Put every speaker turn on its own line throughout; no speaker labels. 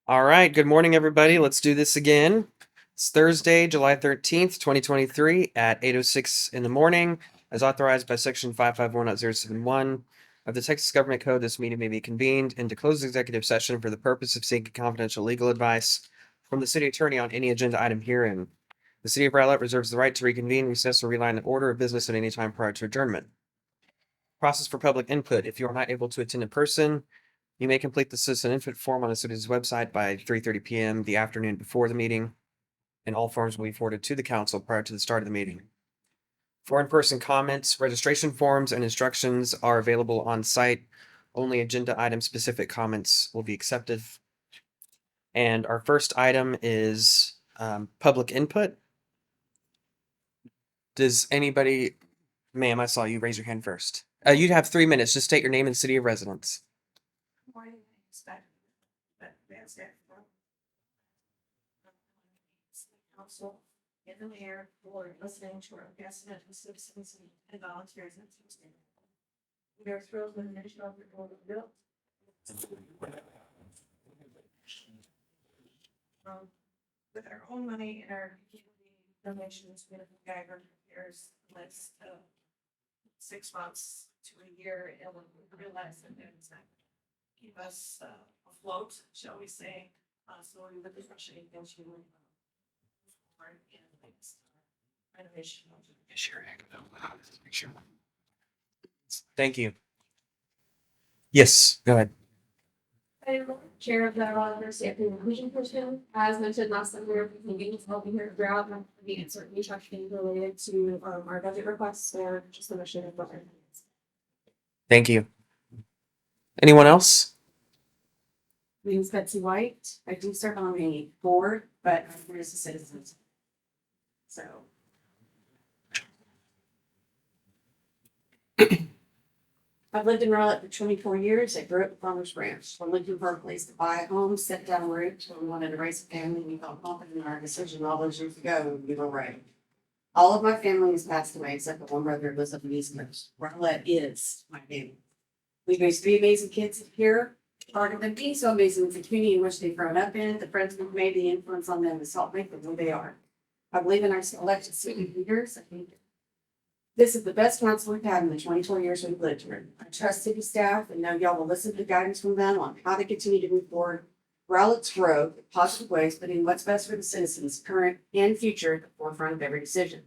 All right, good morning, everybody. Let's do this again. It's Thursday, July 13th, 2023 at 8:06 in the morning. As authorized by Section 551.071 of the Texas Government Code, this meeting may be convened into closed executive session for the purpose of seeking confidential legal advice from the city attorney on any agenda item herein. The city of Rowlett reserves the right to reconvene, recess, or realign the order of business at any time prior to adjournment. Process for public input. If you are not able to attend in person, you may complete the citizen input form on the city's website by 3:30 p.m. the afternoon before the meeting, and all forms will be forwarded to the council prior to the start of the meeting. For in-person comments, registration forms and instructions are available on site. Only agenda item specific comments will be accepted. And our first item is public input. Does anybody, ma'am, I saw you raise your hand first. You'd have 3 minutes. Just state your name and city of residence.
Morning, council and the mayor for listening to our guests and citizens and volunteers. We are thrilled with the mission of the board of bill. With our own money and our community donations, we have Geiger prepares list of 6 months to a year, and we realize that it's not keep us afloat, shall we say, so we would appreciate eventually renovation.
Thank you. Yes, go ahead.
I'm chair of the Raleigh Safety and Inclusion Commission. As mentioned last time, we were meetings helping here throughout and the answer any questions related to our budget requests or just the mission of what.
Thank you. Anyone else?
My name is Betsy White. I do serve on a board, but I'm here as a citizen. So. I've lived in Raleigh for 24 years. I grew up in Farmers Branch. I'm looking for a place to buy a home, set down roots. When we wanted to raise a family, we felt confident in our decision all those years ago. We were right. All of my family has passed away except for one brother who lives up in the East Coast. Raleigh is my family. We've raised 3 amazing kids here. Part of them being so amazing is the community in which they've grown up in, the friends we've made, the influence on them has helped make them who they are. I believe in our elected city leaders. I think this is the best council we've had in the 24 years we've lived here. I trust city staff and know y'all will listen to guidance from them on how to continue to move forward. Rowlett's growth in positive ways, putting what's best for the citizens, current and future, at the forefront of every decision.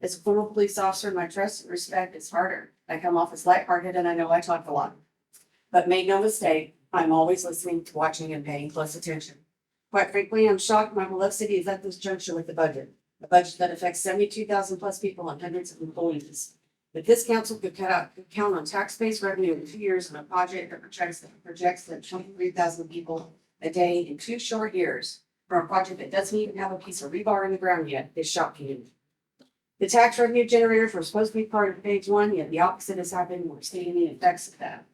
As a former police officer, my trust and respect is harder. I come off as lighthearted and I know I talk a lot. But make no mistake, I'm always listening, watching, and paying close attention. Quite frankly, I'm shocked my beloved city is at this juncture with the budget. A budget that affects 72,000 plus people and hundreds of employees. If this council could count on tax-based revenue in 2 years on a project that projects that 23,000 people a day in 2 short years for a project that doesn't even have a piece of rebar in the ground yet, is shocking. The tax revenue generators were supposed to be part of phase 1, yet the opposite has happened. We're seeing the effects of that.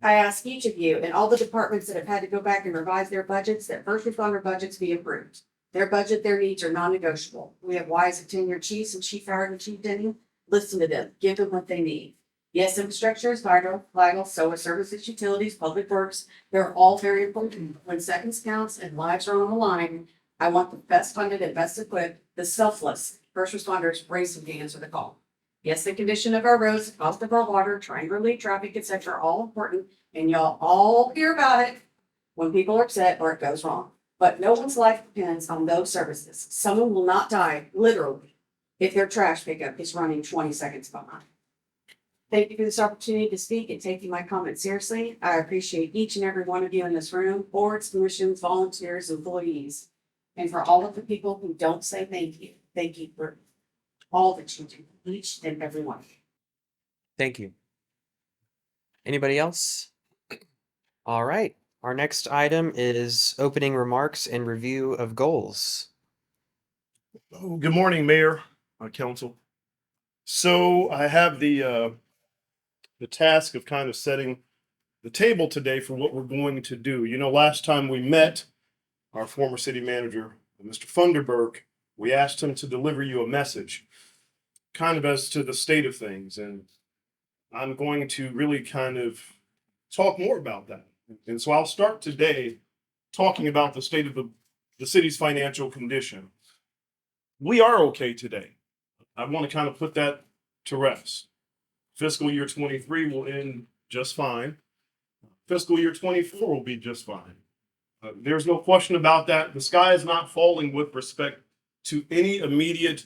I ask each of you and all the departments that have had to go back and revise their budgets that first responder budgets be approved. Their budget, their needs are non-negotiable. We have wise and tenured chiefs and Chief Howard and Chief Denny. Listen to them, give them what they need. Yes, infrastructure is vital, so are services, utilities, public works. They're all very important. When seconds counts and lives are on the line, I want the best funded and best equipped, the selfless first responders racing to answer the call. Yes, the condition of our roads, the cost of our water, trying to relieve traffic, etc., are all important, and y'all all hear about it when people are upset or it goes wrong. But no one's life depends on those services. Someone will not die, literally, if their trash pickup is running 20 seconds behind. Thank you for this opportunity to speak and taking my comments seriously. I appreciate each and every one of you in this room, boards, commissions, volunteers, employees, and for all of the people who don't say thank you. Thank you for all that you do, each and every one.
Thank you. Anybody else? All right. Our next item is opening remarks and review of goals.
Oh, good morning, Mayor, Council. So I have the task of kind of setting the table today for what we're going to do. You know, last time we met, our former city manager, Mr. Funderburk, we asked him to deliver you a message, kind of as to the state of things, and I'm going to really kind of talk more about that. And so I'll start today talking about the state of the city's financial condition. We are okay today. I want to kind of put that to rest. Fiscal year 23 will end just fine. Fiscal year 24 will be just fine. There's no question about that. The sky is not falling with respect to any immediate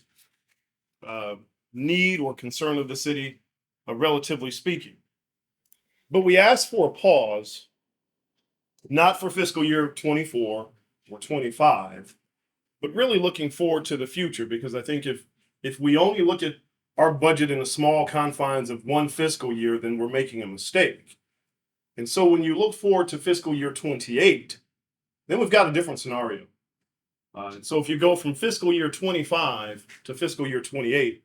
need or concern of the city, relatively speaking. But we asked for a pause, not for fiscal year 24 or 25, but really looking forward to the future, because I think if we only look at our budget in the small confines of one fiscal year, then we're making a mistake. And so when you look forward to fiscal year 28, then we've got a different scenario. And so if you go from fiscal year 25 to fiscal year 28,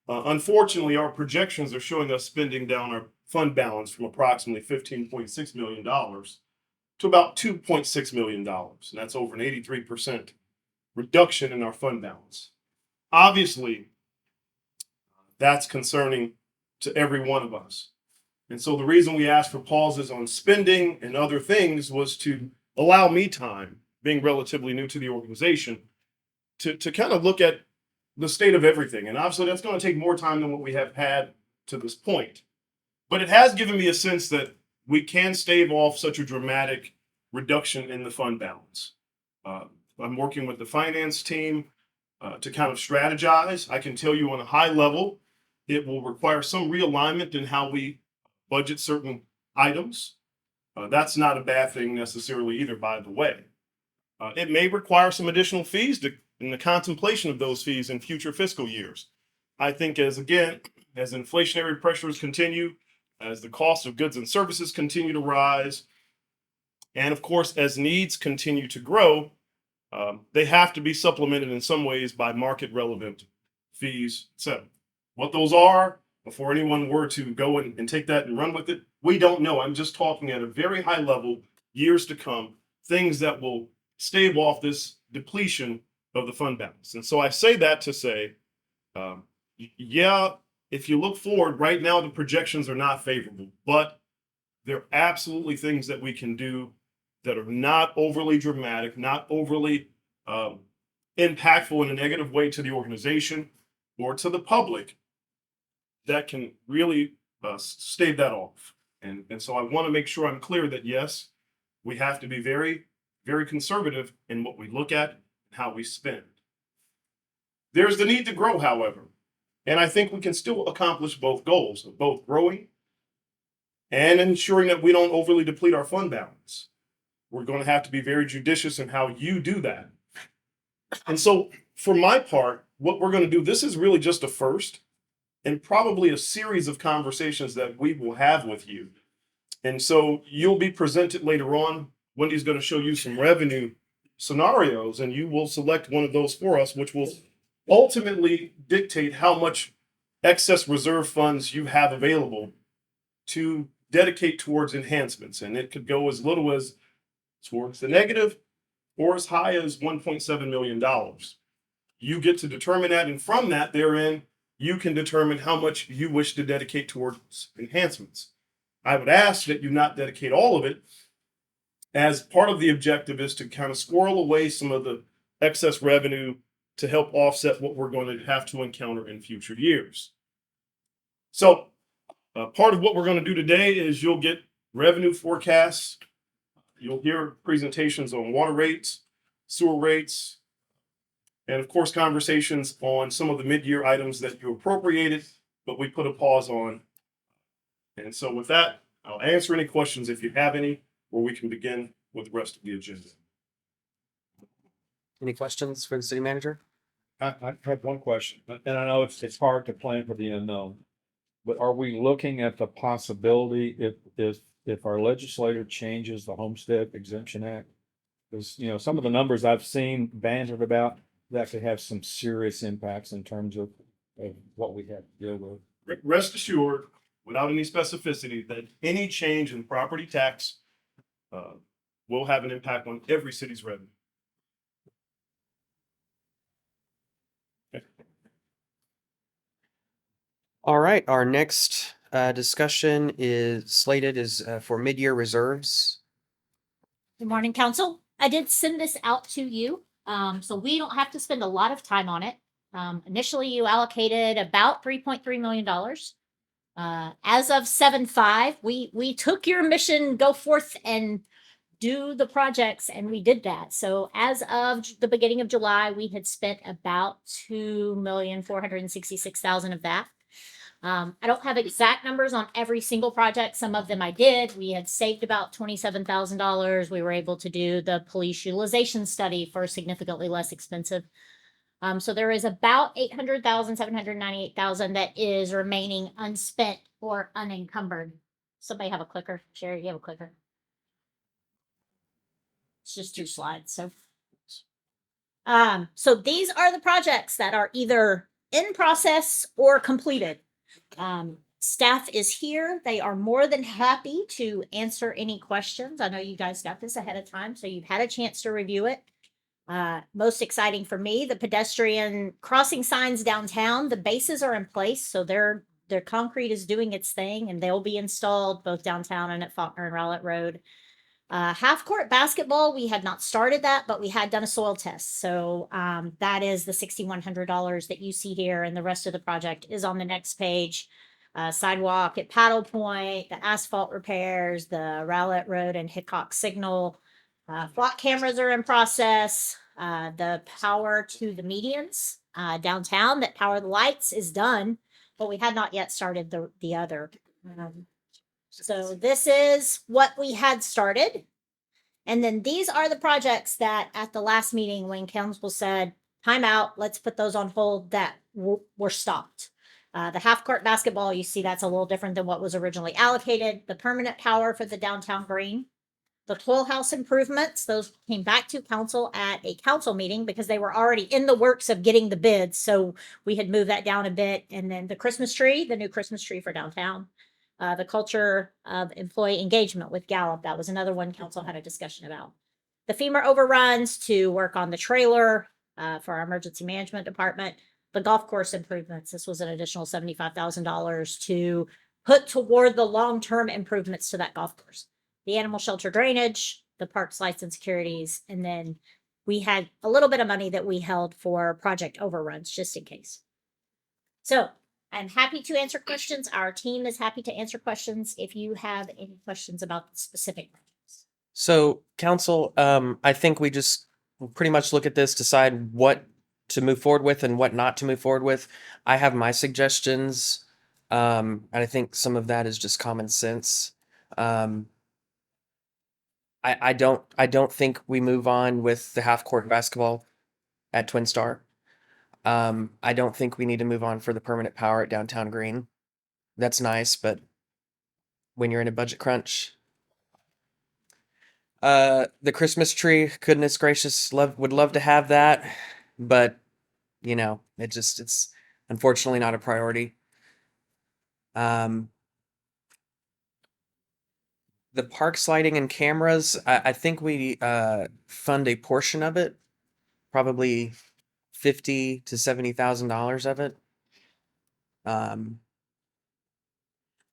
unfortunately, our projections are showing us spending down our fund balance from approximately $15.6 million to about $2.6 million. And that's over an 83% reduction in our fund balance. Obviously, that's concerning to every one of us. And so the reason we asked for pauses on spending and other things was to allow me time, being relatively new to the organization, to kind of look at the state of everything. And obviously that's going to take more time than what we have had to this point. But it has given me a sense that we can stave off such a dramatic reduction in the fund balance. I'm working with the finance team to kind of strategize. I can tell you on a high level, it will require some realignment in how we budget certain items. That's not a bad thing necessarily either, by the way. It may require some additional fees in the contemplation of those fees in future fiscal years. I think as inflationary pressures continue, as the cost of goods and services continue to rise, and of course, as needs continue to grow, they have to be supplemented in some ways by market relevant fees, etc. What those are, before anyone were to go and take that and run with it, we don't know. I'm just talking at a very high level, years to come, things that will stave off this depletion of the fund balance. And so I say that to say, yeah, if you look forward right now, the projections are not favorable, but there are absolutely things that we can do that are not overly dramatic, not overly impactful in a negative way to the organization or to the public, that can really stave that off. And so I want to make sure I'm clear that yes, we have to be very, very conservative in what we look at and how we spend. There's the need to grow, however, and I think we can still accomplish both goals of both growing and ensuring that we don't overly deplete our fund balance. We're going to have to be very judicious in how you do that. And so for my part, what we're going to do, this is really just a first and probably a series of conversations that we will have with you. And so you'll be presented later on. Wendy's going to show you some revenue scenarios, and you will select one of those for us, which will ultimately dictate how much excess reserve funds you have available to dedicate towards enhancements. And it could go as little as towards the negative or as high as $1.7 million. You get to determine that, and from that, therein, you can determine how much you wish to dedicate towards enhancements. I would ask that you not dedicate all of it, as part of the objective is to kind of squirrel away some of the excess revenue to help offset what we're going to have to encounter in future years. So part of what we're going to do today is you'll get revenue forecasts. You'll hear presentations on water rates, sewer rates, and of course, conversations on some of the mid-year items that you appropriated, but we put a pause on. And so with that, I'll answer any questions if you have any, or we can begin with the rest of the agenda.
Any questions for the city manager?
I have one question, and I know it's hard to plan for the unknown, but are we looking at the possibility if our legislator changes the Homestead Exemption Act? Because, you know, some of the numbers I've seen bantered about, that could have some serious impacts in terms of what we have to deal with.
Rest assured, without any specificity, that any change in property tax will have an impact on every city's revenue.
All right, our next discussion is slated for mid-year reserves.
Good morning, council. I did send this out to you, so we don't have to spend a lot of time on it. Initially, you allocated about $3.3 million. As of 7/5, we took your mission, go forth and do the projects, and we did that. So as of the beginning of July, we had spent about 2,466,000 of that. I don't have exact numbers on every single project. Some of them I did. We had saved about $27,000. We were able to do the police utilization study for significantly less expensive. So there is about 800,000, 798,000 that is remaining unspent or unencumbered. Somebody have a clicker? Sherry, you have a clicker? It's just 2 slides, so these are the projects that are either in process or completed. Staff is here. They are more than happy to answer any questions. I know you guys got this ahead of time, so you've had a chance to review it. Most exciting for me, the pedestrian crossing signs downtown, the bases are in place, so their concrete is doing its thing, and they'll be installed both downtown and at Faulkner and Rowlett Road. Half court basketball, we had not started that, but we had done a soil test. So that is the $6,100 that you see here, and the rest of the project is on the next page. Sidewalk at Paddle Point, the asphalt repairs, the Rowlett Road and Hickok Signal. Flock cameras are in process. The power to the medians downtown that power the lights is done, but we had not yet started the other. So this is what we had started. And then these are the projects that at the last meeting when council said, time out, let's put those on hold, that were stopped. The half court basketball, you see that's a little different than what was originally allocated. The permanent power for the downtown green. The toll house improvements, those came back to council at a council meeting because they were already in the works of getting the bids. So we had moved that down a bit. And then the Christmas tree, the new Christmas tree for downtown. The culture of employee engagement with Gallup. That was another one council had a discussion about. The FEMA overruns to work on the trailer for our emergency management department. The golf course improvements. This was an additional $75,000 to put toward the long-term improvements to that golf course. The animal shelter drainage, the parks lights and securities, and then we had a little bit of money that we held for project overruns just in case. So I'm happy to answer questions. Our team is happy to answer questions if you have any questions about the specific projects.
So, council, I think we just pretty much look at this, decide what to move forward with and what not to move forward with. I have my suggestions, and I think some of that is just common sense. I don't think we move on with the half court basketball at Twin Star. I don't think we need to move on for the permanent power at Downtown Green. That's nice, but when you're in a budget crunch. The Christmas tree, goodness gracious, would love to have that, but you know, it's unfortunately not a priority. The park lighting and cameras, I think we fund a portion of it, probably $50,000 to $70,000 of it.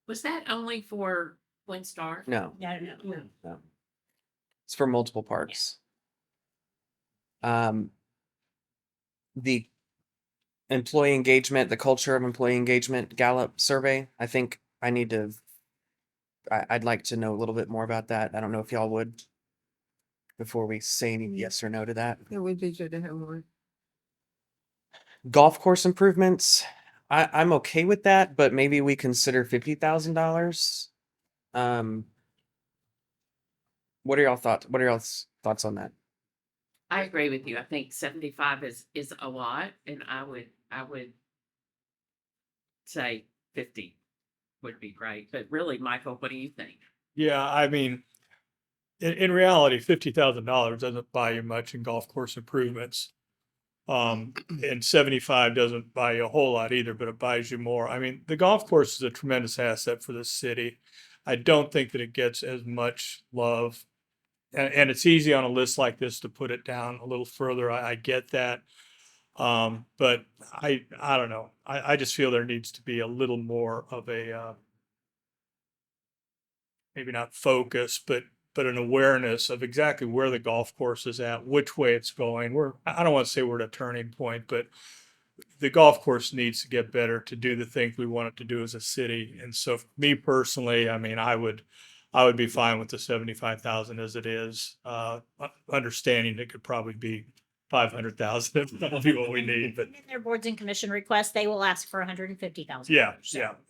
Was that only for Twin Star?
No,
No.
it's for multiple parks. The employee engagement, the culture of employee engagement Gallup survey, I think I need to. I'd like to know a little bit more about that. I don't know if y'all would before we say any yes or no to that.
It would be good to have one.
Golf course improvements, I'm okay with that, but maybe we consider $50,000. What are y'all thoughts? What are y'all's thoughts on that?
I agree with you. I think 75 is a lot, and I would say 50 would be great. But really, Michael, what do you think?
Yeah, I mean, in reality, $50,000 doesn't buy you much in golf course improvements. And 75 doesn't buy you a whole lot either, but it buys you more. I mean, the golf course is a tremendous asset for the city. I don't think that it gets as much love. And it's easy on a list like this to put it down a little further. I get that. But I don't know. I just feel there needs to be a little more of a, maybe not focus, but but an awareness of exactly where the golf course is at, which way it's going. I don't want to say we're at a turning point, but the golf course needs to get better to do the things we want it to do as a city. And so for me personally, I mean, I would be fine with the 75,000 as it is, understanding it could probably be 500,000 if that'll be what we need, but
In their boards and commission requests, they will ask for 150,000.
yeah.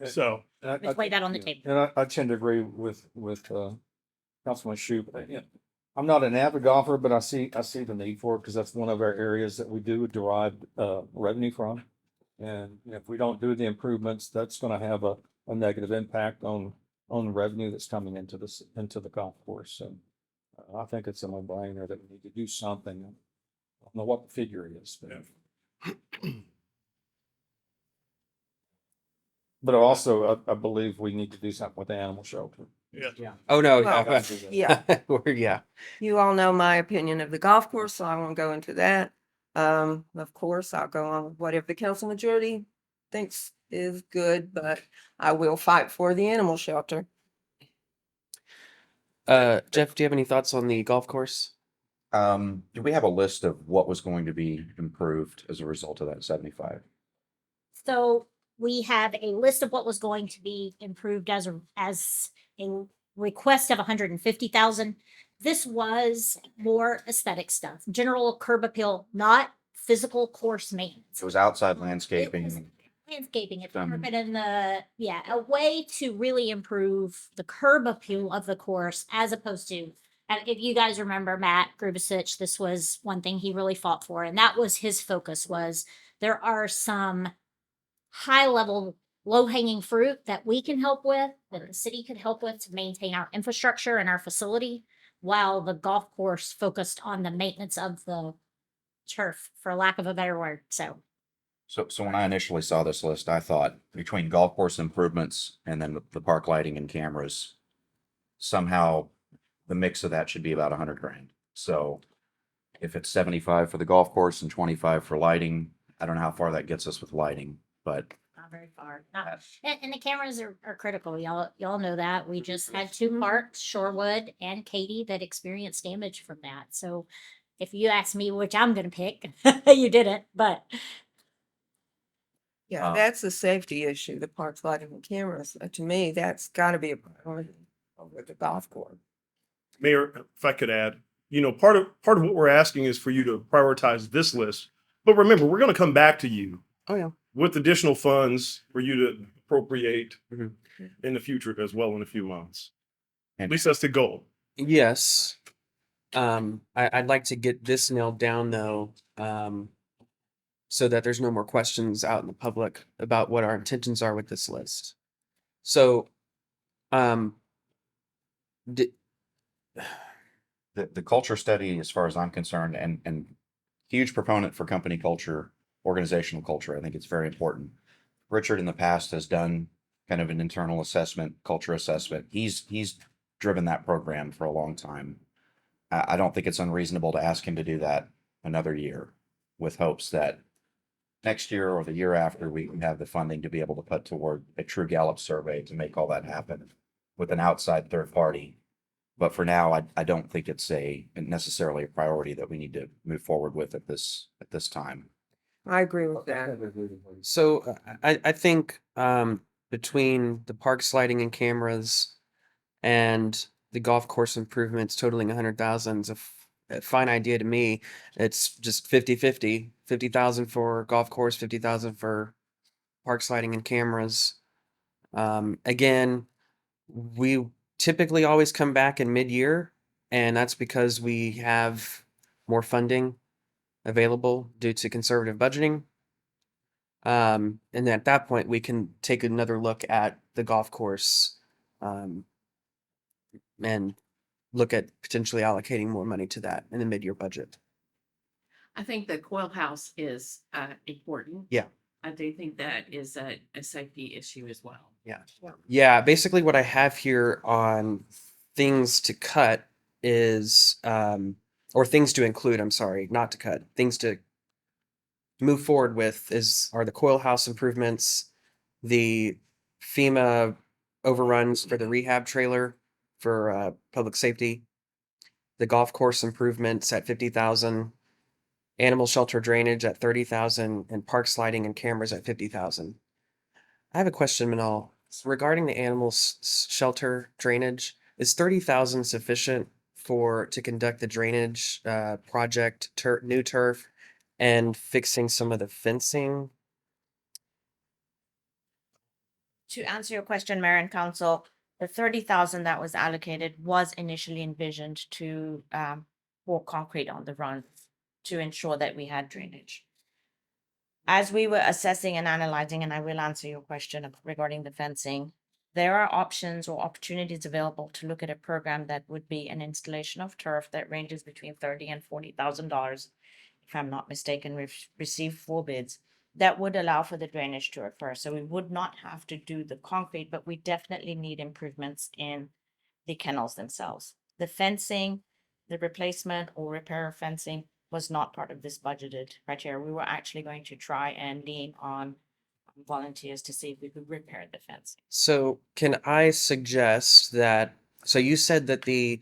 So,
Let's lay that on the table.
And I tend to agree with, Councilman Shoup. Yeah. I'm not an avid golfer, but I see the need for it because that's one of our areas that we do derive, revenue from. And if we don't do the improvements, that's gonna have a negative impact on the revenue that's coming into the golf course. So I think it's a no-brainer that we need to do something. I don't know what the figure is, but also I believe we need to do something with the animal shelter.
yeah.
Oh, no.
Well, yeah.
Yeah.
You all know my opinion of the golf course, so I won't go into that. Of course, I'll go on with whatever the council majority thinks is good, but I will fight for the animal shelter.
Jeff, do you have any thoughts on the golf course?
Do we have a list of what was going to be improved as a result of that 75?
So we have a list of what was going to be improved as a request of 150,000. This was more aesthetic stuff, general curb appeal, not physical course maintenance.
It was outside
It
landscaping.
was landscaping, it's
Some-
carpet in a way to really improve the curb appeal of the course as opposed to, if you guys remember Matt Grubasich, this was one thing he really fought for, and that was his focus was there are some high level, low hanging fruit that we can help with, that the city could help with to maintain our infrastructure and our facility, while the golf course focused on the maintenance of the turf, for lack of a better word. So
So when I initially saw this list, I thought between golf course improvements and then the park lighting and cameras, somehow the mix of that should be about 100 grand. So if it's 75 for the golf course and 25 for lighting, I don't know how far that gets us with lighting, but
not very far. And the cameras are critical. Y'all know that. We just had two parks, Shorewood and Katy, that experienced damage from that. So if you ask me which I'm gonna pick, you didn't, but
Yeah,
Uh,
that's a safety issue, the parks lighting and cameras. To me, that's gotta be a priority over the golf course.
Mayor, if I could add, part of what we're asking is for you to prioritize this list. But remember, we're going to come back to you
Oh, yeah.
with additional funds for you to appropriate
Mhm.
in the future as well in a few months. At
And-
least that's the goal.
Yes. I'd like to get this nailed down though, so that there's no more questions out in the public about what our intentions are with this list. So, di-
the culture study, as far as I'm concerned, and huge proponent for company culture, organizational culture. I think it's very important. Richard in the past has done kind of an internal assessment, culture assessment. He's driven that program for a long time. I don't think it's unreasonable to ask him to do that another year with hopes that next year or the year after we can have the funding to be able to put toward a true Gallup survey to make all that happen with an outside third party. But for now, I don't think it's necessarily a priority that we need to move forward with at this time.
I agree with that.
so I think between the park sliding and cameras and the golf course improvements totaling 100,000 is a fine idea to me. It's just 50-50, 50,000 for golf course, 50,000 for park sliding and cameras. Again, we typically always come back in mid-year, and that's because we have more funding available due to conservative budgeting. And at that point, we can take another look at the golf course, and look at potentially allocating more money to that in the mid-year budget.
I think the coil house is important.
Yeah.
I do think that is a safety issue as well.
Yeah, basically what I have here on things to cut is, or things to include, I'm sorry, not to cut, things to move forward with are the coil house improvements, the FEMA overruns for the rehab trailer for public safety, the golf course improvements at 50,000, animal shelter drainage at 30,000, and park sliding and cameras at 50,000. I have a question, Manal. Regarding the animal shelter drainage, is 30,000 sufficient to conduct the drainage project, new turf, and fixing some of the fencing?
To answer your question, Mayor and Council, the 30,000 that was allocated was initially envisioned to pour concrete on the run to ensure that we had drainage. As we were assessing and analyzing, and I will answer your question regarding the fencing, there are options or opportunities available to look at a program that would be an installation of turf that ranges between $30,000 and $40,000. If I'm not mistaken, we've received 4 bids that would allow for the drainage to occur. So we would not have to do the concrete, but we definitely need improvements in the kennels themselves. The fencing, the replacement or repair of fencing was not part of this budgeted criteria. We were actually going to try and lean on volunteers to see if we could repair the fence.
So can I suggest that, so you said that the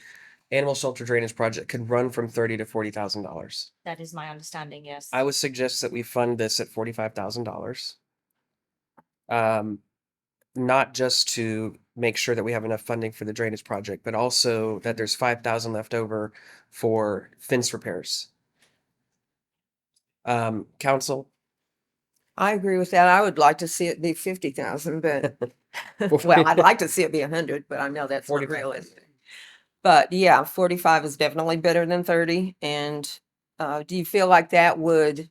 animal shelter drainage project could run from $30,000 to $40,000.
That is my understanding, yes.
I would suggest that we fund this at $45,000. Not just to make sure that we have enough funding for the drainage project, but also that there's 5,000 left over for fence repairs. Council?
I agree with that. I would like to see it be 50,000, but well, I'd like to see it be 100, but I know that's not
45.
realistic. But yeah, 45 is definitely better than 30. And do you feel like that would,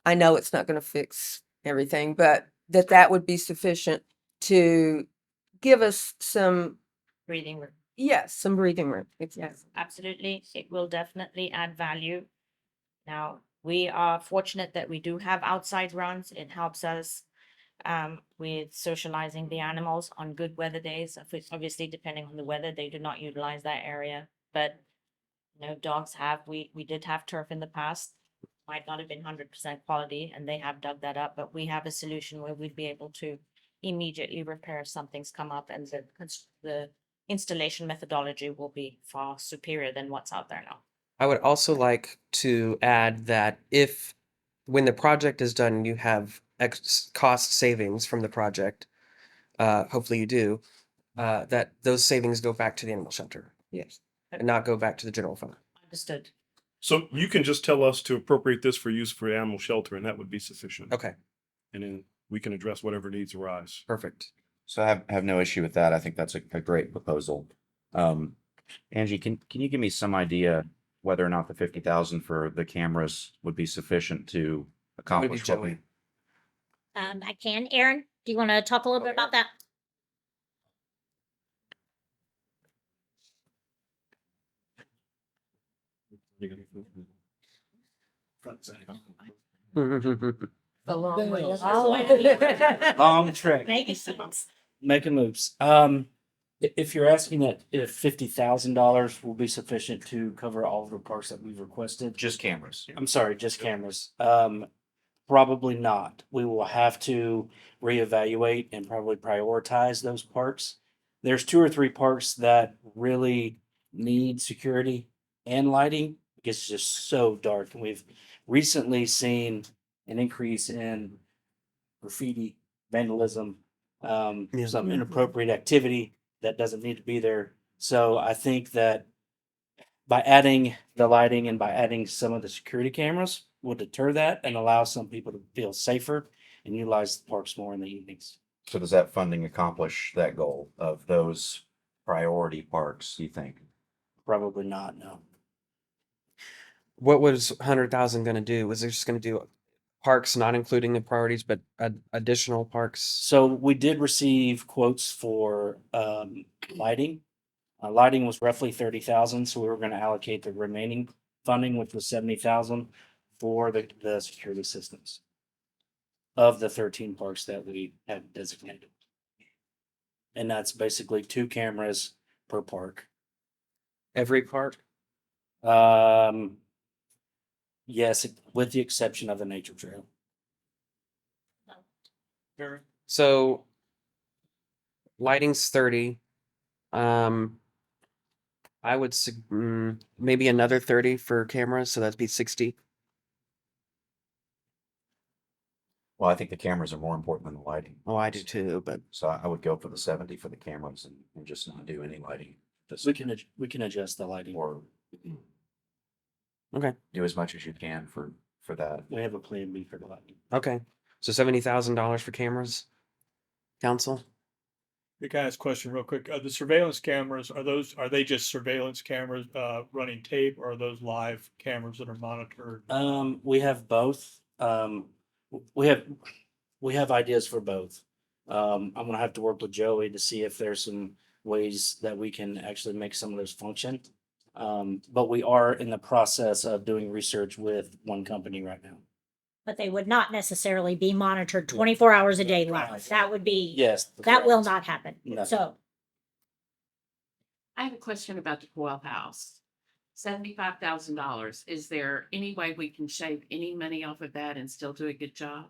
I know it's not going to fix everything, but that would be sufficient to give us some,
Breathing room.
yes, some breathing room.
Yes, absolutely. It will definitely add value. Now, we are fortunate that we do have outside runs. It helps us with socializing the animals on good weather days. Obviously, depending on the weather, they do not utilize that area. But dogs we did have turf in the past. Might not have been 100% quality, and they have dug that up. But we have a solution where we'd be able to immediately repair if something's come up, and the installation methodology will be far superior than what's out there now.
I would also like to add that if, when the project is done, you have cost savings from the project, hopefully you do, that those savings go back to the animal shelter
Yes.
and not go back to the general fund.
Understood.
So you can just tell us to appropriate this for use for animal shelter and that would be sufficient.
Okay,
And then we can address whatever needs arise.
perfect.
So I have no issue with that. I think that's a great proposal. Angie, can you give me some idea whether or not the 50,000 for the cameras would be sufficient to accomplish what we?
Joey.
I can. Aaron, do you want to talk a little bit about that?
Long trek,
Makes sense.
making moves. If you're asking that if $50,000 will be sufficient to cover all of the parks that we've requested,
Just cameras.
I'm sorry, just cameras. Probably not. We will have to reevaluate and probably prioritize those parks. There's 2 or 3 parks that really need security and lighting because it's just so dark. And we've recently seen an increase in graffiti, vandalism,
Yeah.
some inappropriate activity that doesn't need to be there. So I think that by adding the lighting and by adding some of the security cameras will deter that and allow some people to feel safer and utilize the parks more in the evenings.
So does that funding accomplish that goal of those priority parks, you think?
Probably not, no.
What was 100,000 going to do? Was it just going to do parks, not including the priorities, but additional parks?
So we did receive quotes for lighting. Lighting was roughly 30,000, so we were going to allocate the remaining funding, which was 70,000, for the security systems of the 13 parks that we had designated. And that's basically 2 cameras per park.
Every park?
Yes, with the exception of the nature trail.
So lighting's 30. I would maybe another 30 for cameras, so that'd be 60.
Well, I think the cameras are more important than the lighting.
Oh, I do too, but
So I would go for the 70 for the cameras and just not do any lighting. Just
We can adjust the lighting.
or
okay.
do as much as you can for that.
We have a plan B for the lighting.
Okay. So $70,000 for cameras. Council?
The guy's question real quick, the surveillance cameras, are they just surveillance cameras, running tape, or are those live cameras that are monitored?
We have both. We have ideas for both. I'm gonna have to work with Joey to see if there's some ways that we can actually make some of those function. But we are in the process of doing research with one company right now.
But they would not necessarily be monitored 24 hours a day live. That would be,
Yes.
that will not happen.
No.
So
I have a question about the Coyle House. $75,000. Is there any way we can shave any money off of that and still do a good job?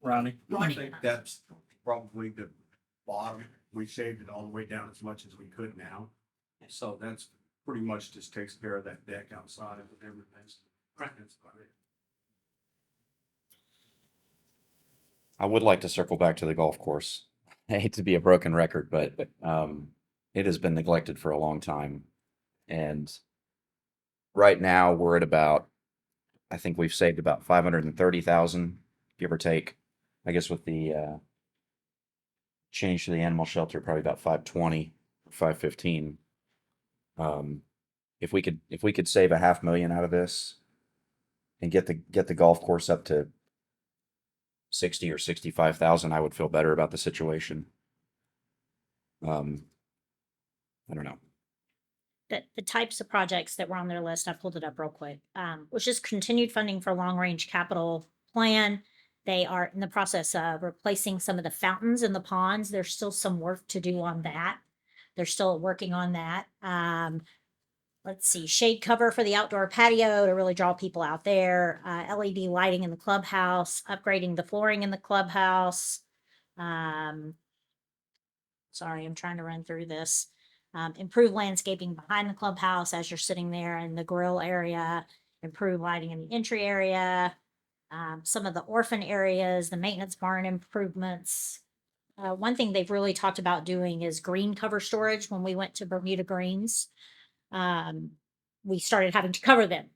Ronnie?
I think that's probably the bottom. We saved it all the way down as much as we could now. So that's pretty much just takes care of that deck outside and everything. That's about it.
I would like to circle back to the golf course. I hate to be a broken record, but it has been neglected for a long time. And right now we're at about, I think we've saved about 530,000, give or take. I guess with the change to the animal shelter, probably about 520, 515. If we could save $500,000 out of this and get the golf course up to 60 or 65,000, I would feel better about the situation. I don't know.
the types of projects that were on their list, I pulled it up real quick, was just continued funding for long range capital plan. They are in the process of replacing some of the fountains in the ponds. There's still some work to do on that. They're still working on that. Let's see, shade cover for the outdoor patio to really draw people out there. LED lighting in the clubhouse, upgrading the flooring in the clubhouse. Sorry, I'm trying to run through this. Improve landscaping behind the clubhouse as you're sitting there in the grill area. Improve lighting in the entry area. Some of the orphan areas, the maintenance barn improvements. One thing they've really talked about doing is green cover storage. When we went to Bermuda Greens, we started having to cover them,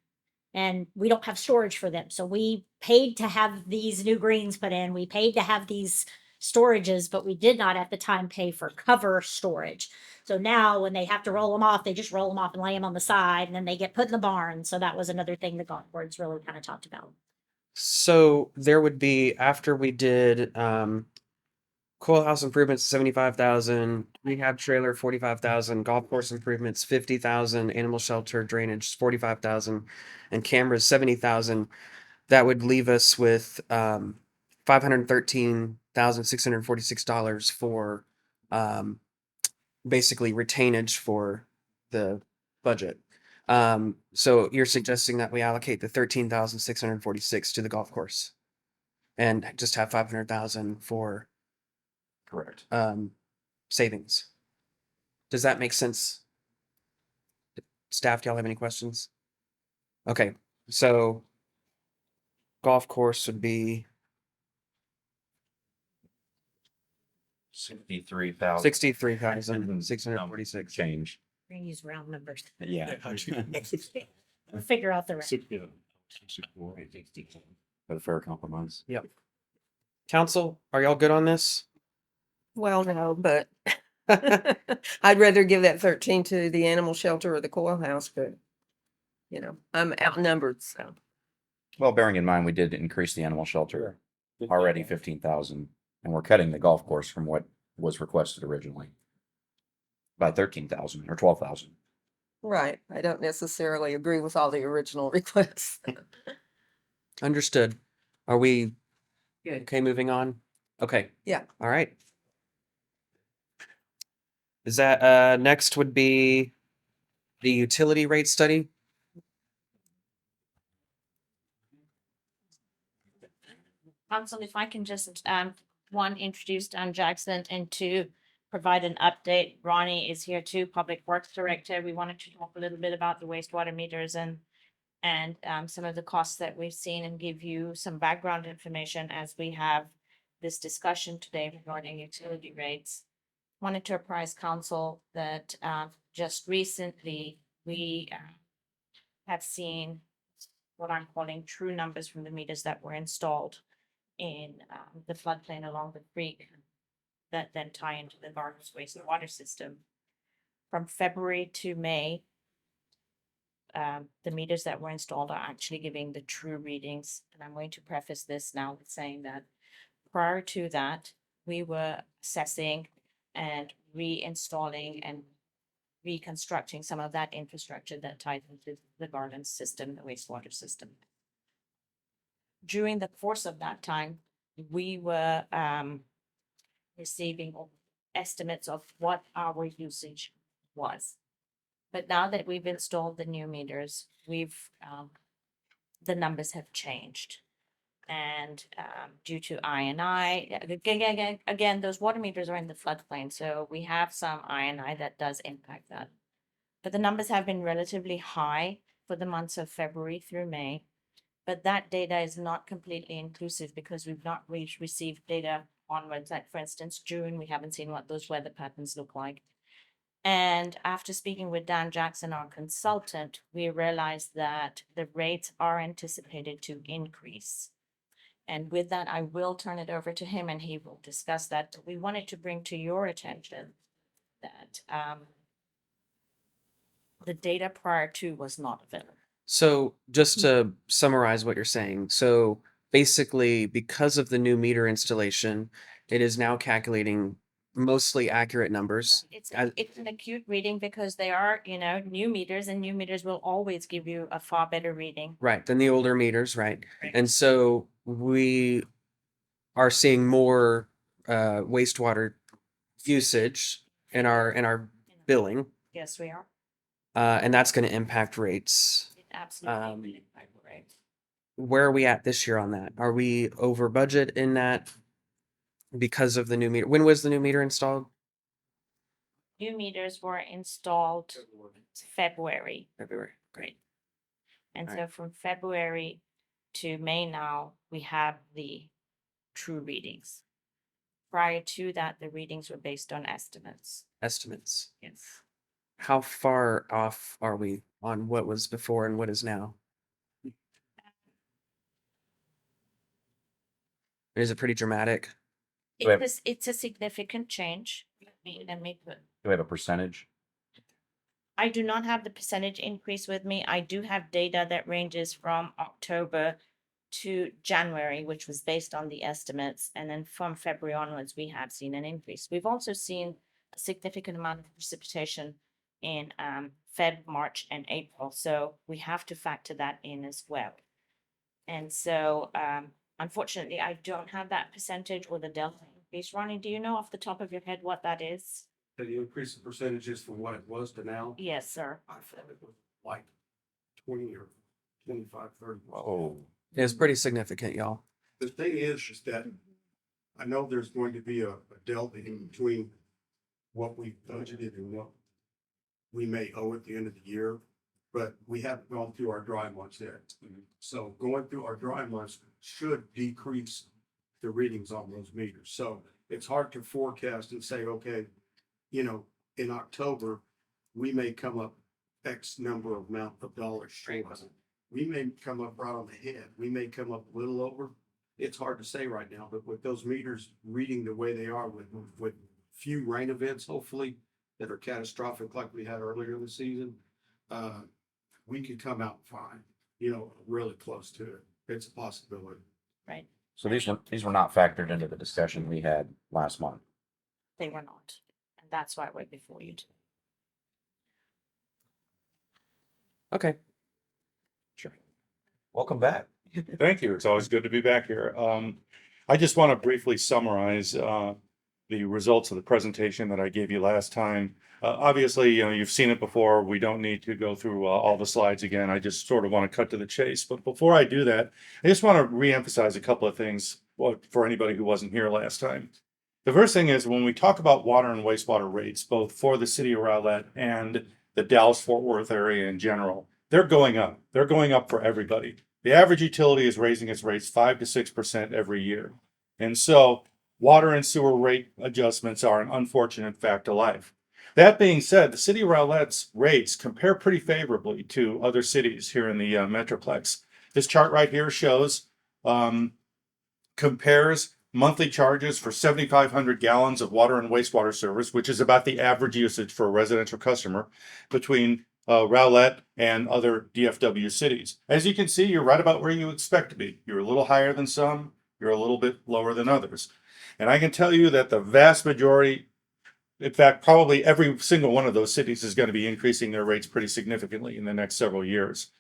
and we don't have storage for them. So we paid to have these new greens put in. We paid to have these storages, but we did not at the time pay for cover storage. So now when they have to roll them off, they just roll them off and lay them on the side, and then they get put in the barn. So that was another thing the golf boards really kind of talked about.
So there would be, after we did coil house improvements 75,000, rehab trailer 45,000, golf course improvements 50,000, animal shelter drainage 45,000, and cameras 70,000. That would leave us with $513,646 for basically retainage for the budget. So you're suggesting that we allocate the 13,646 to the golf course and just have 500,000 for
Correct.
savings. Does that make sense? Staff, do y'all have any questions? Okay, so golf course would be 63,646.
Change.
We're gonna use round numbers.
Yeah.
We'll figure out the rest.
For the fair compromise.
Council, are y'all good on this?
Well, no, but I'd rather give that 13 to the animal shelter or the coil house, but you know, I'm outnumbered, so.
Well, bearing in mind, we did increase the animal shelter already 15,000, and we're cutting the golf course from what was requested originally by 13,000 or 12,000.
Right. I don't necessarily agree with all the original requests.
Understood. Are we
Good.
okay moving on? Okay.
Yeah.
All right. Is that next would be the utility rate study?
Council, if I can just, one, introduce Don Jackson, and two,
provide an update. Ronnie is here too, Public Works Director. We wanted to talk a little bit about the wastewater meters and some of the costs that we've seen and give you some background information as we have this discussion today regarding utility rates. Wanted to apprise council that just recently we have seen what I'm calling true numbers from the meters that were installed in the floodplain along the creek that then tie into the Gardens wastewater system. From February to May, the meters that were installed are actually giving the true readings. And I'm going to preface this now with saying that prior to that, we were assessing and reinstalling and reconstructing some of that infrastructure that tied into the Gardens system, the wastewater system. During the course of that time, we were receiving estimates of what our usage was. But now that we've installed the new meters, the numbers have changed. And due to INI, again, those water meters are in the floodplain, so we have some INI that does impact that. But the numbers have been relatively high for the months of February through May. But that data is not completely inclusive because we've not received data onwards. Like for instance, June, we haven't seen what those weather patterns look like. And after speaking with Dan Jackson, our consultant, we realized that the rates are anticipated to increase. And with that, I will turn it over to him and he will discuss that. We wanted to bring to your attention that the data prior to was not available.
So just to summarize what you're saying, so basically because of the new meter installation, it is now calculating mostly accurate numbers.
It's an acute reading because they are, new meters, and new meters will always give you a far better reading.
Right, than the older meters, right?
Right.
And so we are seeing more wastewater usage in our billing,
Yes, we are.
and that's going to impact rates.
It absolutely will impact the rate.
Where are we at this year on that? Are we over budget in that because of the new meter? When was the new meter installed?
New meters were installed February.
February.
Great. And
All
so from February to May now, we have the true readings. Prior to that, the readings were based on estimates.
Estimates.
Yes.
How far off are we on what was before and what is now? Is it pretty dramatic?
Do we have-
It's a significant change. Let me put.
Do we have a percentage?
I do not have the percentage increase with me. I do have data that ranges from October to January, which was based on the estimates. And then from February onwards, we have seen an increase. We've also seen a significant amount of precipitation in Feb, March, and April. So we have to factor that in as well. And so unfortunately, I don't have that percentage or the delta increase. Ronnie, do you know off the top of your head what that is?
Did you increase the percentages from what it was to now?
Yes, sir.
I thought it was like 20 or 25, 30.
Oh,
It's pretty significant, y'all.
The thing is that I know there's going to be a delta in between what we budgeted and what we may owe at the end of the year, but we haven't gone through our dry months yet. So going through our dry months should decrease the readings on those meters. So it's hard to forecast and say, okay, in October, we may come up X number of amount of dollars short. We may come up right on the head. We may come up a little over. It's hard to say right now, but with those meters reading the way they are with few rain events, hopefully, that are catastrophic like we had earlier in the season, we could come out fine, really close to it. It's a possibility.
Right.
so these were not factored into the discussion we had last month.
They were not. And that's why we're before you today.
Okay.
Welcome back.
Thank you. It's always good to be back here. I just want to briefly summarize the results of the presentation that I gave you last time. Obviously, you've seen it before. We don't need to go through all the slides again. I just sort of want to cut to the chase. But before I do that, I just want to reemphasize a couple of things for anybody who wasn't here last time.
The first thing is when we talk about water and wastewater rates, both for the city of Rowlett and the Dallas-Fort Worth area in general, they're going up. They're going up for everybody. The average utility is raising its rates 5 to 6% every year. And so water and sewer rate adjustments are an unfortunate fact of life. That being said, the city of Rowlett's rates compare pretty favorably to other cities here in the Metroplex. This chart right here shows, compares monthly charges for 7,500 gallons of water and wastewater service, which is about the average usage for a residential customer, between Rowlett and other DFW cities. As you can see, you're right about where you expect to be. You're a little higher than some, you're a little bit lower than others. And I can tell you that the vast majority, in fact, probably every single one of those cities is going to be increasing their rates pretty significantly in the next several years.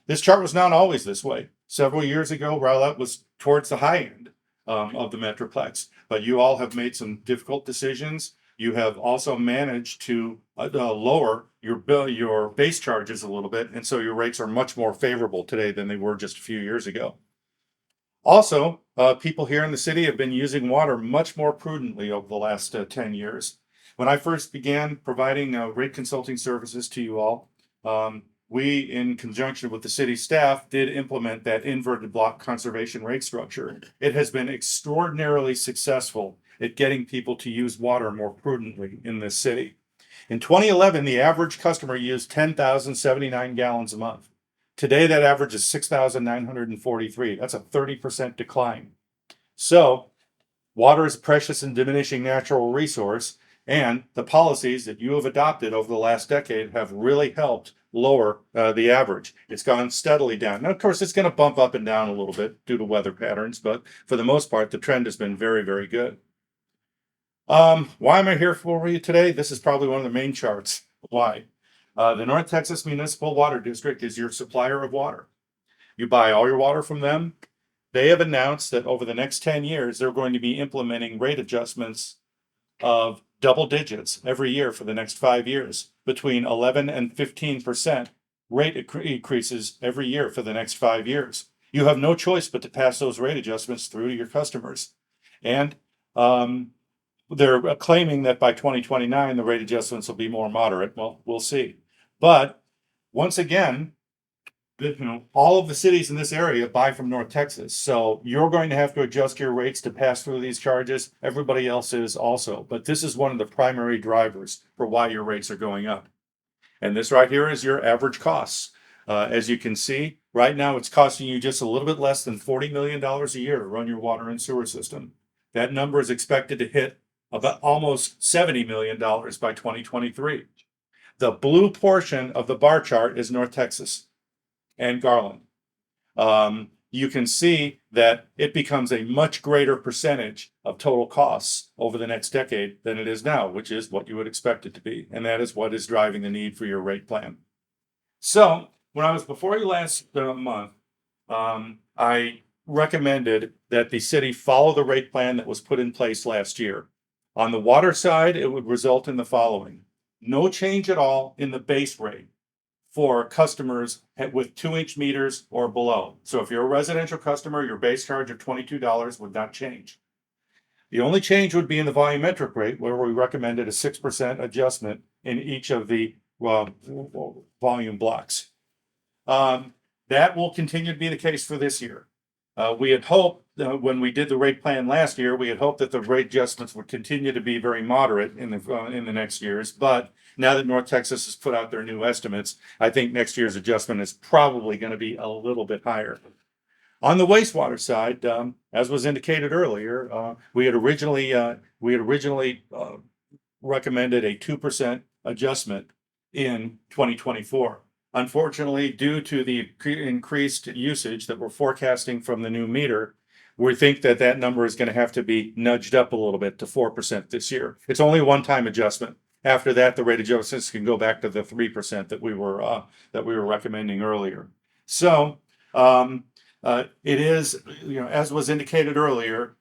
This chart was not always this way. Several years ago, Rowlett was towards the high end of the Metroplex, but you all have made some difficult decisions. You have also managed to lower your bill, your base charges a little bit, and so your rates are much more favorable today than they were just a few years ago. Also, people here in the city have been using water much more prudently over the last 10 years. When I first began providing rate consulting services to you all, we, in conjunction with the city staff, did implement that inverted block conservation rate structure. It has been extraordinarily successful at getting people to use water more prudently in this city. In 2011, the average customer used 10,079 gallons a month. Today, that average is 6,943. That's a 30% decline. So, water is a precious and diminishing natural resource, and the policies that you have adopted over the last decade have really helped lower the average. It's gone steadily down. Now, of course, it's going to bump up and down a little bit due to weather patterns, but for the most part, the trend has been very, very good. Why am I here for you today? This is probably one of the main charts. Why? The North Texas Municipal Water District is your supplier of water. You buy all your water from them. They have announced that over the next 10 years, they're going to be implementing rate adjustments of double digits every year for the next 5 years, between 11 and 15% rate increases every year for the next 5 years. You have no choice but to pass those rate adjustments through to your customers. And they're claiming that by 2029, the rate adjustments will be more moderate. Well, we'll see. But once again, all of the cities in this area buy from North Texas. So you're going to have to adjust your rates to pass through these charges. Everybody else is also. But this is one of the primary drivers for why your rates are going up. And this right here is your average costs. As you can see, right now it's costing you just a little bit less than $40 million a year to run your water and sewer system. That number is expected to hit about almost $70 million by 2023. The blue portion of the bar chart is North Texas and Garland. You can see that it becomes a much greater percentage of total costs over the next decade than it is now, which is what you would expect it to be. And that is what is driving the need for your rate plan. So when I was before you last month, I recommended that the city follow the rate plan that was put in place last year. On the water side, it would result in the following: no change at all in the base rate for customers with 2-inch meters or below. So if you're a residential customer, your base charge of $22 would not change. The only change would be in the volumetric rate, where we recommended a 6% adjustment in each of the volume blocks. That will continue to be the case for this year. We had hoped, when we did the rate plan last year, we had hoped that the rate adjustments would continue to be very moderate in the next years. But now that North Texas has put out their new estimates, I think next year's adjustment is probably going to be a little bit higher. On the wastewater side, as was indicated earlier, we had originally recommended a 2% adjustment in 2024. Unfortunately, due to the increased usage that we're forecasting from the new meter, we think that that number is going to have to be nudged up a little bit to 4% this year. It's only a one-time adjustment. After that, the rate adjustments can go back to the 3% that we were recommending earlier. So it is, as was indicated earlier,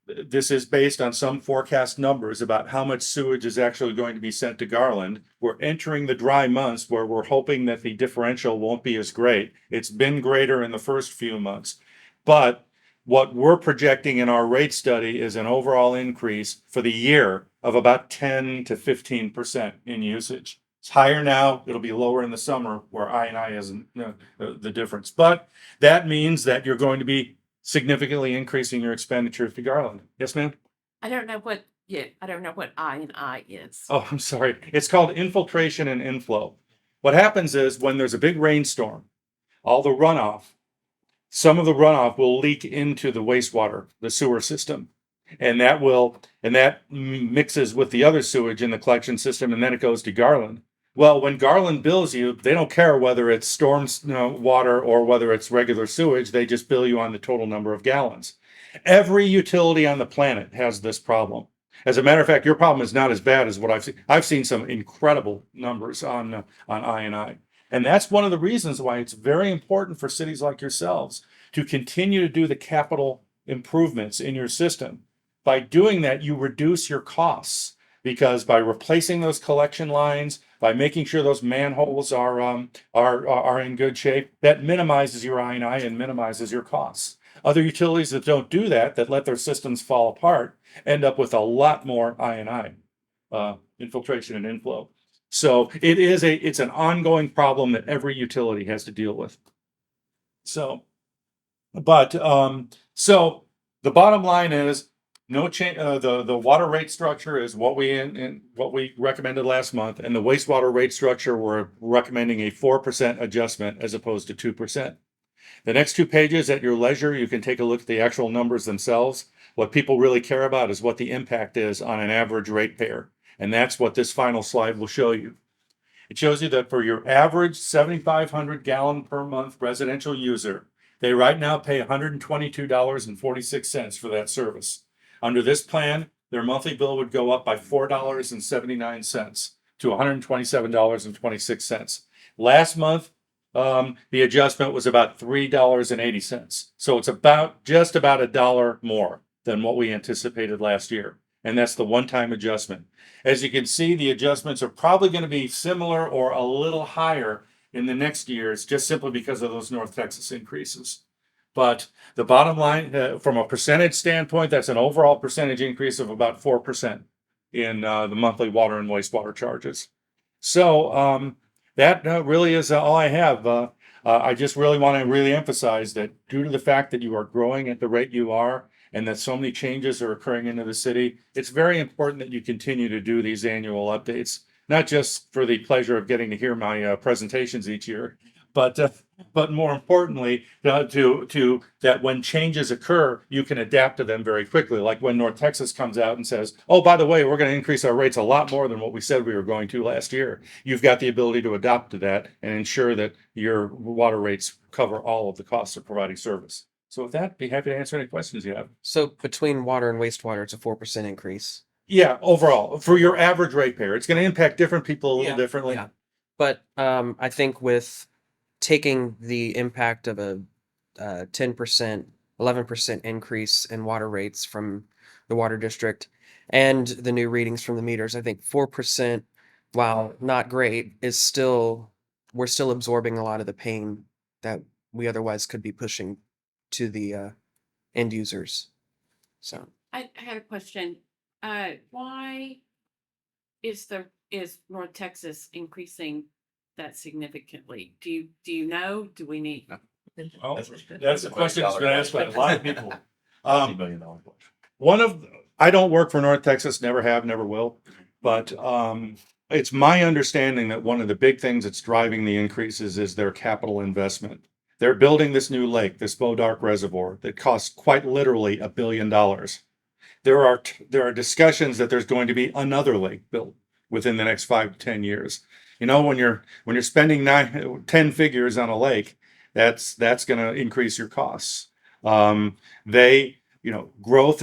this is based on some forecast numbers about how much sewage is actually going to be sent to Garland. We're entering the dry months where we're hoping that the differential won't be as great. It's been greater in the first few months, but what we're projecting in our rate study is an overall increase for the year of about 10 to 15% in usage. It's higher now. It'll be lower in the summer where I isn't the difference. But that means that you're going to be significantly increasing your expenditures to Garland. Yes, ma'am?
I don't know what, yeah, I don't know what I&I is.
Oh, I'm sorry. It's called infiltration and inflow. What happens is when there's a big rainstorm, all the runoff, some of the runoff will leak into the wastewater, the sewer system. And that mixes with the other sewage in the collection system, and then it goes to Garland. Well, when Garland bills you, they don't care whether it's storm water or whether it's regular sewage. They just bill you on the total number of gallons. Every utility on the planet has this problem. As a matter of fact, your problem is not as bad as what I've seen. I've seen some incredible numbers on I&I. And that's one of the reasons why it's very important for cities like yourselves to continue to do the capital improvements in your system. By doing that, you reduce your costs, because by replacing those collection lines, by making sure those manholes are in good shape, that minimizes your I&I and minimizes your costs. Other utilities that don't do that, that let their systems fall apart, end up with a lot more I&I, infiltration and inflow. So it's an ongoing problem that every utility has to deal with. So the bottom line is no change. The water rate structure is what we recommended last month, and the wastewater rate structure, we're recommending a 4% adjustment as opposed to 2%. The next 2 pages at your leisure, you can take a look at the actual numbers themselves. What people really care about is what the impact is on an average ratepayer. And that's what this final slide will show you. It shows you that for your average 7,500 gallon per month residential user, they right now pay $122.46 for that service. Under this plan, their monthly bill would go up by $4.79 to $127.26. Last month, the adjustment was about $3.80. So it's just about $1 more than what we anticipated last year. And that's the one-time adjustment. As you can see, the adjustments are probably going to be similar or a little higher in the next years, just simply because of those North Texas increases. But the bottom line, from a percentage standpoint, that's an overall percentage increase of about 4% in the monthly water and wastewater charges. So that really is all I have. I just really want to emphasize that due to the fact that you are growing at the rate you are, and that so many changes are occurring into the city, it's very important that you continue to do these annual updates, not just for the pleasure of getting to hear my presentations each year, but more importantly, to that when changes occur, you can adapt to them very quickly. Like when North Texas comes out and says, oh, by the way, we're going to increase our rates a lot more than what we said we were going to last year. You've got the ability to adapt to that and ensure that your water rates cover all of the costs of providing service. So with that, be happy to answer any questions you have.
So between water and wastewater, it's a 4% increase.
Yeah, overall, for your average ratepayer, it's going to impact different people a little differently.
Yeah. But I think with taking the impact of a 10%, 11% increase in water rates from the water district and the new readings from the meters, I think 4%, while not great, we're still absorbing a lot of the pain that we otherwise could be pushing to the end users. So
I had a question. Why is North Texas increasing that significantly? Do you know? Do we need?
Oh, that's a question that's been asked by a lot of people.
$50 million.
I don't work for North Texas, never have, never will. But it's my understanding that one of the big things that's driving the increases is their capital investment. They're building this new lake, this Bodark Reservoir, that costs quite literally $1 billion. There are discussions that there's going to be another lake built within the next 5 to 10 years. You know, when you're spending 10 figures on a lake, that's going to increase your costs. Growth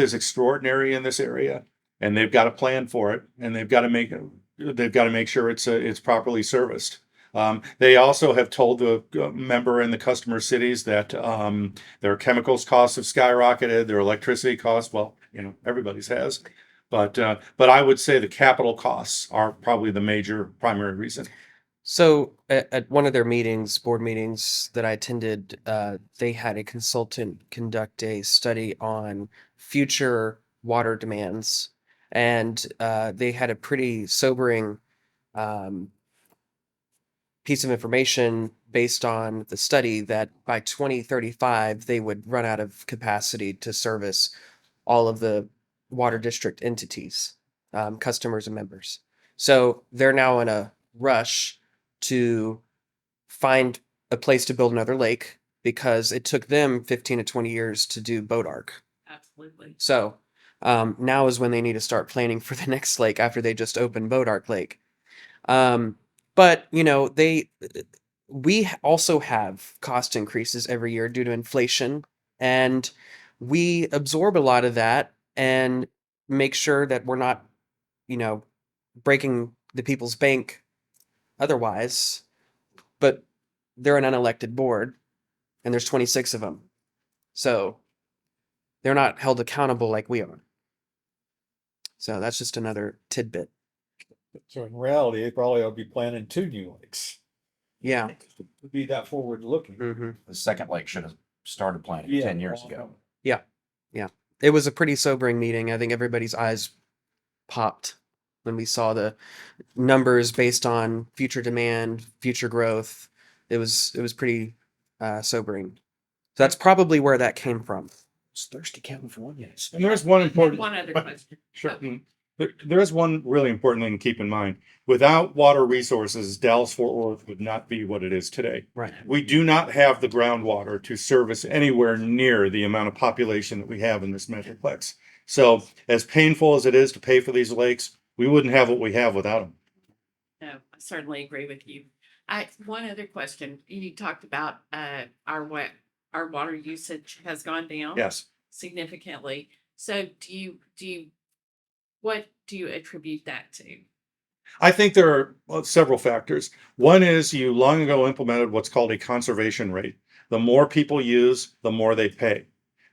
is extraordinary in this area, and they've got a plan for it, and they've got to make sure it's properly serviced. They also have told the member and the customer cities that their chemicals costs have skyrocketed, their electricity costs, well, everybody's has. But I would say the capital costs are probably the major primary reason.
So at one of their meetings, board meetings that I attended, they had a consultant conduct a study on future water demands, and they had a pretty sobering um, piece of information based on the study that by 2035 they would run out of capacity to service all of the water district entities, customers and members. So they're now in a rush to find a place to build another lake because it took them 15 to 20 years to do Boat Arc.
Absolutely.
So now is when they need to start planning for the next lake after they just opened Boat Arc Lake. But you know, we also have cost increases every year due to inflation, and we absorb a lot of that and make sure that we're not, you know, breaking the people's bank otherwise. But they're an unelected board, and there's 26 of them, so they're not held accountable like we are. So that's just another tidbit.
So in reality, they probably ought to be planning 2 new lakes.
Yeah.
To be that forward looking.
Mm-hmm.
The second lake should have started planning 10 years ago.
Yeah. It was a pretty sobering meeting. I think everybody's eyes popped when we saw the numbers based on future demand, future growth. It was pretty sobering. So that's probably where that came from. It's thirsty California.
And there's one important.
One other question.
Sure. There is one really important thing to keep in mind. Without water resources, Dallas-Fort Worth would not be what it is today.
Right.
We do not have the groundwater to service anywhere near the amount of population that we have in this metroplex. So as painful as it is to pay for these lakes, we wouldn't have what we have without them.
No, I certainly agree with you. One other question. You talked about our water usage has gone down.
Yes.
Significantly. So what do you attribute that to?
I think there are several factors. One is you long ago implemented what's called a conservation rate. The more people use, the more they pay.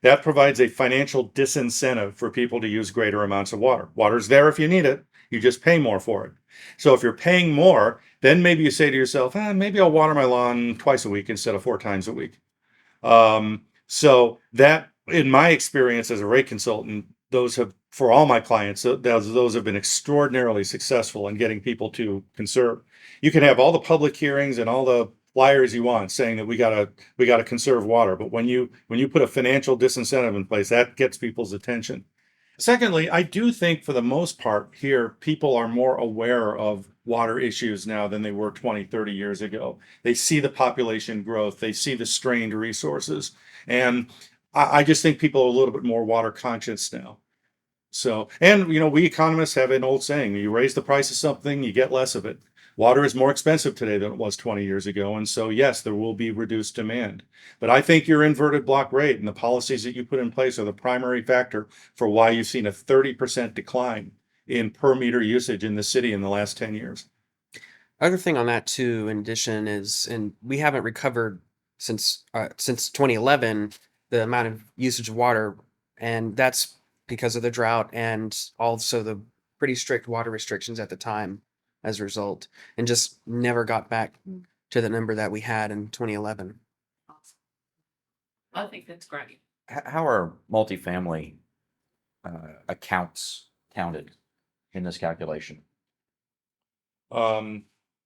That provides a financial disincentive for people to use greater amounts of water. Water's there if you need it. You just pay more for it. So if you're paying more, then maybe you say to yourself, maybe I'll water my lawn twice a week instead of 4 times a week. So that, in my experience as a rate consultant, those have, for all my clients, those have been extraordinarily successful in getting people to conserve. You can have all the public hearings and all the flyers you want saying that we gotta conserve water, but when you put a financial disincentive in place, that gets people's attention. Secondly, I do think for the most part here, people are more aware of water issues now than they were 20, 30 years ago. They see the population growth, they see the strained resources, and I just think people are a little bit more water conscious now. So, and you know, we economists have an old saying, you raise the price of something, you get less of it. Water is more expensive today than it was 20 years ago. And so, yes, there will be reduced demand. But I think your inverted block rate and the policies that you put in place are the primary factor for why you've seen a 30% decline in per meter usage in the city in the last 10 years.
Other thing on that too, in addition, is, and we haven't recovered since 2011 the amount of usage of water, and that's because of the drought and also the pretty strict water restrictions at the time as a result, and just never got back to the number that we had in 2011.
Awesome. I think that's great.
How are multifamily accounts counted in this calculation?
Can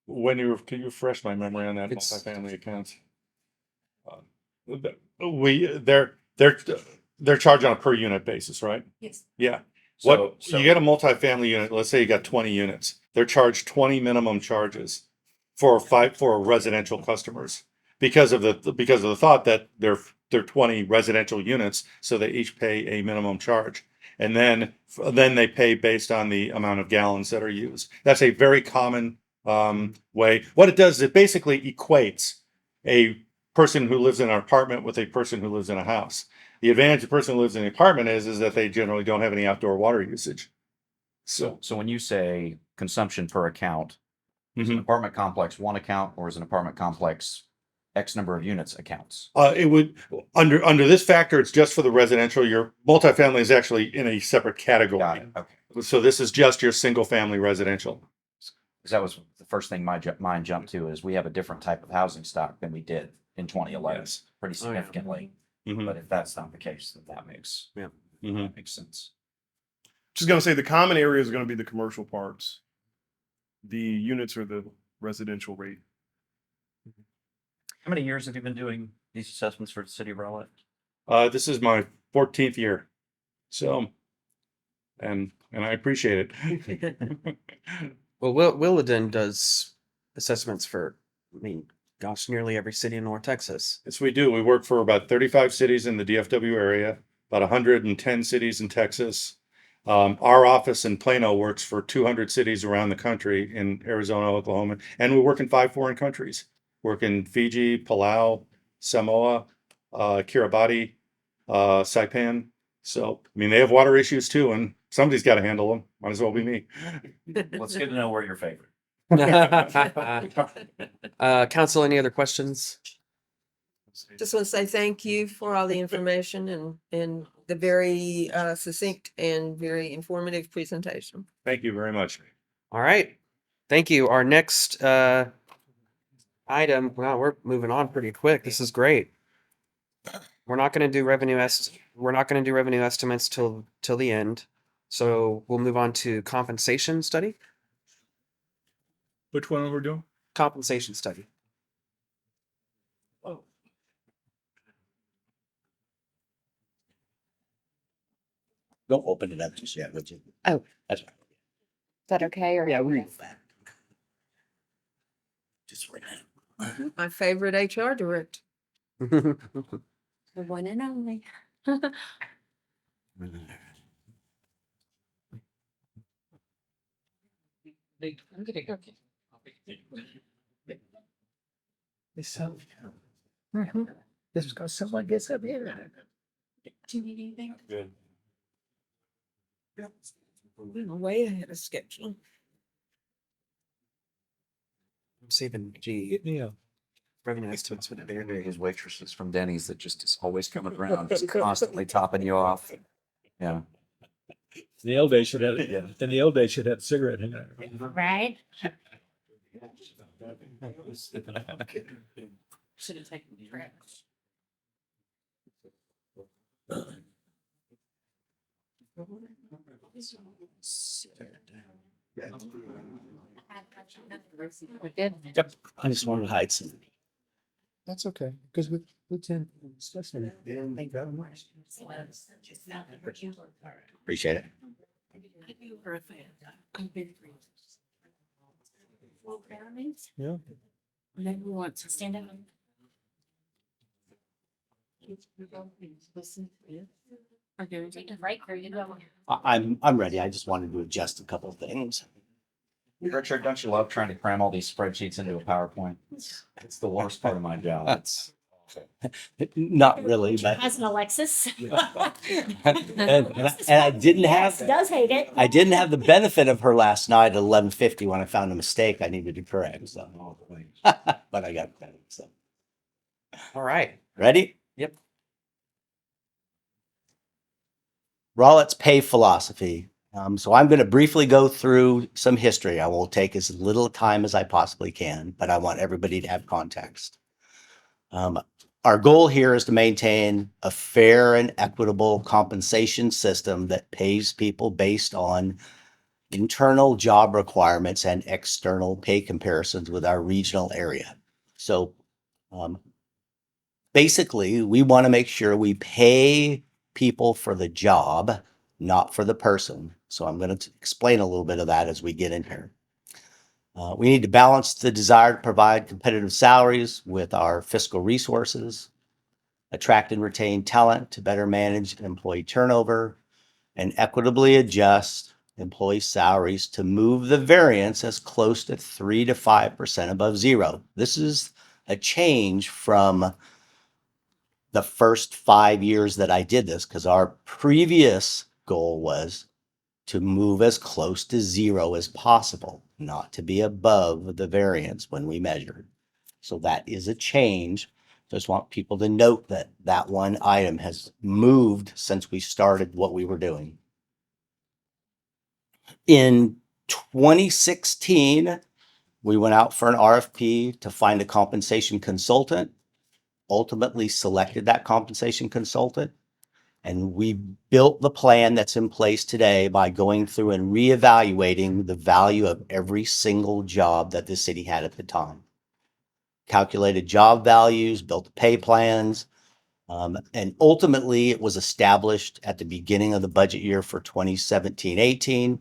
you refresh my memory on that multifamily accounts? They're charged on a per unit basis, right?
Yes.
Yeah.
So
You get a multifamily unit, let's say you got 20 units, they're charged 20 minimum charges for residential customers because of the thought that they're 20 residential units, so they each pay a minimum charge. And then they pay based on the amount of gallons that are used. That's a very common way. What it does is it basically equates a person who lives in an apartment with a person who lives in a house. The advantage of the person who lives in the apartment is that they generally don't have any outdoor water usage.
So when you say consumption per account, is an apartment complex one account, or is an apartment complex X number of units accounts?
It would under this factor, it's just for the residential. Your multifamily is actually in a separate category.
Got it. Okay.
So this is just your single family residential.
Because that was the first thing my mind jumped to is we have a different type of housing stock than we did in 2011,
Yes.
pretty
Oh, yeah.
significantly.
Mhm.
But if that's not the case, then that makes
Mhm.
makes sense.
Just gonna say the common area is gonna be the commercial parts. The units are the residential rate.
How many years have you been doing these assessments for the city of Rowlett?
This is my 14th year. So, and I appreciate it.
Well, Willowden does assessments for, I mean, gosh, nearly every city in North Texas.
Yes, we do. We work for about 35 cities in the DFW area, about 110 cities in Texas. Our office in Plano works for 200 cities around the country in Arizona, Oklahoma, and we work in 5 foreign countries. Work in Fiji, Palau, Samoa, Kiribati, Saipan. So, I mean, they have water issues too, and somebody's got to handle them. Might as well be me.
Well, it's good to know where your favorite.
Council, any other questions?
Just want to say thank you for all the information and the very succinct and very informative presentation.
Thank you very much.
All right. Thank you. Our next item, wow, we're moving on pretty quick. This is great. We're not going to do revenue estimates till the end. So we'll move on to compensation study.
Which one we're doing?
Compensation study.
Don't open it up just yet, would you?
Oh.
That's right.
Is that okay? Or
Yeah, we move that. Just for now.
my favorite HR director.
The
The one and only.
I'm gonna go.
So,
This is because someone gets up here.
do you need anything?
Good.
We're way ahead of schedule.
I'm saving G.
Yeah.
Revenue estimates for the
They're his waitresses from Denny's that just is always coming around, just constantly topping you off. Yeah.
In the old days should have, in the old days should have cigarette hanging out.
Right?
Should have taken the trash.
Yep, I just wanted to hide some.
That's okay, because we tend, especially. Thank you very much.
Appreciate it.
You were a fan. I've been for years.
Yeah.
Never once.
Stand up.
Listen. Are you
Take a break or you go.
I'm ready. I just wanted to adjust a couple of things.
Richard, don't you love trying to cram all these spreadsheets into a PowerPoint? It's the worst part of my job.
That's
Not really, but
As an Alexis.
and I didn't have
Does hate it.
I didn't have the benefit of her last night at 11:50 when I found a mistake I needed to correct. So, but I got it. So,
all right.
ready?
Yep.
Rollett's pay philosophy. So I'm going to briefly go through some history. I will take as little time as I possibly can, but I want everybody to have context. Our goal here is to maintain a fair and equitable compensation system that pays people based on internal job requirements and external pay comparisons with our regional area. So basically, we want to make sure we pay people for the job, not for the person. So I'm going to explain a little bit of that as we get in here. We need to balance the desire to provide competitive salaries with our fiscal resources, attract and retain talent to better manage employee turnover, and equitably adjust employee salaries to move the variance as close to 3 to 5% above zero. This is a change from the first 5 years that I did this, because our previous goal was to move as close to zero as possible, not to be above the variance when we measured. So that is a change. Just want people to note that that one item has moved since we started what we were doing. In 2016,
We went out for an RFP to find a compensation consultant, ultimately selected that compensation consultant. And we built the plan that's in place today by going through and reevaluating the value of every single job that the city had at the time. Calculated job values, built the pay plans, and ultimately it was established at the beginning of the budget year for 2017-18.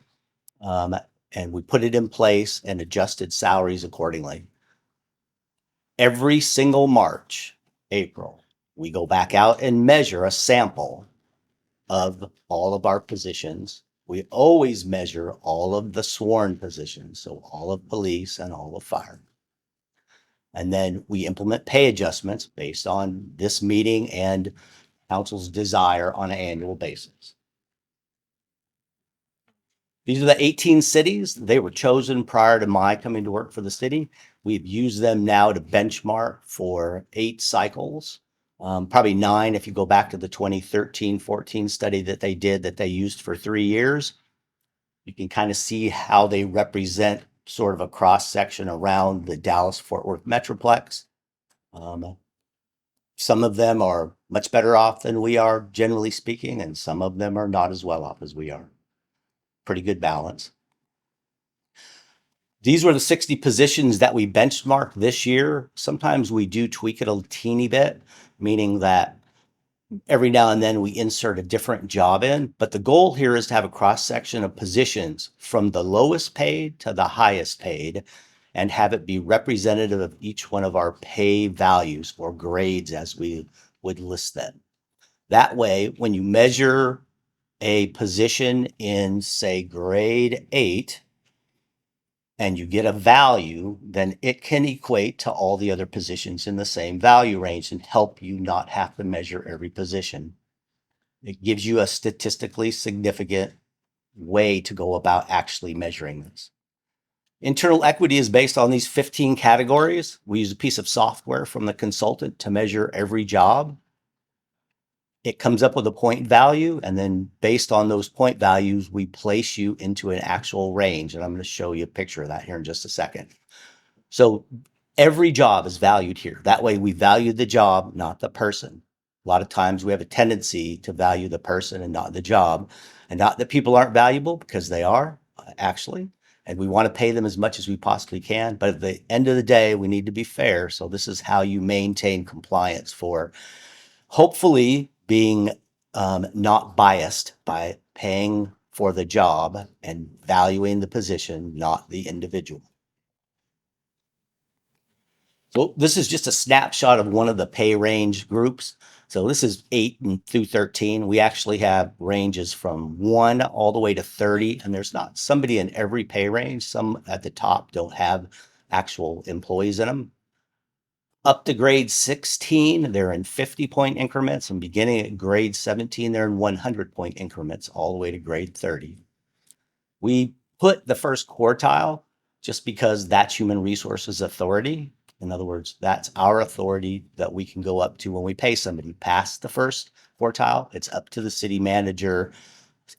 And we put it in place and adjusted salaries accordingly. Every single March, April, we go back out and measure a sample of all of our positions. We always measure all of the sworn positions, so all of police and all of fire. And then we implement pay adjustments based on this meeting and council's desire on an annual basis. These are the 18 cities. They were chosen prior to my coming to work for the city. We've used them now to benchmark for 8 cycles. Probably 9 if you go back to the 2013-14 study that they did that they used for 3 years. You can kind of see how they represent sort of a cross section around the Dallas-Fort Worth Metroplex. Some of them are much better off than we are, generally speaking, and some of them are not as well off as we are. Pretty good balance. These were the 60 positions that we benchmarked this year. Sometimes we do tweak it a teeny bit, meaning that every now and then we insert a different job in. But the goal here is to have a cross section of positions from the lowest paid to the highest paid and have it be representative of each one of our pay values or grades as we would list them. That way, when you measure a position in, say, grade 8, and you get a value, then it can equate to all the other positions in the same value range and help you not have to measure every position. It gives you a statistically significant way to go about actually measuring this. Internal equity is based on these 15 categories. We use a piece of software from the consultant to measure every job. It comes up with a point value, and then based on those point values, we place you into an actual range. And I'm going to show you a picture of that here in just a second. So every job is valued here. That way we value the job, not the person. A lot of times we have a tendency to value the person and not the job. And not that people aren't valuable, because they are, actually. And we want to pay them as much as we possibly can. But at the end of the day, we need to be fair. So this is how you maintain compliance for hopefully being not biased by paying for the job and valuing the position, not the individual. So this is just a snapshot of one of the pay range groups. So this is 8 through 13. We actually have ranges from 1 all the way to 30, and there's not somebody in every pay range. Some at the top don't have actual employees in them. Up to grade 16, they're in 50-point increments, and beginning at grade 17, they're in 100-point increments all the way to grade 30. We put the first quartile just because that's human resources authority. In other words, that's our authority that we can go up to when we pay somebody past the first quartile. It's up to the city manager,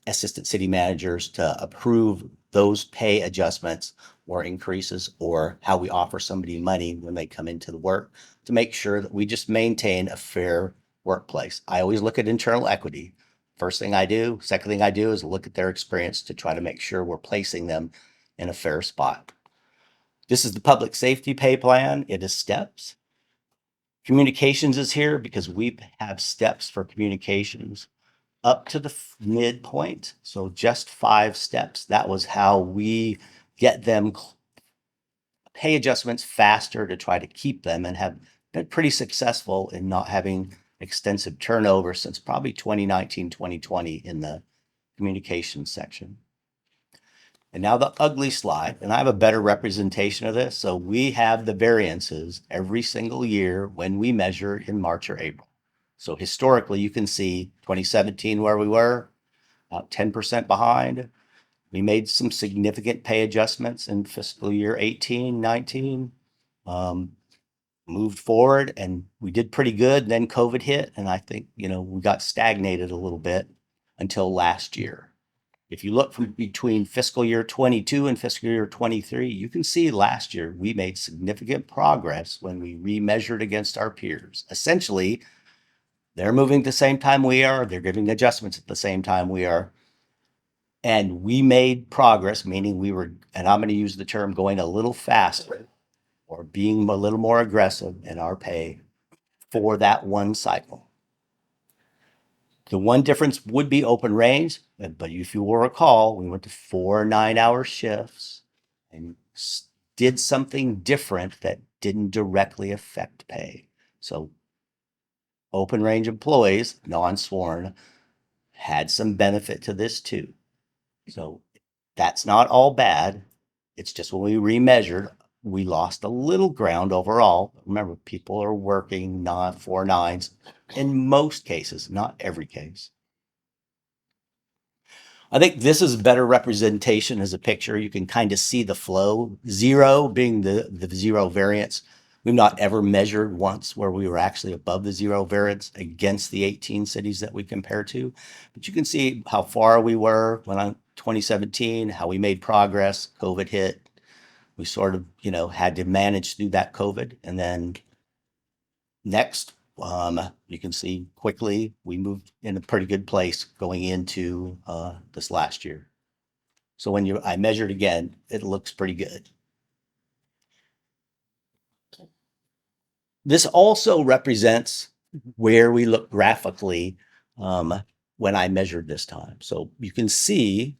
assistant city managers to approve those pay adjustments or increases, or how we offer somebody money when they come into the work, to make sure that we just maintain a fair workplace. I always look at internal equity. First thing I do, second thing I do is look at their experience to try to make sure we're placing them in a fair spot. This is the public safety pay plan. It is steps. Communications is here because we have steps for communications up to the midpoint. So just 5 steps. That was how we get them pay adjustments faster to try to keep them, and have been pretty successful in not having extensive turnover since probably 2019, 2020 in the communications section. And now the ugly slide, and I have a better representation of this. So we have the variances every single year when we measure in March or April. So historically, you can see 2017 where we were, about 10% behind. We made some significant pay adjustments in fiscal year 18, 19, moved forward, and we did pretty good. Then COVID hit, and I think, we got stagnated a little bit until last year. If you look from between fiscal year 22 and fiscal year 23, you can see last year we made significant progress when we remeasured against our peers. Essentially, they're moving at the same time we are, they're giving adjustments at the same time we are. And we made progress, meaning we were, and I'm going to use the term going a little faster or being a little more aggressive in our pay for that one cycle. The one difference would be open range, but if you will recall, we went to 4 9-hour shifts and did something different that didn't directly affect pay. So open range employees, non-sworn, had some benefit to this too. So that's not all bad. It's just when we remeasured, we lost a little ground overall. Remember, people are working not 4 9s in most cases, not every case. I think this is better representation as a picture. You can kind of see the flow. 0 being the zero variance. We've not ever measured once where we were actually above the 0 variance against the 18 cities that we compare to. But you can see how far we were when on 2017, how we made progress, COVID hit. We sort of, had to manage through that COVID. And then next, you can see quickly we moved in a pretty good place going into this last year. So when I measured again, it looks pretty good. This also represents where we look graphically when I measured this time. So you can see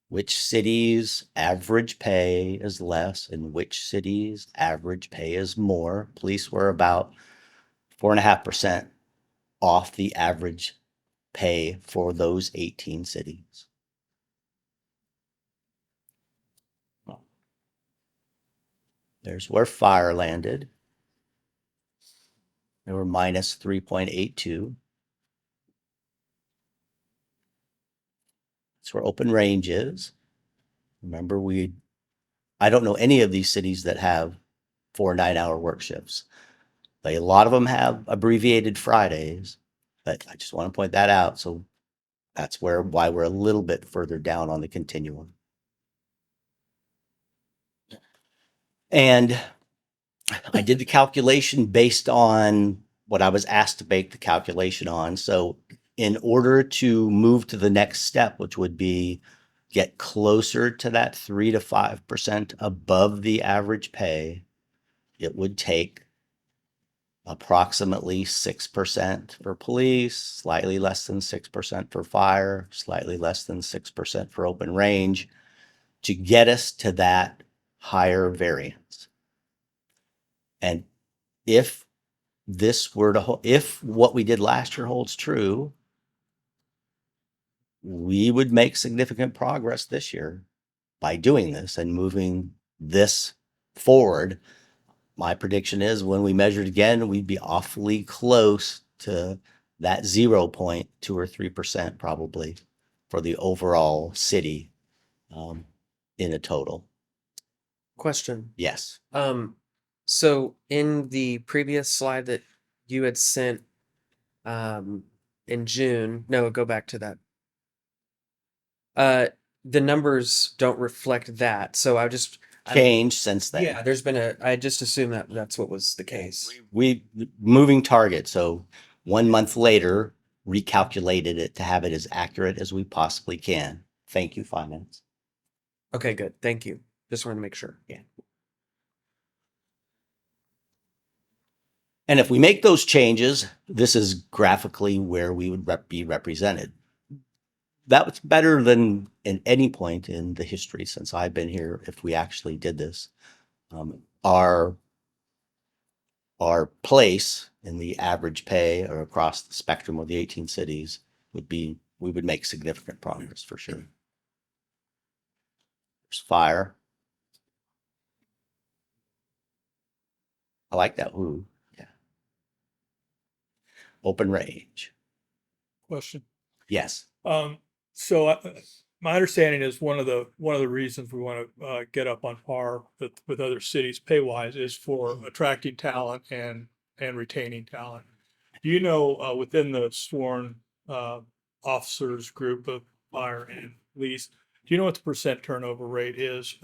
which cities average pay is less and which cities average pay is more. Police were about 4.5% off the average pay for those 18 cities. There's where fire landed. They were minus 3.82. That's where open range is. Remember, I don't know any of these cities that have 4 9-hour work shifts. A lot of them have abbreviated Fridays, but I just want to point that out. So that's why we're a little bit further down on the continuum. And I did the calculation based on what I was asked to bake the calculation on. So in order to move to the next step, which would be get closer to that 3 to 5% above the average pay, it would take approximately 6% for police, slightly less than 6% for fire, slightly less than 6% for open range to get us to that higher variance. And if what we did last year holds true, we would make significant progress this year by doing this and moving this forward. My prediction is when we measured again, we'd be awfully close to that 0.2 or 3% probably for the overall city in a total.
Question.
Yes.
So in the previous slide that you had sent in June, no, go back to that. The numbers don't reflect that. So
Changed since then.
Yeah, I just assumed that that's what was the case.
We moving target. So 1 month later, recalculated it to have it as accurate as we possibly can. Thank you, finance.
Okay, good. Thank you. Just wanted to make sure.
Yeah. And if we make those changes, this is graphically where we would be represented. That's better than in any point in the history since I've been here. If we actually did this, our place in the average pay or across the spectrum of the 18 cities we would make significant progress for sure. There's fire. I like that. Ooh, yeah. Open range.
Question. Yes. So my understanding is one of the reasons we want to get up on par with other cities pay wise is for attracting talent and retaining talent. Do you know within the sworn officers group of fire and police. Do you know what the percent turnover rate is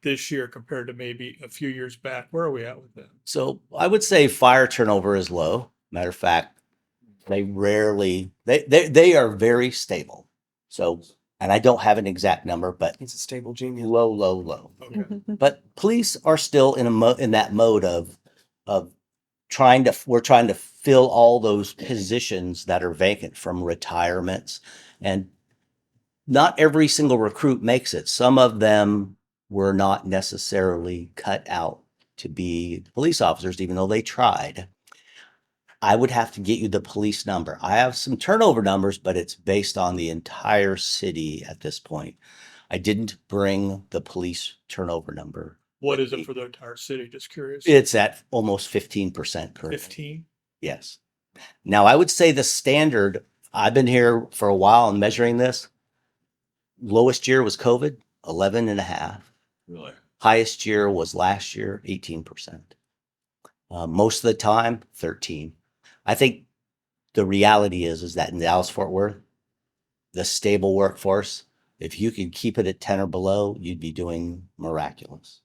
this year compared to maybe a few years back? Where are we at with that?
So I would say fire turnover is low. Matter of fact, they rarely, they are very stable. So, and I don't have an exact number, but
He's a stable genius.
low, low, low.
Okay.
But police are still in that mode of we're trying to fill all those positions that are vacant from retirements. And not every single recruit makes it. Some of them were not necessarily cut out to be police officers, even though they tried. I would have to get you the police number. I have some turnover numbers, but it's based on the entire city at this point. I didn't bring the police turnover number.
What is it for the entire city? Just curious.
It's at almost 15% currently.
15?
Yes. Now, I would say the standard, I've been here for a while and measuring this. Lowest year was COVID, 11.5.
Really?
Highest year was last year, 18%. Most of the time, 13. I think the reality is that in Dallas Fort Worth, the stable workforce, if you could keep it at 10 or below, you'd be doing miraculous.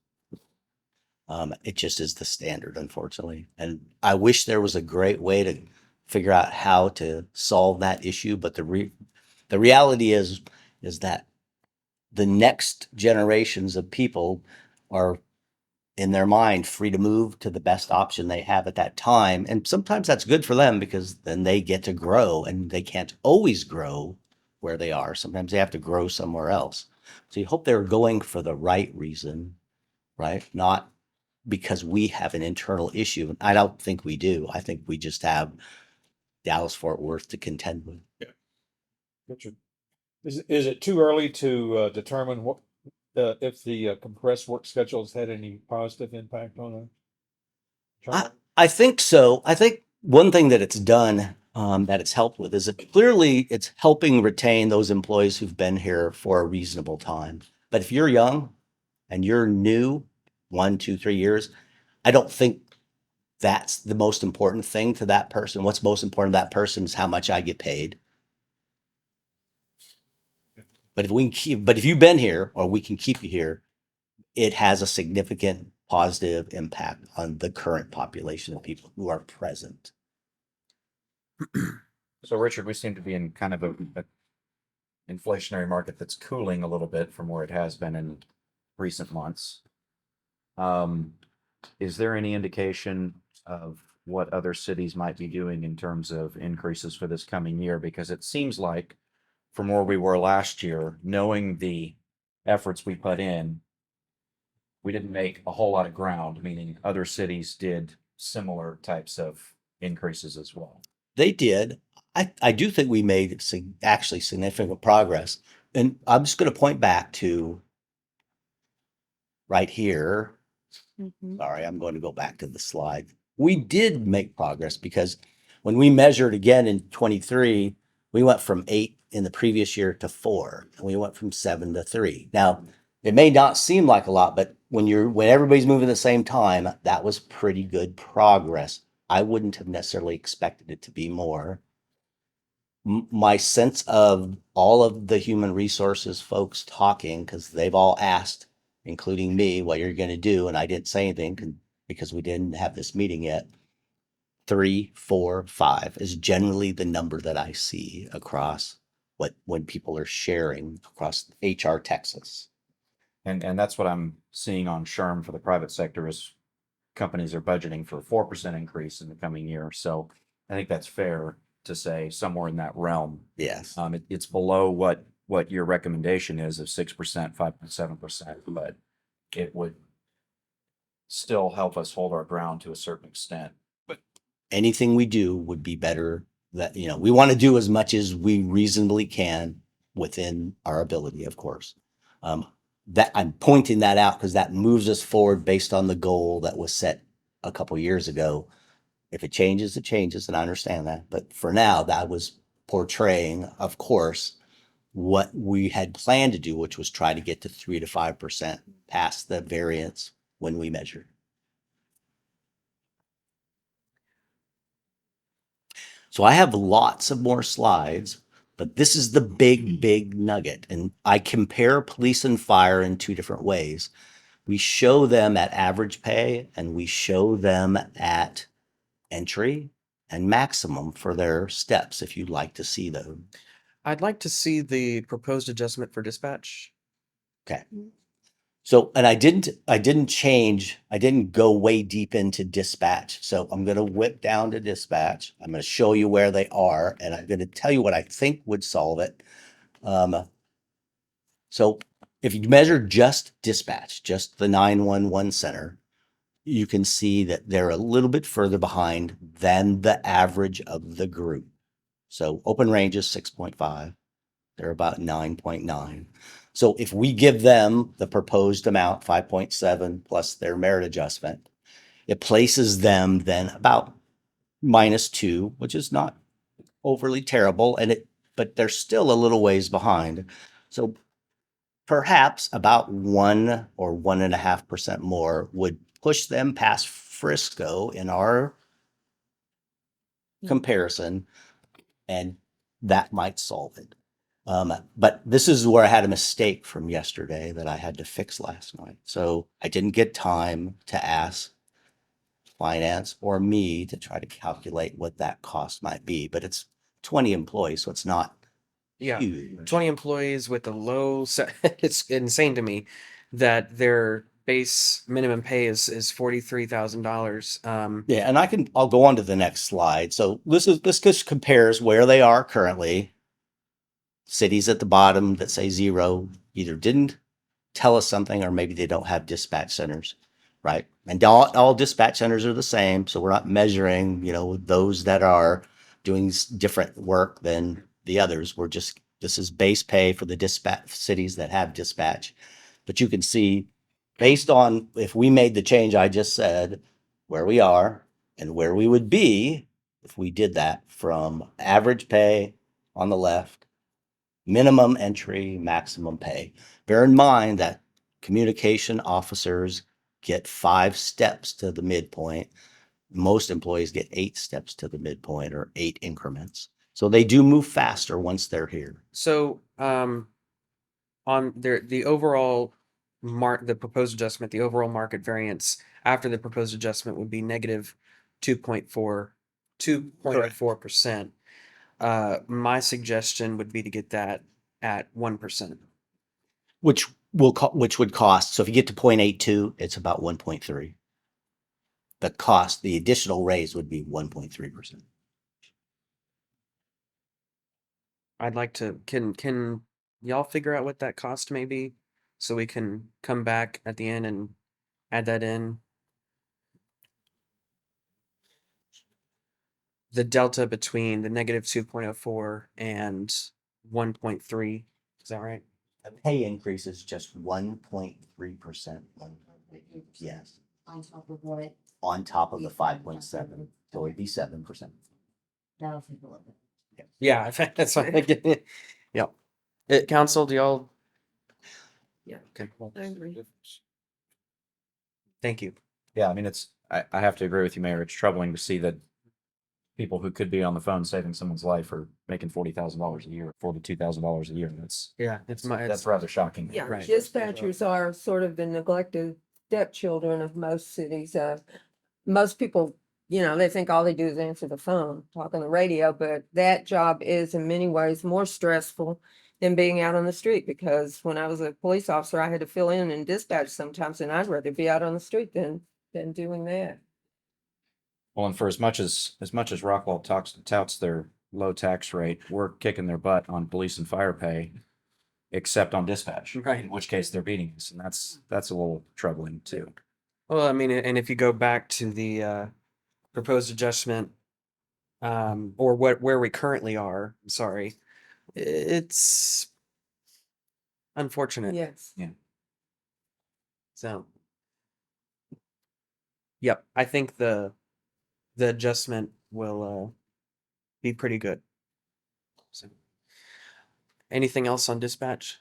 It just is the standard, unfortunately. And I wish there was a great way to figure out how to solve that issue. But the reality is that the next generations of people are in their mind free to move to the best option they have at that time. And sometimes that's good for them because then they get to grow, and they can't always grow where they are. Sometimes they have to grow somewhere else. So you hope they're going for the right reason, right? Not because we have an internal issue. I don't think we do. I think we just have Dallas Fort Worth to contend with.
Richard, is it too early to determine what if the compressed work schedule has had any positive impact on it?
I think so. I think one thing that it's done, that it's helped with, is that clearly it's helping retain those employees who've been here for a reasonable time. But if you're young and you're new, 1, 2, 3 years, I don't think that's the most important thing to that person. What's most important to that person is how much I get paid. But if you've been here, or we can keep you here, it has a significant positive impact on the current population of people who are present.
So Richard, we seem to be in kind of a inflationary market that's cooling a little bit from where it has been in recent months. Is there any indication of what other cities might be doing in terms of increases for this coming year? Because it seems like from where we were last year, knowing the efforts we put in, we didn't make a whole lot of ground, meaning other cities did similar types of increases as well.
They did. I do think we made actually significant progress. And I'm just going to point back to right here. Sorry, I'm going to go back to the slide. We did make progress because when we measured again in 23, we went from 8 in the previous year to 4, and we went from 7 to 3. Now, it may not seem like a lot, but when everybody's moving at the same time, that was pretty good progress. I wouldn't have necessarily expected it to be more. My sense of all of the human resources folks talking, because they've all asked, including me, what you're going to do, and I didn't say anything because we didn't have this meeting yet. 3, 4, 5 is generally the number that I see across when people are sharing across HR Texas.
And that's what I'm seeing on SHRM for the private sector is companies are budgeting for a 4% increase in the coming year. So I think that's fair to say somewhere in that realm.
Yes.
It's below what your recommendation is of 6%, 5.7%, but it would still help us hold our ground to a certain extent.
But anything we do would be better. That, we want to do as much as we reasonably can within our ability, of course. That I'm pointing that out because that moves us forward based on the goal that was set a couple years ago. If it changes, it changes, and I understand that. But for now, that was portraying, of course, what we had planned to do, which was try to get to 3 to 5% past the variance when we measured. So I have lots of more slides, But this is the big nugget. And I compare police and fire in two different ways. We show them at average pay and we show them at entry and maximum for their steps, if you'd like to see those.
I'd like to see the proposed adjustment for dispatch.
Okay. So, and I didn't go way deep into dispatch. So I'm going to whip down to dispatch. I'm going to show you where they are and I'm going to tell you what I think would solve it. So if you measure just dispatch, just the 911 center, you can see that they're a little bit further behind than the average of the group. So open range is 6.5. They're about 9.9. So if we give them the proposed amount, 5.7 plus their merit adjustment, it places them then about -2, which is not overly terrible. But they're still a little ways behind. So perhaps about 1 or 1.5% more would push them past Frisco in our comparison, and that might solve it. But this is where I had a mistake from yesterday that I had to fix last night. So I didn't get time to ask finance or me to try to calculate what that cost might be, but it's 20 employees, so it's not
Yeah,
huge.
20 employees with a low it's insane to me that their base minimum pay is $43,000.
Yeah, and I'll go on to the next slide. So this just compares where they are currently. Cities at the bottom that say 0 either didn't tell us something or maybe they don't have dispatch centers, right? And all dispatch centers are the same. So we're not measuring, those that are doing different work than the others. This is base pay for the dispatch cities that have dispatch. But you can see based on if we made the change I just said, where we are and where we would be if we did that from average pay on the left, minimum entry, maximum pay. Bear in mind that communication officers get 5 steps to the midpoint. Most employees get 8 steps to the midpoint or 8 increments. So they do move faster once they're here.
So on the overall the proposed adjustment, the overall market variance after the proposed adjustment would be negative 2.4%. My suggestion would be to get that at 1%.
Which would cost. So if you get to 0.82, it's about 1.3. The additional raise would be 1.3%.
I'd like to can y'all figure out what that cost may be so we can come back at the end and add that in? The delta between the negative 2.04 and 1.3. Is that right?
The pay increase is just 1.3%. Yes.
On top of what?
On top of the 5.7. So it'd be 7%.
That'll take a little bit.
Yeah, that's what I get. Yep. Council, do y'all? Yeah. Okay. Well,
I agree.
thank you.
Yeah, I mean, I have to agree with you, Mayor. It's troubling to see that people who could be on the phone saving someone's life are making $40,000 a year, $42,000 a year. That's
It's
rather shocking.
Yeah,
Right.
dispatchers are sort of the neglected stepchildren of most cities. Most people, they think all they do is answer the phone, talk on the radio, but that job is in many ways more stressful than being out on the street, because when I was a police officer, I had to fill in and dispatch sometimes, and I'd rather be out on the street than doing that.
Well, and for as much as Rockwell touts their low tax rate, we're kicking their butt on police and fire pay, except on dispatch.
Right.
In which case they're beating us, and that's a little troubling too.
Well, I mean, and if you go back to the proposed adjustment, or where we currently are, sorry, it's unfortunate.
Yes.
So, yep, I think the adjustment will be pretty good. So, anything else on dispatch?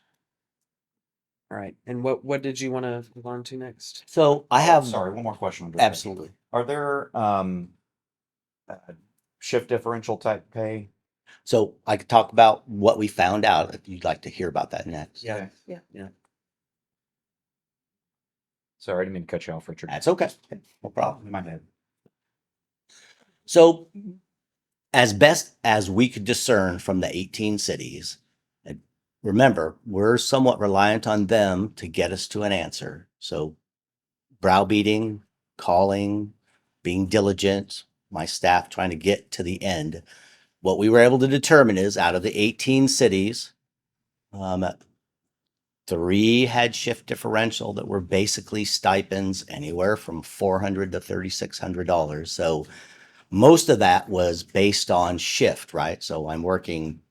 All right, and what did you want to move on to next?
So I have.
Sorry, one more question. on dispatch.
Absolutely.
Are there shift differential type pay
So I could talk about what we found out if you'd like to hear about that next.
Yeah.
Sorry, I didn't mean to cut you off, Richard.
That's okay. No problem.
My bad.
So, as best as we could discern from the 18 cities, and remember, we're somewhat reliant on them to get us to an answer. So, browbeating, calling, being diligent, my staff trying to get to the end. What we were able to determine is out of the 18 cities, 3 had shift differential that were basically stipends anywhere from $400 to $3,600. So most of that was based on shift, right? So I'm working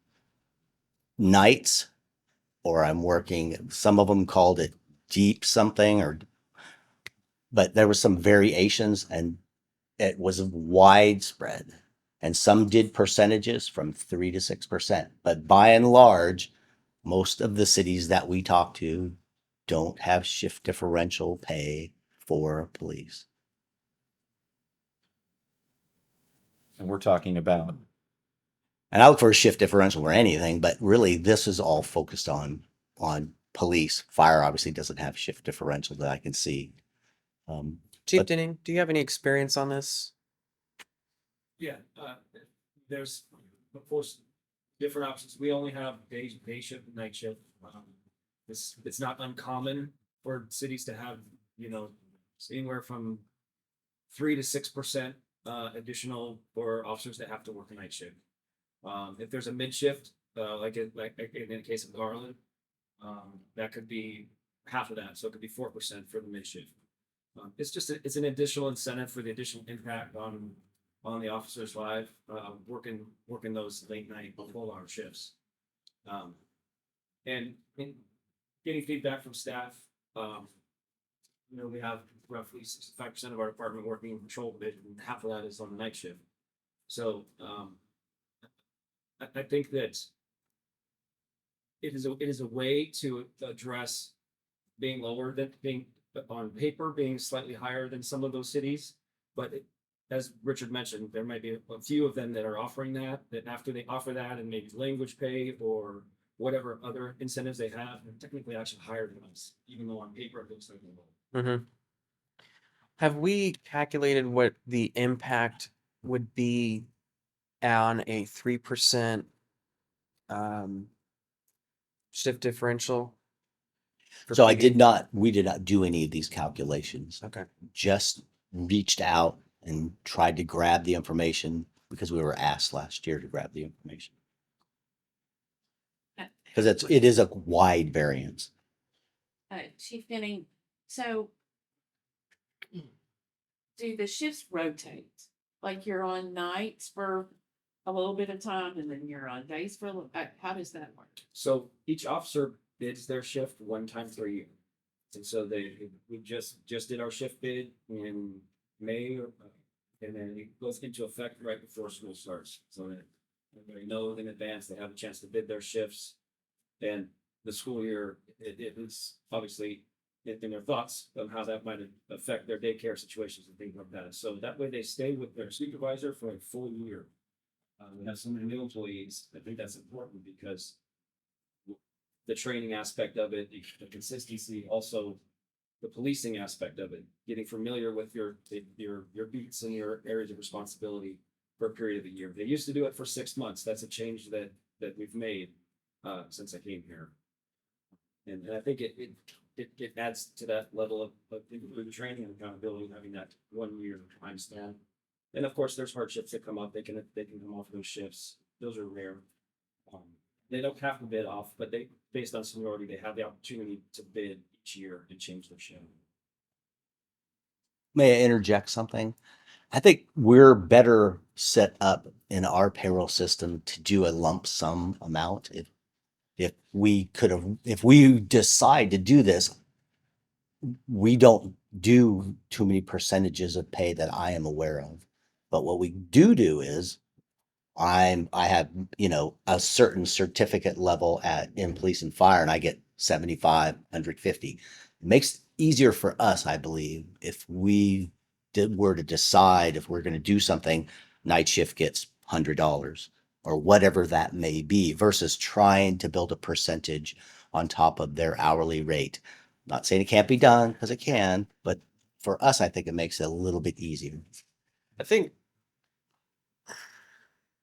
nights, or I'm working, some of them called it deep something, but there was some variations, and it was widespread. And some did percentages from 3 to 6%. But by and large, most of the cities that we talk to don't have shift differential pay for police.
And we're talking about,
And I look for a shift differential or anything, but really this is all focused on police. Fire obviously doesn't have shift differential that I can see.
Chief
But-
Denning, do you have any experience on this?
Yeah, there's, of course, different options. We only have day shift and night shift. It's not uncommon for cities to have, anywhere from 3 to 6% additional for officers that have to work a night shift. If there's a mid shift, like in the case of Garland, that could be half of that, so it could be 4% for the mid shift. It's an additional incentive for the additional impact on the officer's life, working those late night 12-hour shifts. And getting feedback from staff, we have roughly 65% of our department working in patrol division, and half of that is on the night shift. So I think that it is a way to address being lower than being on paper, being slightly higher than some of those cities, but as Richard mentioned, there might be a few of them that are offering that after they offer that and maybe language pay or whatever other incentives they have, they're technically actually higher than us, even though on paper it looks like they're low.
Mm-hmm. Have we calculated what the impact would be on a 3% shift differential?
So we did not do any of these calculations.
Okay.
Just reached out and tried to grab the information because we were asked last year to grab the information. Because it is a wide variance.
Chief Denning, so do the shifts rotate? Like you're on nights for a little bit of time and then you're on days for a little, how does that work?
So each officer bids their shift one time per year. And so we just did our shift bid in May, and then it goes into effect right before school starts. So that everybody knows in advance, they have a chance to bid their shifts. And the school year, it is obviously in their thoughts of how that might affect their daycare situations and things like that. So that way they stay with their supervisor for a full year. We have so many new employees. I think that's important because the training aspect of it, the consistency, also the policing aspect of it, getting familiar with your beats and your areas of responsibility for a period of a year. They used to do it for 6 months. That's a change that we've made since I came here. And I think it adds to that level of improved training and accountability, having that 1 year time span. And of course, there's hardships that come up. They can come off those shifts. Those are rare. They don't have to bid off, but based on seniority, they have the opportunity to bid each year and change their shift.
May I interject something? I think we're better set up in our payroll system to do a lump sum amount. If we decide to do this, we don't do too many percentages of pay that I am aware of. But what we do is I have, a certain certificate level in police and fire, and I get 75, 150. It makes it easier for us, I believe, if we were to decide if we're going to do something, night shift gets $100. or whatever that may be versus trying to build a percentage on top of their hourly rate. Not saying it can't be done because it can, but for us, I think it makes it a little bit easier.
I think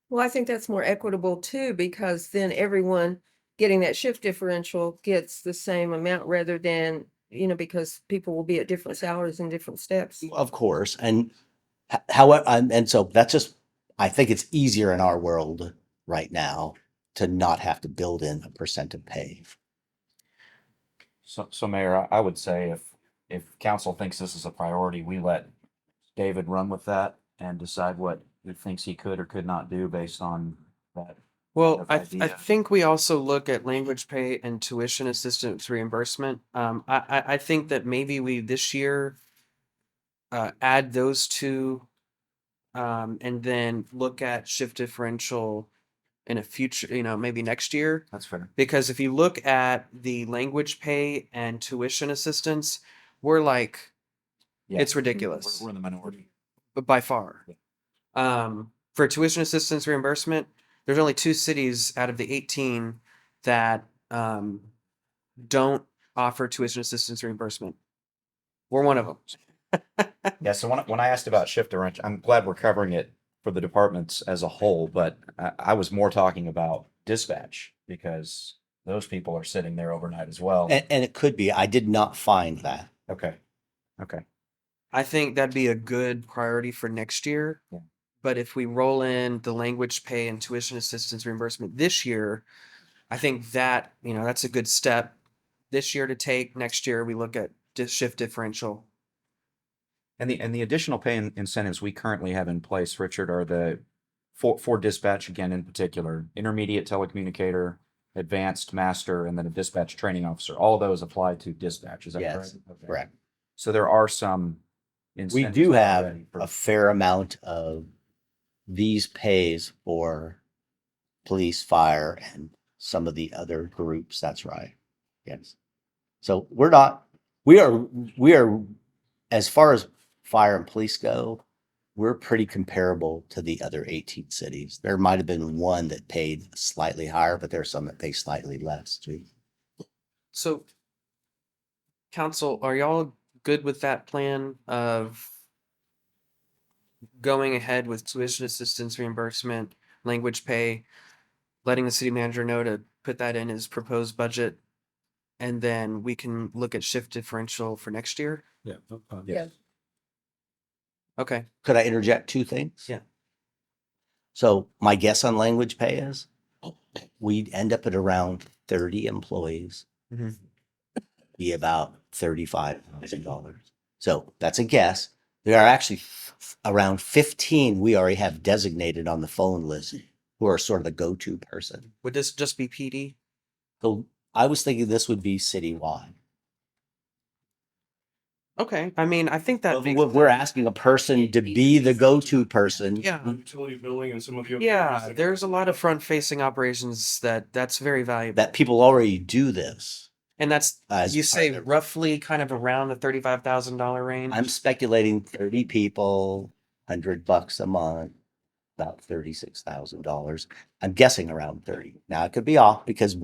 Well, I think that's more equitable too, because then everyone getting that shift differential gets the same amount rather than, because people will be at different salaries and different steps.
Of course. And however, and so that's just, I think it's easier in our world right now to not have to build in a percent of pay.
So Mayor, I would say if council thinks this is a priority, we let David run with that and decide what he thinks he could or could not do based on that.
Well,
Rough
I
idea.
think we also look at language pay and tuition assistance reimbursement. I think that maybe we this year add those two, and then look at shift differential in a future, maybe next year.
That's fair.
Because if you look at the language pay and tuition assistance, we're like,
Yeah.
it's ridiculous,
We're in the minority.
but by far. For tuition assistance reimbursement, there's only 2 cities out of the 18 that don't offer tuition assistance reimbursement. We're one of them.
Yeah, so when I asked about shift differential, I'm glad we're covering it for the departments as a whole, but I was more talking about dispatch because those people are sitting there overnight as well.
And it could be, I did not find that.
Okay. Okay.
I think that'd be a good priority for next year.
Yeah.
But if we roll in the language pay and tuition assistance reimbursement this year, I think that, that's a good step this year to take. Next year, we look at shift differential.
And the additional pay incentives we currently have in place, Richard, are the for dispatch again in particular, intermediate telecommunicator, advanced master, and then a dispatch training officer. All of those apply to dispatch. Is that
Yes,
correct? Okay.
correct.
So there are some
We
incentives
do have
already for-
a fair amount of these pays for police, fire, and some of the other groups. That's right. Yes. So we are, as far as fire and police go, we're pretty comparable to the other 18 cities. There might have been one that paid slightly higher, but there's some that pay slightly less too.
So, council, are y'all good with that plan of going ahead with tuition assistance reimbursement, language pay, letting the city manager know to put that in his proposed budget, and then we can look at shift differential for next year?
Yeah.
Yeah.
Okay.
Could I interject 2 things?
Yeah.
So my guess on language pay is we'd end up at around 30 employees,
Mhm.
be about $35,000. So that's a guess. There are actually around 15 we already have designated on the phone list who are sort of the go-to person.
Would this just be PD?
So I was thinking this would be citywide.
Okay. I mean, I think that makes
We're asking a person to be the go-to person.
Yeah.
Utility billing and some of the other.
Yeah, there's a lot of front-facing operations that's very valuable.
That people already do this.
And that's,
as
you
part
say
of their-
roughly kind of around the $35,000 range?
I'm speculating 30 people, $100 a month, about $36,000. I'm guessing around 30. Now it could be off because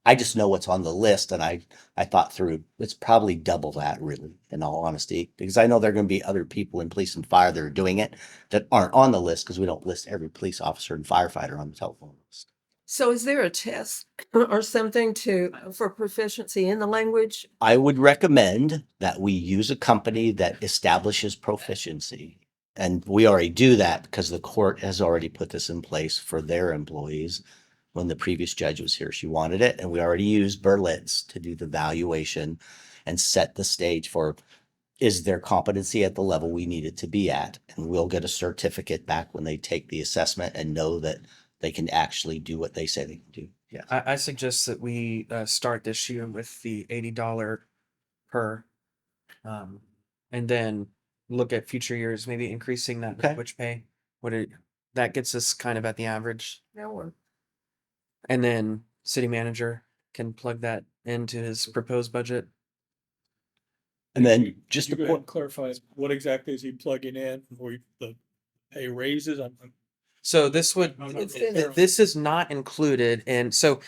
I just know what's on the list, and I thought through it's probably double that, really, in all honesty, because I know there are going to be other people in police and fire that are doing it that aren't on the list because we don't list every police officer and firefighter on the telephone list.
So is there a test or something for proficiency in the language?
I would recommend that we use a company that establishes proficiency. And we already do that because the court has already put this in place for their employees. When the previous judge was here, she wanted it. And we already used Berlitz to do the valuation and set the stage for, is their competency at the level we need it to be at? And we'll get a certificate back when they take the assessment and know that they can actually do what they say they can do. Yeah.
I suggest that we start this year with the $80 per, and then look at future years, maybe increasing that
Okay.
language pay. That gets us kind of at the average.
That'll work.
And then city manager can plug that into his proposed budget.
And then just
You
to
go ahead
point,
and clarify, what exactly is he plugging in? The pay raises?
So this would,
It's in there.
this is not included, and so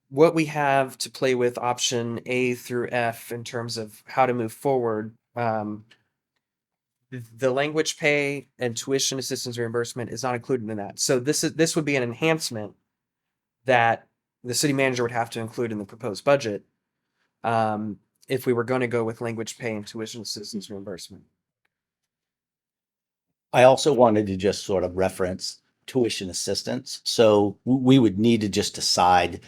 what we have to play with option A through F in terms of how to move forward, the language pay and tuition assistance reimbursement is not included in that. So this would be an enhancement that the city manager would have to include in the proposed budget, if we were going to go with language pay and tuition assistance reimbursement.
I also wanted to just sort of reference tuition assistance. So we would need to just decide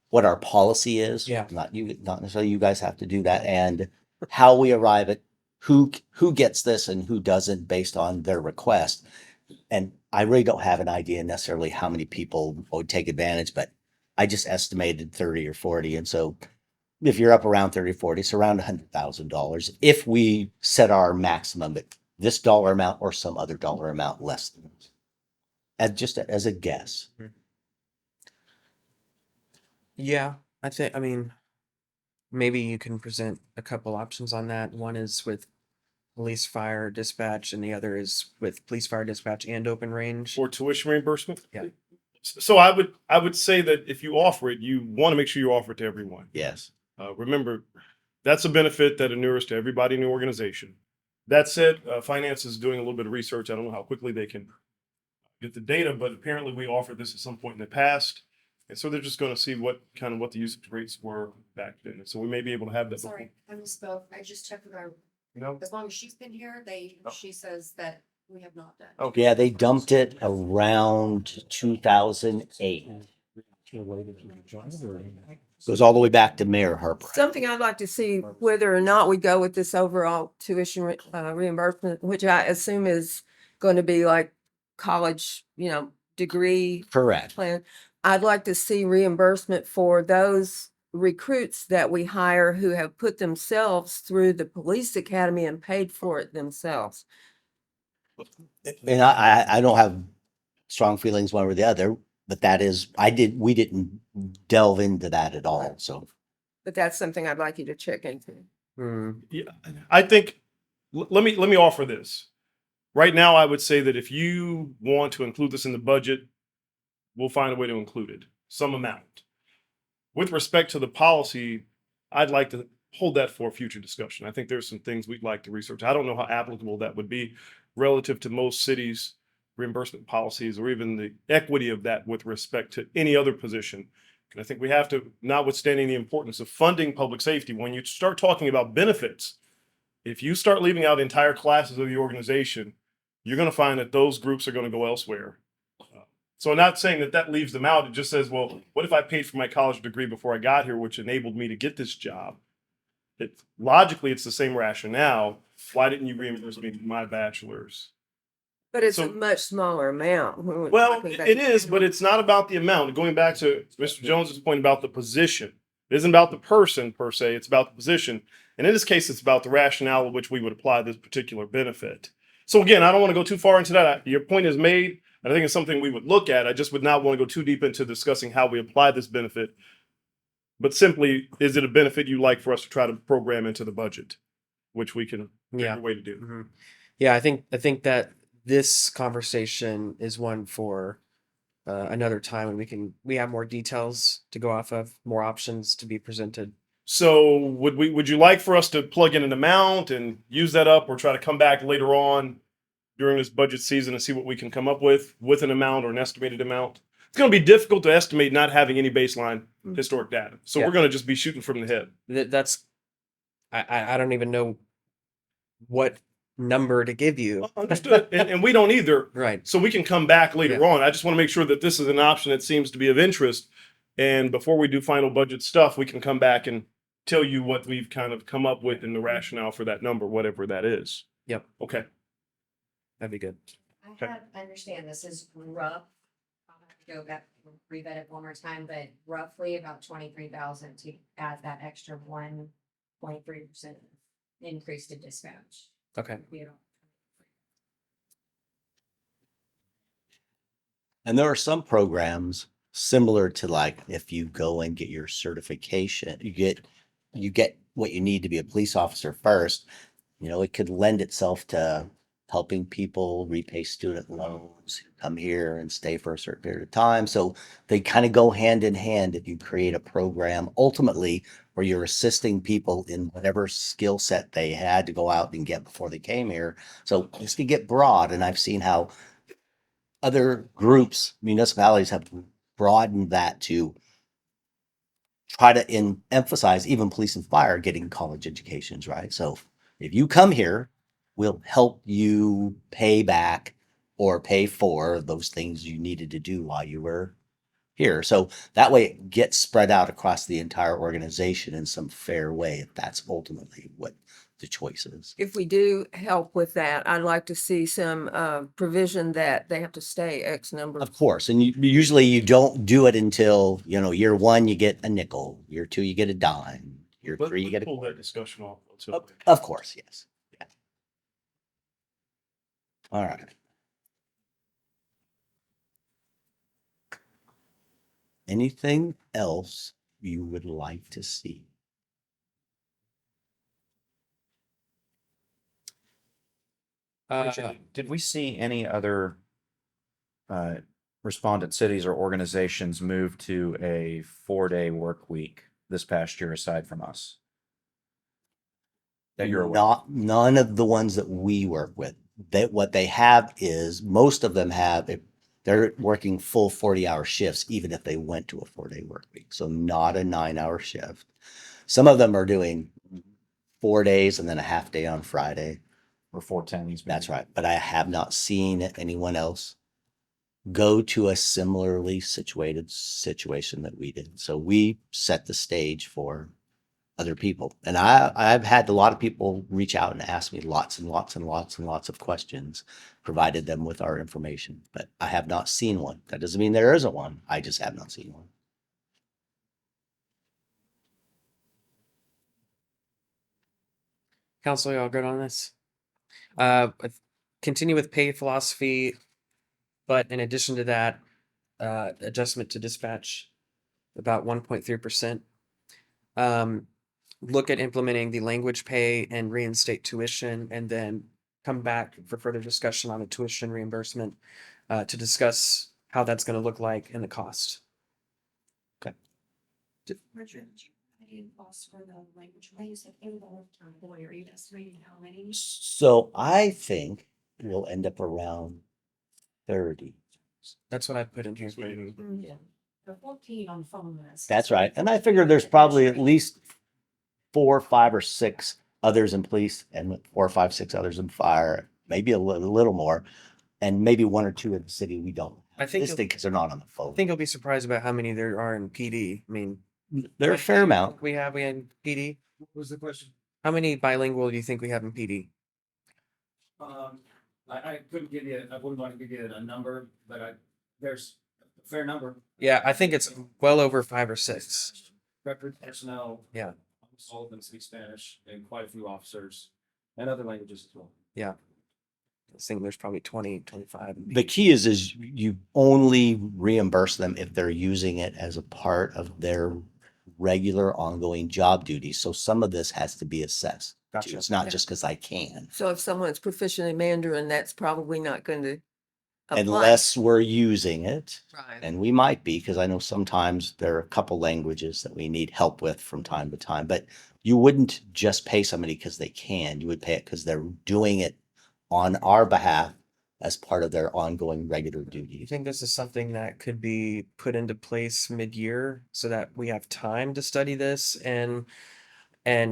what our policy is.
Yeah.
Not necessarily you guys have to do that, and how we arrive at who gets this and who doesn't based on their request. And I really don't have an idea necessarily how many people would take advantage, but I just estimated 30 or 40. And so if you're up around 30 or 40, it's around $100,000 if we set our maximum at this dollar amount or some other dollar amount less than this. As a guess.
Yeah, I mean, maybe you can present a couple options on that. One is with police, fire, dispatch, and the other is with police, fire, dispatch, and open range.
For tuition reimbursement?
Yeah.
So I would say that if you offer it, you want to make sure you offer it to everyone.
Yes.
Remember, that's a benefit that inures to everybody in the organization. That said, finance is doing a little bit of research. I don't know how quickly they can get the data, but apparently we offered this at some point in the past. And so they're just going to see what the usage rates were back then. And so we may be able to have that.
Sorry, I misspoke. I just checked with our,
No?
as long as she's been here, she says that we have not done.
Okay.
Yeah, they dumped it around 2008. Goes all the way back to Mayor Harper.
Something I'd like to see whether or not we go with this overall tuition reimbursement, which I assume is going to be like college, degree
Correct.
plan. I'd like to see reimbursement for those recruits that we hire who have put themselves through the police academy and paid for it themselves.
And I don't have strong feelings one way or the other, but we didn't delve into that at all. So
But that's something I'd like you to check into.
Yeah, I think, let me offer this. Right now, I would say that if you want to include this in the budget, we'll find a way to include it, some amount. With respect to the policy, I'd like to hold that for future discussion. I think there's some things we'd like to research. I don't know how applicable that would be relative to most cities' reimbursement policies or even the equity of that with respect to any other position. And I think we have to, notwithstanding the importance of funding public safety, when you start talking about benefits, if you start leaving out entire classes of the organization, you're going to find that those groups are going to go elsewhere. So I'm not saying that leaves them out. It just says, well, what if I paid for my college degree before I got here, which enabled me to get this job? Logically, it's the same rationale. Why didn't you reimburse me for my bachelor's?
But it's a much smaller amount.
Well, it is, but it's not about the amount. Going back to Mr. Jones's point about the position, it isn't about the person per se. It's about the position. And in this case, it's about the rationale of which we would apply this particular benefit. So again, I don't want to go too far into that. Your point is made. I think it's something we would look at. I just would not want to go too deep into discussing how we apply this benefit. But simply, is it a benefit you'd like for us to try to program into the budget, which we can figure a way to do.
Mm-hmm. Yeah, I think that this conversation is one for another time, and we have more details to go off of, more options to be presented.
So would you like for us to plug in an amount and use that up, or try to come back later on during this budget season and see what we can come up with an amount or an estimated amount? It's going to be difficult to estimate not having any baseline historic data. So
Yeah.
we're going to just be shooting from the hip.
I don't even know what number to give you.
Understood. and we don't either.
Right.
So we can come back later on. I just want to make sure that this is an option that seems to be of interest. And before we do final budget stuff, we can come back and tell you what we've kind of come up with and the rationale for that number, whatever that is.
Yep.
Okay.
That'd be good.
I understand this is rough. I'll have to go back and revet it one more time, but roughly about 23,000 to add that extra 1.3% increase to dispatch.
Okay.
And there are some programs similar to, like, if you go and get your certification, you get what you need to be a police officer first. It could lend itself to helping people repay student loans, come here and stay for a certain period of time. So they kind of go hand in hand if you create a program ultimately where you're assisting people in whatever skill set they had to go out and get before they came here. So just to get broad, and I've seen how other groups, municipalities have broadened that to try to emphasize even police and fire getting college educations, right? So if you come here, we'll help you pay back or pay for those things you needed to do while you were here. So that way it gets spread out across the entire organization in some fair way, if that's ultimately what the choice is.
If we do help with that, I'd like to see some provision that they have to stay X number.
Of course, and usually you don't do it until, year one, you get a nickel, year two, you get a dime, year
Let's
three, you get
pull
a
that discussion off. Until
Of course, yes. Yeah. All right. Anything else you would like to see?
Did we see any other respondent cities or organizations move to a 4-day work week this past year aside from us? That you're aware of?
None of the ones that we work with. What they have is most of them have they're working full 40-hour shifts, even if they went to a 4-day work week. So not a 9-hour shift. Some of them are doing 4 days and then a half day on Friday.
Or 410s.
That's right. But I have not seen anyone else go to a similarly situated situation that we did. So we set the stage for other people. And I've had a lot of people reach out and ask me lots and lots and lots and lots of questions, provided them with our information, but I have not seen one. That doesn't mean there isn't one. I just have not seen one.
Council, y'all good on this? Continue with pay philosophy, but in addition to that, adjustment to dispatch about 1.3%. Look at implementing the language pay and reinstate tuition, and then come back for further discussion on the tuition reimbursement to discuss how that's going to look like and the cost.
Richard, any costs for the language ways that involve employer, are you estimating how many?
So I think we'll end up around 30.
That's what I put in here.
Yeah, the 14 on the phone list.
That's right. And I figure there's probably at least 4, 5, or 6 others in police and 4, 5, 6 others in fire, maybe a little more, and maybe 1 or 2 in the city we don't.
I think
This thing, because they're not on the
I
phone.
think you'll be surprised about how many there are in PD. I mean,
There are a fair amount.
we have in PD.
What was the question?
How many bilingual do you think we have in PD?
I couldn't give you, I wouldn't want to give you a number, but there's a fair number.
Yeah, I think it's well over 5 or 6.
Record personnel.
Yeah.
Almost all of them speak Spanish, and quite a few officers and other languages as well.
Yeah. I think there's probably 20, 25. in
The
PD.
key is you only reimburse them if they're using it as a part of their regular ongoing job duties. So some of this has to be assessed. too.
Gotcha.
It's not
Yeah.
just because I can.
So if someone's proficient in Mandarin, that's probably not going to apply.
Unless we're using it.
Right.
And we might be, because I know sometimes there are a couple languages that we need help with from time to time, but you wouldn't just pay somebody because they can. You would pay it because they're doing it on our behalf as part of their ongoing regular
Do you
duties.
think this is something that could be put into place mid-year so that we have time to study this and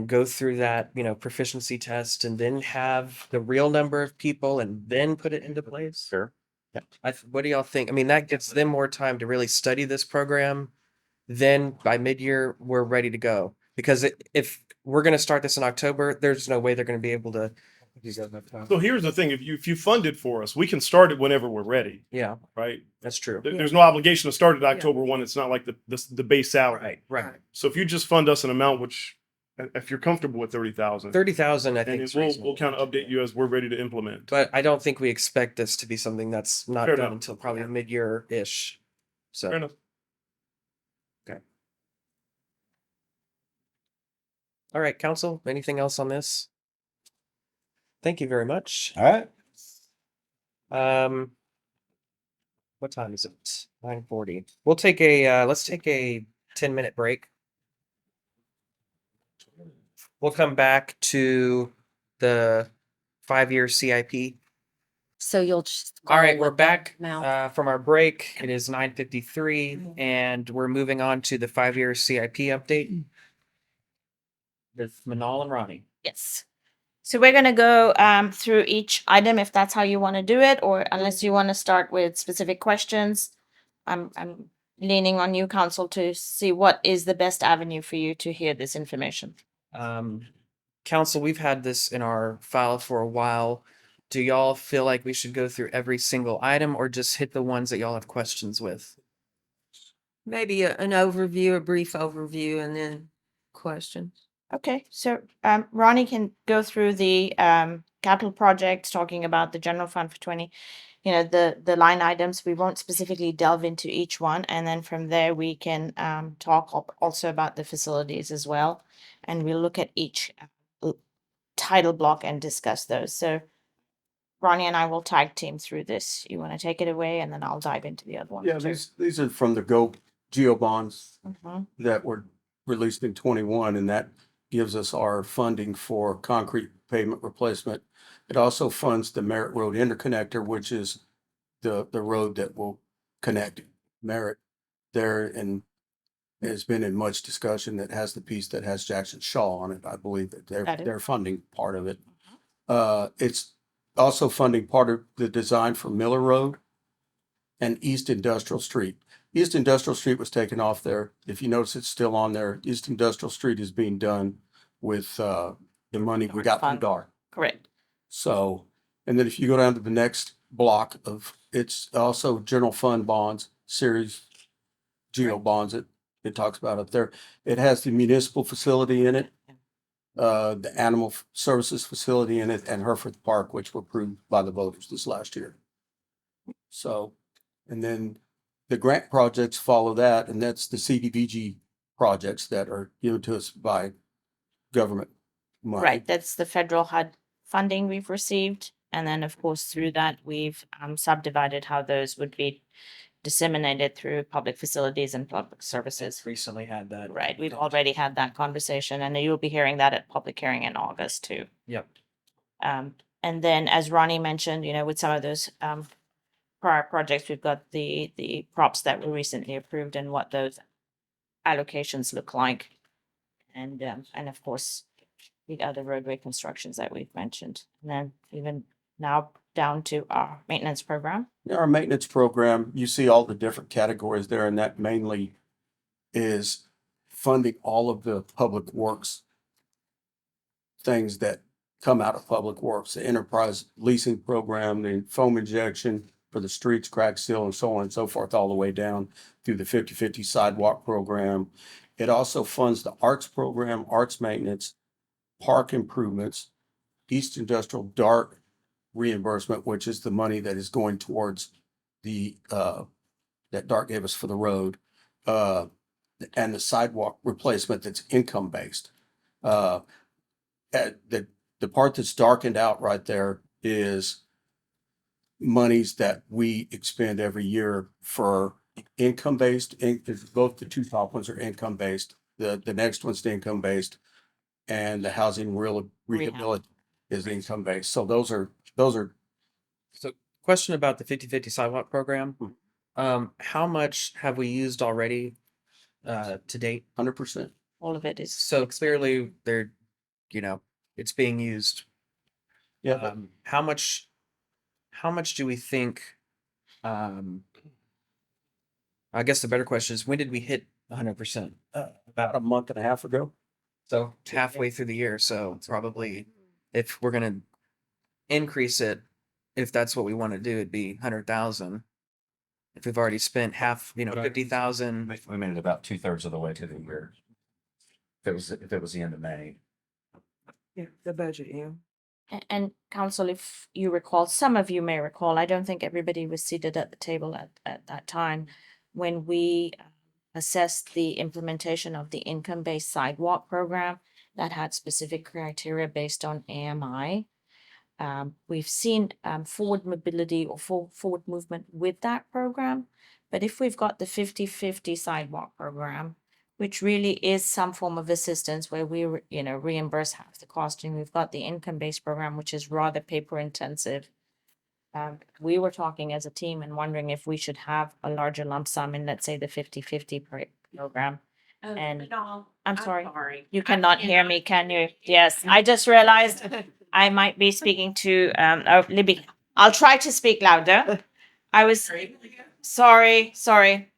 go through that, proficiency test, and then have the real number of people and then put it into place?
Sure. Yeah.
What do y'all think? I mean, that gives them more time to really study this program. Then by mid-year, we're ready to go. Because if we're going to start this in October, there's no way they're going to be able to.
So here's the thing: if you fund it for us, we can start it whenever we're ready,
Yeah,
right?
that's true.
There's no obligation to start at October 1. It's not like the base salary.
Right.
So if you just fund us an amount, which if you're comfortable with 30,000,
30,000, I think.
and
is
we'll
reasonable.
kind of update you as we're ready to implement.
But I don't think we expect this to be something that's not
Fair
done
enough.
until probably mid-year-ish. So.
Fair enough.
All right, council, anything else on this? Thank you very much.
All right.
What time is it? 9:40. We'll take let's take a 10-minute break. We'll come back to the 5-year CIP.
So you'll just.
All right,
go
we're
with that
back
now.
from our break. It is 9:53 and we're moving on to the 5-year CIP update with Manal and Ronnie.
Yes. So we're gonna go through each item if that's how you want to do it, or unless you want to start with specific questions. I'm leaning on you, council, to see what is the best avenue for you to hear this information.
Council, we've had this in our file for a while. Do y'all feel like we should go through every single item or just hit the ones that y'all have questions with?
Maybe an overview, a brief overview, and then questions.
Okay, so Ronnie can go through the capital projects, talking about the general fund for 20, the line items. We won't specifically delve into each one, and then from there we can talk also about the facilities as well, and we'll look at each title block and discuss those. So Ronnie and I will tag team through this. You want to take it away, and then I'll dive into the other ones.
Yeah,
too.
these are from the GEO bonds
Mhm.
that were released in 21, and that gives us our funding for concrete pavement replacement. It also funds the Merritt Road Interconnector, which is the road that will connect Merritt there, and has been in much discussion. That has the piece that has Jackson Shaw on it. I believe that
Got it.
they're funding part of it. It's also funding part of the design for Miller Road and East Industrial Street. East Industrial Street was taken off there. If you notice, it's still on there. East Industrial Street is being done with the money we got from
Fund.
DAR.
Correct.
So, and then if you go down to the next block of, it's also general fund bonds, series GEO bonds, it talks about up there. It has the municipal facility in it, the animal services facility in it, and Hereford Park, which were approved by the voters this last year. So, and then the grant projects follow that, and that's the CDBG projects that are given to us by government money.
Right, that's the federal HUD funding we've received. And then, of course, through that, we've subdivided how those would be disseminated through public facilities and public services.
Recently had that.
Right, we've already had that conversation, and you'll be hearing that at public hearing in August too.
Yep.
And then, as Ronnie mentioned, with some of those prior projects, we've got the props that were recently approved and what those allocations look like. And of course, the other roadway constructions that we've mentioned. And then even now down to our maintenance program.
Our maintenance program, you see all the different categories there, and that mainly is funding all of the public works things that come out of public works, the enterprise leasing program, the foam injection for the streets, crack seal, and so on and so forth, all the way down through the 50/50 sidewalk program. It also funds the arts program, arts maintenance, park improvements, East Industrial DART reimbursement, which is the money that is going towards the that DART gave us for the road, and the sidewalk replacement that's income based. The part that's darkened out right there is monies that we expend every year for income based. Both the two top ones are income based. The next one's the income based, and the housing rehabilitation is income based. So those are.
So question about the 50/50 sidewalk program. How much have we used already to date?
100%.
All of it is.
So clearly they're, it's being used.
Yeah.
How much do we think, I guess the better question is, when did we hit 100%?
About a month and a half ago.
So halfway through the year. So it's probably, if we're going to increase it, if that's what we want to do, it'd be 100,000. If we've already spent half, 50,000.
We made it about 2/3 of the way to the year. If it was the end of May.
Yeah, the budget, yeah.
And council, if you recall, some of you may recall, I don't think everybody was seated at the table at that time when we assessed the implementation of the income-based sidewalk program that had specific criteria based on AMI. We've seen forward mobility or forward movement with that program. But if we've got the 50/50 sidewalk program, which really is some form of assistance where we, reimburse half the cost, and we've got the income-based program, which is rather paper intensive. We were talking as a team and wondering if we should have a larger lump sum in, let's say, the 50/50 program. And
No,
I'm sorry. You
I
cannot hear
cannot
me, can you? Yes, I just realized I might be speaking to Libby. I'll try to speak louder. I was sorry.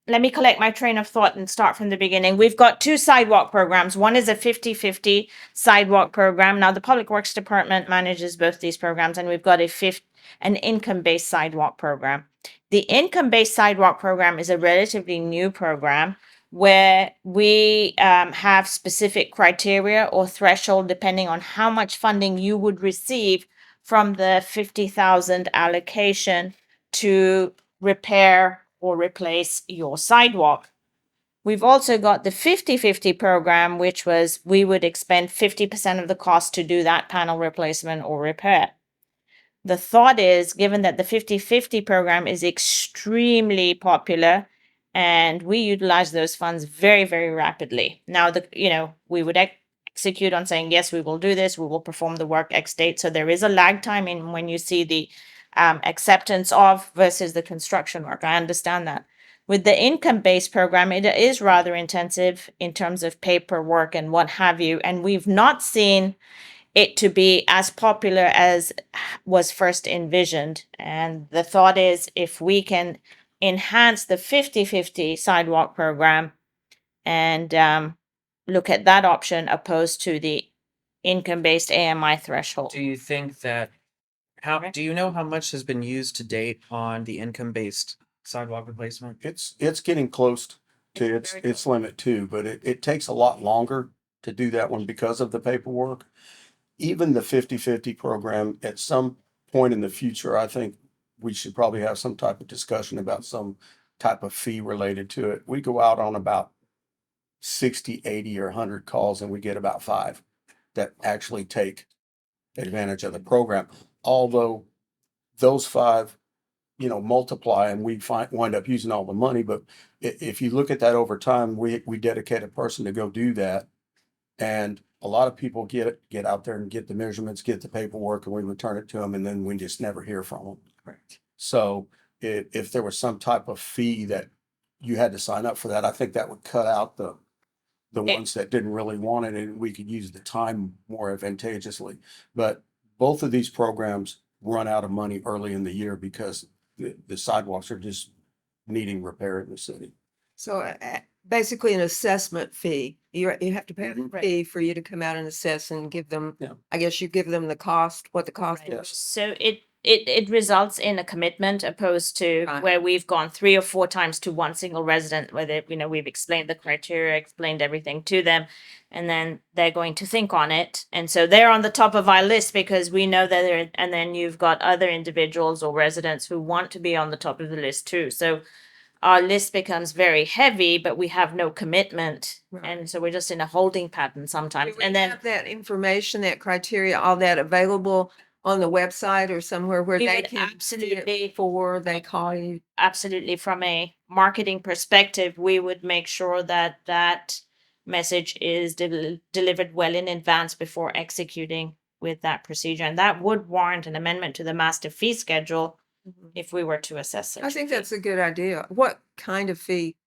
Let me collect my train of thought and start from the beginning. We've got two sidewalk programs. One is a 50/50 sidewalk program. Now, the Public Works Department manages both these programs, and we've got an income-based sidewalk program. The income-based sidewalk program is a relatively new program where we have specific criteria or threshold depending on how much funding you would receive from the 50,000 allocation to repair or replace your sidewalk. We've also got the 50/50 program, which was we would expend 50% of the cost to do that panel replacement or repair. The thought is, given that the 50/50 program is extremely popular and we utilize those funds very, very rapidly. Now, we would execute on saying, yes, we will do this, we will perform the work X date. So there is a lag time in when you see the acceptance of versus the construction work. I understand that. With the income-based program, it is rather intensive in terms of paperwork and what have you. And we've not seen it to be as popular as was first envisioned. And the thought is if we can enhance the 50/50 sidewalk program and look at that option opposed to the income-based AMI threshold.
Do you think that do you know how much has been used to date on the income-based sidewalk replacement?
It's getting close to its limit too, but it takes a lot longer to do that one because of the paperwork. Even the 50/50 program, at some point in the future, I think we should probably have some type of discussion about some type of fee related to it. We go out on about 60, 80, or 100 calls and we get about 5 that actually take advantage of the program. Although those 5, multiply and we wind up using all the money. But if you look at that over time, we dedicate a person to go do that. And a lot of people get out there and get the measurements, get the paperwork, and we return it to them, and then we just never hear from them.
Correct.
So if there was some type of fee that you had to sign up for that, I think that would cut out the ones that didn't really want it, and we could use the time more advantageously. But both of these programs run out of money early in the year because the sidewalks are just needing repair in the city.
So basically an assessment fee. You have to pay a
Mhm.
fee for you to come out and assess and give them,
Yeah.
I guess you give them the cost, what the cost
Right.
is.
So it results in a commitment opposed to
Right.
where we've gone 3 or 4 times to one single resident, where we've explained the criteria, explained everything to them, and then they're going to think on it. And so they're on the top of our list because we know that and then you've got other individuals or residents who want to be on the top of the list too. So our list becomes very heavy, but we have no commitment.
Right.
And so we're just in a holding pattern sometimes.
Do we
And then
have that information, that criteria, all that available on the website or somewhere where
we
they
would
can see it
absolutely
before they call you?
absolutely from a marketing perspective, we would make sure that that message is delivered well in advance before executing with that procedure. And that would warrant an amendment to the master fee schedule if we were to assess it.
I think that's a good idea. What kind of fee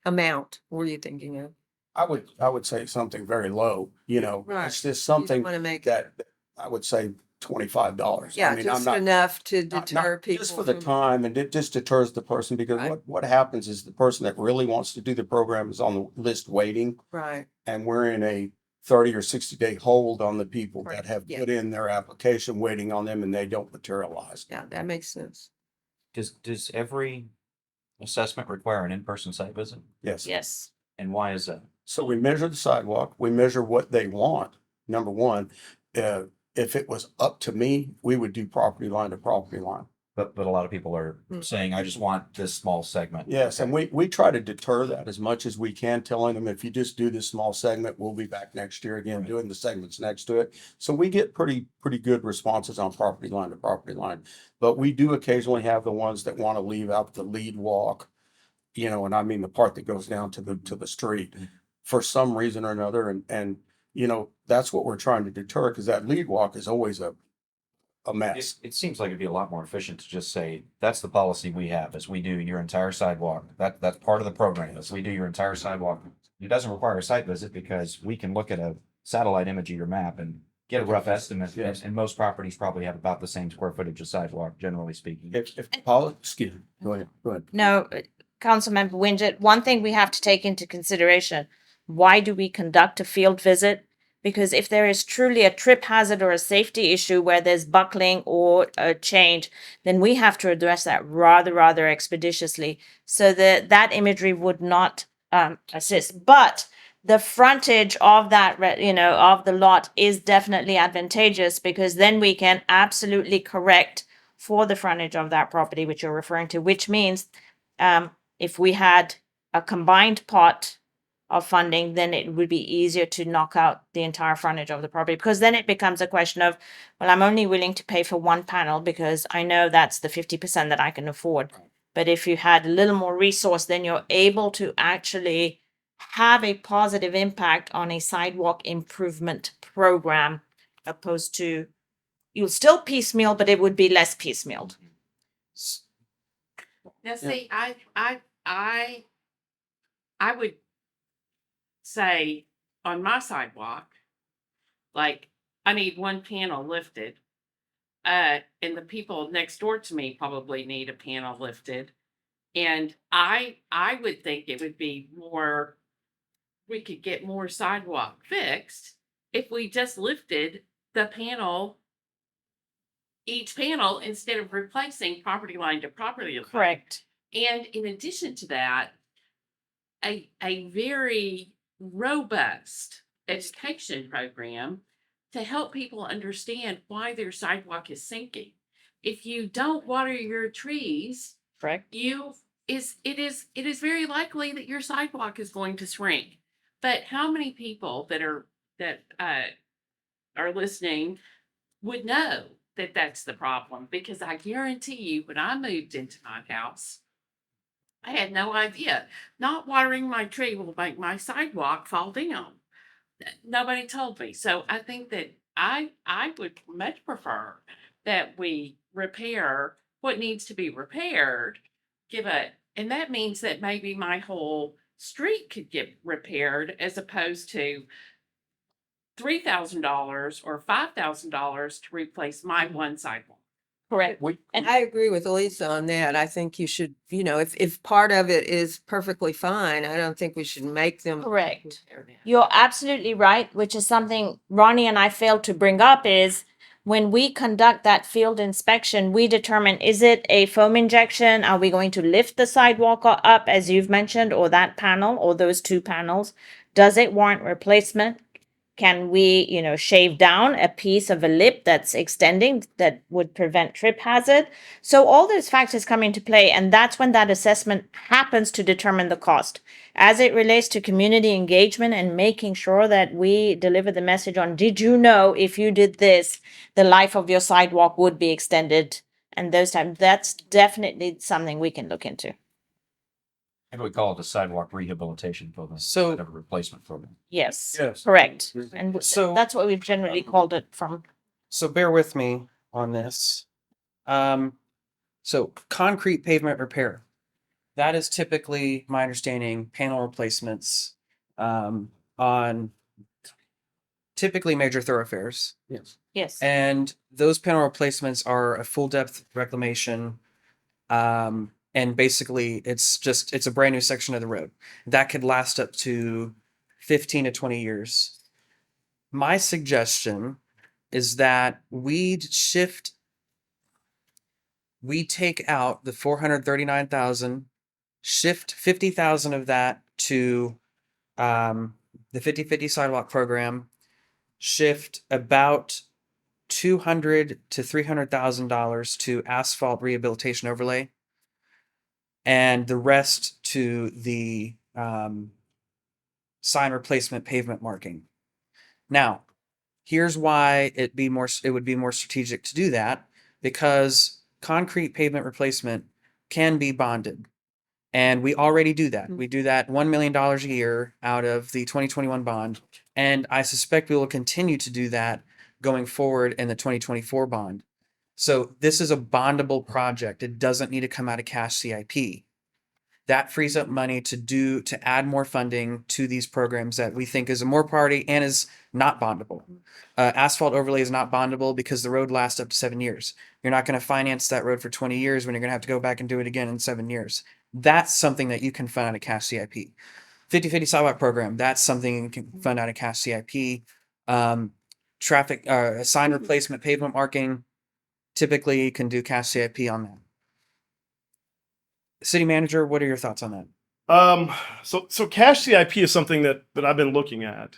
amount were you thinking of?
I would say something very low,
Right.
it's just
You
something
want to make,
that I would say $25.
yeah,
I mean,
just
I'm not,
enough to
not-
deter
not
people.
just for the
from-
time, and it just deters the person because
Right.
what happens is the person that really wants to do the program is on the list waiting,
Right.
and we're in a 30 or 60-day hold on the people
Right.
that have
Yeah.
put in their application waiting on them and they don't materialize.
Yeah, that makes sense.
Does every assessment require an in-person site visit?
Yes.
Yes.
And why is that?
So we measure the sidewalk, we measure what they want, number one. If it was up to me, we would do property line to property line.
But a lot of people are saying, I just want this small segment.
Yes, and we try to deter that as much as we can, telling them if you just do this small segment, we'll be back next year again, doing the segments next to it. So we get pretty good responses on property line to property line. But we do occasionally have the ones that want to leave out the lead walk, you know, and I mean the part that goes down to the street for some reason or another. And, you know, that's what we're trying to deter, because that lead walk is always a mess.
It seems like it'd be a lot more efficient to just say, that's the policy we have, is we do your entire sidewalk. That's part of the program, is we do your entire sidewalk. It doesn't require a site visit because we can look at a satellite image of your map and get a rough estimate.
Yes.
And most properties probably have about the same square footage of sidewalk, generally speaking.
If excuse me, go ahead.
No, Councilmember Winget, one thing we have to take into consideration, why do we conduct a field visit? Because if there is truly a trip hazard or a safety issue where there's buckling or a change, then we have to address that rather expeditiously. So that imagery would not assist. But the frontage of that, of the lot is definitely advantageous, because then we can absolutely correct for the frontage of that property, which you're referring to, which means if we had a combined pot of funding, then it would be easier to knock out the entire frontage of the property, because then it becomes a question of, well, I'm only willing to pay for one panel because I know that's the 50% that I can afford. But if you had a little more resource, then you're able to actually have a positive impact on a sidewalk improvement program, opposed to, you'll still piecemeal, but it would be less piecemealed.
Now, see, I would say on my sidewalk, like, I need one panel lifted. And the people next door to me probably need a panel lifted. And I would think it would be more, we could get more sidewalk fixed if we just lifted the panel, each panel, instead of replacing property line to property line.
Correct.
And in addition to that, a very robust education program to help people understand why their sidewalk is sinking. If you don't water your trees,
correct,
it is very likely that your sidewalk is going to shrink. But how many people that are listening would know that that's the problem? Because I guarantee you, when I moved into my house, I had no idea. Not watering my tree will make my sidewalk fall down. Nobody told me. So I think that I would much prefer that we repair what needs to be repaired, and that means that maybe my whole street could get repaired, as opposed to $3,000 or $5,000 to replace my one sidewalk.
correct.
And I agree with Lisa on that. I think you should, if part of it is perfectly fine, I don't think we should make them.
Correct. You're absolutely right, which is something Ronnie and I failed to bring up, is when we conduct that field inspection, we determine, is it a foam injection? Are we going to lift the sidewalk up, as you've mentioned, or that panel, or those two panels? Does it warrant replacement? Can we, shave down a piece of a lip that's extending that would prevent trip hazard? So all those factors come into play, and that's when that assessment happens to determine the cost. As it relates to community engagement and making sure that we deliver the message on, did you know if you did this, the life of your sidewalk would be extended? And those times, that's definitely something we can look into.
Maybe we call it the sidewalk rehabilitation program.
So-
instead of a replacement program.
Yes,
Yes.
correct. And
So-
that's what we've generally called it from.
So bear with me on this. So concrete pavement repair. That is typically, my understanding, panel replacements on typically major thoroughfares.
Yes.
Yes.
And those panel replacements are a full depth reclamation. And basically it's a brand new section of the road that could last up to 15 to 20 years. My suggestion is that we take out the 439,000, shift 50,000 of that to the 50/50 sidewalk program, shift about $200,000 to $300,000 to asphalt rehabilitation overlay, and the rest to the sign replacement pavement marking. Now, here's why it would be more strategic to do that, because concrete pavement replacement can be bonded. And we already do that. We do that $1 million a year out of the 2021 bond. And I suspect we will continue to do that going forward in the 2024 bond. So this is a bondable project. It doesn't need to come out of cash CIP. That frees up money to add more funding to these programs that we think is a more priority and is not bondable. Asphalt overlay is not bondable because the road lasts up to 7 years. You're not going to finance that road for 20 years when you're going to have to go back and do it again in 7 years. That's something that you can fund out of cash CIP. 50/50 sidewalk program, that's something you can fund out of cash CIP. Traffic sign replacement, pavement marking, typically you can do cash CIP on that. City manager, what are your thoughts on that?
So cash CIP is something that I've been looking at,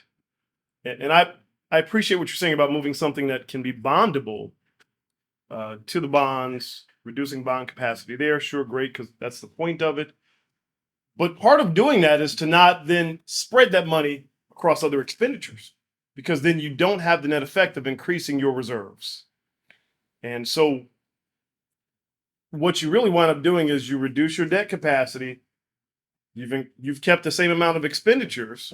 and I appreciate what you're saying about moving something that can be bondable to the bonds, reducing bond capacity there. Sure, great, because that's the point of it. But part of doing that is to not then spread that money across other expenditures, because then you don't have the net effect of increasing your reserves. And so what you really wind up doing is you reduce your debt capacity. You've kept the same amount of expenditures.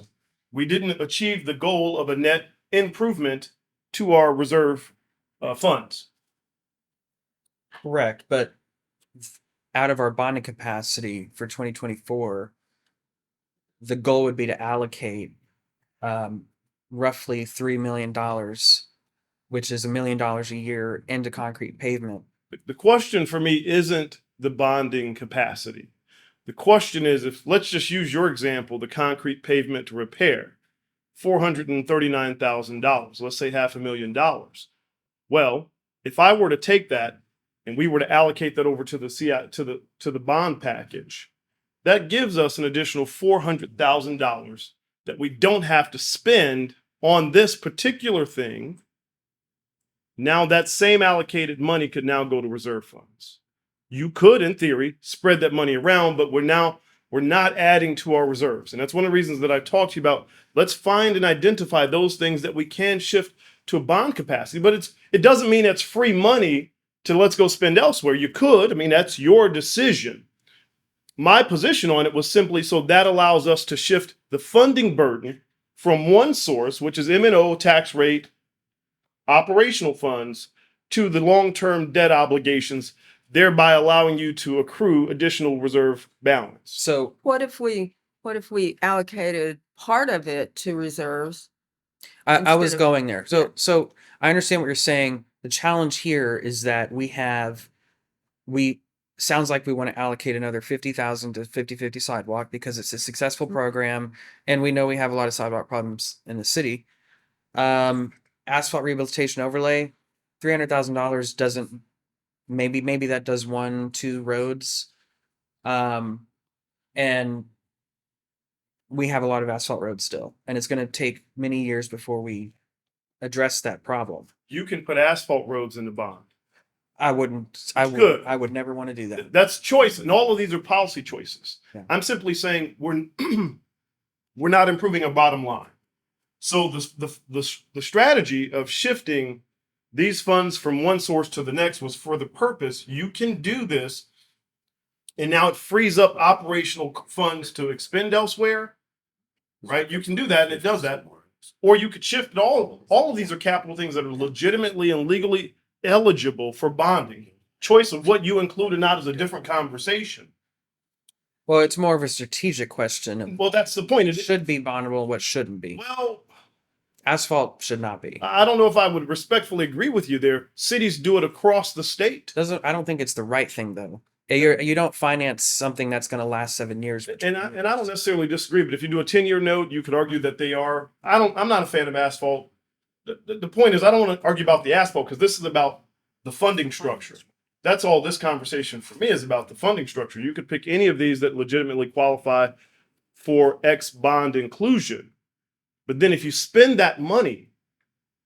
We didn't achieve the goal of a net improvement to our reserve funds.
Correct, but out of our bonding capacity for 2024, the goal would be to allocate roughly $3 million, which is $1 million a year, into concrete pavement.
The question for me isn't the bonding capacity. The question is, if let's just use your example, the concrete pavement to repair, $439,000, let's say $500,000. Well, if I were to take that and we were to allocate that over to the bond package, that gives us an additional $400,000 that we don't have to spend on this particular thing. Now that same allocated money could now go to reserve funds. You could, in theory, spread that money around, but we're not adding to our reserves. And that's one of the reasons that I talked to you about, let's find and identify those things that we can shift to a bond capacity. But it doesn't mean it's free money to let's go spend elsewhere. You could, I mean, that's your decision. My position on it was simply so that allows us to shift the funding burden from one source, which is M&O, tax rate, operational funds, to the long-term debt obligations, thereby allowing you to accrue additional reserve balance.
So
What if we allocated part of it to reserves?
I was
instead of-
going there. So I understand what you're saying. The challenge here is that sounds like we want to allocate another 50,000 to 50/50 sidewalk because it's a successful program, and we know we have a lot of sidewalk problems in the city. Asphalt rehabilitation overlay, $300,000 doesn't. Maybe that does 1-2 roads, and we have a lot of asphalt roads still, and it's going to take many years before we address that problem.
You can put asphalt roads in the bond.
I wouldn't. I would never want to do that.
That's choice, and all of these are policy choices.
Yeah.
I'm simply saying we're not improving our bottom line. So the strategy of shifting these funds from one source to the next was for the purpose you can do this, and now it frees up operational funds to expend elsewhere. Right? You can do that, and it does that. Or you could shift it all. All of these are capital things that are legitimately and legally eligible for bonding. Choice of what you include or not is a different conversation.
Well, it's more of a strategic question. Of
Well, that's the point.
what should be bondable, what shouldn't be.
Well,
Asphalt should not be.
I don't know if I would respectfully agree with you there. Cities do it across the state.
I don't think it's the right thing though. You don't finance something that's going to last 7 years.
And I don't necessarily disagree, but if you do a 10-year note, you could argue that they are. I'm not a fan of asphalt. The point is, I don't want to argue about the asphalt because this is about the funding structure. That's all this conversation for me is about, the funding structure. You could pick any of these that legitimately qualify for X bond inclusion. But then if you spend that money,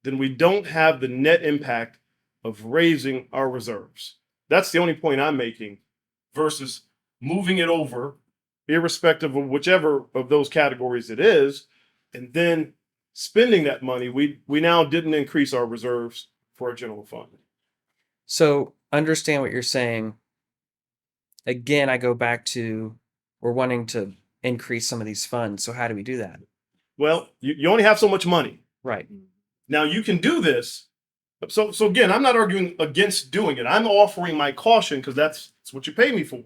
then we don't have the net impact of raising our reserves. That's the only point I'm making versus moving it over, irrespective of whichever of those categories it is, and then spending that money. We now didn't increase our reserves for a general fund.
So understand what you're saying. Again, I go back to we're wanting to increase some of these funds. So how do we do that?
Well, you only have so much money.
Right.
Now you can do this. So again, I'm not arguing against doing it. I'm offering my caution because that's what you pay me for,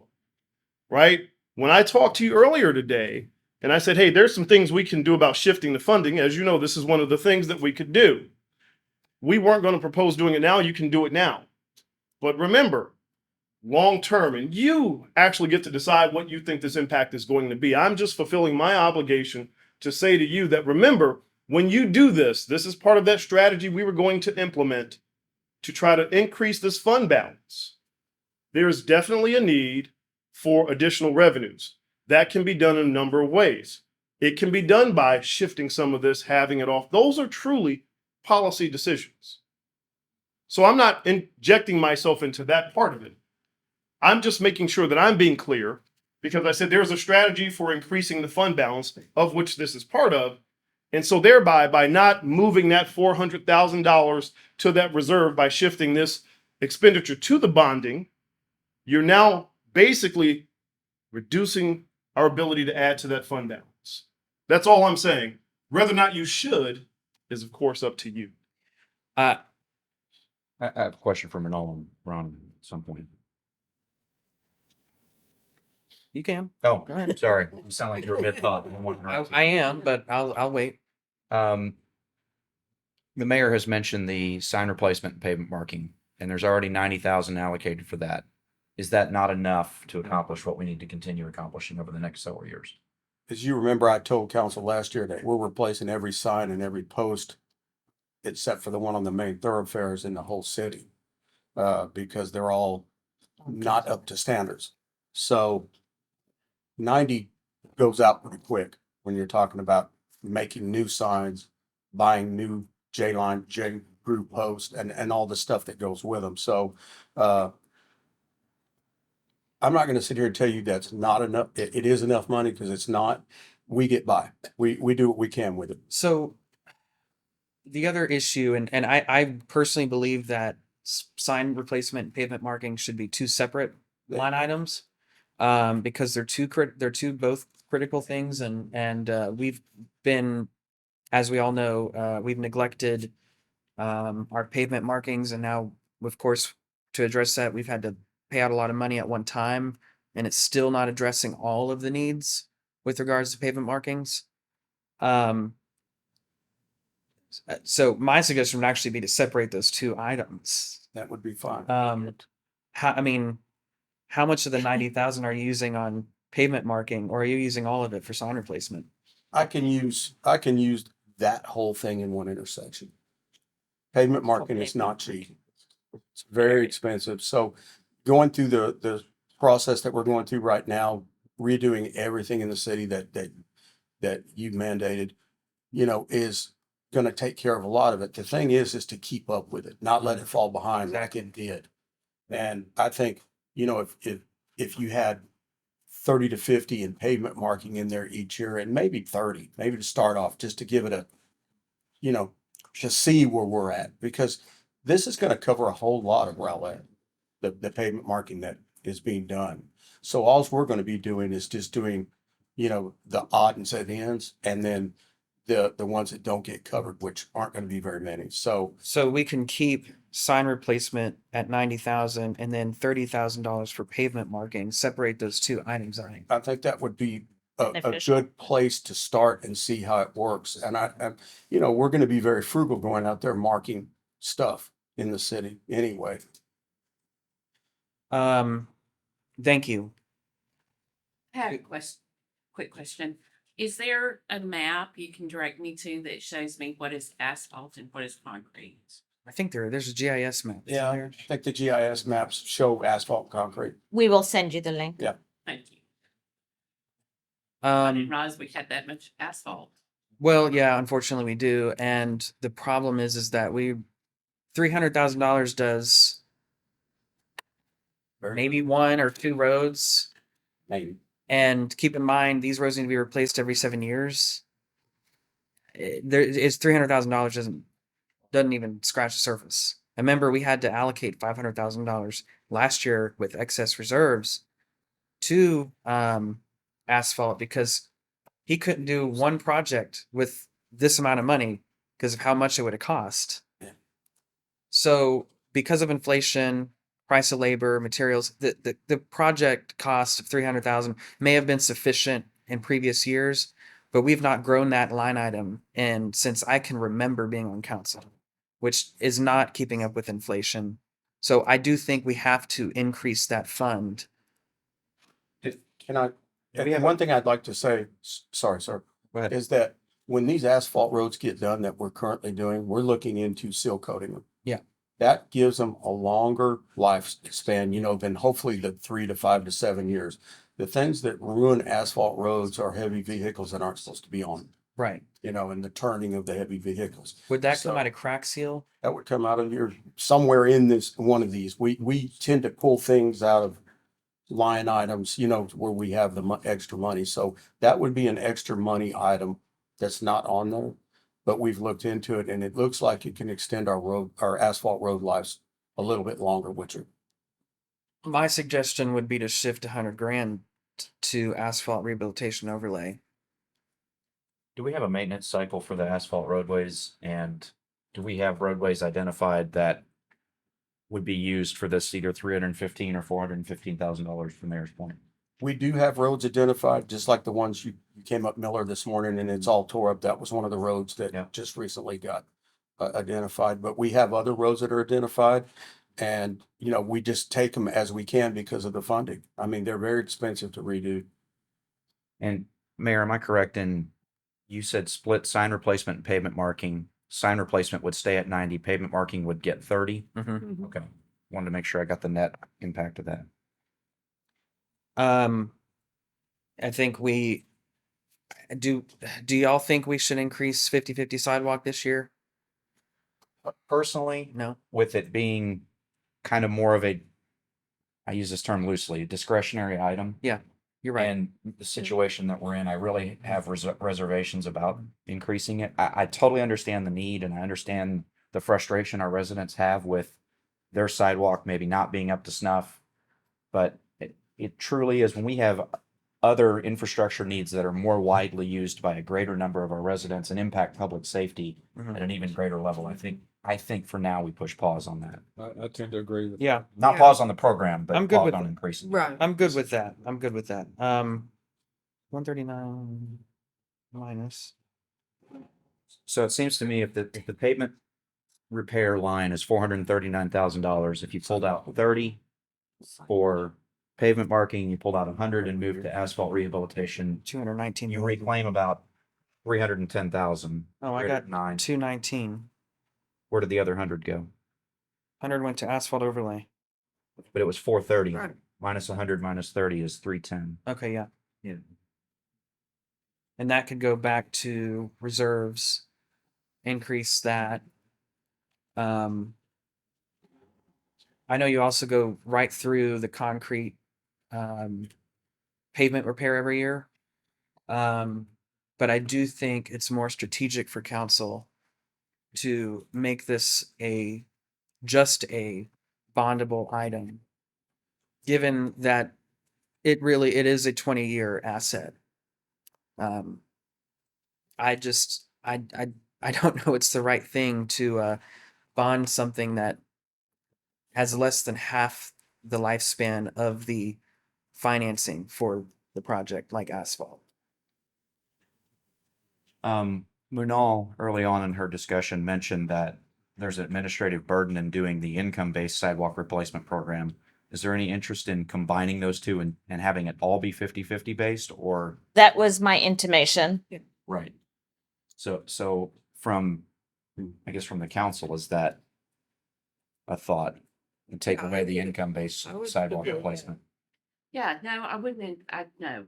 right? When I talked to you earlier today and I said, hey, there's some things we can do about shifting the funding. As you know, this is one of the things that we could do. We weren't going to propose doing it now. You can do it now. But remember, long term, and you actually get to decide what you think this impact is going to be. I'm just fulfilling my obligation to say to you that, remember, when you do this, this is part of that strategy we were going to implement to try to increase this fund balance. There is definitely a need for additional revenues. That can be done in a number of ways. It can be done by shifting some of this, having it off. Those are truly policy decisions. So I'm not injecting myself into that part of it. I'm just making sure that I'm being clear, because I said there's a strategy for increasing the fund balance, of which this is part of. And so thereby, by not moving that $400,000 to that reserve, by shifting this expenditure to the bonding, you're now basically reducing our ability to add to that fund balance. That's all I'm saying. Whether or not you should is, of course, up to you.
I have a question for Manolo and Ron at some point.
You can.
Oh,
Go ahead.
sorry. You sound like you're mid-thought.
I am, but I'll wait.
The mayor has mentioned the sign replacement and pavement marking, and there's already 90,000 allocated for that. Is that not enough to accomplish what we need to continue accomplishing over the next several years?
As you remember, I told council last year that we're replacing every sign and every post except for the one on the main thoroughfares in the whole city, because they're all not up to standards. So 90 goes out pretty quick when you're talking about making new signs, buying new J-line, J-groove posts, and all the stuff that goes with them. So I'm not going to sit here and tell you that's not enough. It is enough money, because it's not. We get by. We do what we can with it.
So the other issue, and I personally believe that sign replacement and pavement marking should be two separate line items, because they're two both critical things, and we've been, as we all know, we've neglected our pavement markings, and now, of course, to address that, we've had to pay out a lot of money at one time, and it's still not addressing all of the needs with regards to pavement markings. So my suggestion would actually be to separate those two items.
That would be fine.
How much of the 90,000 are you using on pavement marking, or are you using all of it for sign replacement?
I can use that whole thing in one intersection. Pavement marking is not cheap. It's very expensive. So going through the process that we're going through right now, redoing everything in the city that you mandated, is going to take care of a lot of it. The thing is to keep up with it, not let it fall behind like it did. And I think, if you had 30 to 50 in pavement marking in there each year, and maybe 30, maybe to start off, just to give it to see where we're at, because this is going to cover a whole lot of Rowlett, the pavement marking that is being done. So all we're going to be doing is just doing, the odds and ends, and then the ones that don't get covered, which aren't going to be very many. So
we can keep sign replacement at 90,000 and then $30,000 for pavement marking. Separate those two items.
I think that would be a good place to start and see how it works. And we're going to be very frugal going out there marking stuff in the city anyway.
Thank you.
I have a quick question. Is there a map you can direct me to that shows me what is asphalt and what is concrete?
I think there's a GIS map.
Yeah, I think the GIS maps show asphalt and concrete.
We will send you the link.
Yeah.
Thank you. I didn't realize we had that much asphalt.
Well, yeah, unfortunately we do. And the problem is that $300,000 does maybe one or two roads.
Maybe.
And keep in mind, these roads need to be replaced every 7 years. There is $300,000 doesn't even scratch the surface. I remember we had to allocate $500,000 last year with excess reserves to asphalt because he couldn't do one project with this amount of money because of how much it would have cost. So because of inflation, price of labor, materials, the project cost of 300,000 may have been sufficient in previous years, but we've not grown that line item and since I can remember being on council, which is not keeping up with inflation. So I do think we have to increase that fund.
Can I,
we have
one thing I'd like to say, sorry, sir,
Go ahead.
is that when these asphalt roads get done that we're currently doing, we're looking into seal coating them.
Yeah.
That gives them a longer lifespan, than hopefully the 3 to 5 to 7 years. The things that ruin asphalt roads are heavy vehicles that aren't supposed to be on,
Right.
and the turning of the heavy vehicles.
Would that come
So-
out of crack seal?
That would come out of your, somewhere in one of these. We tend to pull things out of line items, where we have the extra money. So that would be an extra money item that's not on there. But we've looked into it and it looks like it can extend our asphalt road lives a little bit longer, Richard.
My suggestion would be to shift $100,000 to asphalt rehabilitation overlay.
Do we have a maintenance cycle for the asphalt roadways? And do we have roadways identified that would be used for this either $315,000 or $415,000 from Mayor's Point?
We do have roads identified, just like the ones you came up Miller this morning and it's all tore up. That was one of the roads that just recently got identified, but we have other roads that are identified. And, we just take them as we can because of the funding. I mean, they're very expensive to redo.
And Mayor, am I correct in, you said split sign replacement and pavement marking? Sign replacement would stay at 90, pavement marking would get 30?
Mm-hmm.
Okay. Wanted to make sure I got the net impact of that.
I think do y'all think we should increase 50/50 sidewalk this year?
Personally,
No.
with it being kind of more of a, I use this term loosely, discretionary item.
Yeah, you're right.
And the situation that we're in, I really have reservations about increasing it. I totally understand the need and I understand the frustration our residents have with their sidewalk maybe not being up to snuff. But it truly is when we have other infrastructure needs that are more widely used by a greater number of our residents and impact public safety at an even greater level. I think for now we push pause on that.
I tend to agree with.
Yeah.
Not pause on the program, but
I'm good
pause
with
on
it.
increasing.
Right.
I'm good with that. 139 minus.
So it seems to me if the pavement repair line is $439,000, if you pulled out 30 for pavement marking, you pulled out 100 and moved to asphalt rehabilitation,
219.
you reclaim about 310,000.
Oh, I got
9.
219.
Where did the other 100 go?
100 went to asphalt overlay.
But it was 430
Right.
minus 100 minus 30 is 310.
Okay, yeah.
Yeah.
And that could go back to reserves, increase that. I know you also go right through the concrete pavement repair every year. But I do think it's more strategic for council to make this just a bondable item, given that it is a 20-year asset. I don't know it's the right thing to bond something that has less than half the lifespan of the financing for the project, like asphalt.
Munal early on in her discussion mentioned that there's an administrative burden in doing the income-based sidewalk replacement program. Is there any interest in combining those two and having it all be 50/50 based or?
That was my intimation.
Right. So from, I guess from the council, is that a thought? And take away the income-based sidewalk replacement?
Yeah, no, I wouldn't, no.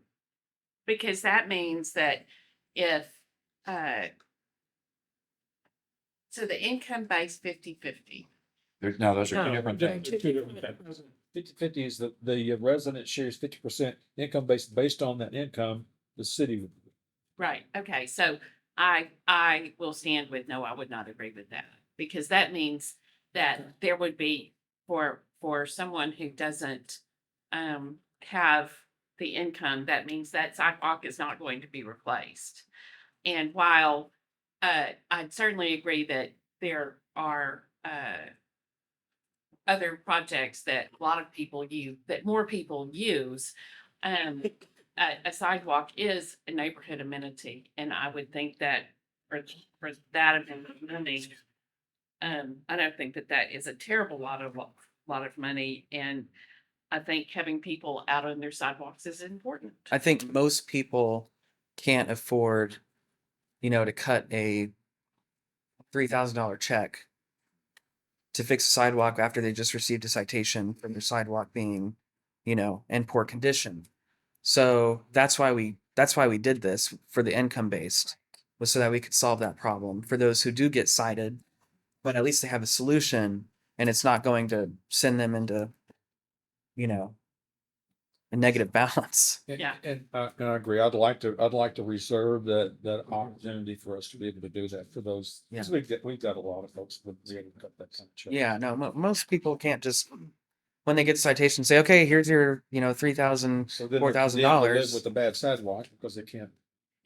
Because that means that if so the income based 50/50.
No, those are two
No.
different things.
Two different things. 50/50 is the resident shares 50% income based on that income, the city.
Right, okay, so I will stand with, no, I would not agree with that. Because that means that there would be, for someone who doesn't have the income, that means that sidewalk is not going to be replaced. And while I'd certainly agree that there are other projects that a lot of people use, that more people use, a sidewalk is a neighborhood amenity, and I would think that for that amount of money, I don't think that that is a terrible lot of money, and I think having people out on their sidewalks is important.
I think most people can't afford, to cut a $3,000 check to fix a sidewalk after they just received a citation from their sidewalk being, in poor condition. So that's why we did this for the income based, was so that we could solve that problem for those who do get cited, but at least they have a solution and it's not going to send them into, a negative balance.
Yeah.
And I agree. I'd like to reserve that opportunity for us to be able to do that for those.
Yeah.
'Cause we've got a lot of folks that be able to cut that kind of check.
Yeah, no, most people can't just, when they get a citation, say, okay, here's your, $3,000,
So then
$4,000.
with the bad sidewalk because they can't.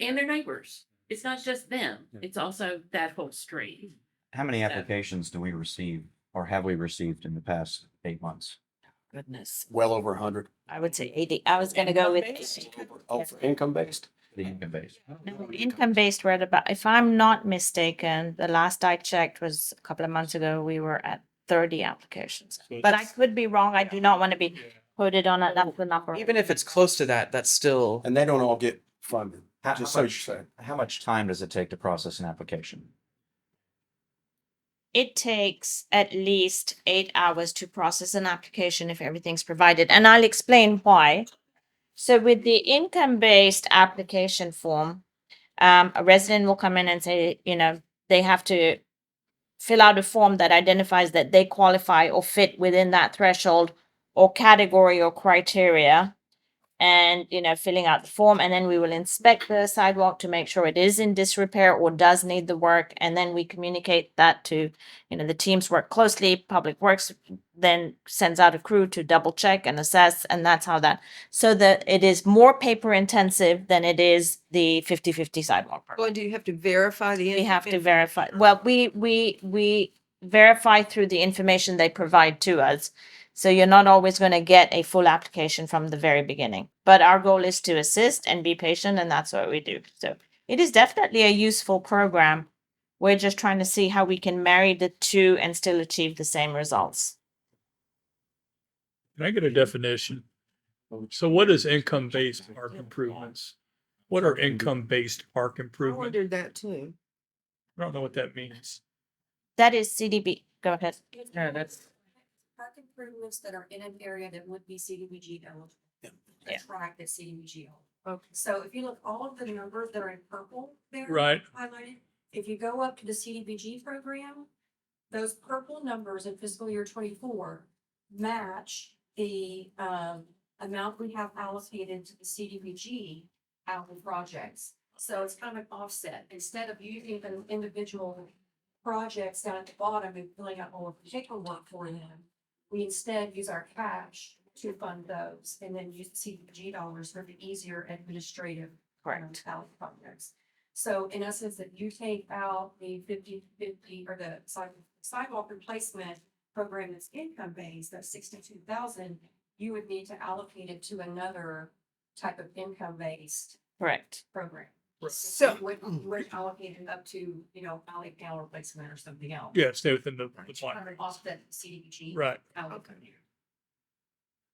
And their neighbors. It's not just them,
Yeah.
it's also that whole street.
How many applications do we receive or have we received in the past 8 months?
Goodness,
Well over 100.
I would say 80. I was gonna go with
Oh, for income based?
The income base.
no, income based. We're at about, if I'm not mistaken, the last I checked was a couple of months ago, we were at 30 applications. But I could be wrong. I do not want to be quoted on that. That's the number.
Even if it's close to that, that's still,
And they don't all get funded,
How
just so you
much-
say.
How much time does it take to process an application?
It takes at least 8 hours to process an application if everything's provided. And I'll explain why. So with the income-based application form, a resident will come in and say, they have to fill out a form that identifies that they qualify or fit within that threshold or category or criteria. And, filling out the form, and then we will inspect the sidewalk to make sure it is in disrepair or does need the work. And then we communicate that to, the teams work closely. Public Works then sends out a crew to double check and assess. And that's how so that it is more paper intensive than it is the 50/50 sidewalk program.
Well, do you have to verify the?
We have to verify. Well, we verify through the information they provide to us. So you're not always going to get a full application from the very beginning. But our goal is to assist and be patient, and that's what we do. So it is definitely a useful program. We're just trying to see how we can marry the two and still achieve the same results.
Can I get a definition? So what is income-based park improvements? What are income-based park
I
improvements?
wondered that too.
I don't know what that means.
That is CDB. Go ahead.
yeah, that's,
Park improvements that are in an area that would be CDBG eligible.
Yeah.
A track that's CDBG eligible.
Okay.
So if you look, all of the numbers that are in purple there.
Right.
Highlighted, if you go up to the CDBG program, those purple numbers in fiscal year 24 match the amount we have allocated to the CDBG outlet projects. So it's kind of an offset. Instead of using an individual projects down at the bottom and filling out all of the paperwork for them, we instead use our cash to fund those and then use the CDBG dollars for the easier administrative.
Correct.
Ballot projects. So in essence, if you take out the 50/50 or the sidewalk replacement program that's income based, that's 62,000, you would need to allocate it to another type of income based
Correct.
program.
So-
We're allocated up to, alley panel replacement or something else.
Yeah, stay within the
Kind
plan.
of offset CDBG.
Right.
allocation.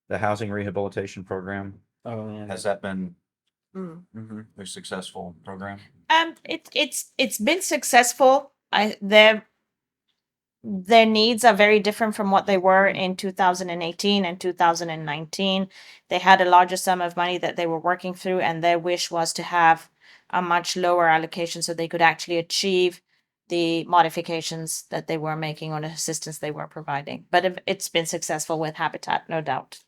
The housing rehabilitation program,
oh, yeah.
has that been
Mhm.
a successful program?
It's been successful. Their needs are very different from what they were in 2018 and 2019. They had a larger sum of money that they were working through, and their wish was to have a much lower allocation so they could actually achieve the modifications that they were making or the assistance they were providing. But it's been successful with Habitat, no doubt.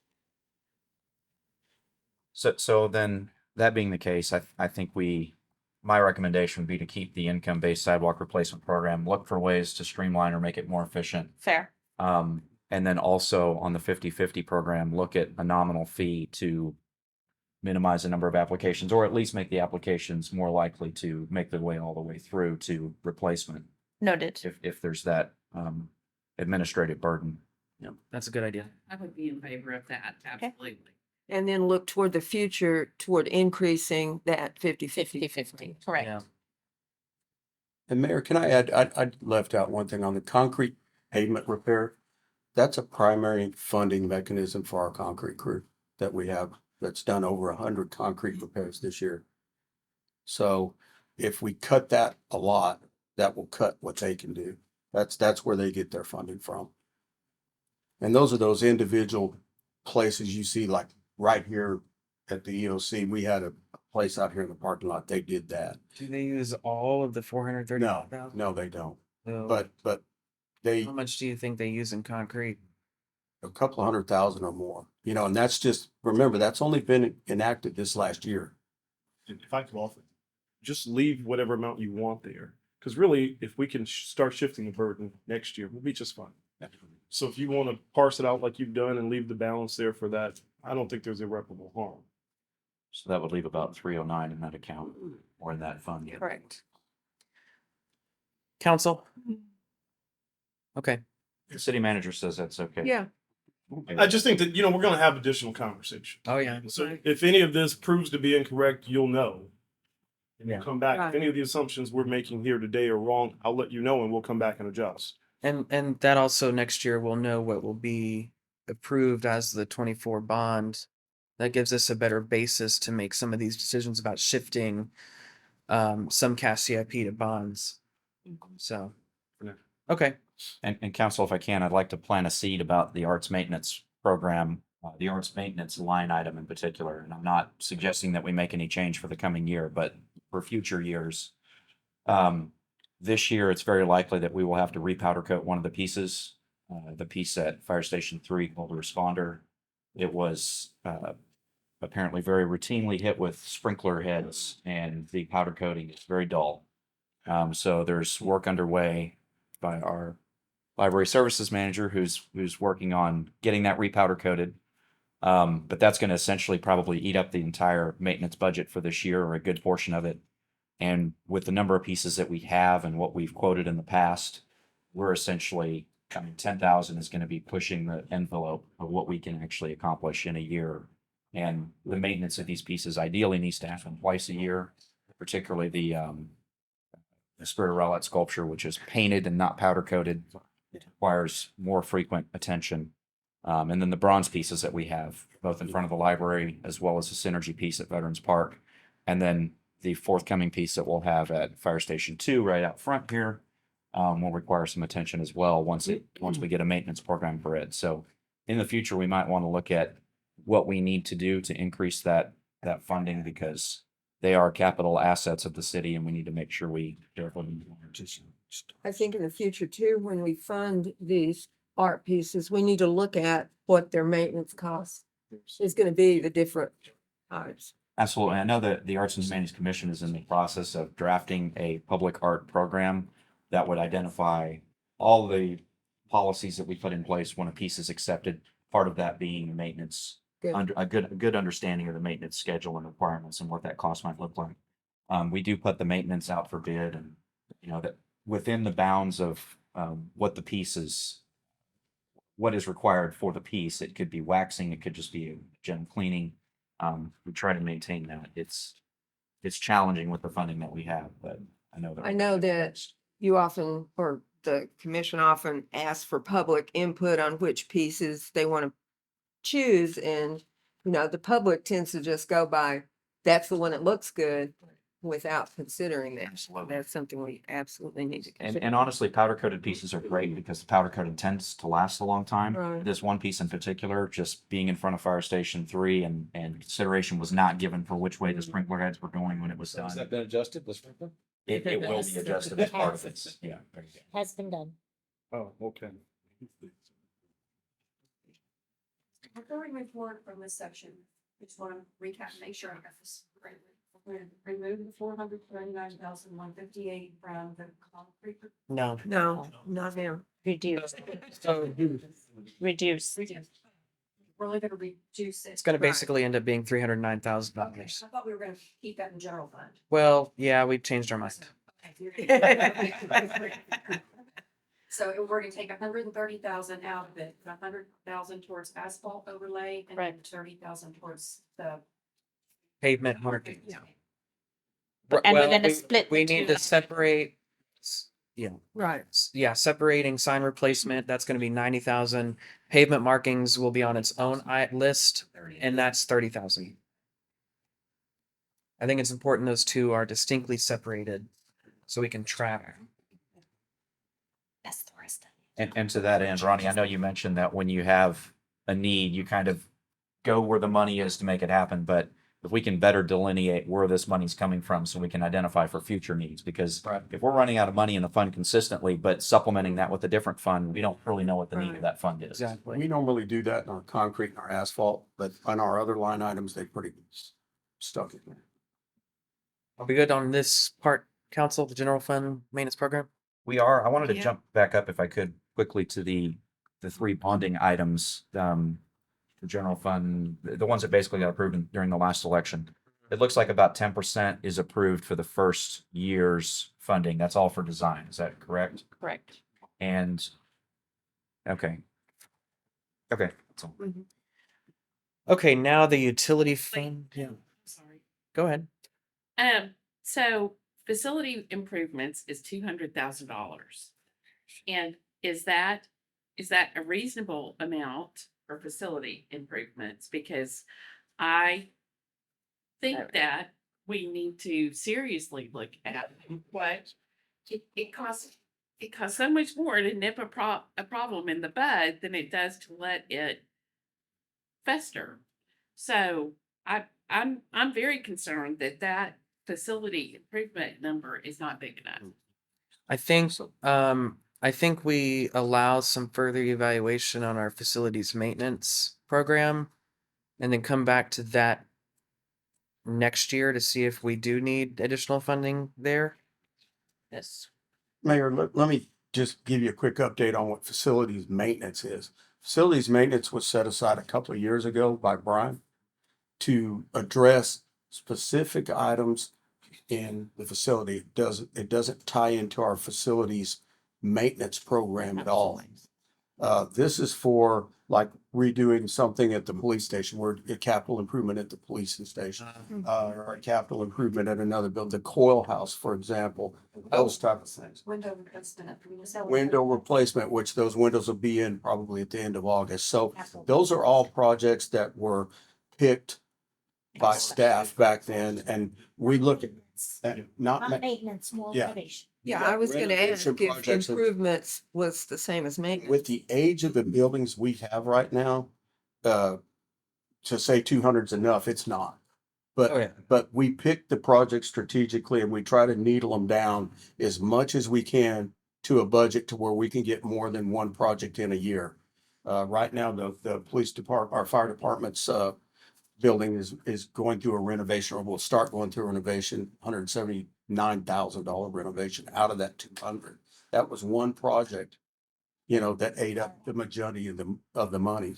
So then, that being the case, I think my recommendation would be to keep the income-based sidewalk replacement program, look for ways to streamline or make it more efficient.
Fair.
And then also on the 50/50 program, look at a nominal fee to minimize the number of applications, or at least make the applications more likely to make their way all the way through to replacement.
Noted.
If there's that administrative burden.
Yeah, that's a good idea.
I would be in favor of that, absolutely.
And then look toward the future, toward increasing that 50/50.
50/50, correct.
Yeah.
And Mayor, can I add, I left out one thing on the concrete pavement repair. That's a primary funding mechanism for our concrete crew that we have, that's done over 100 concrete repairs this year. So if we cut that a lot, that will cut what they can do. That's where they get their funding from. And those are those individual places you see, like right here at the EOC, we had a place out here in the parking lot, they did that.
Do they use all of the 430,000?
No, they don't.
So
But they,
how much do you think they use in concrete?
a couple of 100,000 or more, you know, and that's just, remember, that's only been enacted this last year.
If I could offer, just leave whatever amount you want there. Because really, if we can start shifting the burden next year, we'll be just fine. So if you want to parse it out like you've done and leave the balance there for that, I don't think there's irreparable harm.
So that would leave about 309 in that account or in that fund.
Correct.
Council? Okay.
The city manager says that's okay.
Yeah.
I just think that, you know, we're going to have additional conversation.
Oh, yeah.
So if any of this proves to be incorrect, you'll know. And
Yeah.
you'll come back. If
Right.
any of the assumptions we're making here today are wrong, I'll let you know and we'll come back and adjust.
And that also next year we'll know what will be approved as the 24 bond. That gives us a better basis to make some of these decisions about shifting some cash CIP to bonds. So, okay.
And council, if I can, I'd like to plant a seed about the arts maintenance program, the arts maintenance line item in particular. And I'm not suggesting that we make any change for the coming year, but for future years. This year, it's very likely that we will have to repowder coat one of the pieces. The piece at Fire Station 3 called the Responder. It was apparently very routinely hit with sprinkler heads, and the powder coating is very dull. So there's work underway by our library services manager who's working on getting that repowder coated. But that's going to essentially probably eat up the entire maintenance budget for this year, or a good portion of it. And with the number of pieces that we have and what we've quoted in the past, we're essentially, 10,000 is going to be pushing the envelope of what we can actually accomplish in a year. And the maintenance of these pieces ideally needs to happen twice a year, particularly the Spirit of Rowlett sculpture, which is painted and not powder coated. It requires more frequent attention. And then the bronze pieces that we have, both in front of the library as well as the Synergy piece at Veterans Park. And then the forthcoming piece that we'll have at Fire Station 2 right out front here will require some attention as well once we get a maintenance program for it. So in the future, we might want to look at what we need to do to increase that funding, because they are capital assets of the city and we need to make sure we carefully.
I think in the future too, when we fund these art pieces, we need to look at what their maintenance cost is going to be, the different types.
Absolutely. I know that the Arts and Humanities Commission is in the process of drafting a public art program that would identify all the policies that we put in place when a piece is accepted. Part of that being maintenance,
Good.
a good understanding of the maintenance schedule and requirements and what that cost might look like. We do put the maintenance out for bid, and that within the bounds of what the piece is, what is required for the piece. It could be waxing, it could just be a general cleaning. We try to maintain that. It's challenging with the funding that we have, but I know
that you often, or the commission often asks for public input on which pieces they want to choose. And, the public tends to just go by, that's the one that looks good. without considering that. That's something we absolutely need to consider.
And honestly, powder coated pieces are great because the powder coated tends to last a long time.
Right.
This one piece in particular, just being in front of Fire Station 3 and consideration was not given for which way the sprinkler heads were going when it was
Has
done.
that been adjusted, the sprinkler?
It will be adjusted as part of it. Yeah.
Has been done.
Oh, okay.
Before we move forward from this section, I just want to recap, and make sure I got this right. We're going to remove the 439,158 from the concrete.
No.
No, not him.
Reduce. Reduce.
We're only going to reduce it.
It's going to basically end up being $309,000.
Okay, I thought we were going to keep that in general fund.
Well, yeah, we've changed our mind.
So we're going to take 130,000 out of it, 100,000 towards asphalt overlay, and then 30,000 towards the.
Pavement marking.
Yeah.
And we're
Well,
gonna
we-
split
We
the
need
two.
to separate, yeah,
Right.
yeah, separating sign replacement, that's gonna be 90,000. Pavement markings will be on its own list, and that's 30,000. I think it's important those two are distinctly separated so we can track.
That's the rest.
And to that end, Ronnie, I know you mentioned that when you have a need, you kind of go where the money is to make it happen, but if we can better delineate where this money's coming from so we can identify for future needs, because if we're running out of money in the fund consistently, but supplementing that with a different fund, we don't really know what the need of that fund is.
Exactly.
We normally do that in our concrete and our asphalt, but on our other line items, they pretty stuck in there.
Are we good on this part, council, the general fund maintenance program?
We are. I wanted to
Yeah.
jump back up if I could quickly to the three bonding items, the general fund, the ones that basically got approved during the last election. It looks like about 10% is approved for the first year's funding. That's all for design. Is that correct?
Correct.
And okay. Okay. That's all.
Okay, now the utility fund. Yeah,
Sorry.
go ahead.
So facility improvements is $200,000. And is that a reasonable amount for facility improvements? Because I think that we need to seriously look at what it costs. It costs so much more to nip a problem in the bud than it does to let it fester. So I'm very concerned that facility improvement number is not big enough.
I think we allow some further evaluation on our facilities maintenance program and then come back to that next year to see if we do need additional funding there.
Yes.
Mayor, let me just give you a quick update on what facilities maintenance is. Facilities maintenance was set aside a couple of years ago by Brian to address specific items in the facility. It doesn't tie into our facilities maintenance program at all. This is for like redoing something at the police station, where a capital improvement at the police station, or a capital improvement at another building, the coil house, for example, those type of things.
Window replacement.
Window replacement, which those windows will be in probably at the end of August. So those are all projects that were picked by staff back then, and we look at
Not maintenance, more
Yeah.
renovation.
Yeah, I was gonna ask
Renovation
if
projects are-
improvements was the same as maintenance.
with the age of the buildings we have right now, to say 200 is enough, it's not.
Oh, yeah.
But we pick the project strategically and we try to needle them down as much as we can to a budget to where we can get more than one project in a year. Right now, the police department, our fire department's, building is going through a renovation, or will start going through a renovation, $179,000 renovation out of that 200. That was one project, that ate up the majority of the money.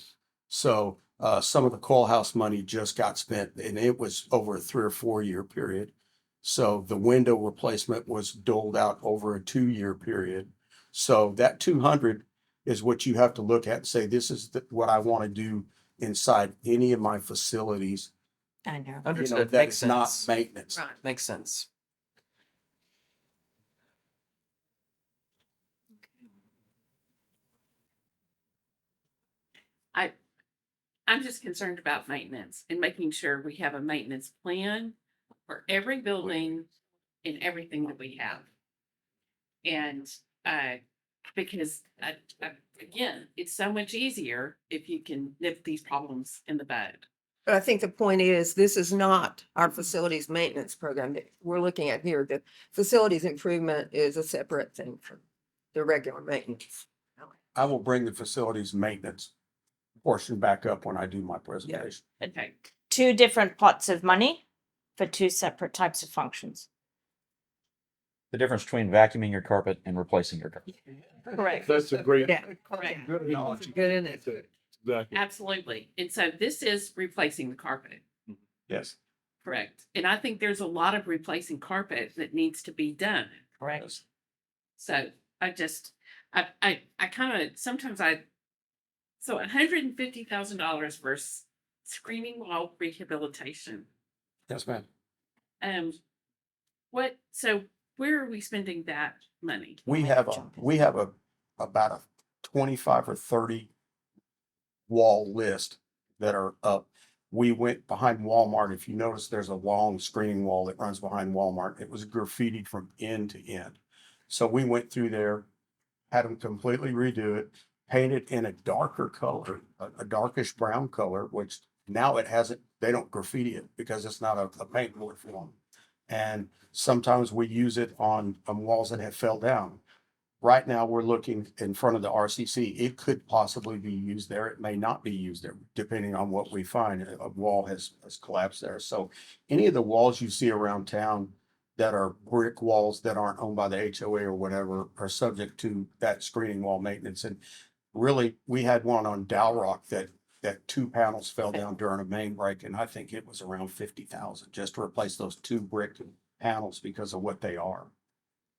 So, some of the coil house money just got spent, and it was over a 3 or 4 year period. So the window replacement was doled out over a 2 year period. So that 200 is what you have to look at and say, this is what I want to do inside any of my facilities.
I know.
Understood.
That
Makes
is not
sense.
maintenance.
Right.
Makes sense.
I'm just concerned about maintenance and making sure we have a maintenance plan for every building and everything that we have. And, because, again, it's so much easier if you can nip these problems in the bud.
But I think the point is, this is not our facilities maintenance program that we're looking at here. The facilities improvement is a separate thing from the regular maintenance.
I will bring the facilities maintenance portion back up when I do my presentation.
Okay.
Two different pots of money for two separate types of functions.
The difference between vacuuming your carpet and replacing your carpet.
Correct.
That's a great.
Correct.
Good analogy.
Good in it.
Exactly.
Absolutely. And so this is replacing the carpet.
Yes.
Correct. And I think there's a lot of replacing carpet that needs to be done.
Correct.
So I just, I kind of, sometimes so $150,000 for screening wall rehabilitation.
Yes, ma'am.
So where are we spending that money?
We have about a 25 or 30 wall list that are up. We went behind Walmart. If you notice, there's a long screening wall that runs behind Walmart. It was graffitied from end to end. So we went through there, had them completely redo it, painted in a darker color, a darkish brown color, which now they don't graffiti it because it's not a paint board form. And sometimes we use it on walls that have fell down. Right now, we're looking in front of the RCC. It could possibly be used there. It may not be used there, depending on what we find. A wall has collapsed there. So any of the walls you see around town that are brick walls that aren't owned by the HOA or whatever are subject to that screening wall maintenance. And really, we had one on Dalrock that 2 panels fell down during a main break, and I think it was around 50,000 just to replace those 2 brick panels because of what they are.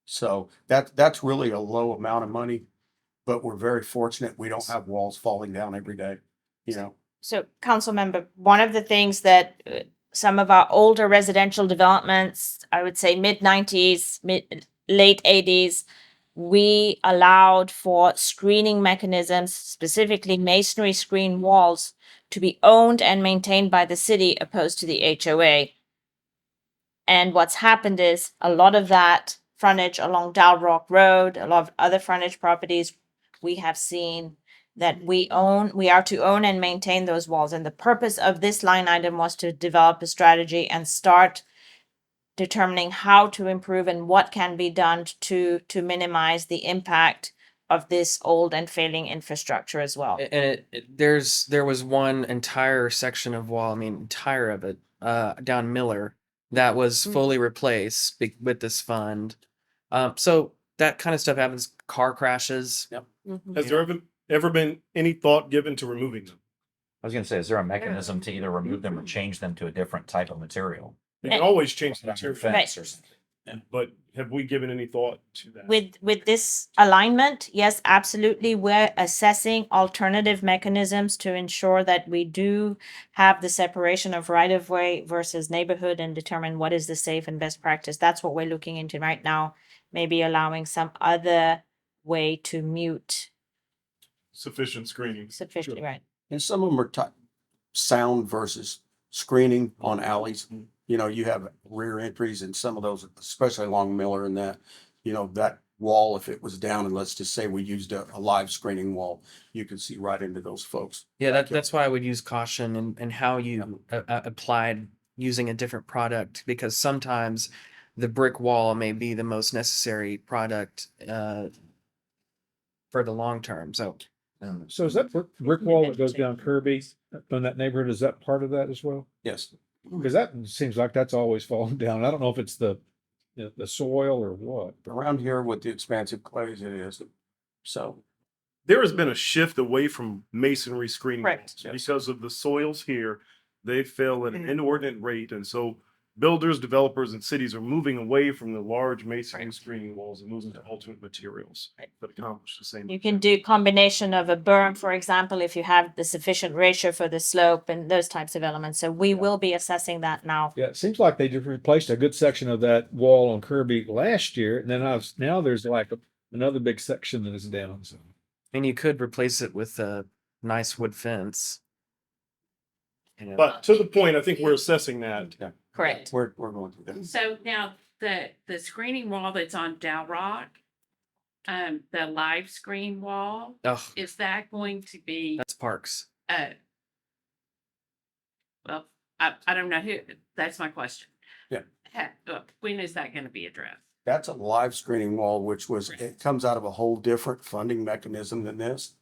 So that's really a low amount of money, but we're very fortunate we don't have walls falling down every day, you know.
So, council member, one of the things that some of our older residential developments, I would say mid-90s, late 80s, we allowed for screening mechanisms, specifically masonry screen walls, to be owned and maintained by the city opposed to the HOA. And what's happened is a lot of that frontage along Dalrock Road, a lot of other frontage properties, we have seen that we are to own and maintain those walls. And the purpose of this line item was to develop a strategy and start determining how to improve and what can be done to minimize the impact of this old and failing infrastructure as well.
And there was one entire section of wall, I mean, entire of it, down Miller that was fully replaced with this fund. So that kind of stuff happens. Car crashes.
Yep.
Has there ever been any thought given to removing them?
I was gonna say, is there a mechanism to either remove them or change them to a different type of material?
You can always change the
Like a
material,
fence or something.
but have we given any thought to that?
With this alignment, yes, absolutely. We're assessing alternative mechanisms to ensure that we do have the separation of right of way versus neighborhood and determine what is the safe and best practice. That's what we're looking into right now. Maybe allowing some other way to mute
Sufficient screening.
sufficiently, right?
And some of them are sound versus screening on alleys. You know, you have rear entries and some of those, especially along Miller and that, you know, that wall, if it was down and let's just say we used a live screening wall, you could see right into those folks.
Yeah, that's why I would use caution and how you applied using a different product, because sometimes the brick wall may be the most necessary product for the long term. So
So is that brick wall that goes down Kirby in that neighborhood, is that part of that as well?
Yes.
Because that seems like that's always falling down. I don't know if it's the soil or what.
Around here with the expansive clays, it is. So
There has been a shift away from masonry screening
Correct.
walls because of the soils here. They fell at an inordinate rate, and so builders, developers, and cities are moving away from the large masonry screening walls and moving to alternate materials that accomplish the same.
You can do combination of a berm, for example, if you have the sufficient ratio for the slope and those types of elements. So we will be assessing that now.
Yeah, it seems like they just replaced a good section of that wall on Kirby last year, and then now there's like another big section that is down. So.
and you could replace it with a nice wood fence. You know.
But to the point, I think we're assessing that.
Correct.
We're going through that.
So now the screening wall that's on Dow Rock, the live screen wall,
Oh,
is that going to be,
that's Parks.
well, I don't know who, that's my question.
Yeah.
When is that gonna be addressed?
That's a live screening wall, which was, it comes out of a whole different funding mechanism than this.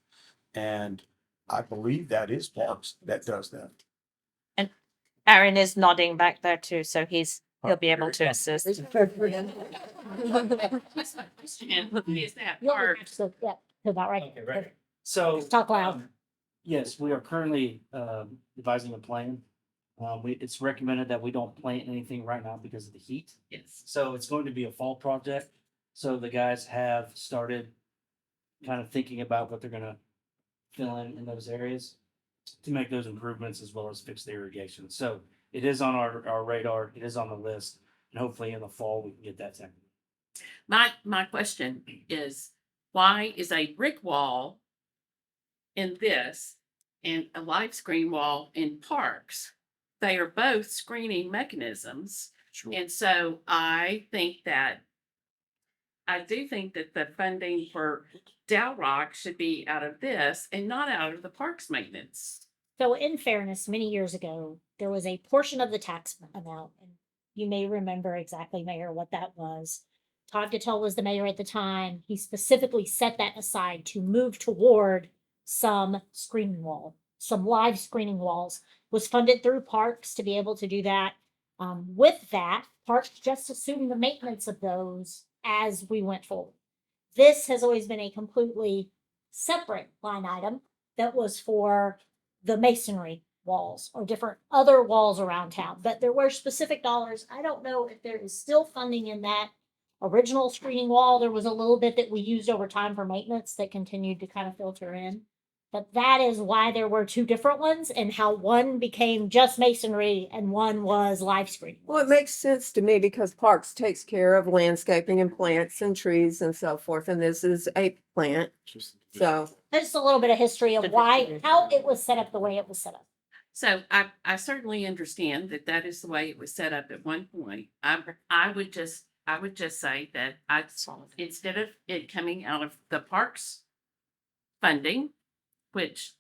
And I believe that is Parks that does that.
Aaron is nodding back there too, so he'll be able to assist.
Is that part?
About right.
So.
Talk loud.
Yes, we are currently devising a plan. It's recommended that we don't plant anything right now because of the heat.
Yes.
So it's going to be a fall project. So the guys have started kind of thinking about what they're gonna fill in those areas to make those improvements as well as fix the irrigation. So it is on our radar, it is on the list, and hopefully in the fall we can get that taken.
My question is, why is a brick wall in this and a live screen wall in Parks? They are both screening mechanisms. And so I do think that the funding for Dow Rock should be out of this and not out of the Parks maintenance.
So in fairness, many years ago, there was a portion of the tax amount, and you may remember exactly, Mayor, what that was. Todd Gattell was the mayor at the time. He specifically set that aside to move toward some screening wall, some live screening walls, was funded through Parks to be able to do that. With that, Parks just assumed the maintenance of those as we went forward. This has always been a completely separate line item that was for the masonry walls or different other walls around town, but there were specific dollars. I don't know if there is still funding in that original screening wall. There was a little bit that we used over time for maintenance that continued to kind of filter in. But that is why there were two different ones and how one became just masonry and one was live screening.
Well, it makes sense to me because Parks takes care of landscaping and plants and trees and so forth, and this is a plant. So
Just a little bit of history of how it was set up the way it was set up.
So I certainly understand that that is the way it was set up at one point. I would just say that instead of it coming out of the Parks funding, which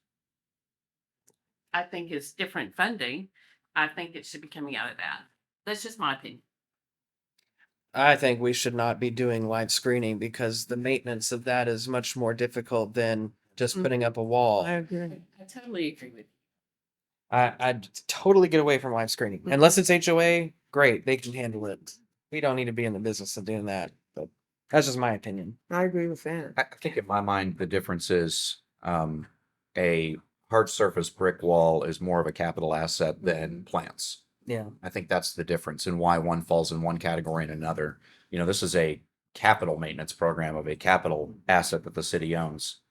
I think is different funding, I think it should be coming out of that. That's just my opinion.
I think we should not be doing live screening because the maintenance of that is much more difficult than just putting up a wall.
agree.
I totally agree with you.
I'd totally get away from live screening. Unless it's HOA, great, they can handle it. We don't need to be in the business of doing that, but that's just my opinion.
I agree with that.
I think in my mind, the difference is a hard surface brick wall is more of a capital asset than plants.
Yeah.
I think that's the difference in why one falls in one category and another. You know, this is a capital maintenance program of a capital asset that the city owns.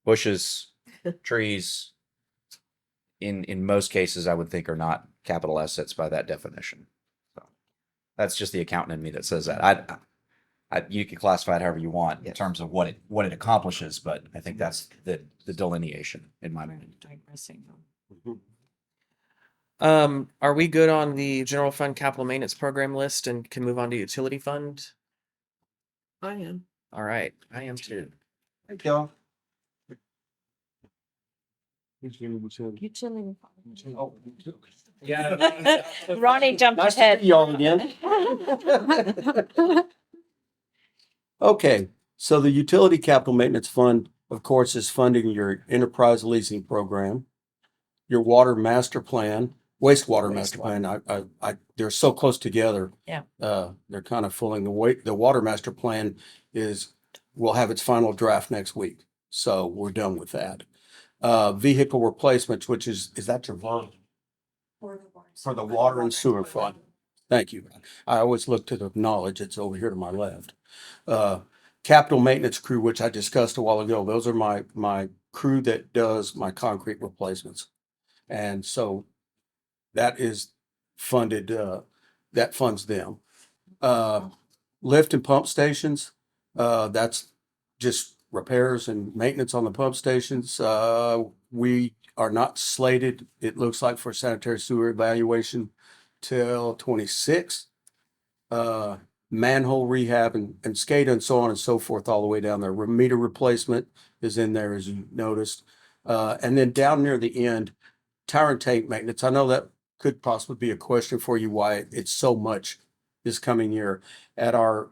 Bushes, trees, in most cases, I would think are not capital assets by that definition. So that's just the accountant in me that says that. You can classify it however you want in terms of what it accomplishes, but I think that's the delineation in my mind.
Are we good on the general fund capital maintenance program list and can move on to utility fund?
I am.
All right, I am too.
Thank y'all.
Utility.
Yeah.
Ronnie jumped
Nice to
ahead.
see y'all again. Okay, so the Utility Capital Maintenance Fund, of course, is funding your enterprise leasing program, your water master plan, wastewater master plan. They're so close together.
Yeah.
They're kind of fooling the weight. The water master plan will have its final draft next week. So we're done with that. Vehicle replacements, which is that your vote? For the water and sewer fund. Thank you. I always look to the knowledge. It's over here to my left. Capital maintenance crew, which I discussed a while ago. Those are my crew that does my concrete replacements. And so that is funded, that funds them. Lift and pump stations, that's just repairs and maintenance on the pump stations. We are not slated, it looks like, for sanitary sewer evaluation till 26. Manhole rehab and SCADA and so on and so forth, all the way down there. Meter replacement is in there, as you noticed. And then down near the end, tower and tank maintenance. I know that could possibly be a question for you, why it's so much this coming year. At our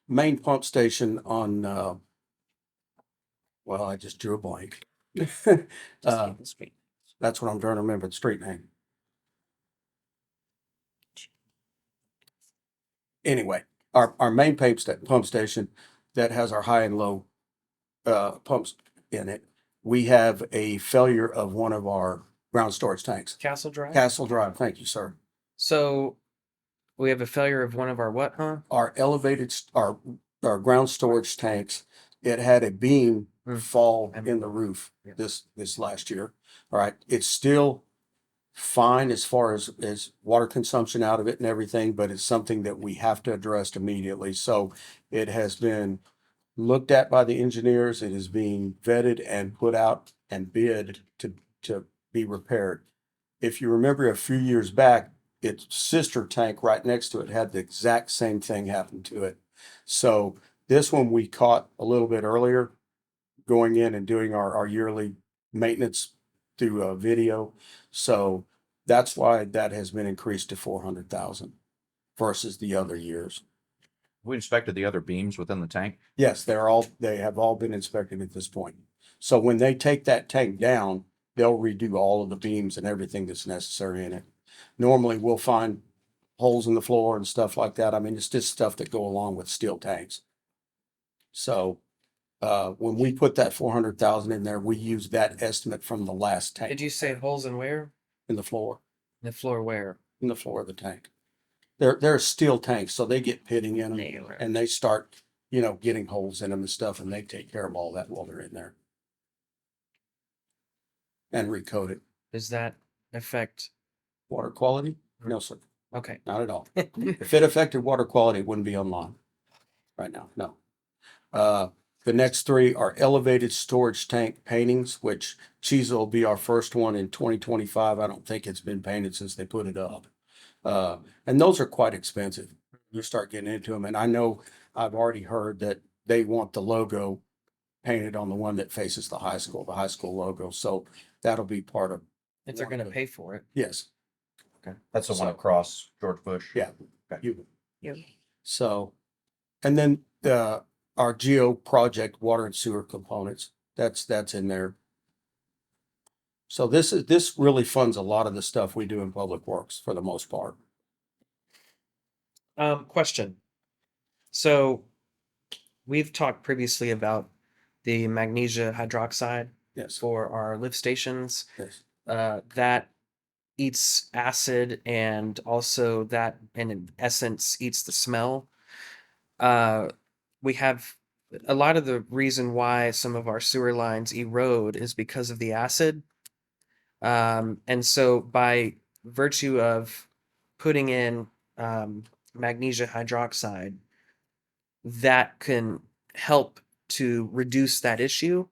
main pump station on, well, I just drew a blank. That's what I'm trying to remember, the street name. Anyway, our main pump station that has our high and low pumps in it, we have a failure of one of our ground storage tanks.
Castle Drive?
Castle Drive, thank you, sir.
So we have a failure of one of our what, huh?
Our elevated, our ground storage tanks, it had a beam fall in the roof this last year. All right, it's still fine as far as water consumption out of it and everything, but it's something that we have to address immediately. So it has been looked at by the engineers. It is being vetted and put out and bid to be repaired. If you remember a few years back, its sister tank right next to it had the exact same thing happen to it. So this one we caught a little bit earlier, going in and doing our yearly maintenance through a video. So that's why that has been increased to 400,000 versus the other years.
We inspected the other beams within the tank.
Yes, they have all been inspected at this point. So when they take that tank down, they'll redo all of the beams and everything that's necessary in it. Normally we'll find holes in the floor and stuff like that. I mean, it's just stuff that go along with steel tanks. So when we put that 400,000 in there, we use that estimate from the last tank.
Did you say holes in where?
In the floor.
The floor where?
In the floor of the tank. They're steel tanks, so they get pitting in them and they start, getting holes in them and stuff, and they take care of all that while they're in there. And recoat it.
Does that affect
water quality? No, sir.
Okay.
Not at all. If it affected water quality, it wouldn't be online right now. No. The next three are elevated storage tank paintings, which Cheezel will be our first one in 2025. I don't think it's been painted since they put it up. And those are quite expensive. You start getting into them. And I know I've already heard that they want the logo painted on the one that faces the high school logo. So that'll be part of.
If they're going to pay for it.
Yes.
Okay. That's the one across George Bush.
Yeah.
Okay.
So, and then our geo project water and sewer components, that's in there. So this really funds a lot of the stuff we do in public works for the most part.
Question. So we've talked previously about the magnesia hydroxide for our lift stations.
Yes.
That eats acid and also that in essence eats the smell. We have a lot of the reason why some of our sewer lines erode is because of the acid. And so by virtue of putting in magnesia hydroxide, that can help to reduce that issue.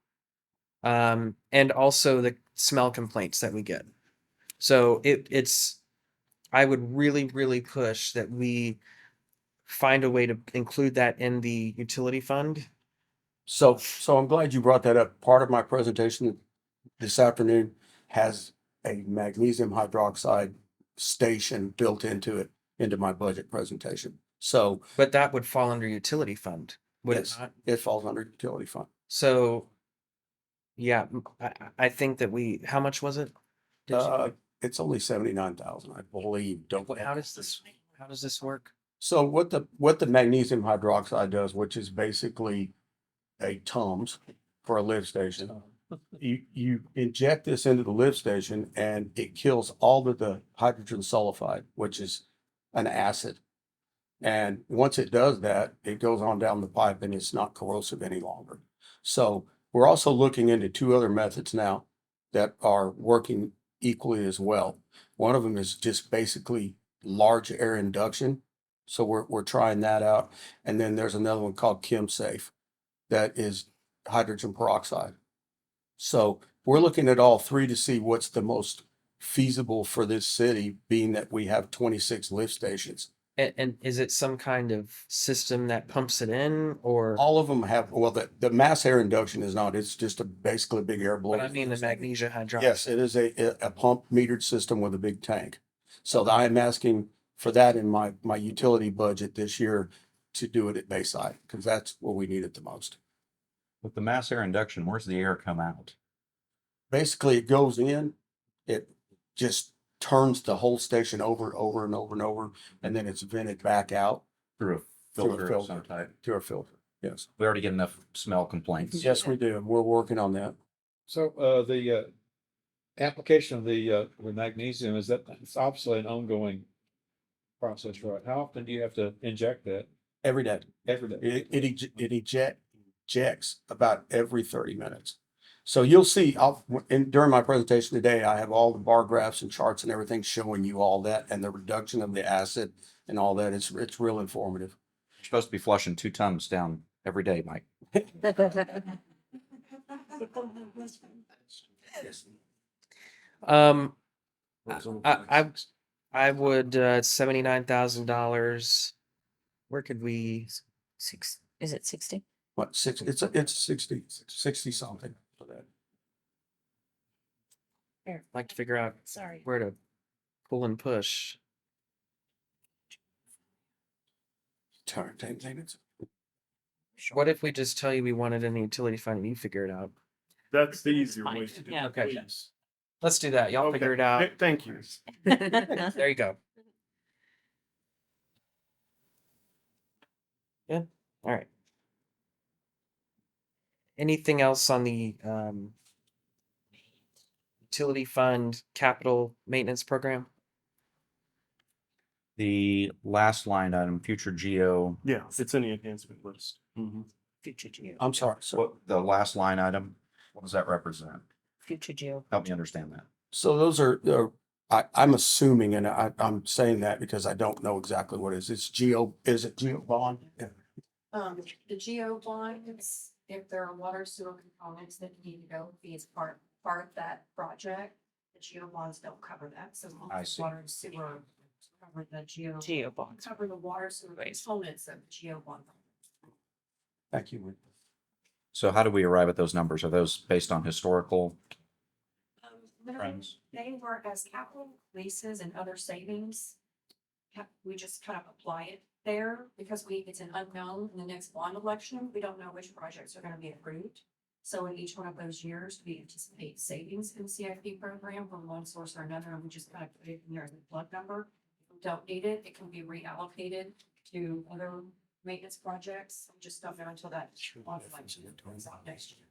And also the smell complaints that we get. So I would really, really push that we find a way to include that in the utility fund.
So I'm glad you brought that up. Part of my presentation this afternoon has a magnesium hydroxide station built into my budget presentation. So,
but that would fall under utility fund, would it not?
It falls under utility fund.
So, yeah, I think that how much was it?
It's only 79,000, I believe.
How does this work?
So what the magnesium hydroxide does, which is basically a Tums for a lift station, you inject this into the lift station and it kills all of the hydrogen sulfide, which is an acid. And once it does that, it goes on down the pipe and it's not corrosive any longer. So we're also looking into two other methods now that are working equally as well. One of them is just basically large air induction. So we're trying that out. And then there's another one called ChemSafe that is hydrogen peroxide. So we're looking at all three to see what's the most feasible for this city, being that we have 26 lift stations.
And is it some kind of system that pumps it in, or?
All of them have, well, the mass air induction is not, it's just basically a big air blow.
But I mean the magnesia hydroxide.
Yes, it is a pump metered system with a big tank. So I am asking for that in my utility budget this year to do it at Bayside, because that's where we need it the most.
With the mass air induction, where's the air come out?
Basically, it goes in, it just turns the whole station over and over and over and over, and then it's vented back out
Through a filter of some type.
through a filter. Yes.
We already get enough smell complaints.
Yes, we do. And we're working on that.
So, the, application of the magnesium, is that, it's obviously an ongoing process, right? How often do you have to inject that?
Every day.
Every day?
It ejects about every 30 minutes. So you'll see, during my presentation today, I have all the bar graphs and charts and everything showing you all that and the reduction of the acid and all that. It's real informative.
You're supposed to be flushing 2 tons down every day, Mike.
I would $79,000. Where could we?
Is it 60?
What, it's 60 something for that.
I'd like to figure out
Sorry.
where to pull and push. What if we just tell you we want it in the utility fund and you figure it out?
That's the easier way to do
Yeah.
it.
Okay.
Please.
Let's do that. Y'all figure it out.
Thank you.
There you go. Yeah. All right. Anything else on the utility fund capital maintenance program?
The last line item, future geo,
Yeah, it's in the enhancement list.
Future geo.
I'm sorry. So,
what, the last line item, what does that represent?
Future geo.
Help me understand that.
so those are, I'm assuming, and I'm saying that because I don't know exactly what it is. Is it geo bond? Yeah.
The geo bonds, if there are water sewer components that need to go, be as part of that project, the geo bonds don't cover that, so.
I see.
Water and sewer cover the
Geo bonds.
cover the water sewer components of the geo bond.
Thank you. Rick.
So how do we arrive at those numbers? Are those based on historical trends?
They were as capital leases and other savings. We just kind of apply it there because it's an unknown in the next bond election. We don't know which projects are gonna be approved. So in each one of those years, we anticipate savings in the CIP program from one source or another, and we just kind of put it in there as a plug number. If we don't need it, it can be reallocated to other maintenance projects. We just don't know until that bond election comes out next year.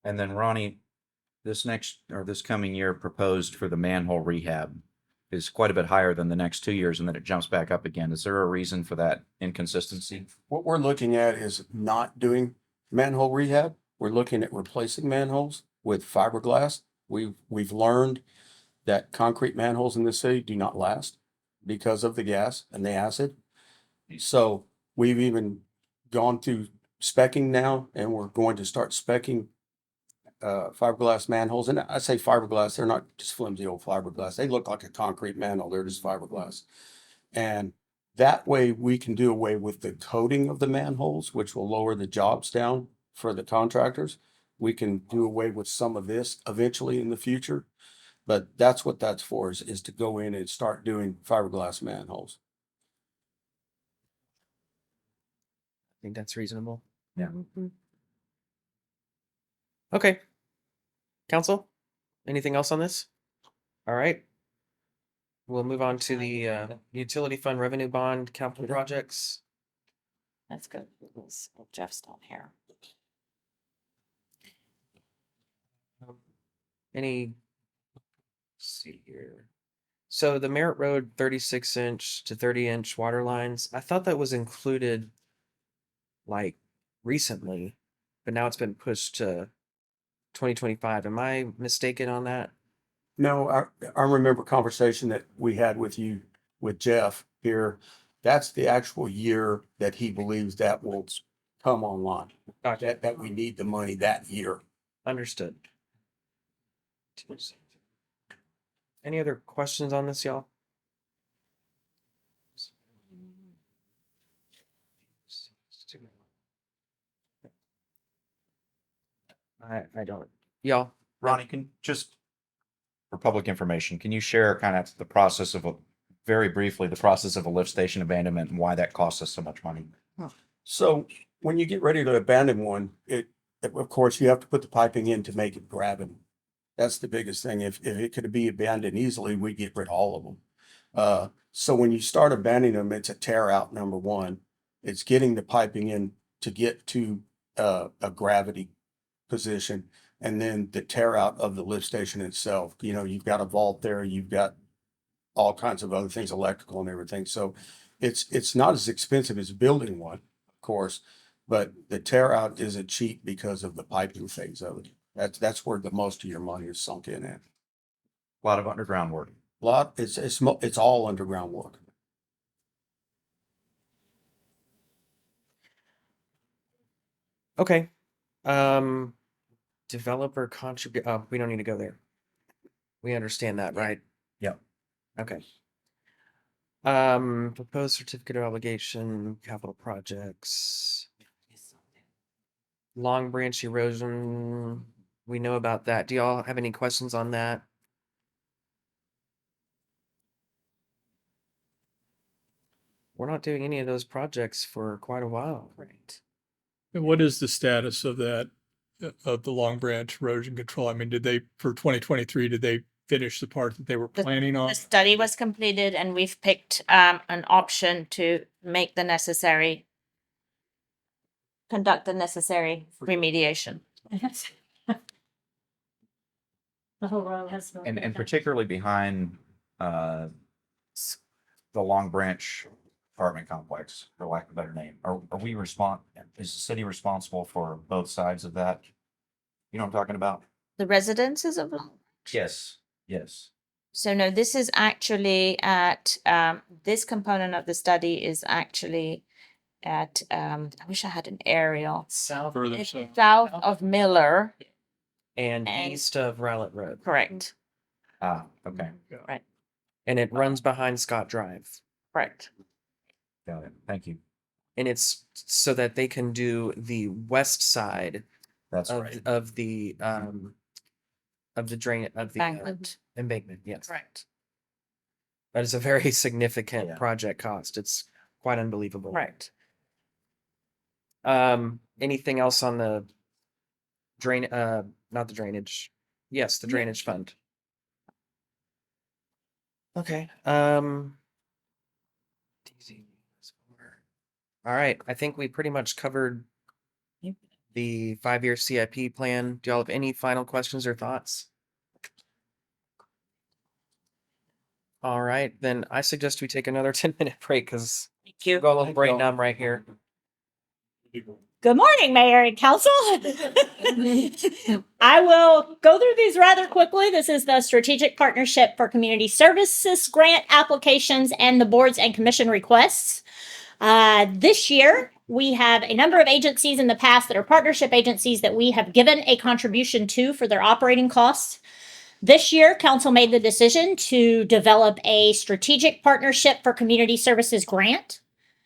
And then Ronnie, this coming year proposed for the manhole rehab is quite a bit higher than the next 2 years, and then it jumps back up again. Is there a reason for that inconsistency?
What we're looking at is not doing manhole rehab. We're looking at replacing manholes with fiberglass. We've learned that concrete manholes in this city do not last because of the gas and the acid. So we've even gone through specking now, and we're going to start specking fiberglass manholes. And I say fiberglass, they're not just flimsy old fiberglass. They look like a concrete manhole. They're just fiberglass. And that way we can do away with the coating of the manholes, which will lower the jobs down for the contractors. We can do away with some of this eventually in the future. But that's what that's for, is to go in and start doing fiberglass manholes.
I think that's reasonable.
Yeah.
Okay. Council, anything else on this? All right. We'll move on to the utility fund revenue bond capital projects.
That's good. Jeff's not here.
Let's see here. So the Merritt Road 36-inch to 30-inch water lines, I thought that was included like recently, but now it's been pushed to 2025. Am I mistaken on that?
No, I remember a conversation that we had with you, with Jeff here. That's the actual year that he believes that will come online.
Gotcha.
That we need the money that year.
Understood. Any other questions on this, y'all? I don't. Y'all,
Ronnie, can just for public information, can you share kind of the process of very briefly the process of a lift station abandonment and why that costs us so much money?
So when you get ready to abandon one, of course, you have to put the piping in to make it grabbing. That's the biggest thing. If it could be abandoned easily, we get rid of all of them. So when you start abandoning them, it's a tear out, number one. It's getting the piping in to get to a gravity position, and then the tear out of the lift station itself. You know, you've got a vault there, you've got all kinds of other things, electrical and everything. So it's not as expensive as building one, of course, but the tear out isn't cheap because of the piping phase of it. That's where the most of your money is sunk in at.
A lot of underground work.
It's all underground work.
okay. Developer contribute. Oh, we don't need to go there. We understand that, right?
Yep.
Okay. Proposed certificate of obligation, capital projects. Long branch erosion. We know about that. Do y'all have any questions on that? We're not doing any of those projects for quite a while. Right.
And what is the status of that, of the Long Branch erosion control? I mean, for 2023, did they finish the part that they were planning on?
The study was completed and we've picked an option to make conduct the necessary remediation.
The whole row has.
And particularly behind the Long Branch apartment complex, for lack of a better name. Is the city responsible for both sides of that? You know what I'm talking about?
The residences of.
Yes. Yes.
So no, this is actually at, this component of the study is actually at, I wish I had an aerial.
Further
It's
south.
south of Miller,
And
And-
east of Rowlett Road.
correct,
Okay.
right,
And it runs behind Scott Drive.
correct.
Got it. Thank you.
And it's so that they can do the west side
That's
of,
right.
of the drain of the
Embankment.
embankment. Yes.
Correct.
That is a very significant
Yeah.
project cost. It's quite unbelievable.
Right.
Anything else on the drain, not the drainage. Yes, the drainage fund. Okay. All right. I think we pretty much covered the 5-year CIP plan. Do y'all have any final questions or thoughts? All right, then I suggest we take another 10-minute break because
Thank you.
go a little brain numb right here.
Good morning, Mayor and Council. I will go through these rather quickly. This is the Strategic Partnership for Community Services grant applications and the boards and commission requests. This year, we have a number of agencies in the past that are partnership agencies that we have given a contribution to for their operating costs. This year, council made the decision to develop a Strategic Partnership for Community Services grant.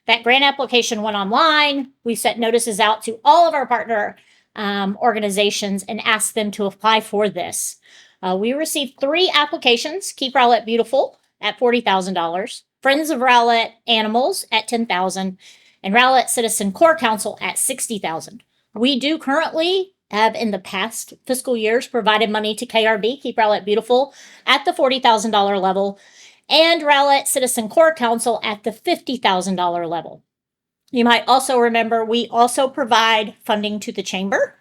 That grant application went online. We sent notices out to all of our partner organizations and asked them to apply for this. We received 3 applications: Keep Rowlett Beautiful at $40,000, Friends of Rowlett Animals at $10,000, and Rowlett Citizen Core Council at $60,000. We do currently have in the past fiscal years provided money to KRB, Keep Rowlett Beautiful, at the $40,000 level, and Rowlett Citizen Core Council at the $50,000 level. You might also remember we also provide funding to the chamber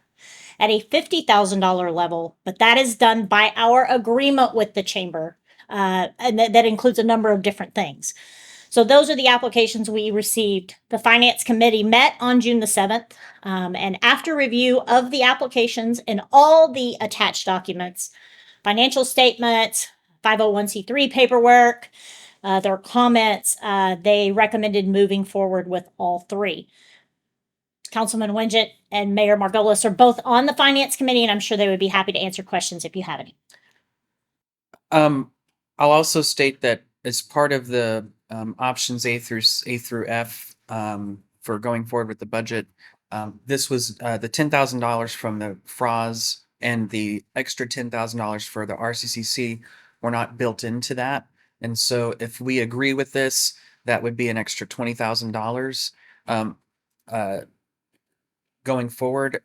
at a $50,000 level, but that is done by our agreement with the chamber, and that includes a number of different things. So those are the applications we received. The Finance Committee met on June the 7th, and after review of the applications and all the attached documents, financial statements, 501c3 paperwork, their comments, they recommended moving forward with all 3. Councilman Wingett and Mayor Margolis are both on the Finance Committee, and I'm sure they would be happy to answer questions if you have any.
I'll also state that as part of the options A through F for going forward with the budget, this was the $10,000 from the FRAS and the extra $10,000 for the RCCC were not built into that. And so if we agree with this, that would be an extra $20,000 going forward.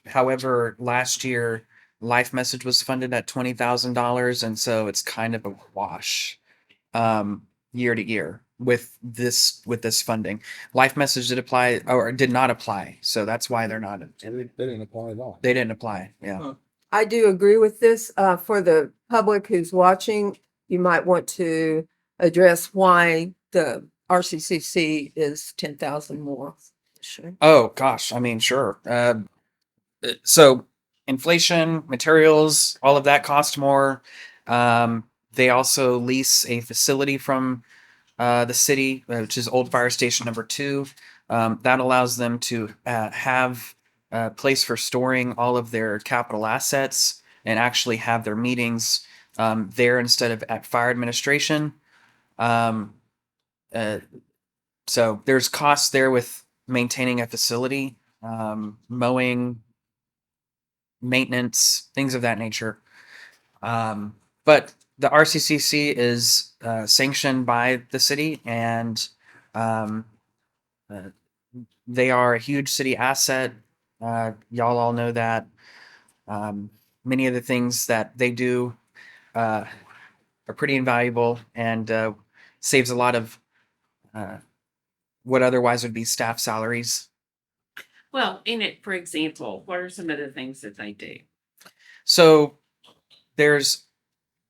However, last year, Life Message was funded at $20,000, and so it's kind of a wash year to year with this funding. Life Message did not apply, so that's why they're not.
They didn't apply at all.
They didn't apply. Yeah.
I do agree with this. For the public who's watching, you might want to address why the RCCC is 10,000 more. Sure.
Oh gosh, I mean, sure. So inflation, materials, all of that cost more. They also lease a facility from the city, which is Old Fire Station number 2. That allows them to have a place for storing all of their capital assets and actually have their meetings there instead of at fire administration. So there's costs there with maintaining a facility, mowing, maintenance, things of that nature. But the RCCC is sanctioned by the city, and they are a huge city asset. Y'all all know that. Many of the things that they do are pretty invaluable and saves a lot of what otherwise would be staff salaries.
Well, in it, for example, what are some of the things that they do?
So there's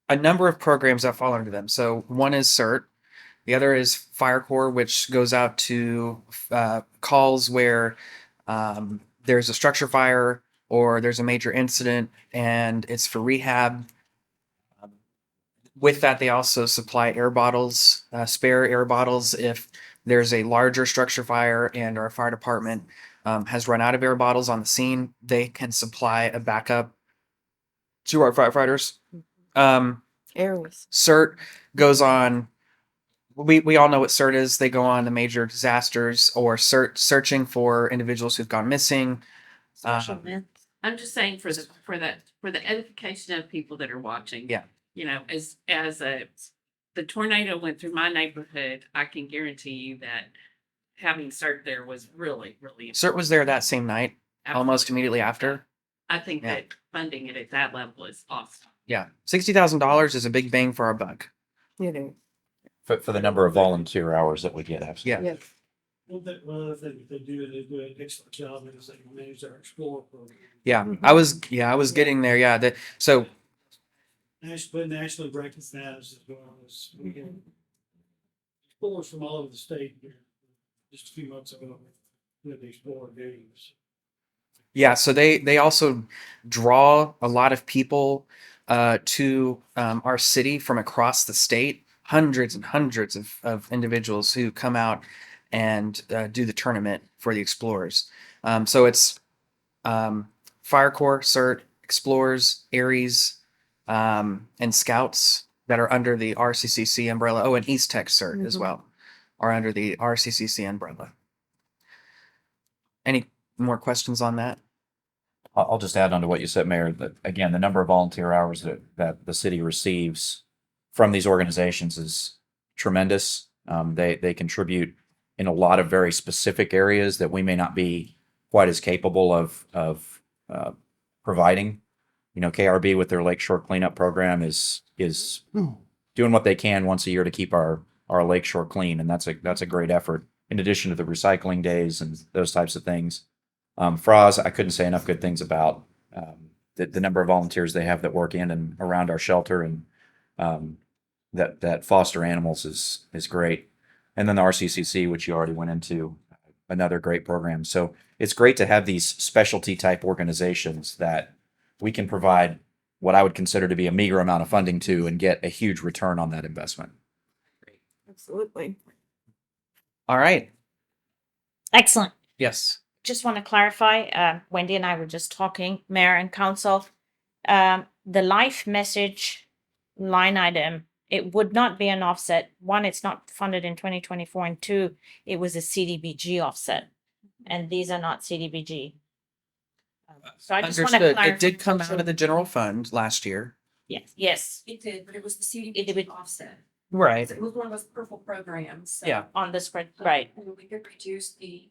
a number of programs that fall under them. So one is CERT. The other is Fire Corps, which goes out to calls where there's a structure fire or there's a major incident and it's for rehab. With that, they also supply air bottles, spare air bottles if there's a larger structure fire and our fire department has run out of air bottles on the scene. They can supply a backup to our firefighters.
Airways.
CERT goes on. We all know what CERT is. They go on the major disasters or searching for individuals who've gone missing.
I'm just saying for the edification of people that are watching.
Yeah.
You know, as the tornado went through my neighborhood, I can guarantee you that having CERT there was really, really
CERT was there that same night, almost immediately after.
I think that funding it at that level is awesome.
Yeah, $60,000 is a big bang for our buck.
You know.
For the number of volunteer hours that we get. Absolutely.
Yeah.
Yes.
One of the things they do an excellent job is they manage their Explorer program.
Yeah, I was getting there. Yeah, so
Nationally recognized as well as we get explorers from all over the state here. Just a few months ago, we had the Explorer games.
yeah, so they also draw a lot of people to our city from across the state. Hundreds and hundreds of individuals who come out and do the tournament for the Explorers. So it's Fire Corps, CERT, Explorers, Aries, and Scouts that are under the RCCC umbrella. Oh, and East Tech CERT as well are under the RCCC umbrella. Any more questions on that?
I'll just add on to what you said, Mayor, that again, the number of volunteer hours that the city receives from these organizations is tremendous. They contribute in a lot of very specific areas that we may not be quite as capable of providing. You know, KRB with their Lakeshore cleanup program is doing what they can once a year to keep our lakeshore clean, and that's a great effort. In addition to the recycling days and those types of things, FRAS, I couldn't say enough good things about the number of volunteers they have that work in and around our shelter, and that foster animals is great. And then the RCCC, which you already went into, another great program. So it's great to have these specialty type organizations that we can provide what I would consider to be a meager amount of funding to and get a huge return on that investment.
Absolutely.
All right.
Excellent.
Yes.
Just want to clarify, Wendy and I were just talking, Mayor and Council. The Life Message
line item, it would not be an offset. One, it's not funded in 2024, and two, it was a CDBG offset. And these are not CDBG. So I just want to
Understood.
clarify.
It did come out of the general fund last year.
Yes, yes,
It did, but it was the
It
CDBG
would-
offset.
Right.
It was one of those purple programs. so,
Yeah.
on the spread, right.
And we could reduce the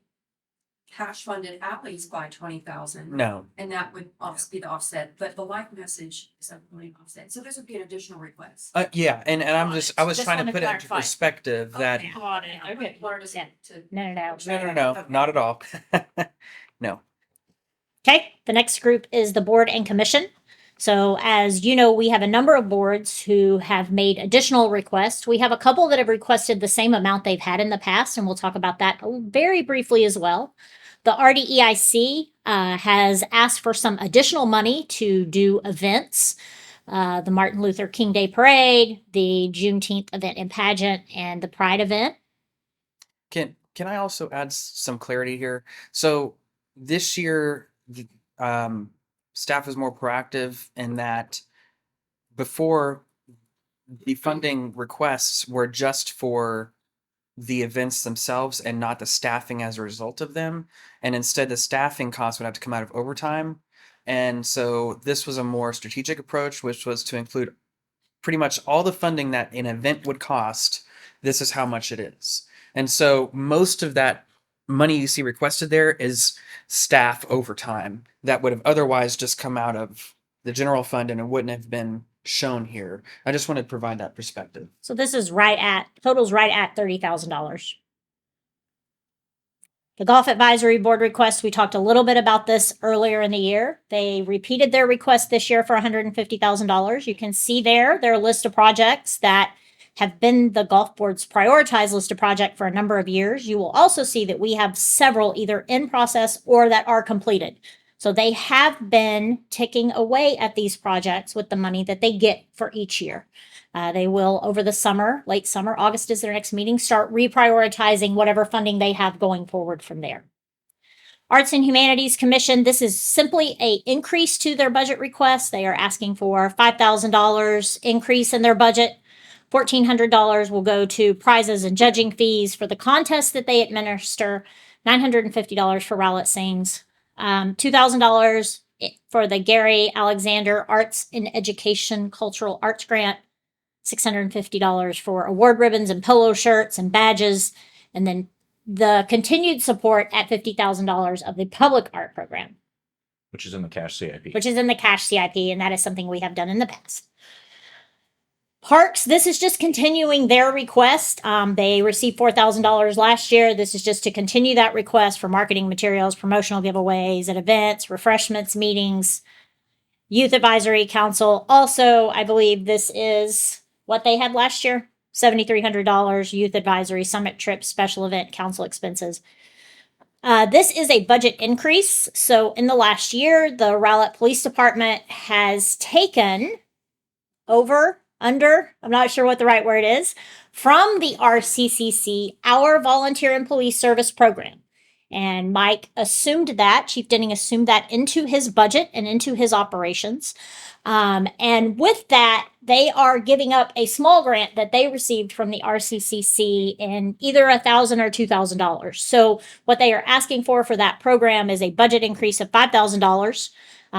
cash funded outlays by 20,000.
No.
And that would be the offset, but the life message is a million offset. So this would be an additional request.
Yeah, and I was
Just
trying
wanna
to put it into
clarify.
perspective that
Okay.
Got it. Okay.
Wanted us
Yeah.
to.
No,
no, not at all. No.
Okay, the next group is the board and commission. So as you know, we have a number of boards who have made additional requests. We have a couple that have requested the same amount they've had in the past, and we'll talk about that very briefly as well. The RDEIC has asked for some additional money to do events. The Martin Luther King Day Parade, the Juneteenth event and pageant, and the Pride event.
Can I also add some clarity here? So this year, staff is more proactive in that before the funding requests were just for the events themselves and not the staffing as a result of them. And instead, the staffing costs would have to come out of overtime. And so this was a more strategic approach, which was to include pretty much all the funding that an event would cost. This is how much it is. And so most of that money you see requested there is staff overtime that would have otherwise just come out of the general fund and it wouldn't have been shown here. I just wanted to provide that perspective.
So this is totals right at $30,000. The Golf Advisory Board request, we talked a little bit about this earlier in the year. They repeated their request this year for $150,000. You can see there their list of projects that have been the golf board's prioritized list of projects for a number of years. You will also see that we have several either in process or that are completed. So they have been ticking away at these projects with the money that they get for each year. They will, over the summer, late summer, August is their next meeting, start reprioritizing whatever funding they have going forward from there. Arts and Humanities Commission, this is simply an increase to their budget request. They are asking for $5,000 increase in their budget. $1,400 will go to prizes and judging fees for the contests that they administer. $950 for Rowlett Sings. $2,000 for the Gary Alexander Arts in Education Cultural Arts Grant. $650 for award ribbons and polo shirts and badges. And then the continued support at $50,000 of the public art program,
Which is in the cash CIP.
which is in the cash CIP, and that is something we have done in the past. Parks, this is just continuing their request. They received $4,000 last year. This is just to continue that request for marketing materials, promotional giveaways at events, refreshments, meetings, Youth Advisory Council. Also, I believe this is what they had last year, $7,300, Youth Advisory Summit Trip, Special Event Council expenses. This is a budget increase. So in the last year, the Rowlett Police Department has taken I'm not sure what the right word is, from the RCCC, our Volunteer and Police Service Program. And Mike assumed that, Chief Denning assumed that into his budget and into his operations. And with that, they are giving up a small grant that they received from the RCCC in either $1,000 or $2,000. So what they are asking for that program is a budget increase of $5,000.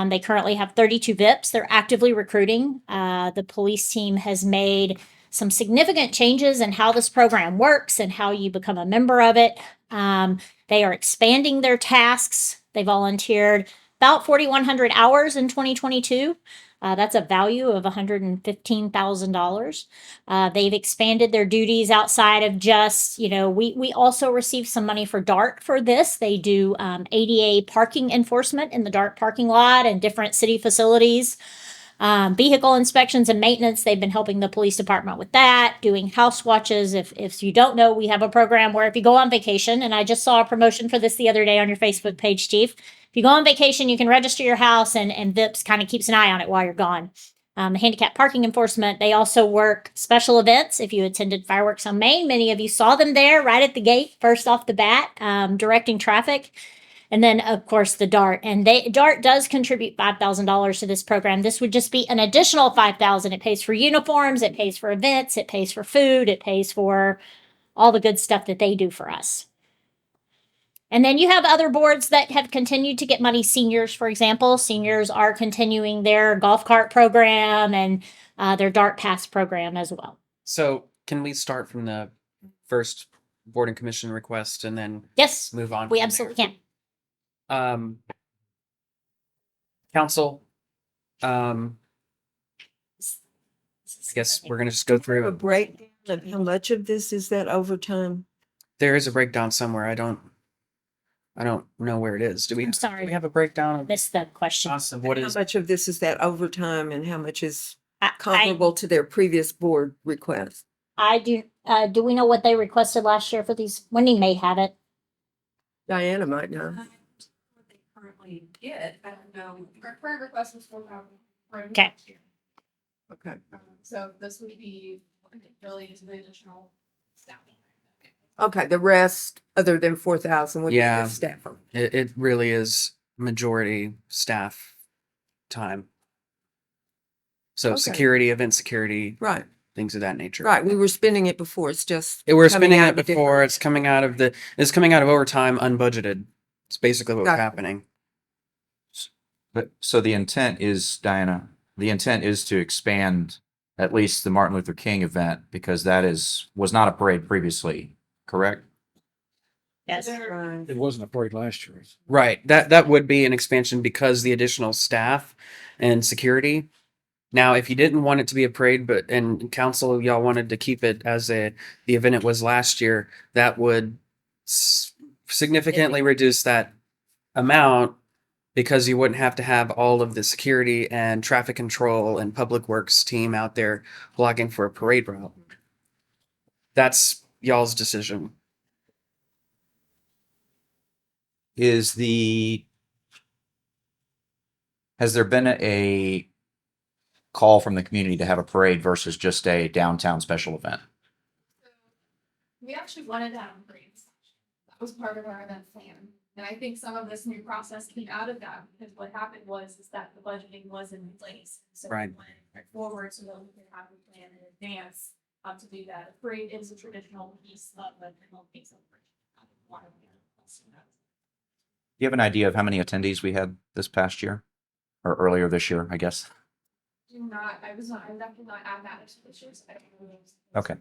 They currently have 32 VIPs. They're actively recruiting. The police team has made some significant changes in how this program works and how you become a member of it. They are expanding their tasks. They volunteered about 4,100 hours in 2022. That's a value of $115,000. They've expanded their duties outside of just, we also receive some money for DART for this. They do ADA parking enforcement in the DART parking lot and different city facilities. Vehicle inspections and maintenance, they've been helping the police department with that, doing house watches. If you don't know, we have a program where if you go on vacation, and I just saw a promotion for this the other day on your Facebook page, Chief. If you go on vacation, you can register your house and VIPs kind of keeps an eye on it while you're gone. The handicap parking enforcement, they also work special events. If you attended Fireworks on Main, many of you saw them there right at the gate, first off the bat, directing traffic. And then, of course, the DART. And DART does contribute $5,000 to this program. This would just be an additional $5,000. It pays for uniforms, it pays for events, it pays for food, it pays for all the good stuff that they do for us. And then you have other boards that have continued to get money. Seniors, for example, seniors are continuing their golf cart program and their DART Pass program as well.
So can we start from the first board and commission request and then
Yes,
move on?
we
from
absolutely
there?
can.
Council, I guess we're gonna just go
A
through.
breakdown of how much of this is that overtime?
There is a breakdown somewhere. I don't know where it is. Do we?
I'm sorry.
Do we have a breakdown of
Missed the question.
costs of what
How
is?
much of this is that overtime and how much is
I
comparable to their previous board request?
do. Do we know what they requested last year for these? Wendy may have it.
Diana might know.
What they currently get, I don't know.
Our current request was $4,000.
Okay.
Okay.
So this would be really just the additional staff.
Okay, the rest, other than 4,000 would be
Yeah.
the staff.
It really is majority staff time. So
Okay.
security, event security,
Right,
things of that nature.
right. We were spending it before. It's just.
We're
coming
spending
out
it
of a
before.
different-
It's coming out of overtime unbudgeted. It's basically what's
Gotcha.
happening.
But so the intent is, Diana, the intent is to expand at least the Martin Luther King event because was not a parade previously, correct?
Yes.
Right.
It wasn't a parade last year.
Right. That would be an expansion because the additional staff and security. Now, if you didn't want it to be a parade, but and council y'all wanted to keep it as the event it was last year, that would significantly reduce that amount because you wouldn't have to have all of the security and traffic control and public works team out there blocking for a parade route. That's y'all's decision.
Has there been a call from the community to have a parade versus just a downtown special event?
We actually wanted to have parades. That was part of our event plan. And I think some of this new process came out of that because what happened was that the budgeting wasn't in place. So
Right.
we went forward so that we could have a plan in advance to do that. A parade is a traditional piece of a piece of
Do you have an idea of how many attendees we had this past year or earlier this year, I guess?
I'm definitely not at that this year. So I don't know.
Okay.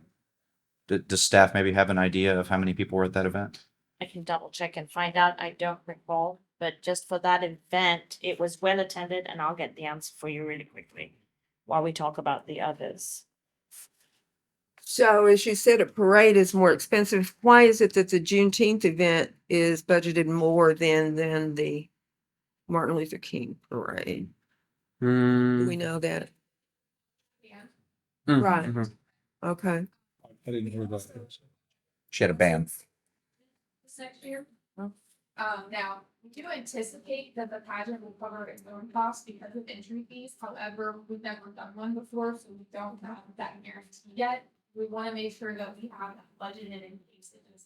Does staff maybe have an idea of how many people were at that event?
I can double check and find out. I don't recall, but just for that event, it was well attended, and I'll get the answer for you really quickly while we talk about the others.
So as you said, a parade is more expensive. Why is it that the Juneteenth event is budgeted more than the Martin Luther King parade? Do we know that?
Yeah.
Right.
Mhm.
Okay.
I didn't hear that.
She had a band.
This next year. Now, we do anticipate that the pageant will cover its own costs because of entry fees. However, we've never done one before, so we don't have that guarantee yet. We want to make sure that we have that budgeted in case it is.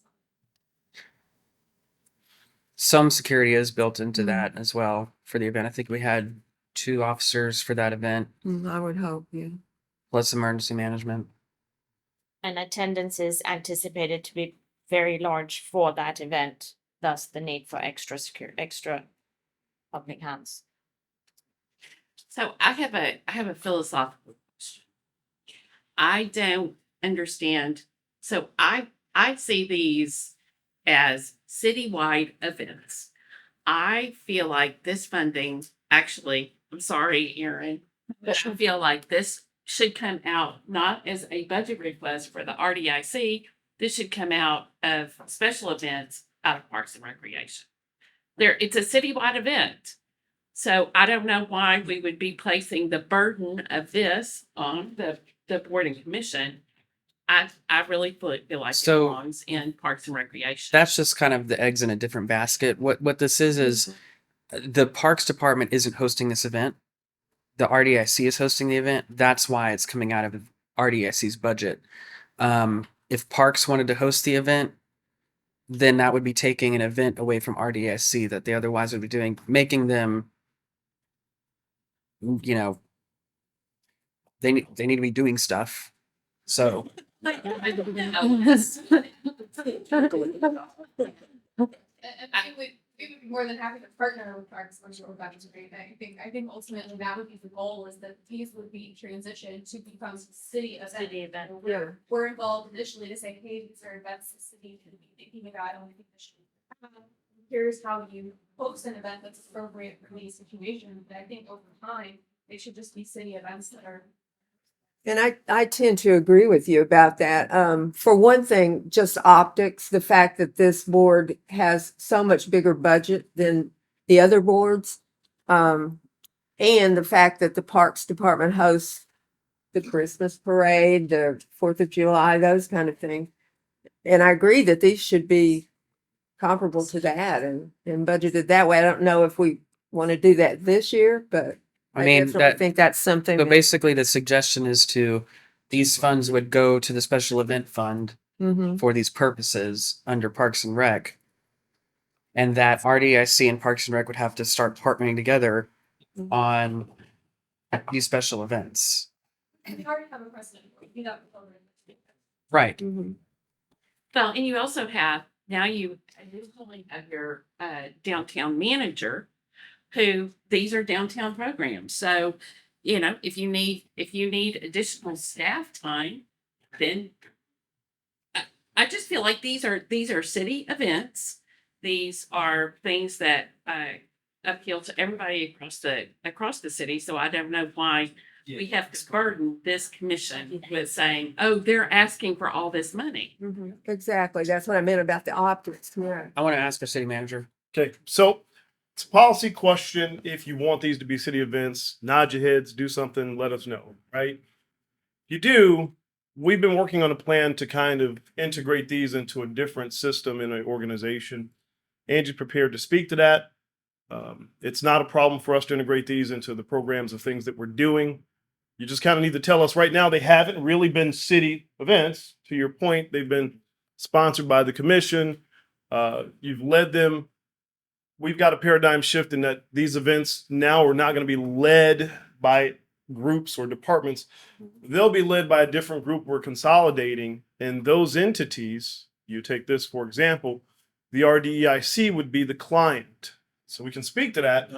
Some security is built into that as well for the event. I think we had 2 officers for that event,
I would hope, yeah.
plus emergency management.
And attendance is anticipated to be very large for that event, thus the need for extra public hands.
So I have a philosophical question. I don't understand. So I see these as citywide events. I feel like this funding actually, I'm sorry, Aaron, but I feel like this should come out not as a budget request for the RDIC. This should come out of special events out of Parks and Recreation. It's a citywide event. So I don't know why we would be placing the burden of this on the board and commission. I really feel like it
So-
belongs in Parks and Recreation.
That's just kind of the eggs in a different basket. What this is the Parks Department isn't hosting this event. The RDIC is hosting the event. That's why it's coming out of RDIC's budget. If Parks wanted to host the event, then that would be taking an event away from RDSC that they otherwise would be doing, making them, you know, they need to be doing stuff. So
I we would be more than happy to partner with Parks and Recreation. I think ultimately that would be the goal, is that these would be transitioned to become city event. We're involved initially to say, hey, these are events the city can be thinking about, and we think this should happen. Here's how you host an event that's appropriate for these situations. But I think over time, they should just be city events that are.
And I tend to agree with you about that. For one thing, just optics, the fact that this board has so much bigger budget than the other boards. And the fact that the Parks Department hosts the Christmas parade, the 4th of July, those kind of things. And I agree that these should be comparable to that and budgeted that way. I don't know if we want to do that this year, but
I mean,
definitely think that's something.
so
that-
basically the suggestion is these funds would go to the special event fund
Mhm.
for these purposes under Parks and Rec. And that RDIC and Parks and Rec would have to start partnering together on these special events.
We already have a precedent. We got
Right.
Mhm.
Well, and you also have, now you additionally have your downtown manager, who, these are downtown programs. So, you know, if you need additional staff time, then I just feel like these are city events. These are things that appeal to everybody across the city. So I don't know why we have to burden this commission with saying, oh, they're asking for all this money.
Mhm. Exactly. That's what I meant about the optics. Yeah.
I want to ask our city manager.
Okay, so it's a policy question. If you want these to be city events, nod your heads, do something, let us know, right? If you do, we've been working on a plan to kind of integrate these into a different system in an organization. Angie's prepared to speak to that. It's not a problem for us to integrate these into the programs of things that we're doing. You just kind of need to tell us right now, they haven't really been city events. To your point, they've been sponsored by the commission. You've led them. We've got a paradigm shift in that these events now are not going to be led by groups or departments. They'll be led by a different group we're consolidating. And those entities, you take this, for example, the RDEIC would be the client. So we can speak to that.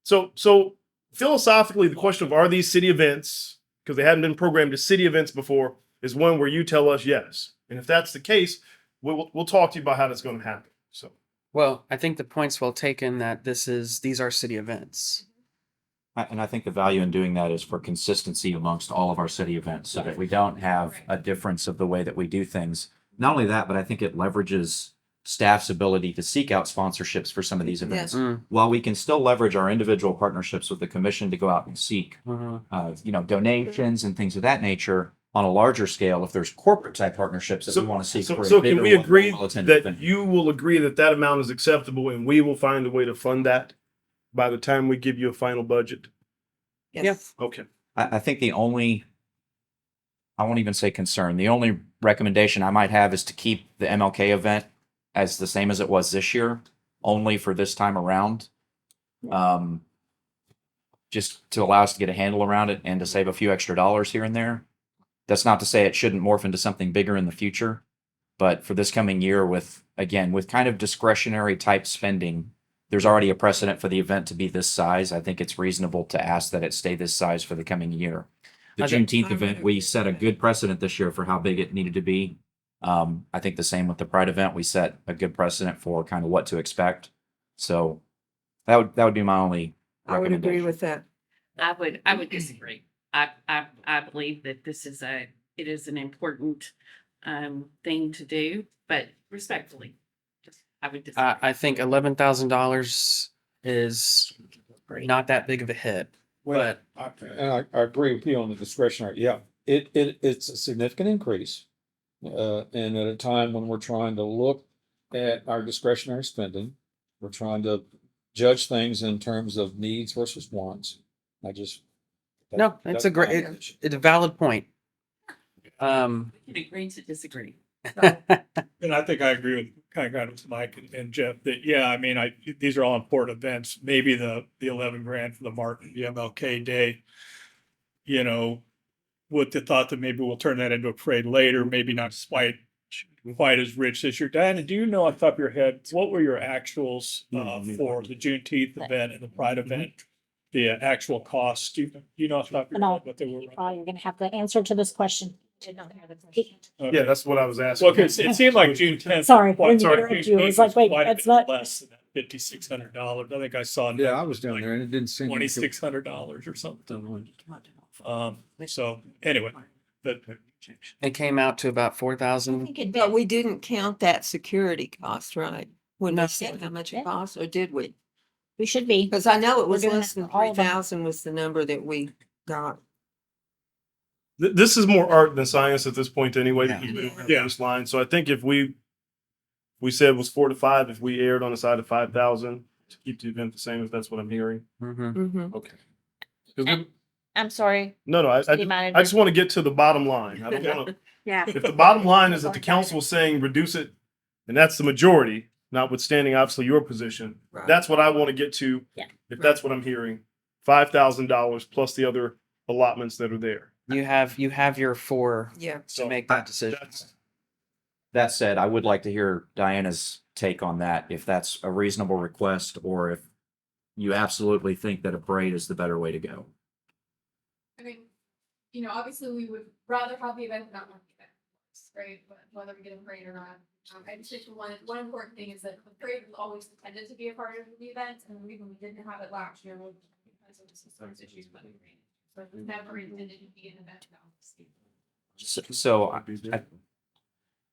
So philosophically, the question of are these city events, because they hadn't been programmed as city events before, is one where you tell us yes. And if that's the case, we'll talk to you about how that's going to happen. So.
Well, I think the point's well taken that these are city events.
And I think the value in doing that is for consistency amongst all of our city events, so that we don't have a difference of the way that we do things. Not only that, but I think it leverages staff's ability to seek out sponsorships for some of these events. While we can still leverage our individual partnerships with the commission to go out and seek, donations and things of that nature on a larger scale, if there's corporate type partnerships that we want to seek. for a
So
bigger
can we
one,
agree
well-attended
that
event.
you will agree that that amount is acceptable and we will find a way to fund that by the time we give you a final budget?
Yes.
Okay.
I think I won't even say concern. The only recommendation I might have is to keep the MLK event as the same as it was this year, only for this time around. Just to allow us to get a handle around it and to save a few extra dollars here and there. That's not to say it shouldn't morph into something bigger in the future, but for this coming year with kind of discretionary type spending, there's already a precedent for the event to be this size. I think it's reasonable to ask that it stay this size for the coming year. The Juneteenth event, we set a good precedent this year for how big it needed to be. I think the same with the Pride event, we set a good precedent for kind of what to expect. So that would be my only
I would agree
recommendation.
with that.
I would disagree. I believe that it is an important thing to do, but respectfully, I would disagree.
I think $11,000 is not that big of a hit.
Well, I agree with you on the discretionary. Yeah, it's a significant increase. And at a time when we're trying to look at our discretionary spending, we're trying to judge things in terms of needs versus wants.
No, it's it's a valid point.
We can agree to disagree.
And I think I agree with kind of with Mike and Jeff that, yeah, I mean, these are all important events. Maybe the 11 grand for the Martin, the MLK Day, you know, with the thought that maybe we'll turn that into a parade later, maybe not quite as rich this year. Diana, do you know off the top of your head, what were your actuals for the Juneteenth event and the Pride event? The actual costs, do you know off the top of your
No.
head what they were?
You're gonna have the answer to this question.
Yeah, that's what I was asking.
Well, because it seemed like June 10th.
Sorry, I didn't interrupt you. It was like, wait, that's not-
Less than $5,600. I think I saw.
Yeah, I was down there and it didn't seem. like it-
$2,600 or something. So anyway, but
It came out to about 4,000.
But we didn't count that security cost, right? When
No.
we said how much it cost, or did we?
We should be.
Because I know it
We're
was
doing
less
it
than
for all of them.
3,000 was the number that we got.
This is more art than science at this point anyway. To keep it
Yeah.
in this line. So I think if we said it was 4 to 5, if we erred on the side of 5,000 to keep the event the same, if that's what I'm hearing.
Mhm.
Okay. 'Cause we-
I'm sorry.
No, I
City manager.
just want to get to the bottom line. I don't want to.
Yeah.
If the bottom line is that the council is saying reduce it, and that's the majority, notwithstanding obviously your position,
Right.
that's what I want to get to.
Yeah.
If that's what I'm hearing, $5,000 plus the other allotments that are there.
You have your 4
Yeah.
to make that decision.
That said, I would like to hear Diana's take on that, if that's a reasonable request or if you absolutely think that a parade is the better way to go.
I mean, you know, obviously we would rather have the event than not want the event, right? But whether we get a parade or not. I just think one important thing is that the parade was always intended to be a part of the event, and the reason we didn't have it last year was because of the systems issues with the parade. So it was never intended to be an event.
So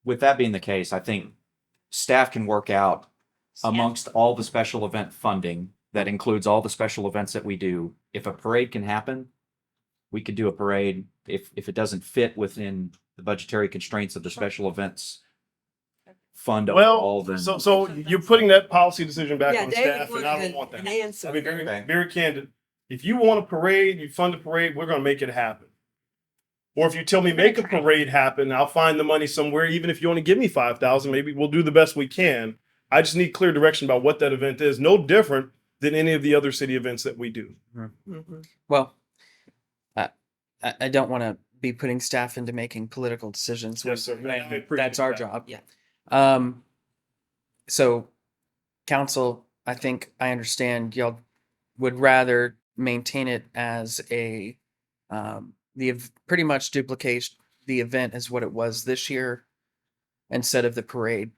with that being the case, I think staff can work out amongst all the special event funding that includes all the special events that we do. If a parade can happen, we could do a parade. If it doesn't fit within the budgetary constraints of the special events fund overall, then
So you're putting that policy decision back
Yeah,
on
David
staff, and I don't
wanted
want that.
an answer.
I mean, very candid. If you want a parade, you fund a parade, we're going to make it happen. Or if you tell me make a parade happen, I'll find the money somewhere. Even if you only give me 5,000, maybe we'll do the best we can. I just need clear direction about what that event is. No different than any of the other city events that we do.
Mhm.
Well, I don't want to be putting staff into making political decisions.
Yes, sir. I appreciate
That's our
that.
job.
Yeah.
So council, I think I understand y'all would rather maintain it as a, pretty much duplicate the event as what it was this year instead of the parade.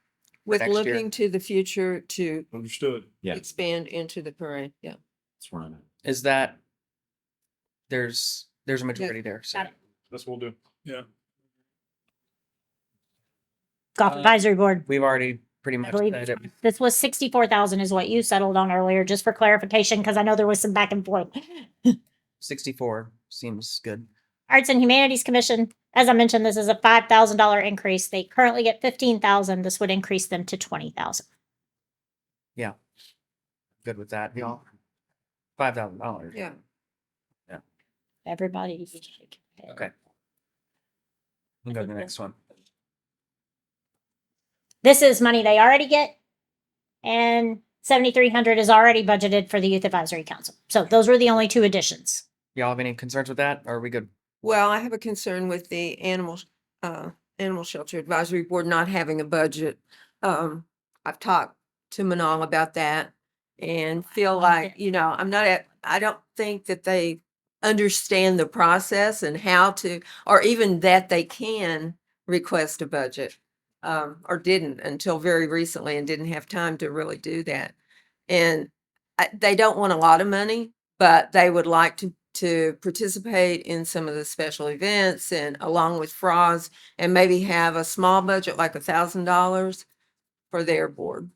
With
next year.
looking to the future to
Understood.
Yeah.
expand into the parade, yeah.
that's where I'm at.
Is that there's a majority there. So
Got it.
That's what we'll do.
yeah.
Golf Advisory Board.
we've already pretty
I
much
believe
said it.
this was 64,000 is what you settled on earlier, just for clarification, because I know there was some back and forth.
64 seems good.
Arts and Humanities Commission, as I mentioned, this is a $5,000 increase. They currently get 15,000. This would increase them to 20,000.
Good with that, y'all. $5,000.
Yeah.
Everybody.
Okay. We'll go to the next one.
This is money they already get, and 7,300 is already budgeted for the Youth Advisory Council. So those were the only two additions.
Y'all have any concerns with that? Or are we good?
Well, I have a concern with the animal shelter advisory board not having a budget. I've talked to Manal about that and feel like, you know, I don't think that they understand the process and how to, or even that they can request a budget. Or didn't until very recently and didn't have time to really do that. And they don't want a lot of money, but they would like to participate in some of the special events and along with FROS and maybe have a small budget like $1,000 for their board.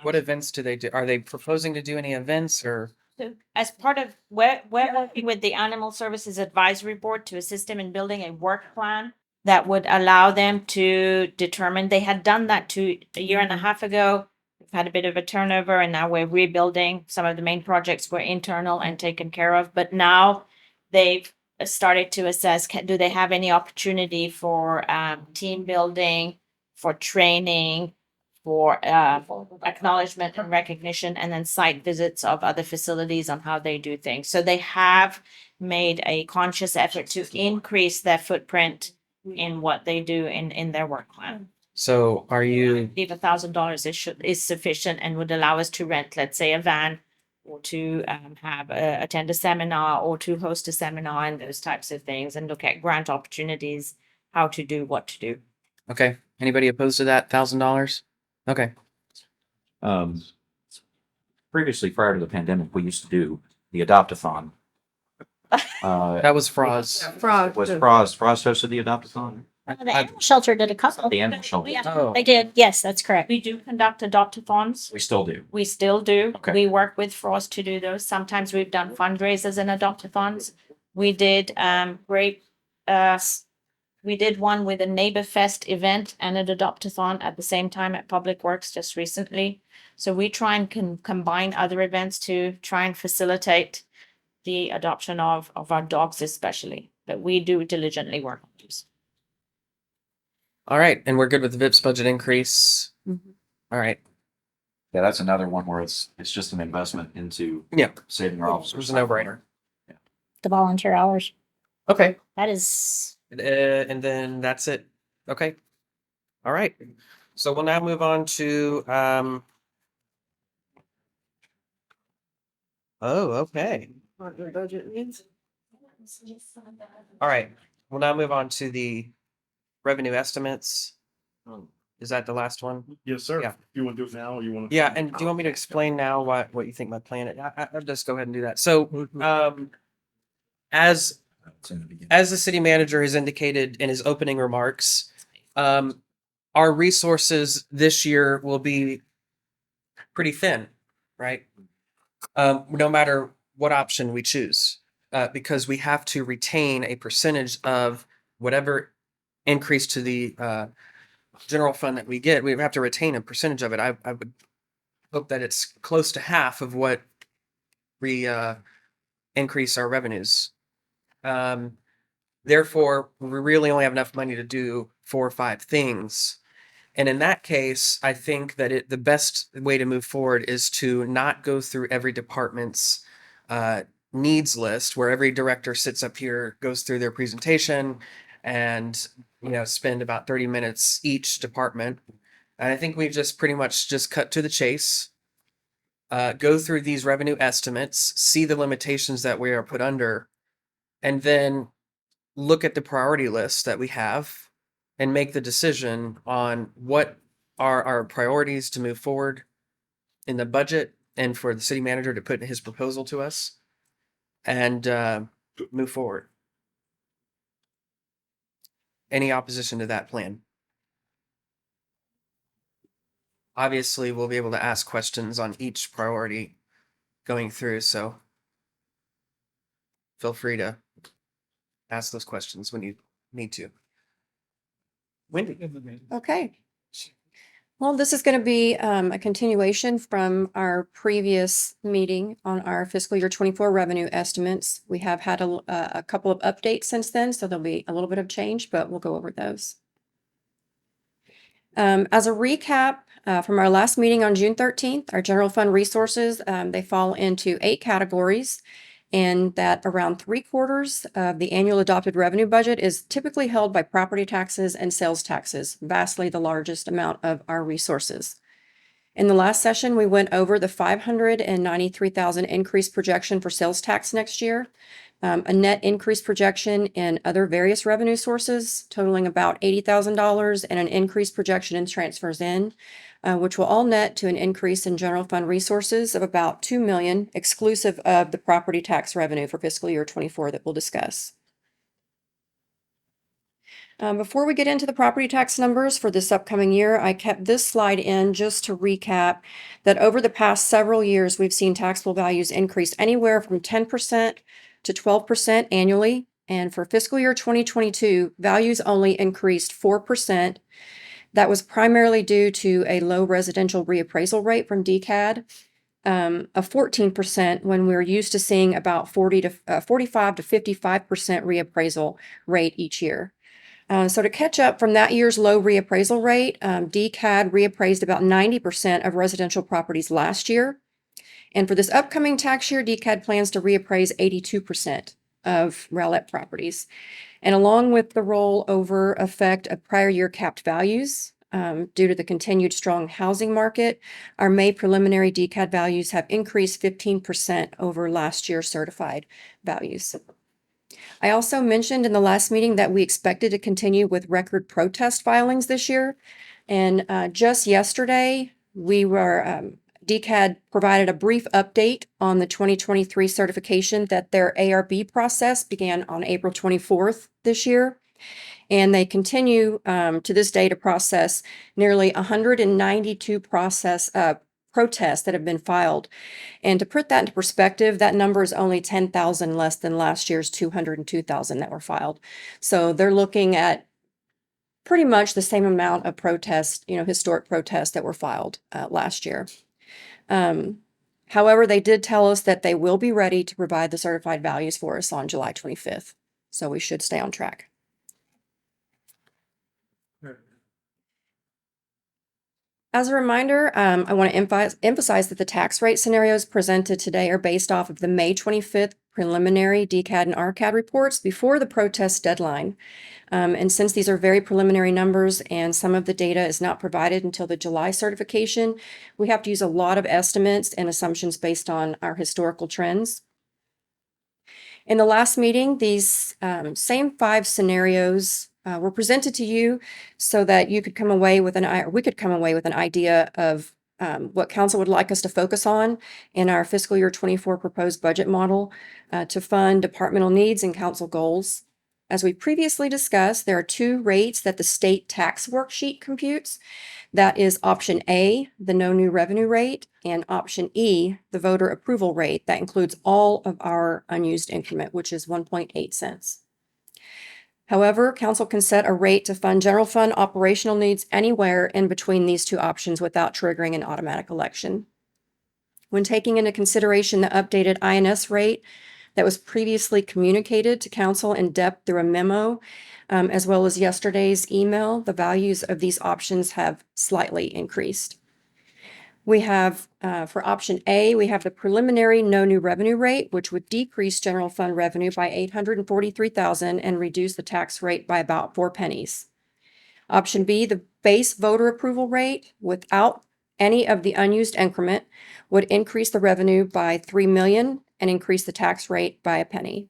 What events do they do? Are they proposing to do any events or?
So as part of, we're working with the Animal Services Advisory Board to assist them in building a work plan that would allow them to determine, they had done that a year and a half ago. We've had a bit of a turnover and now we're rebuilding. Some of the main projects were internal and taken care of, but now they've started to assess, do they have any opportunity for team building, for training, for acknowledgement and recognition, and then site visits of other facilities on how they do things. So they have made a conscious effort to increase their footprint in what they do in their work plan.
So are you,
If $1,000 is sufficient and would allow us to rent, let's say, a van, or to attend a seminar, or to host a seminar and those types of things, and look at grant opportunities, how to do what to do.
okay, anybody opposed to that $1,000? Okay,
Previously, prior to the pandemic, we used to do the adopt-a-thon.
that was Froz.
Was Frost hosted the adopt-a-thon?
The animal shelter did a couple.
The animal shelter.
Yeah,
Oh.
they did. Yes, that's correct. We do conduct adopt-a-thons.
We still do.
We still do.
Okay.
We work with Frost to do those. Sometimes we've done fundraisers and adopt-a-thons. We did we did one with a Neighbor Fest event and an adopt-a-thon at the same time at Public Works just recently. So we try and combine other events to try and facilitate the adoption of our dogs especially. But we do diligently work on these.
All right, and we're good with the VIPS budget increase. All right,
Yeah, that's another one where it's just an investment into
yeah,
saving our
it
officers.
was a no-brainer.
The volunteer hours.
Okay,
That is
and then that's it. Okay. All right. So we'll now move on to oh, okay.
What the budget means.
All right. We'll now move on to the revenue estimates. Is that the last one?
Yes, sir.
Yeah.
You want to do it now or you want to?
Yeah, and do you want me to explain now what you think my plan is? I'll just go ahead and do that. So, as the city manager has indicated in his opening remarks, our resources this year will be pretty thin, right? No matter what option we choose, because we have to retain a percentage of whatever increase to the general fund that we get. We have to retain a percentage of it. I would hope that it's close to half of what we increase our revenues. Therefore, we really only have enough money to do 4 or 5 things. And in that case, I think that the best way to move forward is to not go through every department's needs list, where every director sits up here, goes through their presentation, and spend about 30 minutes each department. And I think we've just pretty much just cut to the chase, go through these revenue estimates, see the limitations that we are put under, and then look at the priority list that we have and make the decision on what are our priorities to move forward in the budget, and for the city manager to put in his proposal to us and move forward. Any opposition to that plan? Obviously, we'll be able to ask questions on each priority going through, so feel free to ask those questions when you need to. Wendy?
Okay. Well, this is going to be a continuation from our previous meeting on our fiscal year 24 revenue estimates. We have had a couple of updates since then, so there'll be a little bit of change, but we'll go over those. As a recap from our last meeting on June 13th, our general fund resources, they fall into 8 categories. And that around 3/4 of the annual adopted revenue budget is typically held by property taxes and sales taxes, vastly the largest amount of our resources. In the last session, we went over the $593,000 increase projection for sales tax next year, a net increase projection in other various revenue sources totaling about $80,000, and an increase projection in transfers in, which will all net to an increase in general fund resources of about $2 million, exclusive of the property tax revenue for fiscal year 24 that we'll discuss. Before we get into the property tax numbers for this upcoming year, I kept this slide in just to recap that over the past several years, we've seen taxable values increase anywhere from 10% to 12% annually. And for fiscal year 2022, values only increased 4%. That was primarily due to a low residential reappraisal rate from DCAD, of 14% when we're used to seeing about 45 to 55% reappraisal rate each year. So to catch up from that year's low reappraisal rate, DCAD reappraised about 90% of residential properties last year. And for this upcoming tax year, DCAD plans to reappraise 82% of Rowlett properties. And along with the rollover effect of prior year capped values, due to the continued strong housing market, our May preliminary DCAD values have increased 15% over last year's certified values. I also mentioned in the last meeting that we expected to continue with record protest filings this year. And just yesterday, DCAD provided a brief update on the 2023 certification that their ARB process began on April 24th this year. And they continue to this day to process nearly 192 protests that have been filed. And to put that into perspective, that number is only 10,000 less than last year's 202,000 that were filed. So they're looking at pretty much the same amount of protests, historic protests that were filed last year. However, they did tell us that they will be ready to provide the certified values for us on July 25th. So we should stay on track. As a reminder, I want to emphasize that the tax rate scenarios presented today are based off of the May 25th preliminary DCAD and RCAD reports before the protest deadline. And since these are very preliminary numbers and some of the data is not provided until the July certification, we have to use a lot of estimates and assumptions based on our historical trends. In the last meeting, these same 5 scenarios were presented to you so that you could come away with we could come away with an idea of what council would like us to focus on in our fiscal year 24 proposed budget model to fund departmental needs and council goals. As we previously discussed, there are 2 rates that the state tax worksheet computes. That is option A, the no new revenue rate, and option E, the voter approval rate. That includes all of our unused increment, which is 1.8 cents. However, council can set a rate to fund general fund operational needs anywhere in between these 2 options without triggering an automatic election. When taking into consideration the updated INS rate that was previously communicated to council in depth through a memo, as well as yesterday's email, the values of these options have slightly increased. We have, for option A, we have the preliminary no new revenue rate, which would decrease general fund revenue by $843,000 and reduce the tax rate by about 4 pennies. Option B, the base voter approval rate without any of the unused increment would increase the revenue by $3 million and increase the tax rate by a penny.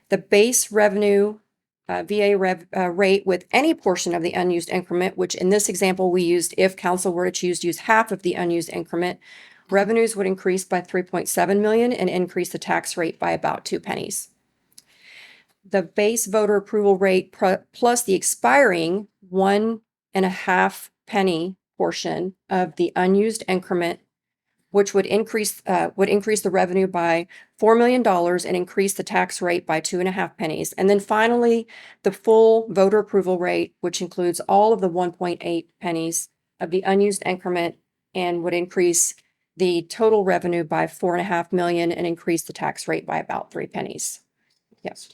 The base revenue VA rate with any portion of the unused increment, which in this example we used if council were to choose to use half of the unused increment, revenues would increase by 3.7 million and increase the tax rate by about 2 pennies. The base voter approval rate plus the expiring 1.5 penny portion of the unused increment, which would increase the revenue by $4 million and increase the tax rate by 2.5 pennies. And then finally, the full voter approval rate, which includes all of the 1.8 pennies of the unused increment and would increase the total revenue by 4.5 million and increase the tax rate by about 3 pennies. Yes.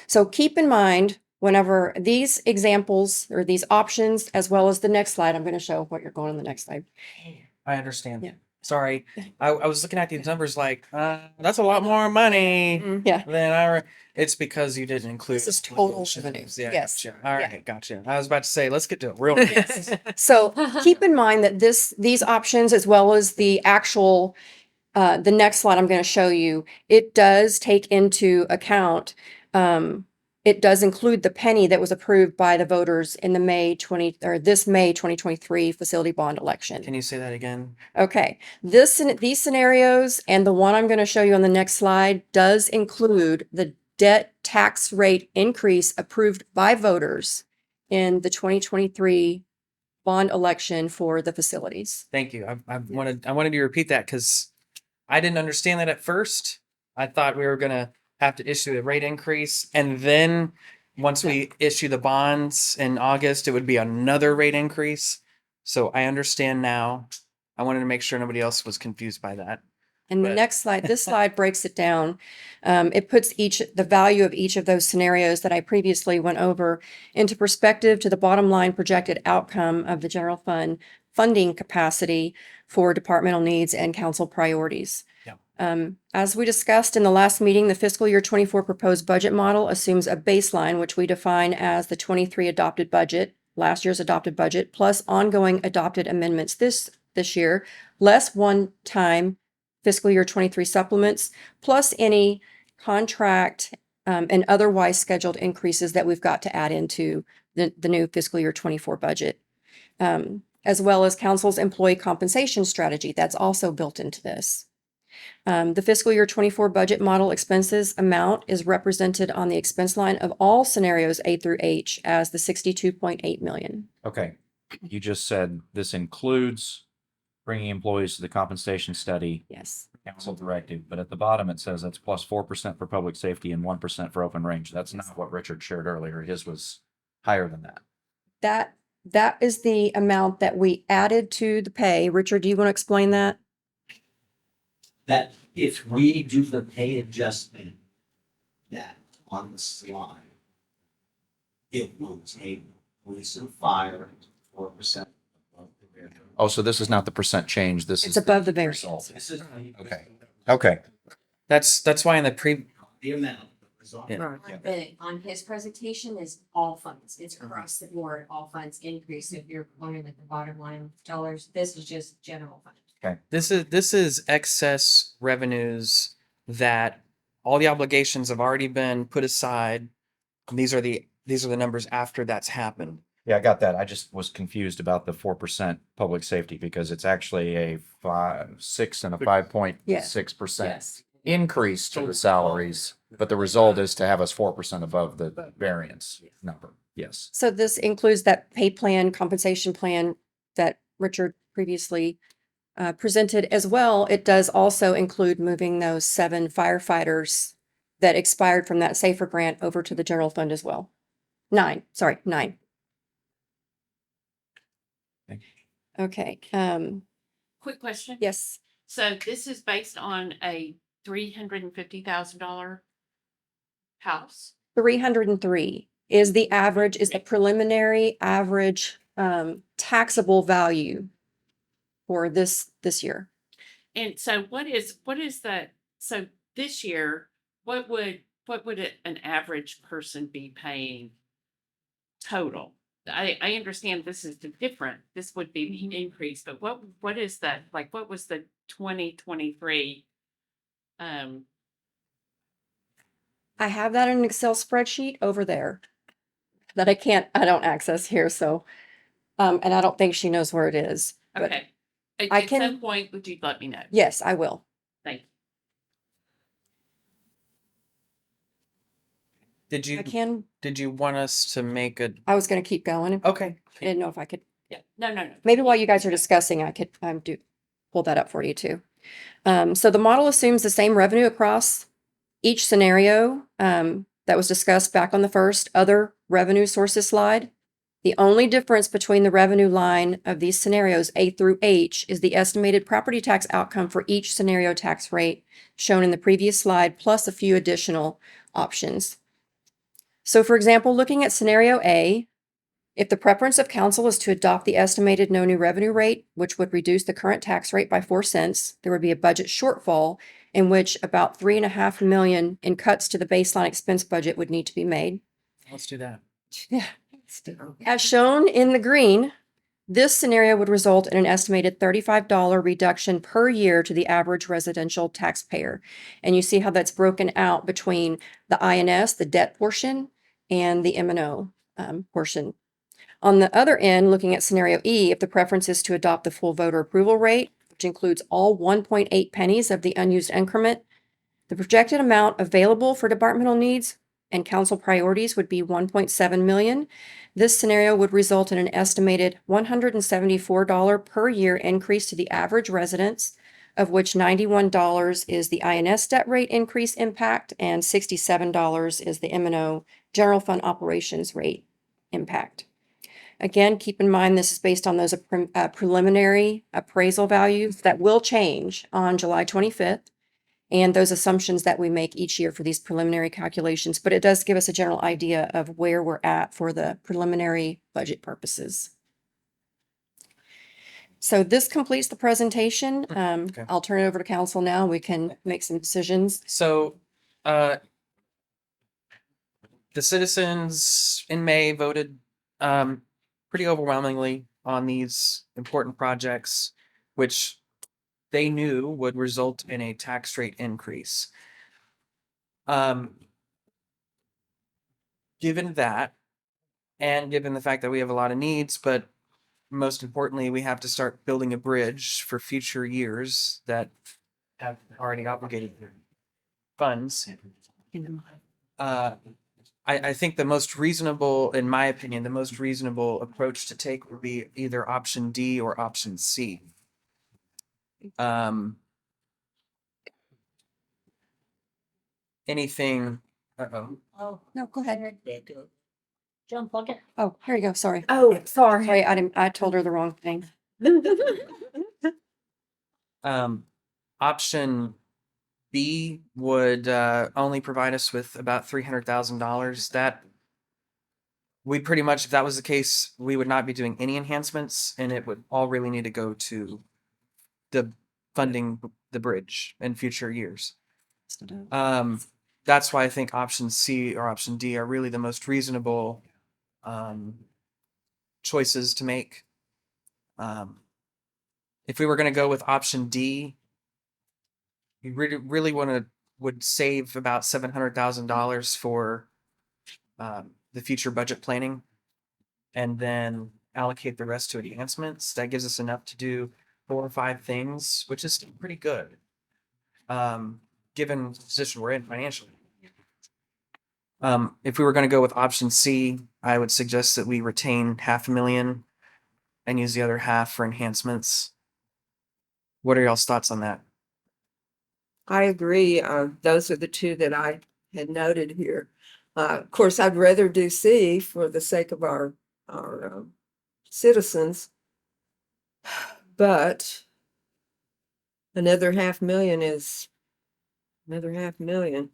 So keep in mind, whenever these examples or these options, as well as the next slide, I'm going to show what you're going on the next slide.
I understand.
Yeah.
Sorry. I was looking at these numbers like, that's a lot more money
Yeah.
than it's because you didn't include.
This is total
bullshit.
revenues.
Yeah,
Yes.
gotcha. All
Yeah.
right, gotcha. I was about to say, let's get to it real quick.
So keep in mind that these options, as well as the actual, the next slide I'm going to show you, it does take into account, it does include the penny that was approved by the voters in the this May 2023 facility bond election.
Can you say that again?
Okay, these scenarios and the one I'm going to show you on the next slide does include the debt tax rate increase approved by voters in the 2023 bond election for the facilities.
Thank you. I wanted you to repeat that because I didn't understand that at first. I thought we were gonna have to issue a rate increase, and then once we issue the bonds in August, it would be another rate increase. So I understand now. I wanted to make sure nobody else was confused by that.
And the
But-
next slide, this slide breaks it down. It puts the value of each of those scenarios that I previously went over into perspective to the bottom line projected outcome of the general fund funding capacity for departmental needs and council priorities. As we discussed in the last meeting, the fiscal year 24 proposed budget model assumes a baseline, which we define as the 23 adopted budget, last year's adopted budget, plus ongoing adopted amendments this year, less one-time fiscal year 23 supplements, plus any contract and otherwise scheduled increases that we've got to add into the new fiscal year 24 budget, as well as council's employee compensation strategy. That's also built into this. The fiscal year 24 budget model expenses amount is represented on the expense line of all scenarios A through H as the 62.8 million.
Okay, you just said this includes bringing employees to the compensation study.
Yes.
Council directive, but at the bottom it says that's plus 4% for public safety and 1% for open range. That's not what Richard shared earlier. His was higher than that.
That is the amount that we added to the pay. Richard, do you want to explain that?
That if we do the pay adjustment that on the slide, it will take police and fire 4%.
Oh, so this is not the percent change. This
It's
is
above the variance.
okay. Okay.
That's why in the
The amount.
Yeah.
But on his presentation is all funds. It's across the board, all funds increase. If you're pointing at the bottom line dollars, this is just general fund.
Okay.
This is excess revenues that all the obligations have already been put aside. And these are the numbers after that's happened.
Yeah, I got that. I just was confused about the 4% public safety because it's actually a 6 and a 5.6% increase to the salaries, but the result is to have us 4% above the variance number. Yes.
So this includes that pay plan, compensation plan that Richard previously presented as well. It does also include moving those 7 firefighters that expired from that SAFER grant over to the general fund as well. 9. Okay.
Quick question.
Yes.
So this is based on a $350,000 house.
303 is the average, is the preliminary average taxable value for this year.
And so what is the, so this year, what would an average person be paying total? I understand this is different. This would be the increase, but what is that? Like, what was the 2023?
I have that in an Excel spreadsheet over there that I don't access here. So, and I don't think she knows where it is. But
Okay. At
I can-
some point, would you let me know?
yes, I will.
Thank you.
Did you want us to make a
I was going to keep going.
okay?
I didn't know if I could.
Yeah. No.
Maybe while you guys are discussing, I could pull that up for you too. So the model assumes the same revenue across each scenario that was discussed back on the first other revenue sources slide. The only difference between the revenue line of these scenarios A through H is the estimated property tax outcome for each scenario tax rate shown in the previous slide, plus a few additional options. So for example, looking at scenario A, if the preference of council is to adopt the estimated no new revenue rate, which would reduce the current tax rate by 4 cents, there would be a budget shortfall in which about $3.5 million in cuts to the baseline expense budget would need to be made.
Let's do that.
Yeah. As shown in the green, this scenario would result in an estimated $35 reduction per year to the average residential taxpayer. And you see how that's broken out between the INS, the debt portion, and the M&O portion. On the other end, looking at scenario E, if the preference is to adopt the full voter approval rate, which includes all 1.8 pennies of the unused increment, the projected amount available for departmental needs and council priorities would be 1.7 million. This scenario would result in an estimated $174 per year increase to the average residence, of which $91 is the INS debt rate increase impact and $67 is the M&O general fund operations rate impact. Again, keep in mind, this is based on those preliminary appraisal values that will change on July 25th. And those assumptions that we make each year for these preliminary calculations, but it does give us a general idea of where we're at for the preliminary budget purposes. So this completes the presentation.
Okay.
I'll turn it over to council now. We can make some decisions.
So, the citizens in May voted pretty overwhelmingly on these important projects, which they knew would result in a tax rate increase. Given that, and given the fact that we have a lot of needs, but most importantly, we have to start building a bridge for future years that have already obligated funds. I think the most reasonable, in my opinion, the most reasonable approach to take would be either option D or option C. Anything, uh-oh.
Oh,
No, go ahead.
John, plug it.
Oh, here you go. Sorry.
Oh, sorry.
Sorry, I told her the wrong thing.
Option B would only provide us with about $300,000. That we pretty much, if that was the case, we would not be doing any enhancements, and it would all really need to go to the funding the bridge in future years. That's why I think option C or option D are really the most reasonable choices to make. If we were going to go with option D, you really would save about $700,000 for the future budget planning, and then allocate the rest to enhancements. That gives us enough to do 4 or 5 things, which is pretty good, given the position we're in financially. If we were going to go with option C, I would suggest that we retain $500,000 and use the other half for enhancements. What are y'all's thoughts on that?
I agree. Those are the two that I had noted here. Of course, I'd rather do C for the sake of our citizens. But another $500,000 is another $500,000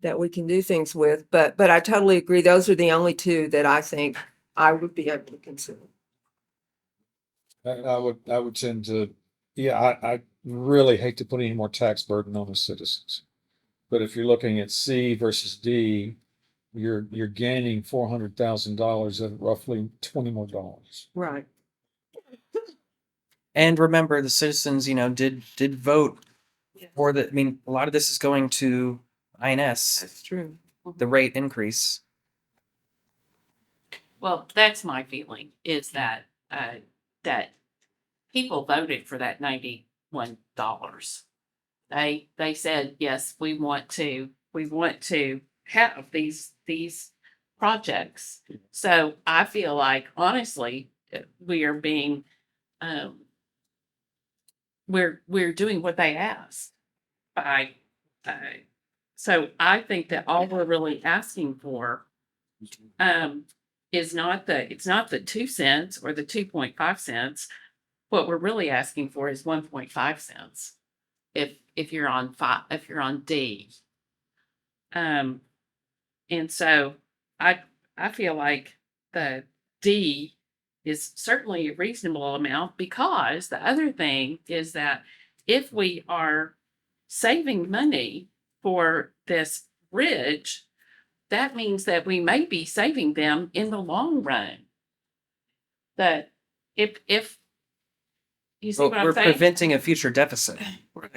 that we can do things with. But I totally agree. Those are the only two that I think I would be able to consider.
I would tend to, I really hate to put any more tax burden on the citizens. But if you're looking at C versus D, you're gaining $400,000 at roughly $20 more.
Right.
And remember, the citizens, did vote for the. I mean, a lot of this is going to INS.
That's true.
The rate increase.
Well, that's my feeling, is that that people voted for that $91. They said, yes, we want to have these projects. So I feel like, honestly, we are being we're doing what they asked. So I think that all we're really asking for is it's not the 2 cents or the 2.5 cents. What we're really asking for is 1.5 cents. If you're on D. And so I feel like the D is certainly a reasonable amount, because the other thing is that if we are saving money for this bridge, that means that we may be saving them in the long run. That if you see
Well,
what I'm
we're
saying?
preventing a future deficit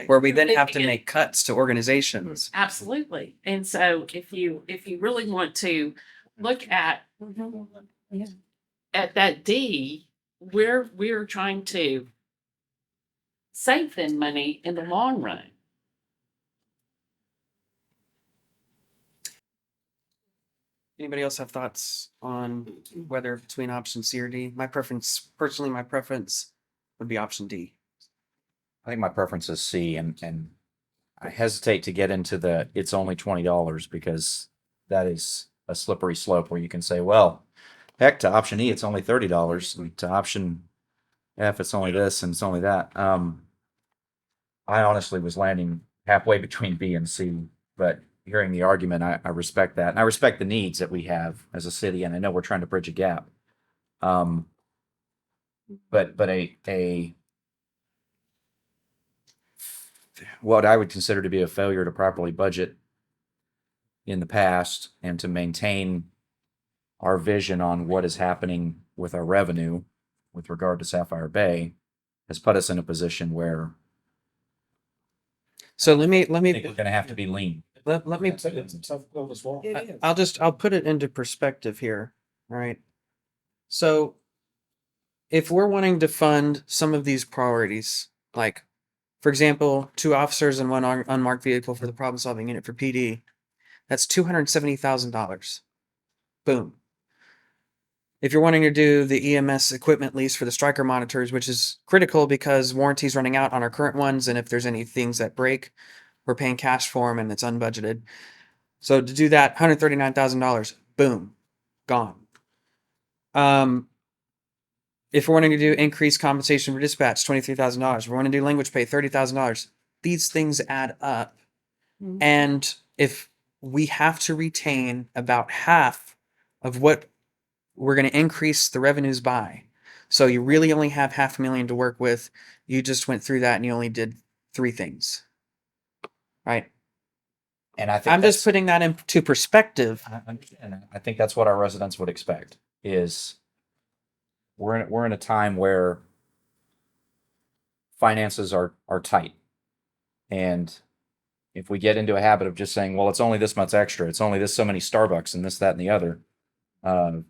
where we then have to make cuts to organizations.
Absolutely. And so if you really want to look at that D, we're trying to save them money in the long run.
Anybody else have thoughts on whether between option C or D? My preference would be option D.
I think my preference is C, and I hesitate to get into it's only $20, because that is a slippery slope where you can say, well, Heck, to option E, it's only $30, and to option F, it's only this and it's only that. I honestly was landing halfway between B and C, but hearing the argument, I respect that, and I respect the needs that we have as a city, and I know we're trying to bridge a gap. But a what I would consider to be a failure to properly budget in the past and to maintain our vision on what is happening with our revenue with regard to Sapphire Bay has put us in a position where
So let me
I think we're going to have to be lean.
let me
It's a tough pill to swallow.
I'll put it into perspective here. All right. So if we're wanting to fund some of these priorities, like for example, 2 officers and 1 unmarked vehicle for the problem solving unit for PD, that's $270,000. Boom. If you're wanting to do the EMS equipment lease for the striker monitors, which is critical because warranty's running out on our current ones, and if there's any things that break, we're paying cash for them and it's unbudgeted. So to do that, $139,000, boom, gone. If we're wanting to do increased compensation for dispatch, $23,000. If we're wanting to do language pay, $30,000. These things add up. And if we have to retain about half of what we're going to increase the revenues by, so you really only have $500,000 to work with. You just went through that and you only did 3 things. Right?
And I think
I'm just putting that into perspective.
I understand that. I think that's what our residents would expect is we're in a time where finances are tight. And if we get into a habit of just saying, well, it's only this much extra, it's only this so many Starbucks and this, that, and the other.
I'm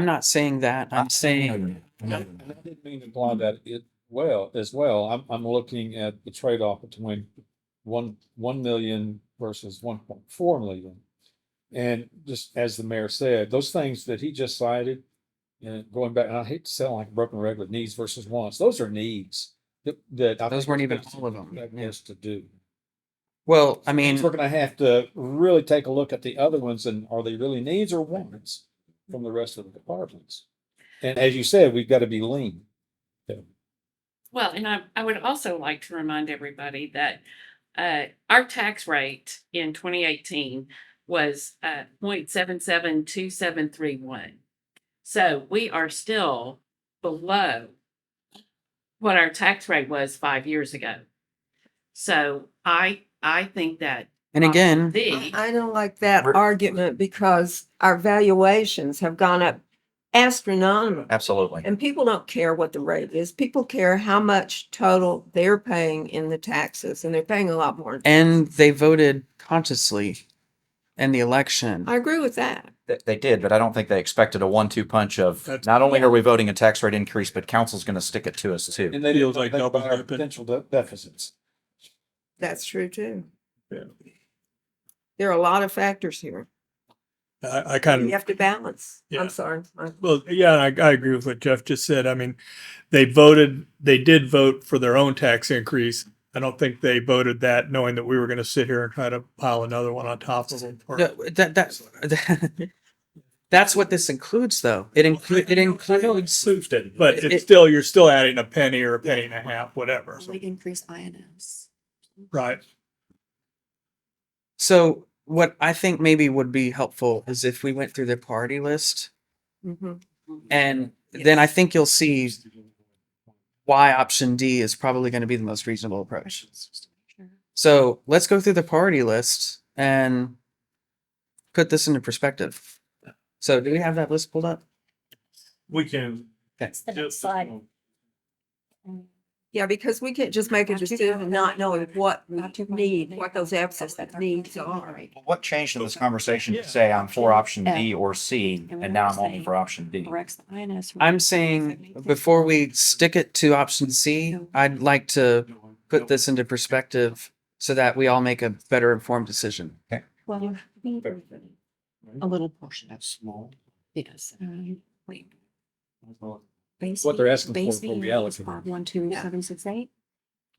not saying that. I'm saying
And I didn't mean to imply that as well. I'm looking at the trade-off between 1 million versus 1.4 million. And just as the mayor said, those things that he just cited, and going back, and I hate to sound like a broken record, needs versus wants, those are needs that I
those
think
weren't
we're
even
gonna
all of them.
expect us to do.
Well, I mean,
We're gonna have to really take a look at the other ones and are they really needs or wants from the rest of the departments? And as you said, we've got to be lean.
Well, and I would also like to remind everybody that our tax rate in 2018 was 0.772731. So we are still below what our tax rate was 5 years ago. So I think that.
and again,
I don't like that argument because our valuations have gone up astronomical.
Absolutely.
And people don't care what the rate is. People care how much total they're paying in the taxes, and they're paying a lot more.
and they voted consciously in the election.
I agree with that.
They did, but I don't think they expected a 1-2 punch of
That's-
not only are we voting a tax rate increase, but council's going to stick it to us too.
And they
Feels
don't
like
think
double
about our
dipping.
potential deficits.
That's true too.
Yeah.
There are a lot of factors here.
I kind
You
of,
have to balance.
Yeah.
I'm sorry.
well, yeah, I agree with what Jeff just said. I mean, they did vote for their own tax increase. I don't think they voted that knowing that we were going to sit here and try to pile another one on top of them.
No, that's what this includes, though. It includes.
But
It-
it's still, you're still adding a penny or a penny and a half, whatever. So,
Increase INS.
right.
So what I think maybe would be helpful is if we went through the priority list,
Mhm.
and then I think you'll see why option D is probably going to be the most reasonable approach. So let's go through the priority list and put this into perspective. So do we have that list pulled up?
We can.
That's the next slide.
Yeah, because we can't just make a decision not knowing what we need, what those access needs are.
What changed in this conversation to say I'm for option D or C, and now I'm only for option D?
I'm saying before we stick it to option C, I'd like to put this into perspective so that we all make a better informed decision.
Well, a little portion. That's small. Yes. Wait.
What they're asking for before we allocate.
12768.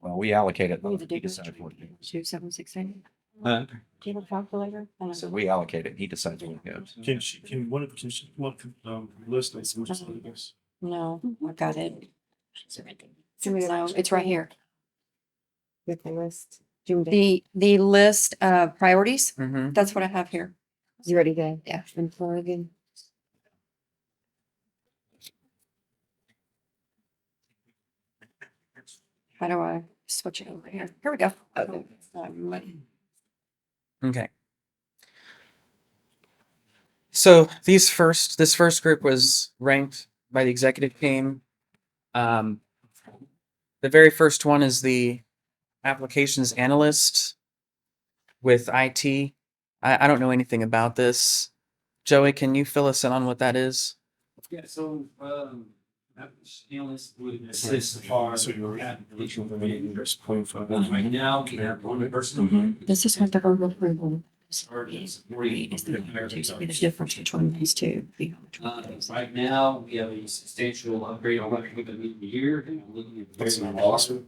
Well, we allocate it.
We need to
We
do this.
decide what to do.
2768.
Huh?
Do you have a calculator?
So we allocate it. He decides where it goes.
Can she list those?
No, I got it. No, it's right here.
With the list.
The list of priorities,
Mm-hmm.
that's what I have here.
You ready to?
Yeah.
And for again.
How do I switch it over here? Here we go.
Okay. So this first group was ranked by the executive team. The very first one is the applications analyst with IT. I don't know anything about this. Joey, can you fill us in on what that is?
Yeah, so, analyst would assist our application right now, we have one person.
This is what the verbal approval.
Supporting
The difference between these two.
right now, we have a substantial upgrade on what we're going to need a year. And we're looking at
That's
very
awesome.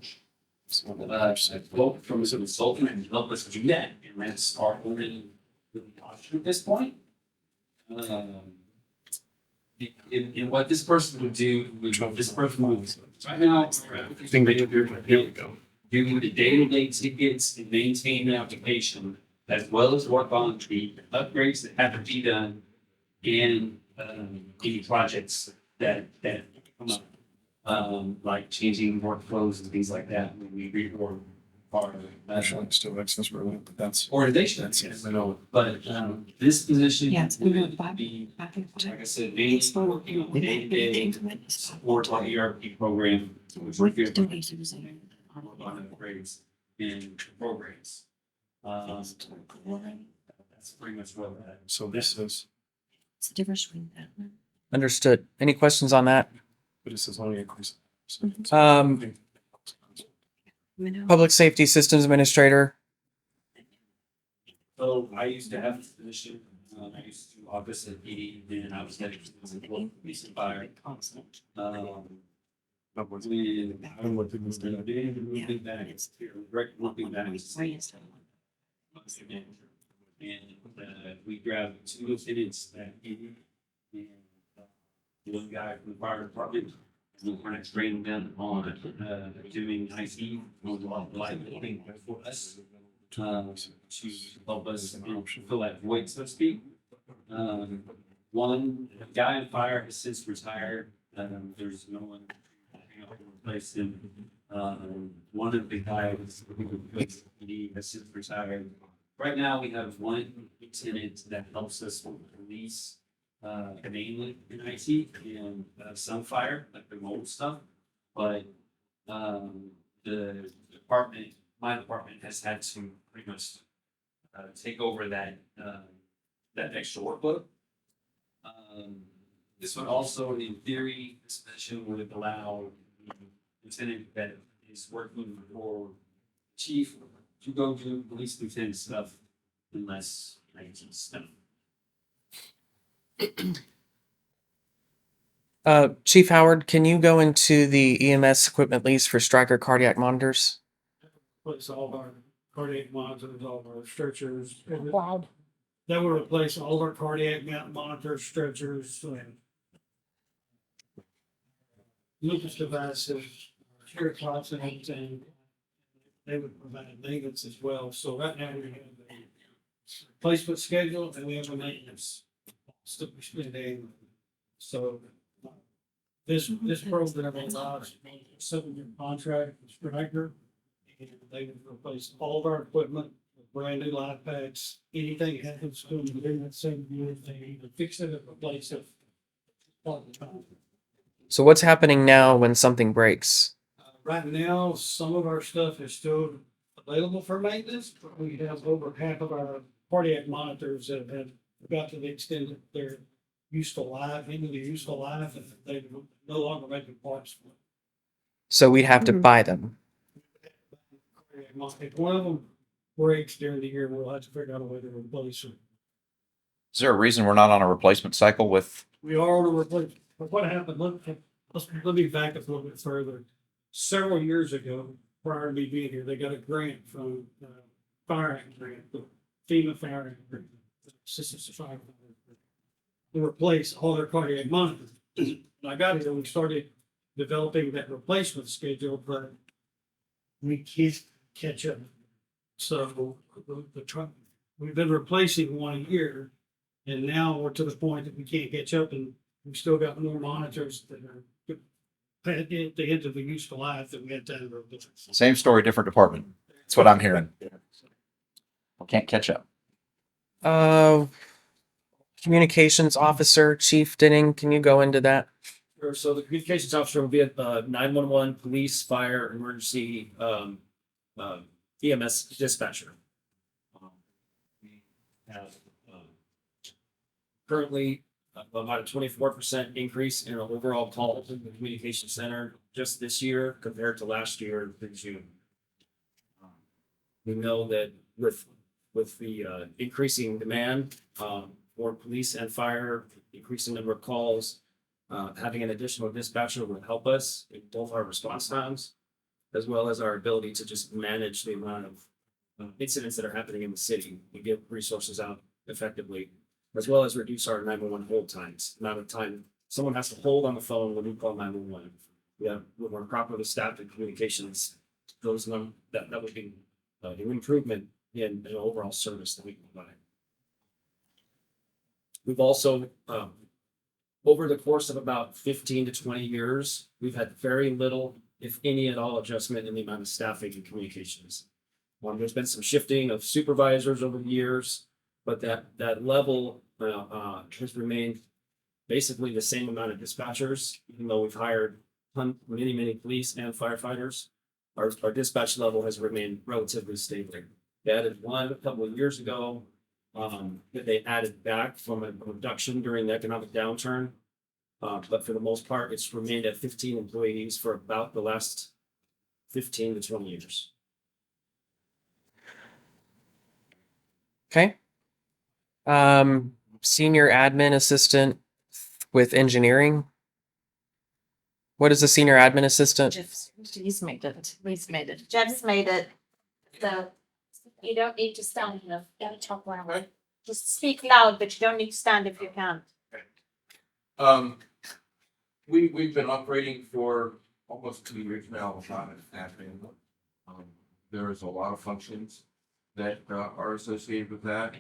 quote from a consultant and help us do that, and that's our only option at this point. And what this person would do, this person would, right now,
Here we go.
doing the day-to-day tickets and maintain the application, as well as work on the upgrades that have to be done and any projects that come up. Like changing workflows and things like that when we reorg part of
Actually, still access really, but that's.
organization.
That's
Yes.
I know.
But this position
Yeah, it's
would
been
be,
about
like I said, mainly working on day-to-day support our ERP program, which we're here on upgrades and programs. That's pretty much what that.
So this is,
It's the difference between that.
Understood. Any questions on that?
but it says only increase.
Public safety systems administrator.
So I used to have this position, I used to office at PD, and I was heading to the police and fire. Moving back, direct moving back. And we grabbed two lieutenants that PD and one guy from the fire department. We're trying to train them on doing IT, like for us. To help us fill that void, so to speak. One guy in fire has since retired. There's no one to replace him. One of the guys who replaced he has since retired. Right now, we have one lieutenant that helps us with police, mainly in IT and some fire, like the mold stuff. But the department, my department has had to pretty much take over that extra workload. This would also, in theory, this position would allow the lieutenant that is working for chief to go do police lieutenant stuff unless IT stuff.
Chief Howard, can you go into the EMS equipment lease for Stryker cardiac monitors?
Replace all of our cardiac monitors, all of our stretchers.
Loud.
That will replace all of our cardiac monitors, stretchers, and Lucas devices, care clots and everything. They would provide maintenance as well. So right now we have a replacement schedule and we have a maintenance. Still we spend annually. So this program allows a 7-year contract with Stryker. And they would replace all of our equipment with brand new life packs. Anything happens to them during that 7 years, they either fix it or replace it. All the time.
So what's happening now when something breaks?
Right now, some of our stuff is still available for maintenance, but we have over half of our cardiac monitors that have got to the extent that they're useful life, into the useful life, and they no longer making parts for it.
So we'd have to buy them.
If one of them breaks during the year, we'll have to figure out a way to replace it.
Is there a reason we're not on a replacement cycle with?
We are on a replacement, but what happened, let me back up a little bit further. Several years ago, prior to me being here, they got a grant from fire act grant, the FEMA fire act grant, assistance to fire. To replace all their cardiac monitors. And I got it, and we started developing that replacement schedule, but we can't catch up. So the truck, we've been replacing one a year, and now we're to the point that we can't catch up, and we've still got more monitors that are at the end of the useful life that we had time to replace.
Same story, different department. That's what I'm hearing. We can't catch up.
Communications officer, Chief Denning, can you go into that?
Sure. So the communications officer will be at 911, police, fire, emergency, EMS dispatcher. We have currently about a 24% increase in our overall calls in the communication center just this year compared to last year in June. We know that with the increasing demand for police and fire, increasing number of calls, having an additional dispatcher will help us in both our response times, as well as our ability to just manage the amount of incidents that are happening in the city. We get resources out effectively, as well as reduce our 911 hold times, amount of time someone has to hold on the phone when we call 911. Yeah, when we're properly staffed in communications, that would be an improvement in the overall service that we can provide. We've also, over the course of about 15 to 20 years, we've had very little, if any at all, adjustment in the amount of staffing in communications. There's been some shifting of supervisors over the years, but that level has remained basically the same amount of dispatchers, even though we've hired many police and firefighters. Our dispatch level has remained relatively stable. They added one a couple of years ago that they added back from a reduction during the economic downturn. But for the most part, it's remained at 15 employees for about the last 15 to 20 years.
Okay. Senior admin assistant with engineering. What is a senior admin assistant?
He's made it. Jeff's made it. So you don't need to stand enough. You gotta talk louder. Just speak loud, but you don't need to stand if you can't.
We've been operating for almost 2 years now without staffing. There's a lot of functions that are associated with that,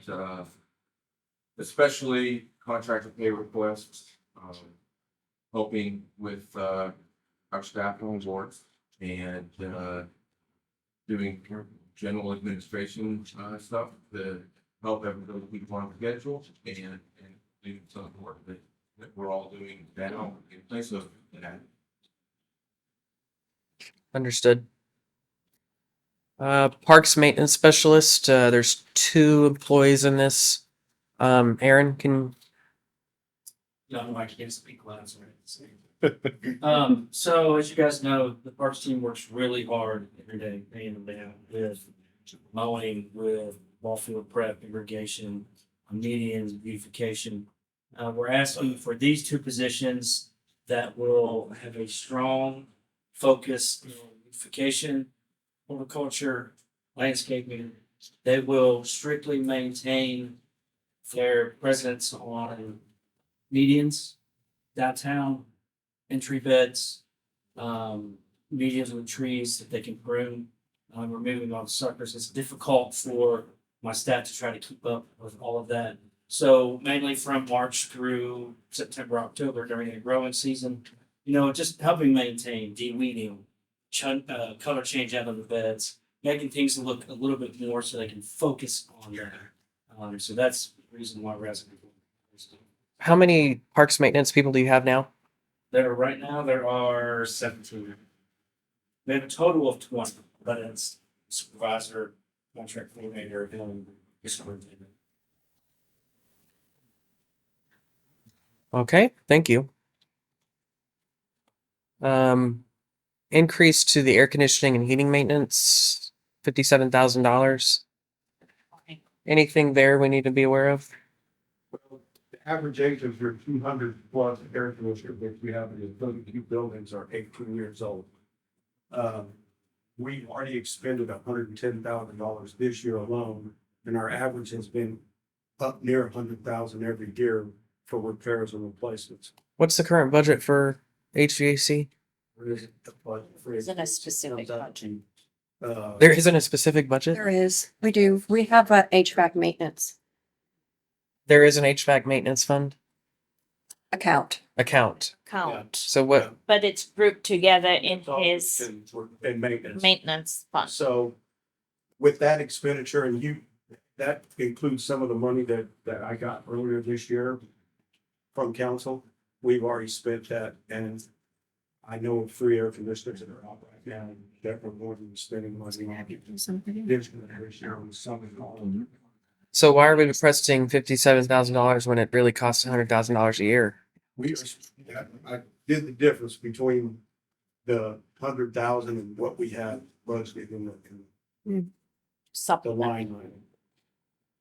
especially contractor pay requests, helping with our staff on boards and doing general administration stuff to help everybody keep on schedule and do some work that we're all doing now in place of that.
Understood. Parks maintenance specialist. There's 2 employees in this. Aaron, can
No, I can't speak loud, sorry. So as you guys know, the parks team works really hard every day, day in and day out, with mowing, with ball field prep, irrigation, medians, beautification. We're asking for these 2 positions that will have a strong focus in beautification, horticulture, landscaping. They will strictly maintain their presence on medians, downtown, entry beds, medians with trees that they can prune, removing all the suckers. It's difficult for my staff to try to keep up with all of that. So mainly from March through September, October during the growing season, just helping maintain, de-weeding, color change out of the beds, making things look a little bit more so they can focus on that. So that's the reason why we're asking.
how many parks maintenance people do you have now?
Right now, there are 17. We have a total of 20, but it's supervisor, contract coordinator, and superintendent.
Okay, thank you. Increase to the air conditioning and heating maintenance, $57,000. Anything there we need to be aware of?
The average age of your 200 plus air conditioner, which we have in the 32 buildings, are 18 years old. we've already expended $110,000 this year alone, and our average has been up near 100,000 every year for repairs and replacements.
What's the current budget for HVAC?
Isn't a specific budget.
There isn't a specific budget.
There is. We do. We have a HVAC maintenance
There is an HVAC maintenance fund
account.
account.
Count,
So what?
but it's grouped together in his
And maintenance.
maintenance fund.
So with that expenditure, and that includes some of the money that I got earlier this year from council, we've already spent that, and I know of 3 air conditioners that are out right now that we're going to be spending money on. This year on some and all.
So why are we requesting $57,000 when it really costs $100,000 a year?
I did the difference between the 100,000 and what we had budgeted in the line item.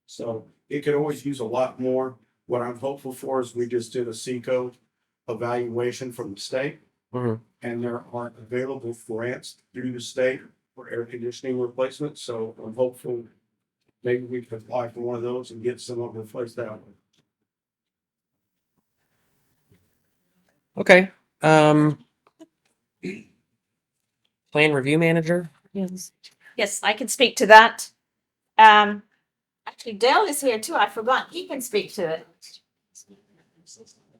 So it could always use a lot more. What I'm hopeful for is we just did a SECO evaluation from the state.
Mhm.
And there aren't available grants through the state for air conditioning replacement. So I'm hopeful maybe we could apply for one of those and get some of them replaced that way.
Okay. Plan review manager.
Yes. Yes, I can speak to that. Actually, Dale is here too. I forgot. He can speak to it.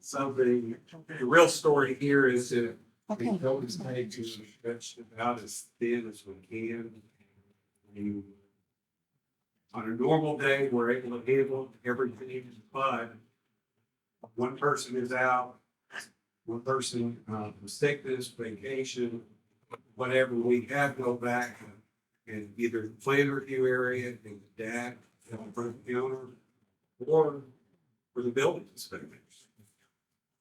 So the real story here is that
Okay.
we told us to stretch about as thin as we can. And on a normal day, we're able to handle everything, but one person is out, one person was sickness, vacation, whatever, we have to go back and either the plan review area and the DAC, in front of the owner, or for the building inspectors.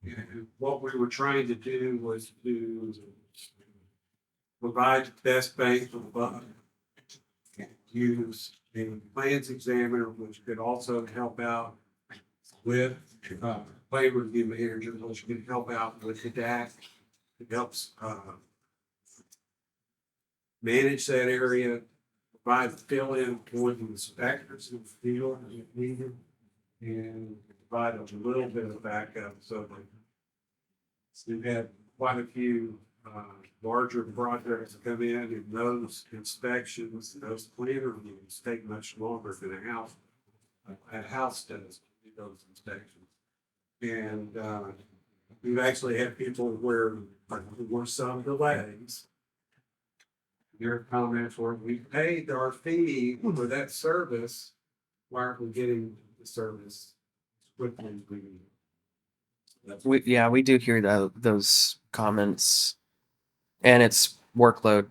And what we were trying to do was to provide the best bang for the buck. Use a plans examiner, which could also help out with plan review manager, which can help out with the DAC. It helps manage that area, provide fill-in for the inspectors in the field if needed, and provide a little bit of backup. So we've had quite a few larger projects come in, and those inspections, those plan reviews take much longer than a house does, those inspections. And we've actually had people where there were some delays. Their comments were, we paid our fee for that service. Why aren't we getting the service as quickly as we need?
We do hear those comments, and it's workload.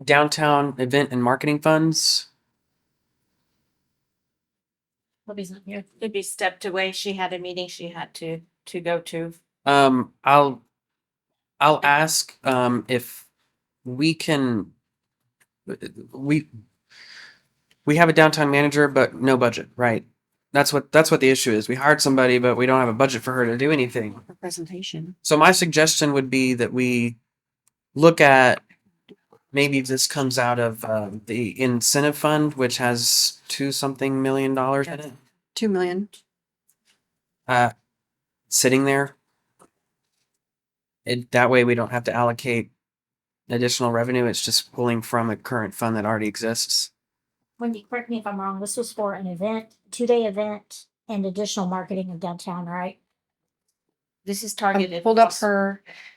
Downtown event and marketing funds.
Libby's not here.
Libby stepped away. She had a meeting she had to go to.
I'll ask if we can. We have a downtown manager, but no budget, right? That's what the issue is. We hired somebody, but we don't have a budget for her to do anything.
For presentation.
So my suggestion would be that we look at maybe this comes out of the incentive fund, which has $2 million in it.
2 million.
Sitting there. That way we don't have to allocate additional revenue. It's just pulling from a current fund that already exists.
Wendy, correct me if I'm wrong. This was for an event, 2-day event and additional marketing of downtown, right?
This is
I
targeted.
pulled up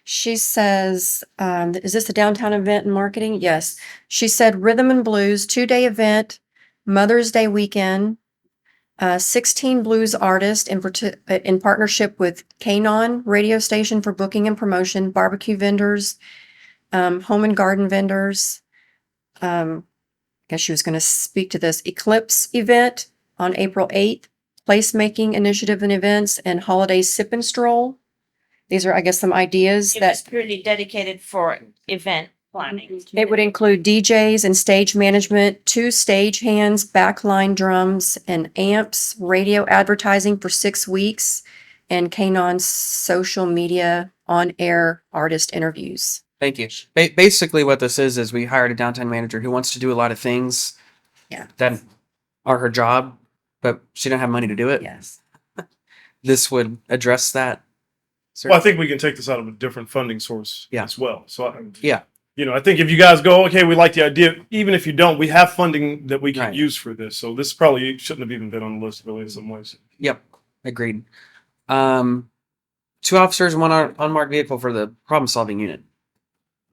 she says, is this the downtown event and marketing? Yes. She said Rhythm and Blues, 2-day event, Mother's Day weekend, 16 blues artists in partnership with Kanon radio station for booking and promotion, barbecue vendors, home and garden vendors. I guess she was going to speak to this Eclipse event on April 8th, placemaking initiative and events, and holiday sip and stroll. These are, I guess, some ideas
It
that
was purely dedicated for event planning.
it would include DJs and stage management, 2 stage hands, backline drums, and amps, radio advertising for 6 weeks, and Kanon's social media on-air artist interviews.
Thank you. Basically, what this is we hired a downtown manager who wants to do a lot of things.
Yeah.
That are her job, but she don't have money to do it.
Yes.
This would address that.
Well, I think we can take this out of a different funding source
Yeah.
as well. So,
Yeah.
I think if you guys go, okay, we like the idea, even if you don't, we have funding that we can
Right.
use for this. So this probably shouldn't have even been on the list really in some ways.
Yep. Agreed. 2 officers, 1 unmarked vehicle for the problem solving unit.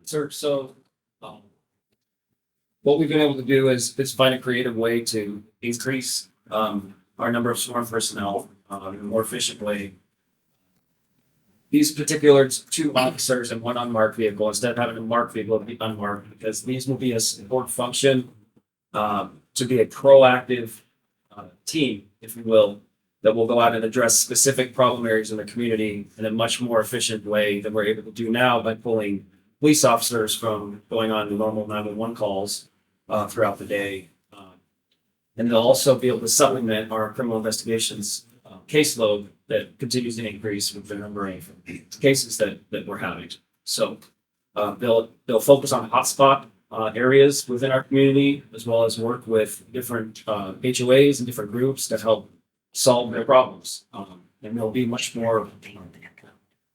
Sir, so, what we've been able to do is find a creative way to increase, our number of sworn personnel, in a more efficient way. These particular 2 officers and 1 unmarked vehicle, instead of having a marked vehicle, it'll be unmarked, because these will be a support function, to be a proactive, team, if you will, that will go out and address specific problem areas in the community in a much more efficient way than we're able to do now by pulling police officers from going on normal 911 calls throughout the day. And they'll also be able to supplement our criminal investigations caseload that continues to increase with the number of cases that we're having. So they'll focus on hotspot areas within our community, as well as work with different HOAs and different groups to help solve their problems. And they'll be much more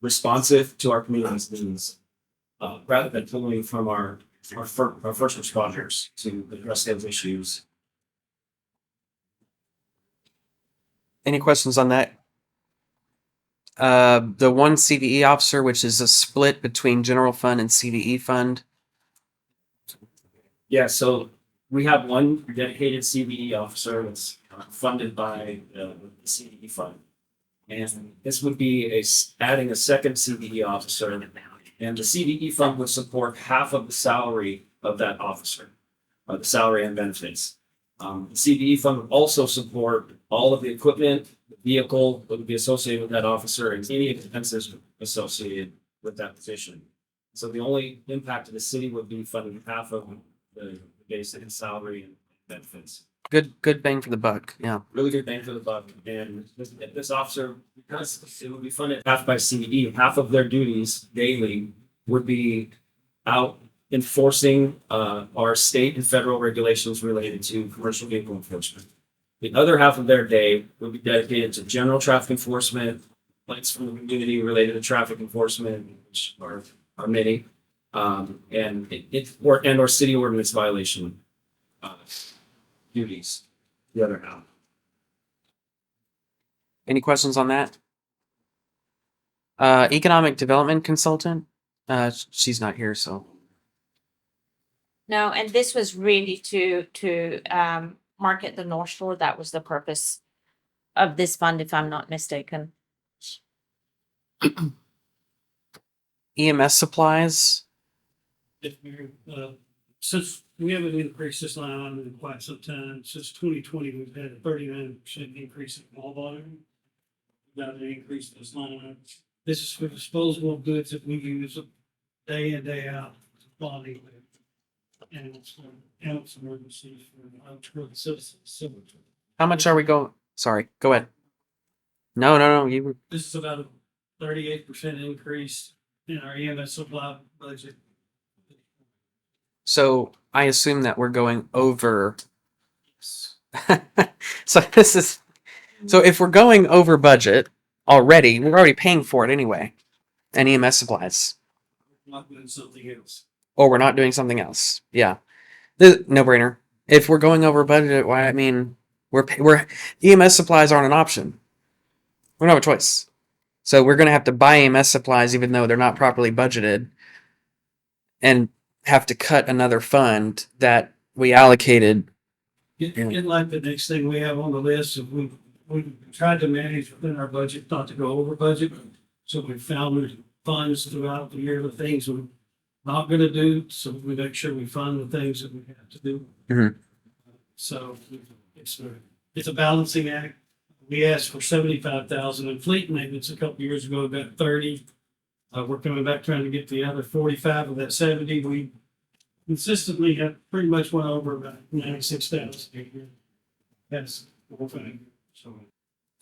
responsive to our community's needs, rather than pulling from our first responders to address those issues.
Any questions on that? The 1 CVE officer, which is a split between general fund and CVE fund.
Yeah, so we have 1 dedicated CVE officer that's funded by the CVE fund. And this would be adding a second CVE officer. And the CVE fund would support half of the salary of that officer, or the salary and benefits. The CVE fund would also support all of the equipment, the vehicle that would be associated with that officer, and any expenses associated with that position. So the only impact to the city would be funding half of the basic salary and benefits.
Good bang for the buck. Yeah.
Really good bang for the buck. And this officer, because it would be funded half by CVE, half of their duties daily would be out enforcing our state and federal regulations related to commercial vehicle enforcement. The other half of their day would be dedicated to general traffic enforcement, complaints from the community related to traffic enforcement, which are many, or city ordinance violation duties. The other half.
Any questions on that? Economic development consultant. She's not here, so.
No, and this was really to market the North Shore. That was the purpose of this fund, if I'm not mistaken.
EMS supplies.
Since we haven't increased this line item in quite some time, since 2020, we've had a 39% increase in call volume. Without an increase in this line item. This is for disposable goods that we use day in, day out, quality with. And it's for ounce emergencies for the citizens. So
How much are we going? Sorry, go ahead. No. You were.
this is about a 38% increase in our EMS supply budget.
So I assume that we're going over. So this is. So if we're going over budget already, we're already paying for it anyway. And EMS supplies.
Not doing something else.
Or we're not doing something else. Yeah. The no brainer. If we're going over budget, why? I mean, we're EMS supplies aren't an option. We don't have a choice. So we're gonna have to buy EMS supplies even though they're not properly budgeted, and have to cut another fund that we allocated.
Get like the next thing we have on the list, is we tried to manage within our budget, not to go over budget. So we found funds throughout the year, the things we're not gonna do, so we make sure we fund the things that we have to do.
Mm-hmm.
So it's a balancing act. We asked for 75,000 in fleet maintenance a couple years ago, about 30. We're coming back trying to get the other 45 of that 70. We consistently have pretty much went over about 96,000 a year. That's the whole thing. So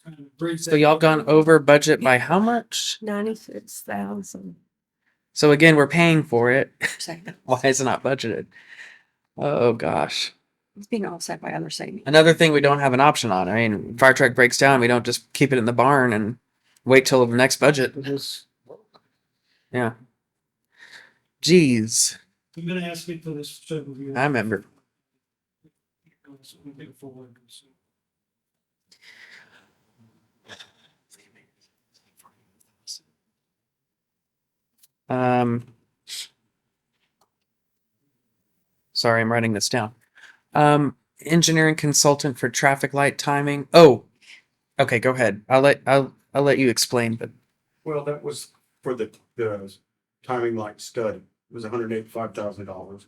kind of bridge
So
that
y'all gone over budget by how much?
96,000.
So again, we're paying for it. Why is it not budgeted? Oh gosh.
It's being offset by other savings.
Another thing we don't have an option on. I mean, fire truck breaks down, we don't just keep it in the barn and wait till the next budget. Yeah. Jeez.
I'm gonna ask you for this for several years.
I remember. Sorry, I'm writing this down. Engineering consultant for traffic light timing. Oh, okay, go ahead. I'll let you explain, but
Well, that was for the timing light study. It was $185,000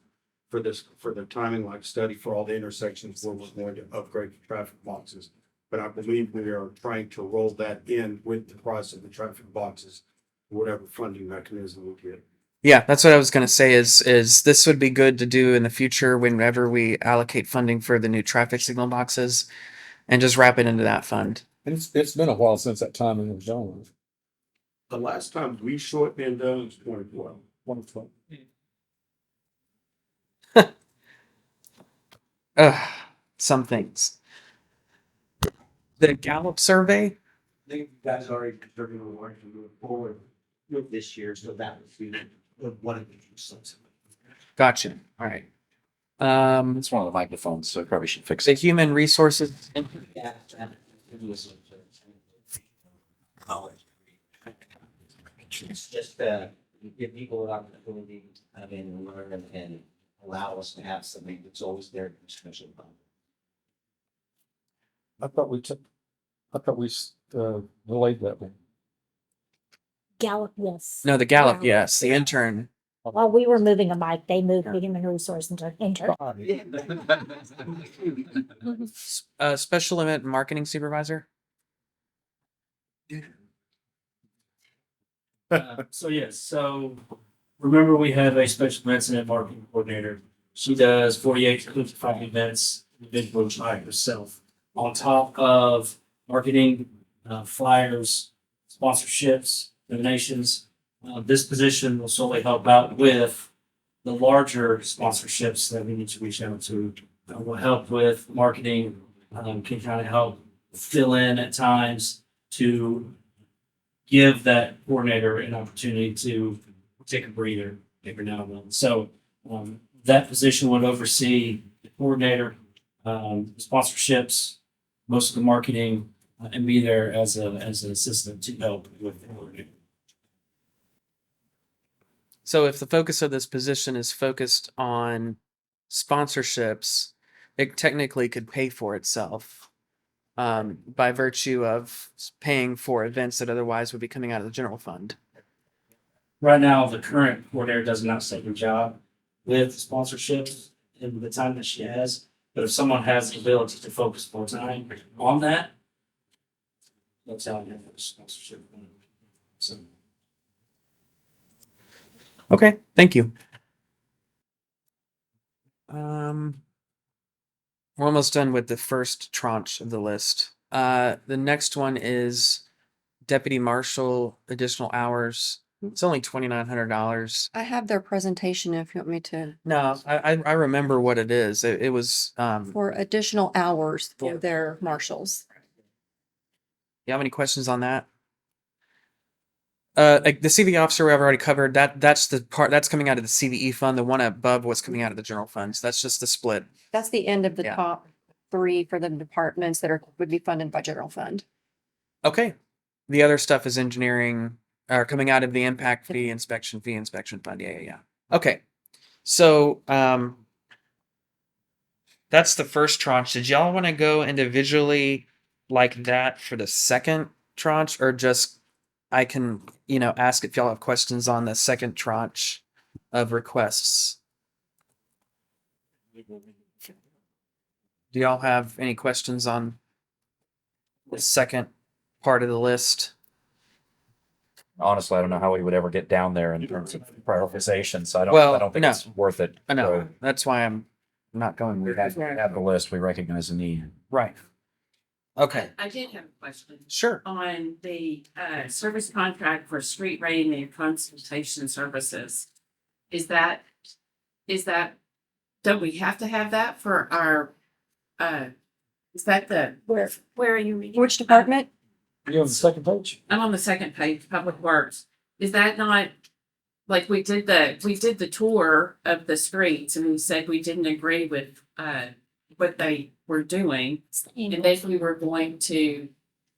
for the timing light study for all the intersections where we're going to upgrade the traffic boxes. But I believe we are trying to roll that in with the price of the traffic boxes, whatever funding mechanism we get.
yeah, that's what I was gonna say is this would be good to do in the future whenever we allocate funding for the new traffic signal boxes and just wrap it into that fund.
It's been a while since that timing was done.
The last time we saw it being done was 2012.
2012.
Some things. The Gallup survey.
I think you guys already contributed to work to move forward with this year, so that would be one of the uses.
Gotcha. All right.
It's one of the microphones, so I probably should fix
The
it.
human resources.
Yeah.
It's just give people an opportunity to come in and learn and allow us to have something that's always there.
I thought we delayed that one.
Gallup, yes.
No, the Gallup, yes. The intern.
While we were moving a mic, they moved the human resource into intern.
Special event marketing supervisor.
So yes, so remember we have a special events and marketing coordinator. She does 48 to 55 events individually by herself. On top of marketing, flyers, sponsorships, donations. This position will solely help out with the larger sponsorships that we need to reach out to. Will help with marketing, can kind of help fill in at times to give that coordinator an opportunity to take a breather every now and then. So that position would oversee the coordinator, sponsorships, most of the marketing, and be there as an assistant to help with the coordinator.
So if the focus of this position is focused on sponsorships, it technically could pay for itself by virtue of paying for events that otherwise would be coming out of the general fund.
Right now, the current coordinator does an outstanding job with sponsorships in the time that she has. But if someone has the ability to focus more time on that, that's how I have the sponsorship. So.
Okay, thank you. We're almost done with the first tranche of the list. The next one is deputy marshal additional hours. It's only $2,900.
I have their presentation if you want me to,
No, I remember what it is. It was
for additional hours for their marshals.
you have any questions on that? Like the CVE officer we have already covered. That's the part that's coming out of the CVE fund. The one above what's coming out of the general funds. That's just the split.
That's the end of the
Yeah.
top three for the departments that would be funded by general fund.
Okay. The other stuff is engineering or coming out of the impact fee, inspection fund. Yeah. Okay. So that's the first tranche. Did y'all want to go individually like that for the second tranche, or just I can, ask if y'all have questions on the second tranche of requests? Do y'all have any questions on the second part of the list?
Honestly, I don't know how we would ever get down there in terms of prioritization, so I
Well,
don't think
no.
it's worth it.
I know.
So
That's why I'm not going
we
with
have,
it.
have the list, we recognize the need.
Right. Okay,
I did have a question.
sure.
On the service contract for street rating and consultation services. Is that, don't we have to have that for our, is that the,
Where are you reading?
Which department?
You on the second page?
I'm on the second page, Public Works. Is that not, like, we did the tour of the streets and we said we didn't agree with, what they were doing. And then we were going to,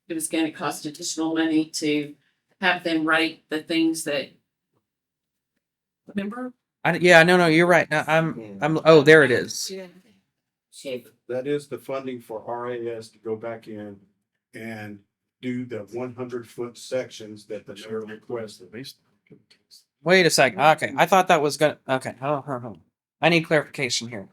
it was gonna cost additional money to have them rate the things that. Remember?
Yeah, no, you're right. No, oh, there it is.
So that is the funding for RAS to go back in and do the 100-foot sections that the mayor requested.
Wait a second. Okay, I thought that was gonna, okay, hold on. I need clarification here.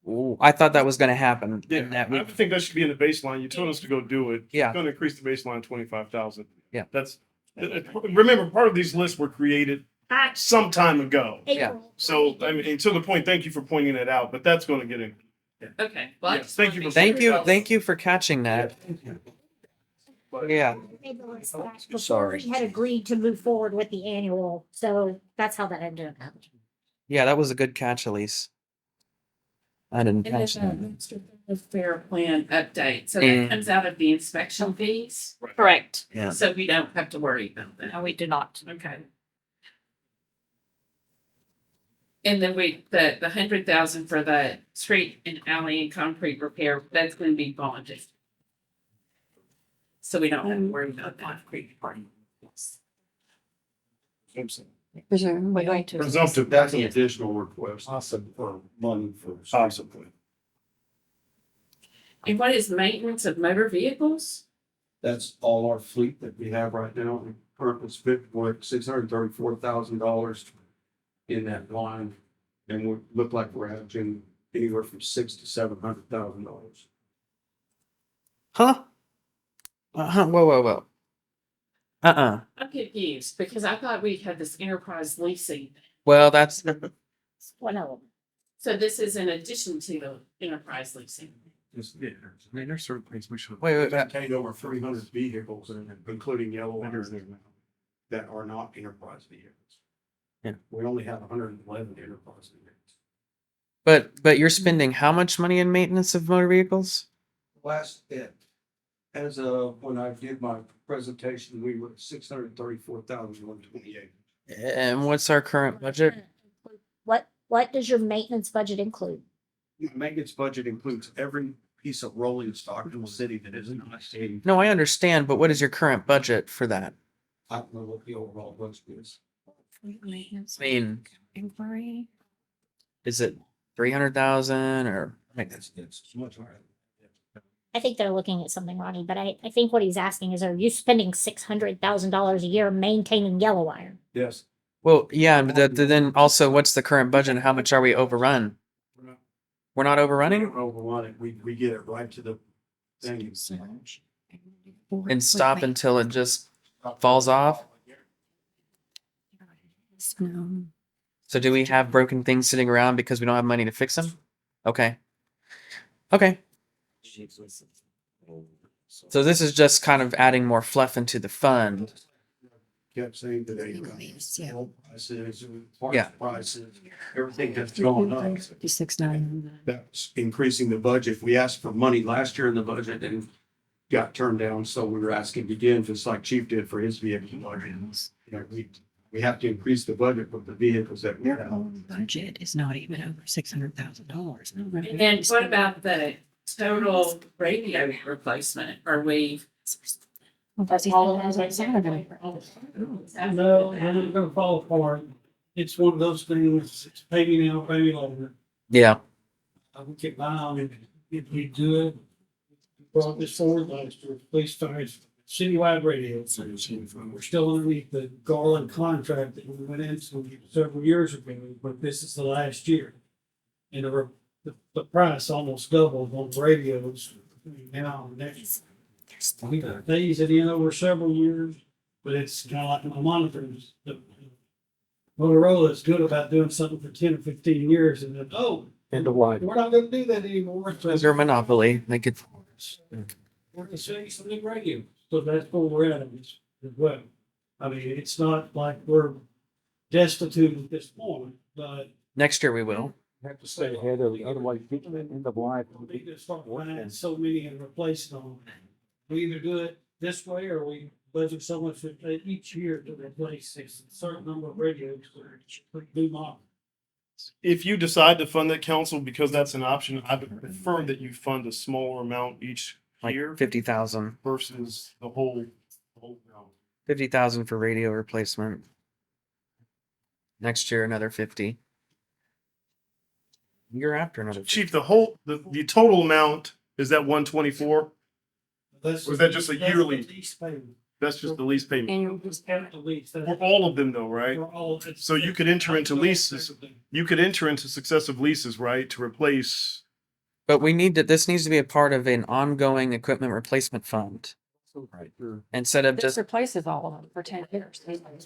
Ooh, I thought that was gonna happen.
Yeah,
and that
I
we,
think that should be in the baseline. You told us to go do it.
Yeah.
It's gonna increase the baseline 25,000.
Yeah.
That's, remember, part of these lists were created some time ago.
yeah.
So, I mean, to the point, thank you for pointing that out, but that's gonna get in.
Okay. Well, I
Yeah,
just
thank
wanna
you
be
for-
sure.
Thank you for catching that. Yeah.
Sorry. We had agreed to move forward with the annual, so that's how that ended up.
Yeah, that was a good catch, Elise. I didn't
And then
catch
the
that.
master fair plan update. So
And-
that comes out of the inspection fees.
Correct.
Yeah.
So we don't have to worry about that.
No, we do not.
Okay. And then the 100,000 for the street and alley and concrete repair, that's gonna be bonded. So we don't have to worry about that.
Presume.
We're going to.
Presumptive, that's an additional request.
Awesome.
For money for.
Possibly.
And what is maintenance of motor vehicles?
That's all our fleet that we have right now. We currently spent, we're at $634,000 in that line. And we look like we're averaging anywhere from $600,000 to $700,000.
Huh? Whoa.
I'm confused because I thought we had this enterprise leasing.
Well, that's,
One of them.
So this is in addition to the enterprise leasing.
Just, yeah, I mean, there's certain things we should.
wait,
We've maintained over 300 vehicles, including yellow ones that are not enterprise vehicles.
Yeah.
We only have 111 enterprise vehicles.
but you're spending how much money in maintenance of motor vehicles?
As of when I did my presentation, we were at 634,128.
And what's our current budget?
What does your maintenance budget include?
Maintenance budget includes every piece of rolling stock in the city that is not a,
No, I understand, but what is your current budget for that?
I don't know what the overall budget is.
I mean,
Inquiry.
is it 300,000 or? I mean,
It's much higher.
I think they're looking at something, Ronnie, but I think what he's asking is, are you spending $600,000 a year maintaining yellow iron?
Yes.
Well, yeah, but then also, what's the current budget and how much are we overrun? We're not
We
overrunning?
don't overrun it. We get it right to the thing.
And stop until it just falls off?
No.
So do we have broken things sitting around because we don't have money to fix them? Okay. Okay. So this is just kind of adding more fluff into the fund.
Kept saying that they got
Yeah.
oil prices,
Yeah.
parts prices, everything has gone up.
56,900.
That's increasing the budget. We asked for money last year in the budget and got turned down, so we were asking again, just like Chief did for his vehicle budget. You know, we have to increase the budget with the vehicles that we
Your
have.
whole budget is not even over $600,000.
And then what about the total radio replacement? Are we?
No, I'm gonna fall apart. It's one of those things, it's pay me now, pay me later.
Yeah.
I will get by on it if we do it. We brought this forward last year, police fires, citywide radio. We're still underneath the Garland contract that we went into several years ago, but this is the last year. And the price almost doubled on radios between now and next. We phased it in over several years, but it's kind of like my monitors. Motorola's good about doing something for 10 or 15 years and then, oh,
End of life.
We're not gonna do that anymore.
Those are a monopoly. They could.
We're gonna sell you some new radios. So that's where we're at as well. I mean, it's not like we're destitute at this point, but
Next year we will.
Have to stay ahead of the otherwise people at end of life.
we need to start buying so many and replacing them. We either do it this way or we budget so much each year to replace a certain number of radios for new model.
If you decide to fund that, council, because that's an option, I would prefer that you fund a smaller amount each
Like
year
50,000.
versus the whole amount.
50,000 for radio replacement. Next year, another 50. Year after another 50.
Chief, the total amount, is that 124?
That's
Or is that just a
that's the
yearly?
lease payment.
That's just the lease payment.
Annual.
Just count the lease.
For all of them though, right?
For all, it's-
So you could enter into leases, you could enter into successive leases, right, to replace.
But this needs to be a part of an ongoing equipment replacement fund.
Right.
Instead of
This
just,
replaces all of them for 10 years.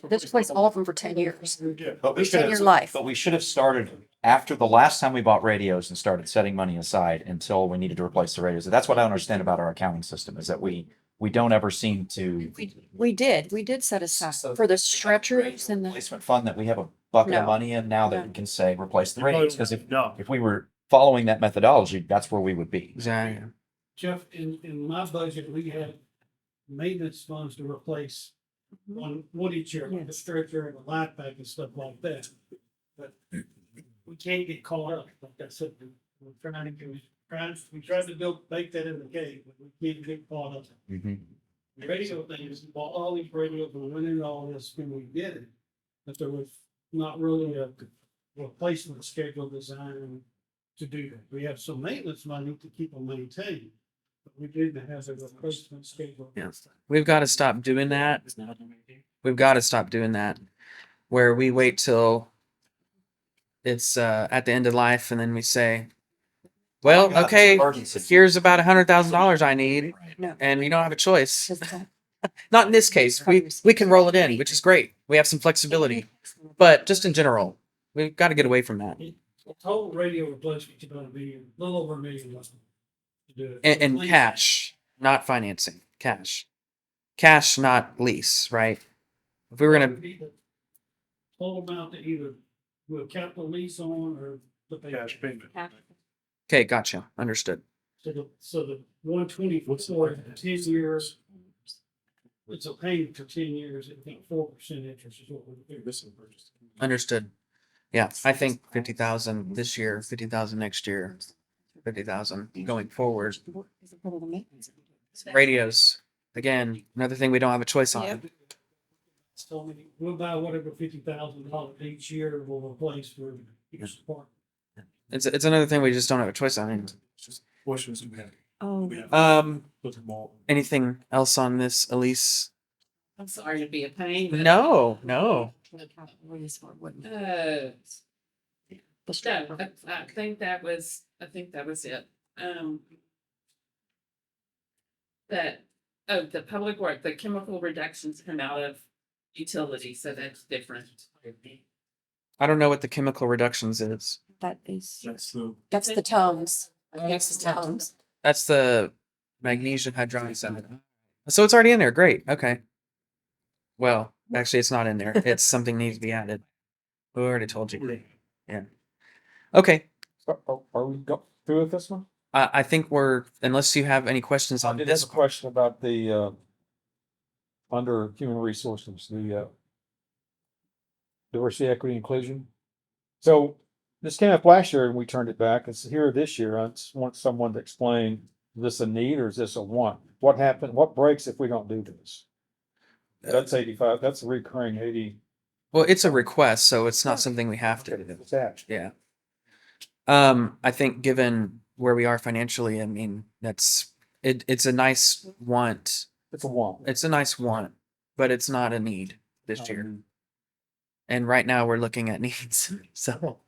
This replaces all of them for 10 years.
But we
It's
should
10-year
have,
life.
but we should have started after the last time we bought radios and started setting money aside until we needed to replace the radios. That's what I don't understand about our accounting system is that we don't ever seem to
We did set aside for the stretchers and the,
replacement fund that we have a bucket of
No.
money in now that
No.
we can say replace the
You probably
radios. Because
No.
if we were following that methodology, that's where we would be.
exactly.
Jeff, in my budget, we had maintenance funds to replace one each year, like a stretcher and a light pack and stuff like that. But we can't get caught up, like I said, we're trying to, we tried to bake that in the cake, but we can't get caught up.
Mhm.
The radio things, we bought all these radios and we went into all this when we did it, but there was not really a replacement schedule designed to do that. We have some maintenance money to keep them maintained, but we didn't have a replacement schedule.
Yeah. We've got to stop doing that. We've got to stop doing that. Where we wait till it's at the end of life and then we say, well,
God,
okay,
emergency.
here's about $100,000 I need.
No.
And you don't have a choice. Not in this case. We can roll it in, which is great. We have some flexibility. But just in general, we've got to get away from that.
Total radio replacement is gonna be a little over $1 million. To do it.
And
Lease.
cash, not financing. Cash. Cash, not lease, right? If we were gonna
Total amount to either we'll capital lease on or the
Cash payment.
okay, gotcha. Understood.
So the 124 for 10 years. It's a payment for 10 years, I think 4% interest is what we're doing.
Understood. Yeah, I think 50,000 this year, 50,000 next year, 50,000 going forward. Radios, again, another thing we don't have a choice on.
So we'll buy whatever $50,000 each year we'll replace for each department.
It's another thing we just don't have a choice on.
Questions do we have?
oh,
Put them all.
Anything else on this, Elise?
I'm sorry to be a pain. But,
No.
No,
the
I
stretcher.
think that was it. The public work, the chemical reductions come out of utilities, so that's different.
I don't know what the chemical reductions is.
That is,
That's
that's the tones. That's the tones.
That's the magnesium hydroxide. So it's already in there. Great. Okay. Well, actually, it's not in there. It's something needs to be added. We already told you. Yeah. Okay.
Are we through with this one?
I think unless you have any questions
I
on
did have
this.
a question about the, under human resources, the, diversity, equity, inclusion. So this came up last year and we turned it back. It's here this year. I just want someone to explain, is this a need or is this a want? What happened? What breaks if we don't do this? That's 85. That's a recurring 80.
Well, it's a request, so it's not something we have to do.
It's that.
Yeah. I think given where we are financially, I mean, it's a nice want.
It's a want.
It's a nice want, but it's not a need this year. And right now we're looking at needs. So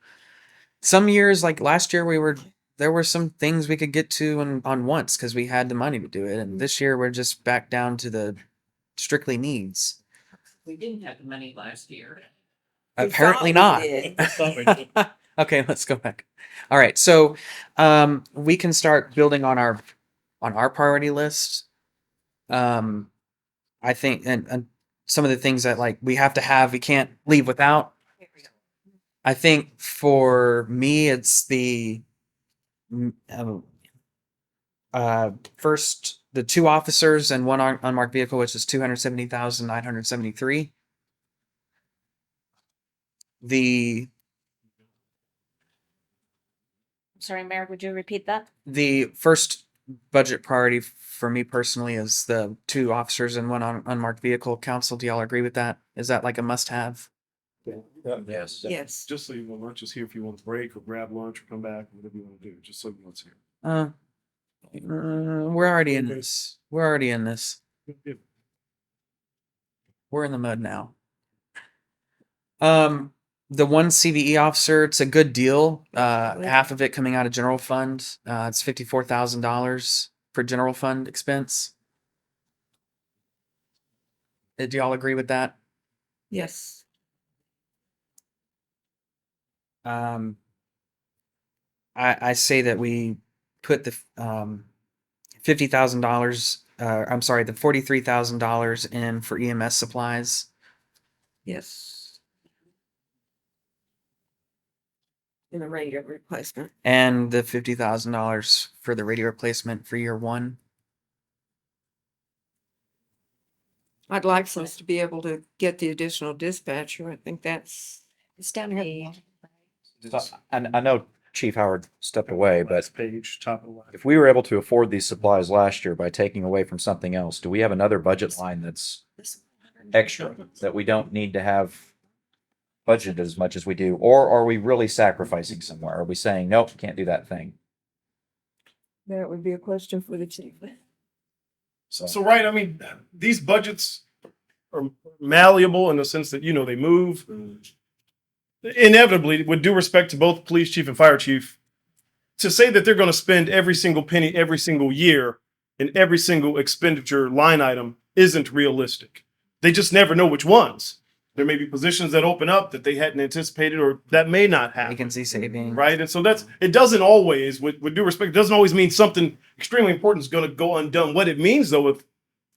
some years, like last year, there were some things we could get to on once because we had the money to do it. And this year we're just back down to the strictly needs.
We didn't have the money last year.
Apparently not. Okay, let's go back. All right, so we can start building on our priority list. I think and some of the things that like we have to have, we can't leave without. I think for me, it's the first the 2 officers and 1 unmarked vehicle, which is 270,973.
Sorry, Mayor, would you repeat that?
The first budget priority for me personally is the 2 officers and 1 unmarked vehicle. Council, do y'all agree with that? Is that like a must-have?
Yes.
Yes.
Just so you know, lunch is here if you want to break or grab lunch or come back, whatever you want to do, just so you know it's here.
We're already in this. We're already in this. We're in the mud now. The 1 CVE officer, it's a good deal. Half of it coming out of general fund. It's $54,000 for general fund expense. Do y'all agree with that?
Yes.
I say that we put the $50,000. I'm sorry, the $43,000 in for EMS supplies.
Yes. In a radio replacement.
And the $50,000 for the radio replacement for year 1.
I'd like for us to be able to get the additional dispatcher. I think it's down here.
And I know Chief Howard stepped away, but
Last page, top of the line.
if we were able to afford these supplies last year by taking away from something else, do we have another budget line that's extra that we don't need to have budgeted as much as we do? Or are we really sacrificing somewhere? Are we saying, nope, can't do that thing?
That would be a question for the chief.
So right, I mean, these budgets are malleable in the sense that, they move. Inevitably, with due respect to both police chief and fire chief, to say that they're going to spend every single penny every single year in every single expenditure line item isn't realistic. They just never know which ones. There may be positions that open up that they hadn't anticipated or that may not happen.
Vacancy saving.
Right. And so it doesn't always, with due respect, it doesn't always mean something extremely important is going to go undone. What it means, though, if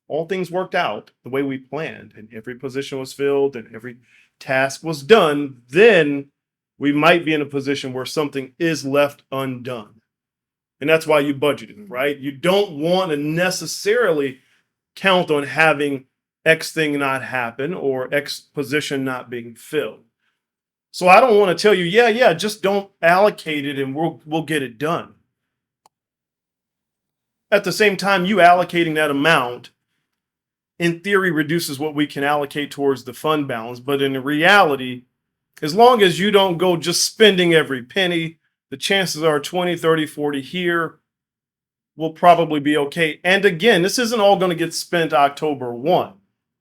all things worked out the way we planned and every position was filled and every task was done, then we might be in a position where something is left undone. And that's why you budgeted, right? You don't want to necessarily count on having X thing not happen or X position not being filled. So I don't want to tell you, yeah, just don't allocate it and we'll get it done. At the same time, you allocating that amount in theory reduces what we can allocate towards the fund balance. But in reality, as long as you don't go just spending every penny, the chances are 20, 30, 40 here will probably be okay. And again, this isn't all going to get spent October 1.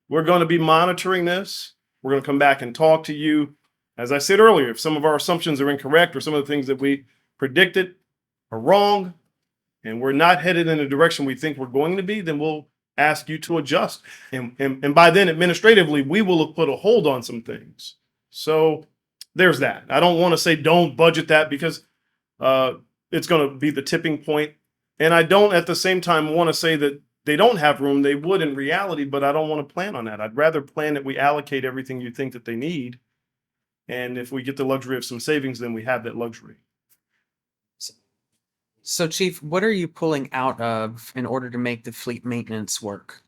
We're going to be monitoring this. We're going to come back and talk to you. As I said earlier, if some of our assumptions are incorrect or some of the things that we predicted are wrong, and we're not headed in the direction we think we're going to be, then we'll ask you to adjust. And by then, administratively, we will have put a hold on some things. So there's that. I don't want to say don't budget that because it's going to be the tipping point. And I don't at the same time want to say that they don't have room. They would in reality, but I don't want to plan on that. I'd rather plan that we allocate everything you think that they need. And if we get the luxury of some savings, then we have that luxury.
So, Chief, what are you pulling out of in order to make the fleet maintenance work?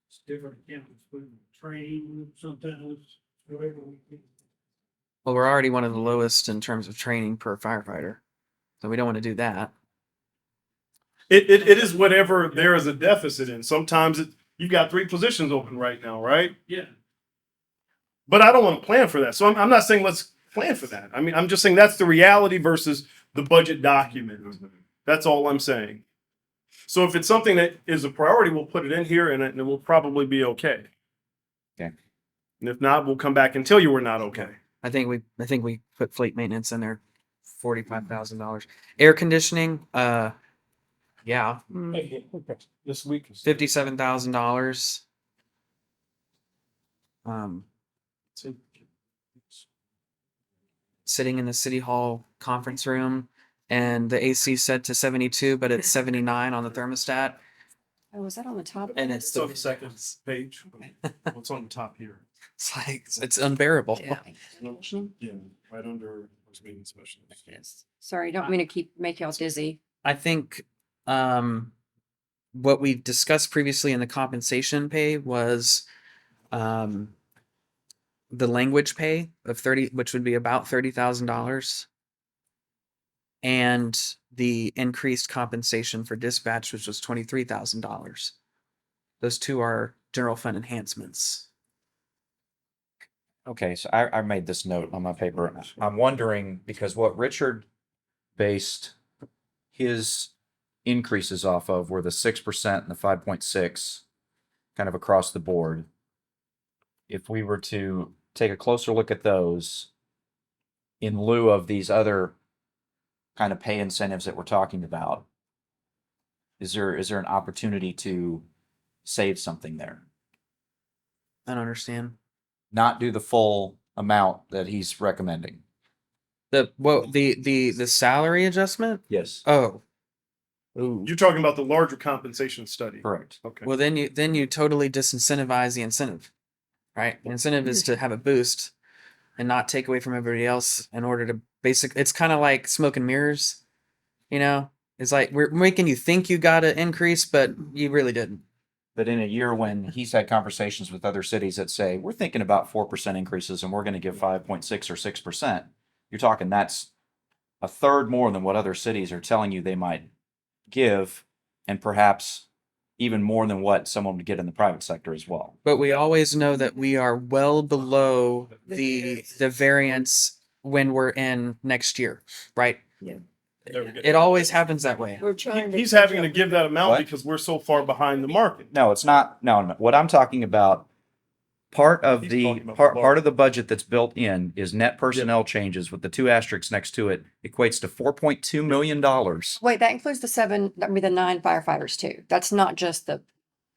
It's different accountants, but training sometimes, whatever we can.
Well, we're already one of the lowest in terms of training per firefighter, so we don't want to do that.
It is whatever there is a deficit in. Sometimes you've got 3 positions open right now, right?
Yeah.
But I don't want to plan for that. So I'm not saying let's plan for that. I mean, I'm just saying that's the reality versus the budget document. That's all I'm saying. So if it's something that is a priority, we'll put it in here and it will probably be okay.
Okay.
And if not, we'll come back and tell you we're not okay.
I think we put fleet maintenance in there, $45,000. Air conditioning, yeah,
This week is
$57,000. sitting in the city hall conference room and the AC set to 72, but it's 79 on the thermostat.
Oh, was that on the top?
And it's
on the second page. What's on the top here?
It's like, it's unbearable.
Yeah.
Yeah, right under what's being specialist.
Sorry, don't mean to keep make y'all dizzy.
I think what we discussed previously in the compensation pay was the language pay of 30, which would be about $30,000, and the increased compensation for dispatch, which was $23,000. Those two are general fund enhancements.
Okay, so I made this note on my paper. I'm wondering, because what Richard based his increases off of were the 6% and the 5.6 kind of across the board. If we were to take a closer look at those in lieu of these other kind of pay incentives that we're talking about, is there an opportunity to save something there?
I don't understand.
Not do the full amount that he's recommending.
The salary adjustment?
Yes.
Oh. Ooh.
You're talking about the larger compensation study.
Correct.
Okay.
Well, then you totally disincentivize the incentive, right? The incentive is to have a boost and not take away from everybody else in order to it's kind of like smoke and mirrors, you know? It's like we're making you think you got an increase, but you really didn't.
But in a year when he's had conversations with other cities that say, we're thinking about 4% increases and we're going to give 5.6 or 6%, you're talking that's a third more than what other cities are telling you they might give, and perhaps even more than what someone would get in the private sector as well.
But we always know that we are well below the variance when we're in next year, right?
Yeah.
It always happens that way.
We're trying
He's having to give that amount
What?
because we're so far behind the market.
No, it's not. No. What I'm talking about, part of
He's
the
talking about
part,
the
part of the budget that's built in is net personnel changes with the two asterisks next to it equates to $4.2 million.
Wait, that includes the 9 firefighters too. That's not just the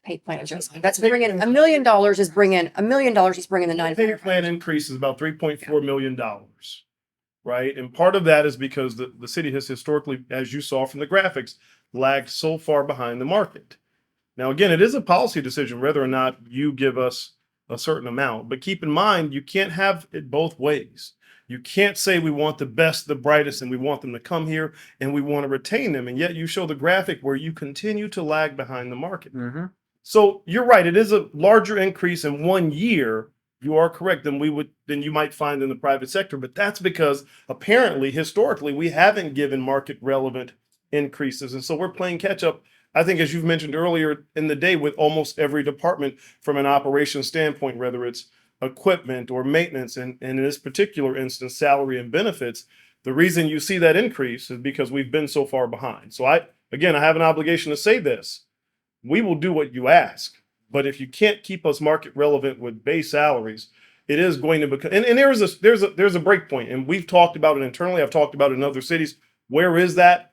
pay plan adjustment. That's bringing $1 million is bringing $1 million. He's bringing the 9.
Pay plan increase is about $3.4 million. Right. And part of that is because the city has historically, as you saw from the graphics, lagged so far behind the market. Now, again, it is a policy decision whether or not you give us a certain amount. But keep in mind, you can't have it both ways. You can't say we want the best, the brightest, and we want them to come here and we want to retain them. And yet you show the graphic where you continue to lag behind the market.
Mm-hmm.
So you're right. It is a larger increase in 1 year. You are correct than you might find in the private sector. But that's because apparently, historically, we haven't given market relevant increases. And so we're playing catch up, I think, as you've mentioned earlier in the day, with almost every department from an operations standpoint, whether it's equipment or maintenance, and in this particular instance, salary and benefits. The reason you see that increase is because we've been so far behind. So I have an obligation to say this. We will do what you ask. But if you can't keep us market relevant with base salaries, it is going to become, and there's a break point. And we've talked about it internally. I've talked about it in other cities. Where is that?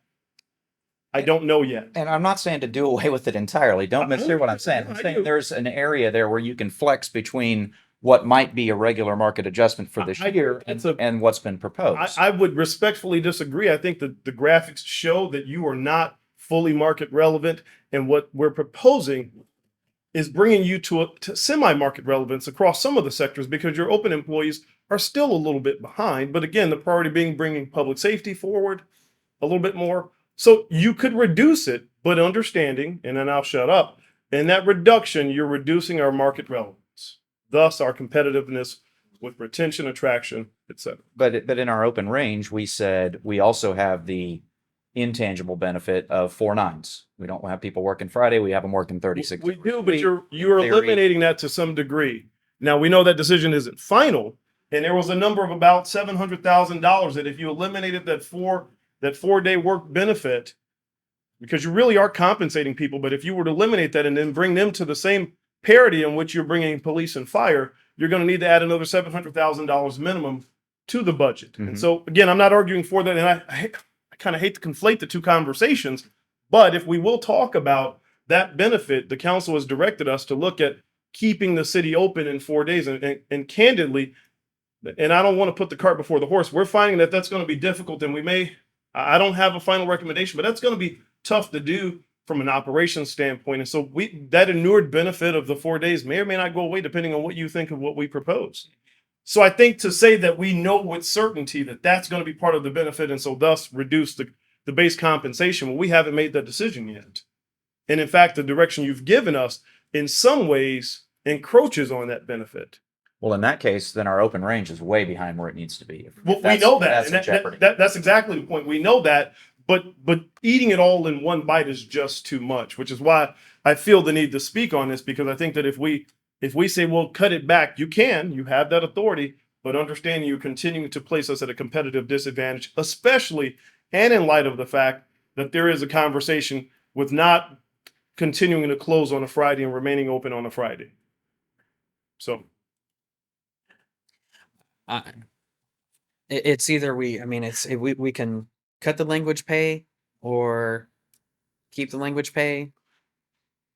I don't know yet.
And I'm not saying to do away with it entirely. Don't mishear what I'm saying. I'm saying there's an area there where you can flex between what might be a regular market adjustment for this year and what's been proposed.
I would respectfully disagree. I think that the graphics show that you are not fully market relevant. And what we're proposing is bringing you to semi-market relevance across some of the sectors, because your open employees are still a little bit behind. But again, the priority being bringing public safety forward a little bit more. So you could reduce it, but understanding, and then I'll shut up, in that reduction, you're reducing our market relevance, thus our competitiveness with retention, attraction, etc.
But in our open range, we said we also have the intangible benefit of 4 nines. We don't have people working Friday. We have them working 36.
We do, but you're eliminating that to some degree. Now, we know that decision isn't final, and there was a number of about $700,000 that if you eliminated that 4-day work benefit, because you really are compensating people, but if you were to eliminate that and then bring them to the same parity in which you're bringing police and fire, you're going to need to add another $700,000 minimum to the budget.
Mm-hmm.
And so, again, I'm not arguing for that, and I kind of hate to conflate the two conversations, but if we will talk about that benefit, the council has directed us to look at keeping the city open in 4 days. And candidly, and I don't want to put the cart before the horse. We're finding that that's going to be difficult, and I don't have a final recommendation, but that's going to be tough to do from an operations standpoint. And so that inured benefit of the 4 days may or may not go away depending on what you think of what we propose. So I think to say that we know with certainty that that's going to be part of the benefit and so thus reduce the base compensation, well, we haven't made that decision yet. And in fact, the direction you've given us in some ways encroaches on that benefit.
Well, in that case, then our open range is way behind where it needs to be.
Well, we know that, and that's exactly the point. We know that, but eating it all in one bite is just too much, which is why I feel the need to speak on this, because I think that if we say, well, cut it back, you have that authority, but understand you're continuing to place us at a competitive disadvantage, especially and in light of the fact that there is a conversation with not continuing to close on a Friday and remaining open on a Friday. So.
It's either we can cut the language pay or keep the language pay.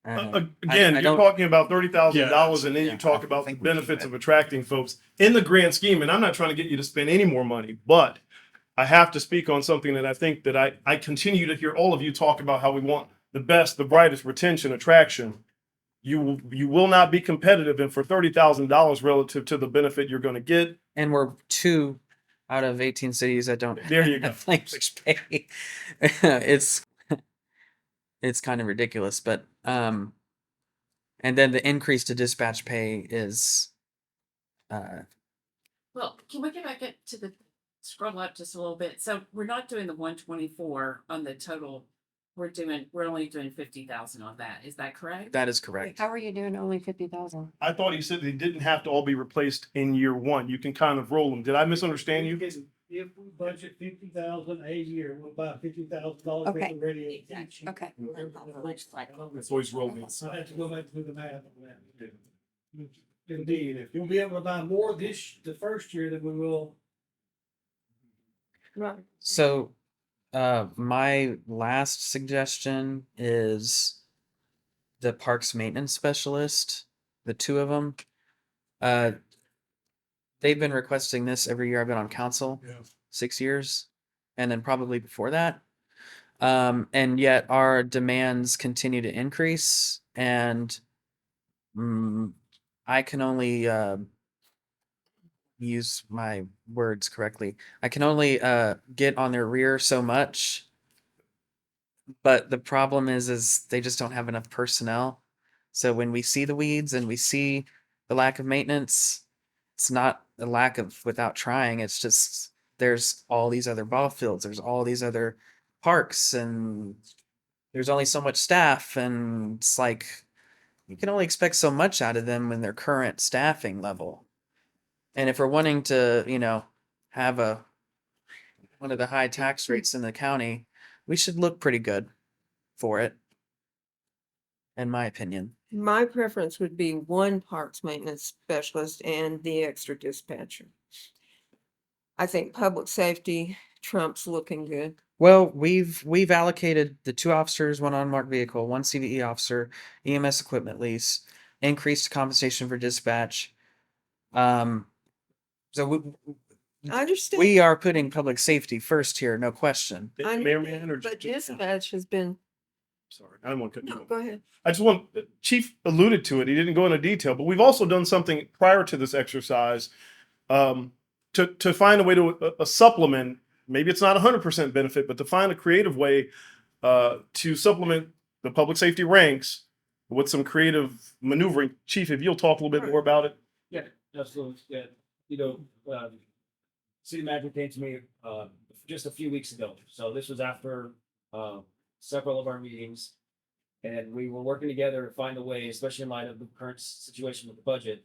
Again, you're talking about $30,000, and then you talk about the benefits of attracting folks in the grand scheme. And I'm not trying to get you to spend any more money, but I have to speak on something that I think that I continue to hear all of you talk about, how we want the best, the brightest retention, attraction. You will not be competitive, and for $30,000 relative to the benefit you're going to get.
And we're 2 out of 18 cities that don't
There you go.
have language pay. It's kind of ridiculous, but and then the increase to dispatch pay is
Well, can we get back up to scroll up just a little bit? So we're not doing the 124 on the total. We're only doing 50,000 on that. Is that correct?
that is correct.
How are you doing only 50,000?
I thought he said they didn't have to all be replaced in year one. You can kind of roll them. Did I misunderstand you?
If we budget 50,000 a year, we'll buy $50,000 worth
Okay.
of radio. each.
Okay.
It's always rolling.
So I have to go back to the math on that. Indeed, if you'll be able to buy more the first year than we will.
Right.
So my last suggestion is the parks maintenance specialist, the 2 of them. They've been requesting this every year I've been on council, 6 years, and then probably before that. And yet our demands continue to increase, and I can only use my words correctly. I can only get on their rear so much, but the problem is they just don't have enough personnel. So when we see the weeds and we see the lack of maintenance, it's not a lack of without trying. It's just there's all these other ball fields, there's all these other parks, and there's only so much staff, and it's like you can only expect so much out of them in their current staffing level. And if we're wanting to, have one of the high tax rates in the county, we should look pretty good for it, in my opinion.
My preference would be 1 parks maintenance specialist and the extra dispatcher. I think public safety trumps looking good.
Well, we've allocated the 2 officers, 1 unmarked vehicle, 1 CVE officer, EMS equipment lease, increased compensation for dispatch. So
I understand.
we are putting public safety first here, no question.
I
Mayor,
understand,
or
but dispatch has been,
sorry, I don't want to cut you
no,
off.
go ahead.
I just want, Chief alluded to it. He didn't go into detail, but we've also done something prior to this exercise to find a way to supplement. Maybe it's not 100% benefit, but to find a creative way to supplement the public safety ranks with some creative maneuvering. Chief, if you'll talk a little bit more about it.
Yeah, absolutely. Yeah, city manager came to me just a few weeks ago. So this was after several of our meetings, and we were working together to find a way, especially in light of the current situation with the budget.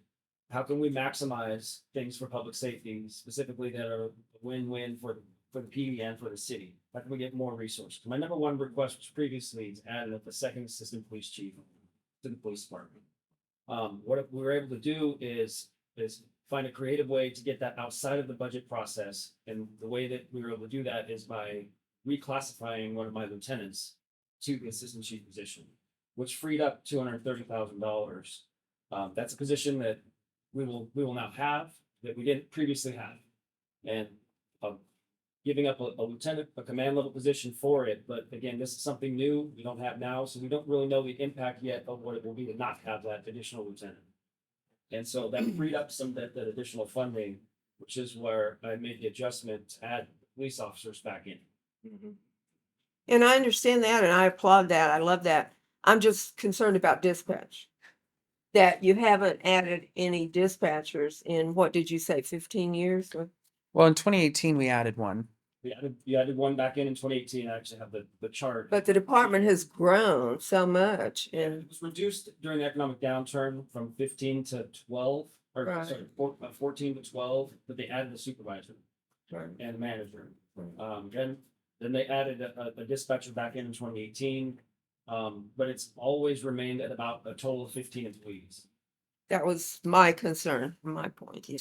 How can we maximize things for public safety, specifically that are a win-win for the PD and for the city? How can we get more resources? My number 1 request was previously to add the 2nd assistant police chief to the police department. What we were able to do is find a creative way to get that outside of the budget process. And the way that we were able to do that is by reclassifying one of my lieutenants to the assistant chief position, which freed up $230,000. That's a position that we will now have that we didn't previously have. And, giving up a lieutenant, a command level position for it, but again, this is something new we don't have now, so we don't really know the impact yet of what it will be to not have that additional lieutenant. And so that freed up some that additional funding, which is where I made the adjustment to add police officers back in.
And I understand that and I applaud that. I love that. I'm just concerned about dispatch. That you haven't added any dispatchers in, what did you say, 15 years?
Well, in 2018, we added one.
We added one back in 2018. I actually have the chart.
But the department has grown so much
It
and
was reduced during the economic downturn from 15 to 12, or
Right.
sorry, 14 to 12, but they added the supervisor
Right.
and the manager. Then they added a dispatcher back in 2018. But it's always remained at about a total of 15 employees.
that was my concern, from my point, yeah.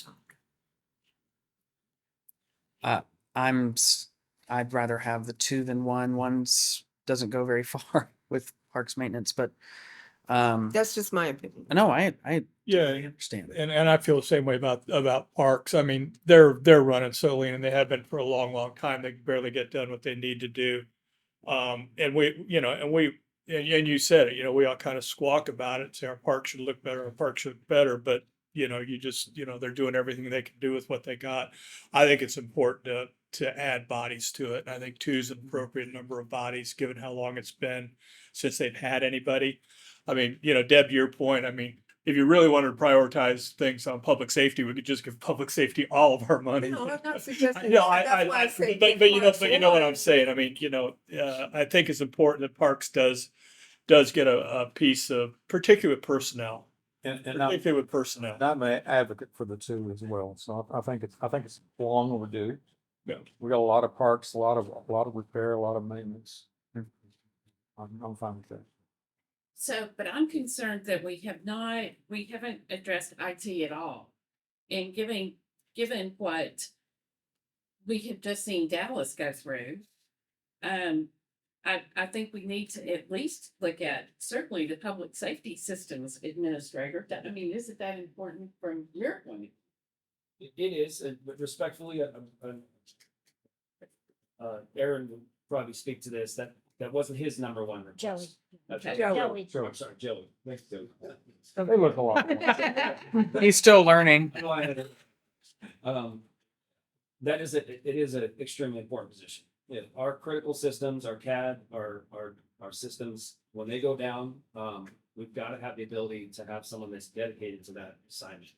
I'd rather have the two than one. One's doesn't go very far with parks maintenance, but
That's just my opinion.
no, I
Yeah,
understand.
and I feel the same way about parks. I mean, they're running so lean, and they have been for a long time. They can barely get done what they need to do. And we, you know, and you said it, we all kind of squawk about it, say our park should look better, our park should look better, but you just, they're doing everything they can do with what they got. I think it's important to add bodies to it. And I think 2 is an appropriate number of bodies, given how long it's been since they've had anybody. I mean, Deb, to your point, I mean, if you really wanted to prioritize things on public safety, we could just give public safety all of our money.
No, I'm not suggesting.
No,
that's why I say
but
give
you
parks
know what
one.
I'm saying. I mean, I think it's important that Parks does get a piece of, particularly with personnel.
And
Particularly with personnel.
I'm an advocate for the two as well, so I think it's long overdue.
Yeah.
We got a lot of parks, a lot of repair, a lot of maintenance. I'm fine with that.
So, but I'm concerned that we haven't addressed IT at all. And given what we have just seen Dallas go through, I think we need to at least look at certainly the public safety systems administrator. I mean, isn't that important from your point of view?
It is, but respectfully, Aaron would probably speak to this. That wasn't his number one request.
Joey.
Okay.
Joey.
I'm sorry, Joey. Thanks, Joey.
They look a lot.
He's still learning.
That is it is an extremely important position. Yeah, our critical systems, our CAD, our systems, when they go down, we've got to have the ability to have someone that's dedicated to that assignment.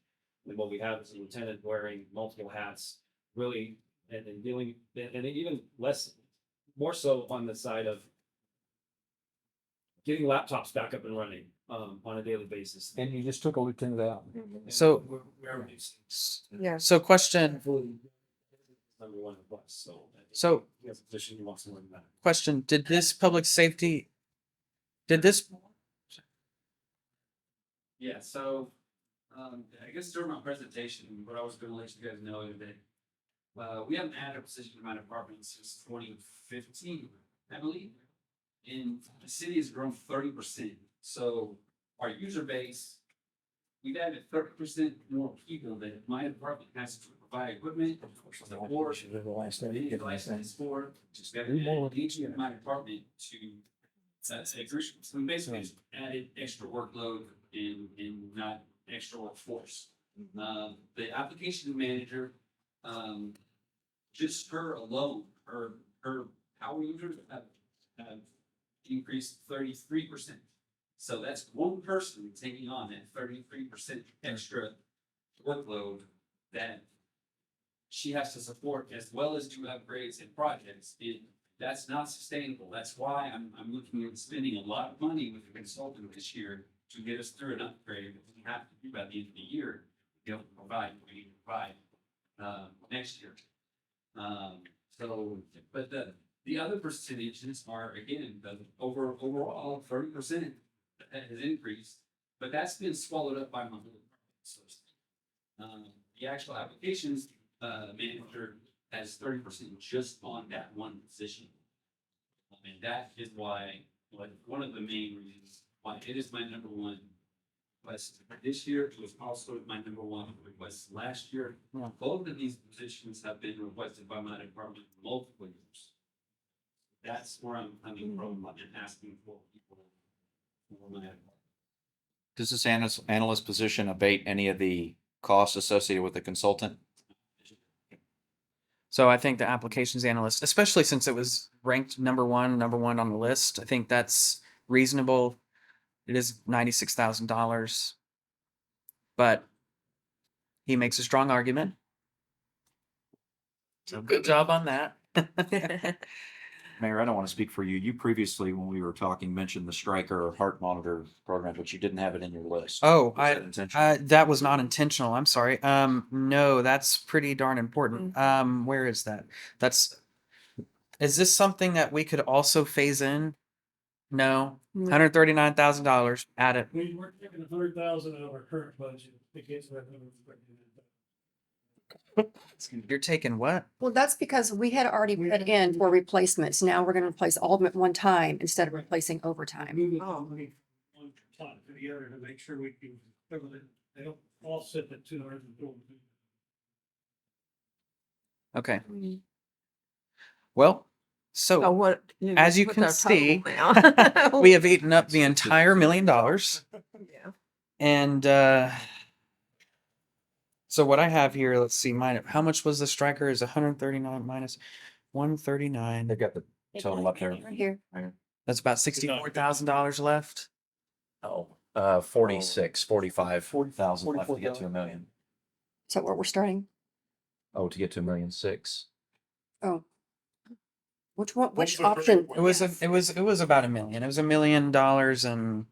And what we have is a lieutenant wearing multiple hats, really, and dealing, and even more so on the side of getting laptops back up and running on a daily basis.
And you just took a lieutenant out.
So,
We're reducing.
Yeah.
so question,
Number one request, so.
So-
He has a position he wants to learn that.
question, did this
Yeah, so, I guess during my presentation, what I was gonna let you guys know is that, we haven't added a position in my department since 2015, I believe. And the city has grown 30%, so our user base, we've added 30% more people that my department has to provide equipment, support, license for, just got each of my department to, we basically just added extra workload and not extra workforce. The application manager, just her alone, her power users have increased 33%. So that's one person taking on that 33% extra workload that she has to support, as well as do upgrades and projects. That's not sustainable. That's why I'm looking at spending a lot of money with a consultant this year to get us through an upgrade that we have to do by the end of the year. We need to provide next year. But the other percentages are, again, the overall 30% has increased, but that's been swallowed up by my little department. The actual applications manager has 30% just on that one position. And that is why, one of the main reasons why it is my number one request this year. It was also my number one request last year.
Yeah.
Both of these positions have been requested by my department multiple years. That's where I'm coming from and asking for people for my department.
Does this analyst position abate any of the costs associated with the consultant?
So I think the applications analyst, especially since it was ranked number one on the list, I think that's reasonable. It is $96,000, but he makes a strong argument. So good job on that.
Mayor, I don't want to speak for you. You previously, when we were talking, mentioned the Stryker heart monitor program, but you didn't have it in your list.
Oh,
Was that intentional?
that was not intentional. I'm sorry. No, that's pretty darn important. Where is that? Is this something that we could also phase in? No, $139,000. Add it.
We're taking 100,000 out of our current budget to get to that number.
You're taking what?
Well, that's because we had already put in for replacements. Now we're gonna replace all of them at one time instead of replacing overtime.
Moving money from one pot to the other to make sure we can cover it. They don't offset the 200.
Okay. Well,
So
so
what?
as you
what's
can
our
see,
total now?
we have eaten up the entire $1 million.
Yeah.
And so what I have here, let's see, how much was the Stryker? Is 139 minus 139.
They've got the total up there.
Right here.
That's about $64,000 left.
Oh, 45,000 left to get to $1 million.
Is that where we're starting?
Oh, to get to $1.6 million.
Oh. Which one, which
was the
option?
It was about $1 million. It was $1 million and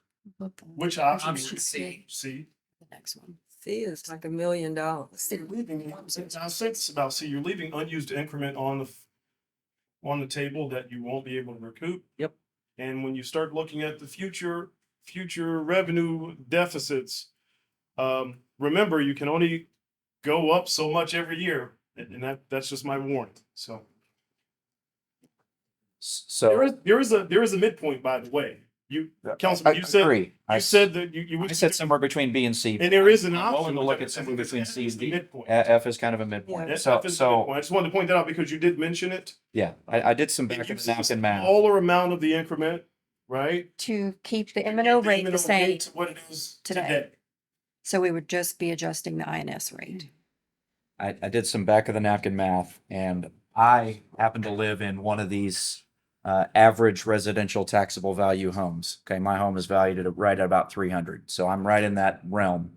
Which option?
Option C.
C.
The next one.
See, it's like $1 million.
Now, since about, see, you're leaving unused increment on the table that you won't be able to recoup.
Yep.
And when you start looking at the future revenue deficits, remember, you can only go up so much every year, and that's just my warning. So
So
there is a midpoint, by the way. Councilman, you said
agree.
you said that you
I said somewhere between B and C.
and there is an
I'm willing
option
to look at somewhere between
F
C
is
and
the
D.
midpoint.
F is kind of a midpoint.
Yeah,
So,
F is the
so
midpoint. I just wanted to point that out because you did mention it.
yeah, I did some back
And
of
you
the napkin math.
smaller amount of the increment, right?
To keep the M and O rate the
M&O
same.
rate to what it is
today.
today.
So we would just be adjusting the INS rate.
I did some back of the napkin math, and I happen to live in one of these average residential taxable value homes. Okay, my home is valued at right at about 300, so I'm right in that realm.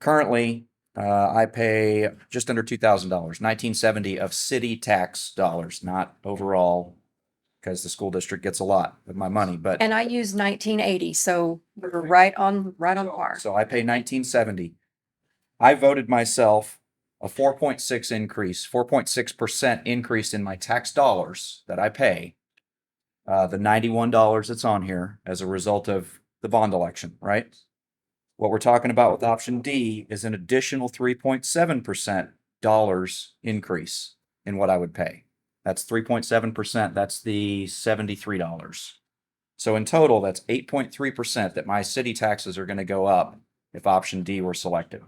Currently, I pay just under $2,000, 1970 of city tax dollars, not overall, because the school district gets a lot of my money. But
And I use 1980, so we're right on par.
so I pay 1970. I voted myself a 4.6% increase in my tax dollars that I pay. The $91 that's on here as a result of the bond election, right? What we're talking about with option D is an additional 3.7% dollars increase in what I would pay. That's 3.7%. That's the $73. So in total, that's 8.3% that my city taxes are going to go up if option D were selected.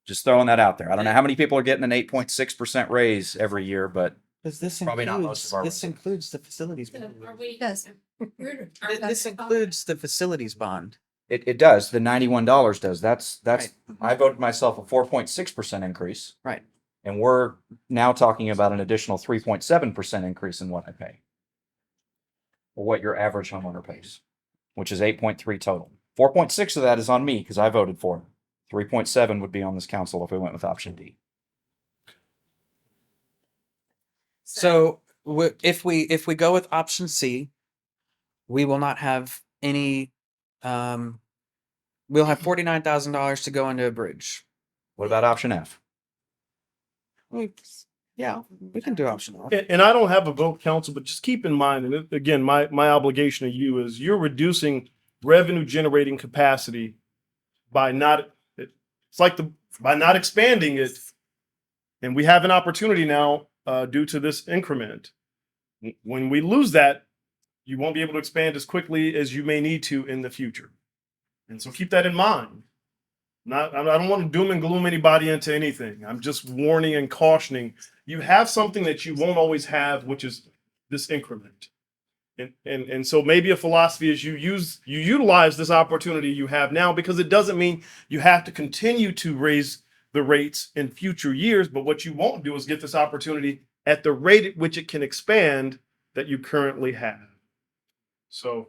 Just throwing that out there. I don't know how many people are getting an 8.6% raise every year, but
Because this
Probably not most of our
this
residents.
includes the facilities bond.
Yes.
This includes the facilities bond.
it does. The $91 does. That's
Right.
I voted myself a 4.6% increase.
Right.
And we're now talking about an additional 3.7% increase in what I pay. Or what your average homeowner pays, which is 8.3 total. 4.6 of that is on me because I voted for it. 3.7 would be on this council if we went with option D.
So if we go with option C, we will not have any. We'll have $49,000 to go into a bridge.
What about option F?
Yeah, we can do option F.
And I don't have a vote, council, but just keep in mind, and again, my obligation to you is you're reducing revenue generating capacity by not expanding it. And we have an opportunity now due to this increment. When we lose that, you won't be able to expand as quickly as you may need to in the future. And so keep that in mind. I don't want to doom and gloom anybody into anything. I'm just warning and cautioning. You have something that you won't always have, which is this increment. And so maybe a philosophy is you utilize this opportunity you have now, because it doesn't mean you have to continue to raise the rates in future years. But what you won't do is get this opportunity at the rate at which it can expand that you currently have. So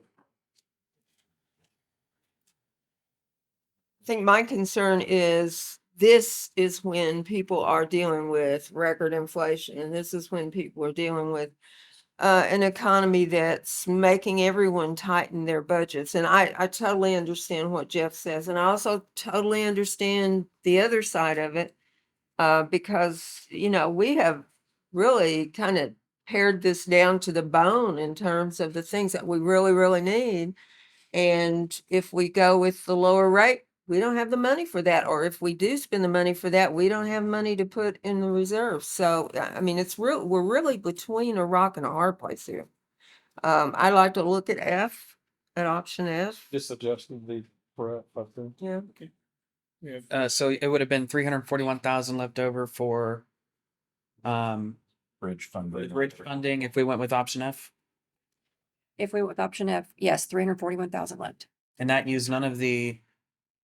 I think my concern is this is when people are dealing with record inflation, and this is when people are dealing with an economy that's making everyone tighten their budgets. And I totally understand what Jeff says, and I also totally understand the other side of it, because we have really kind of pared this down to the bone in terms of the things that we really, really need. And if we go with the lower rate, we don't have the money for that. Or if we do spend the money for that, we don't have money to put in the reserve. So, I mean, we're really between a rock and a hard place here. I like to look at option F.
Just suggested the correct, I think.
Yeah.
So it would have been 341,000 left over for
Bridge funding.
bridge funding if we went with option F,
If we went with option F, yes, 341,000 left.
and that used none of the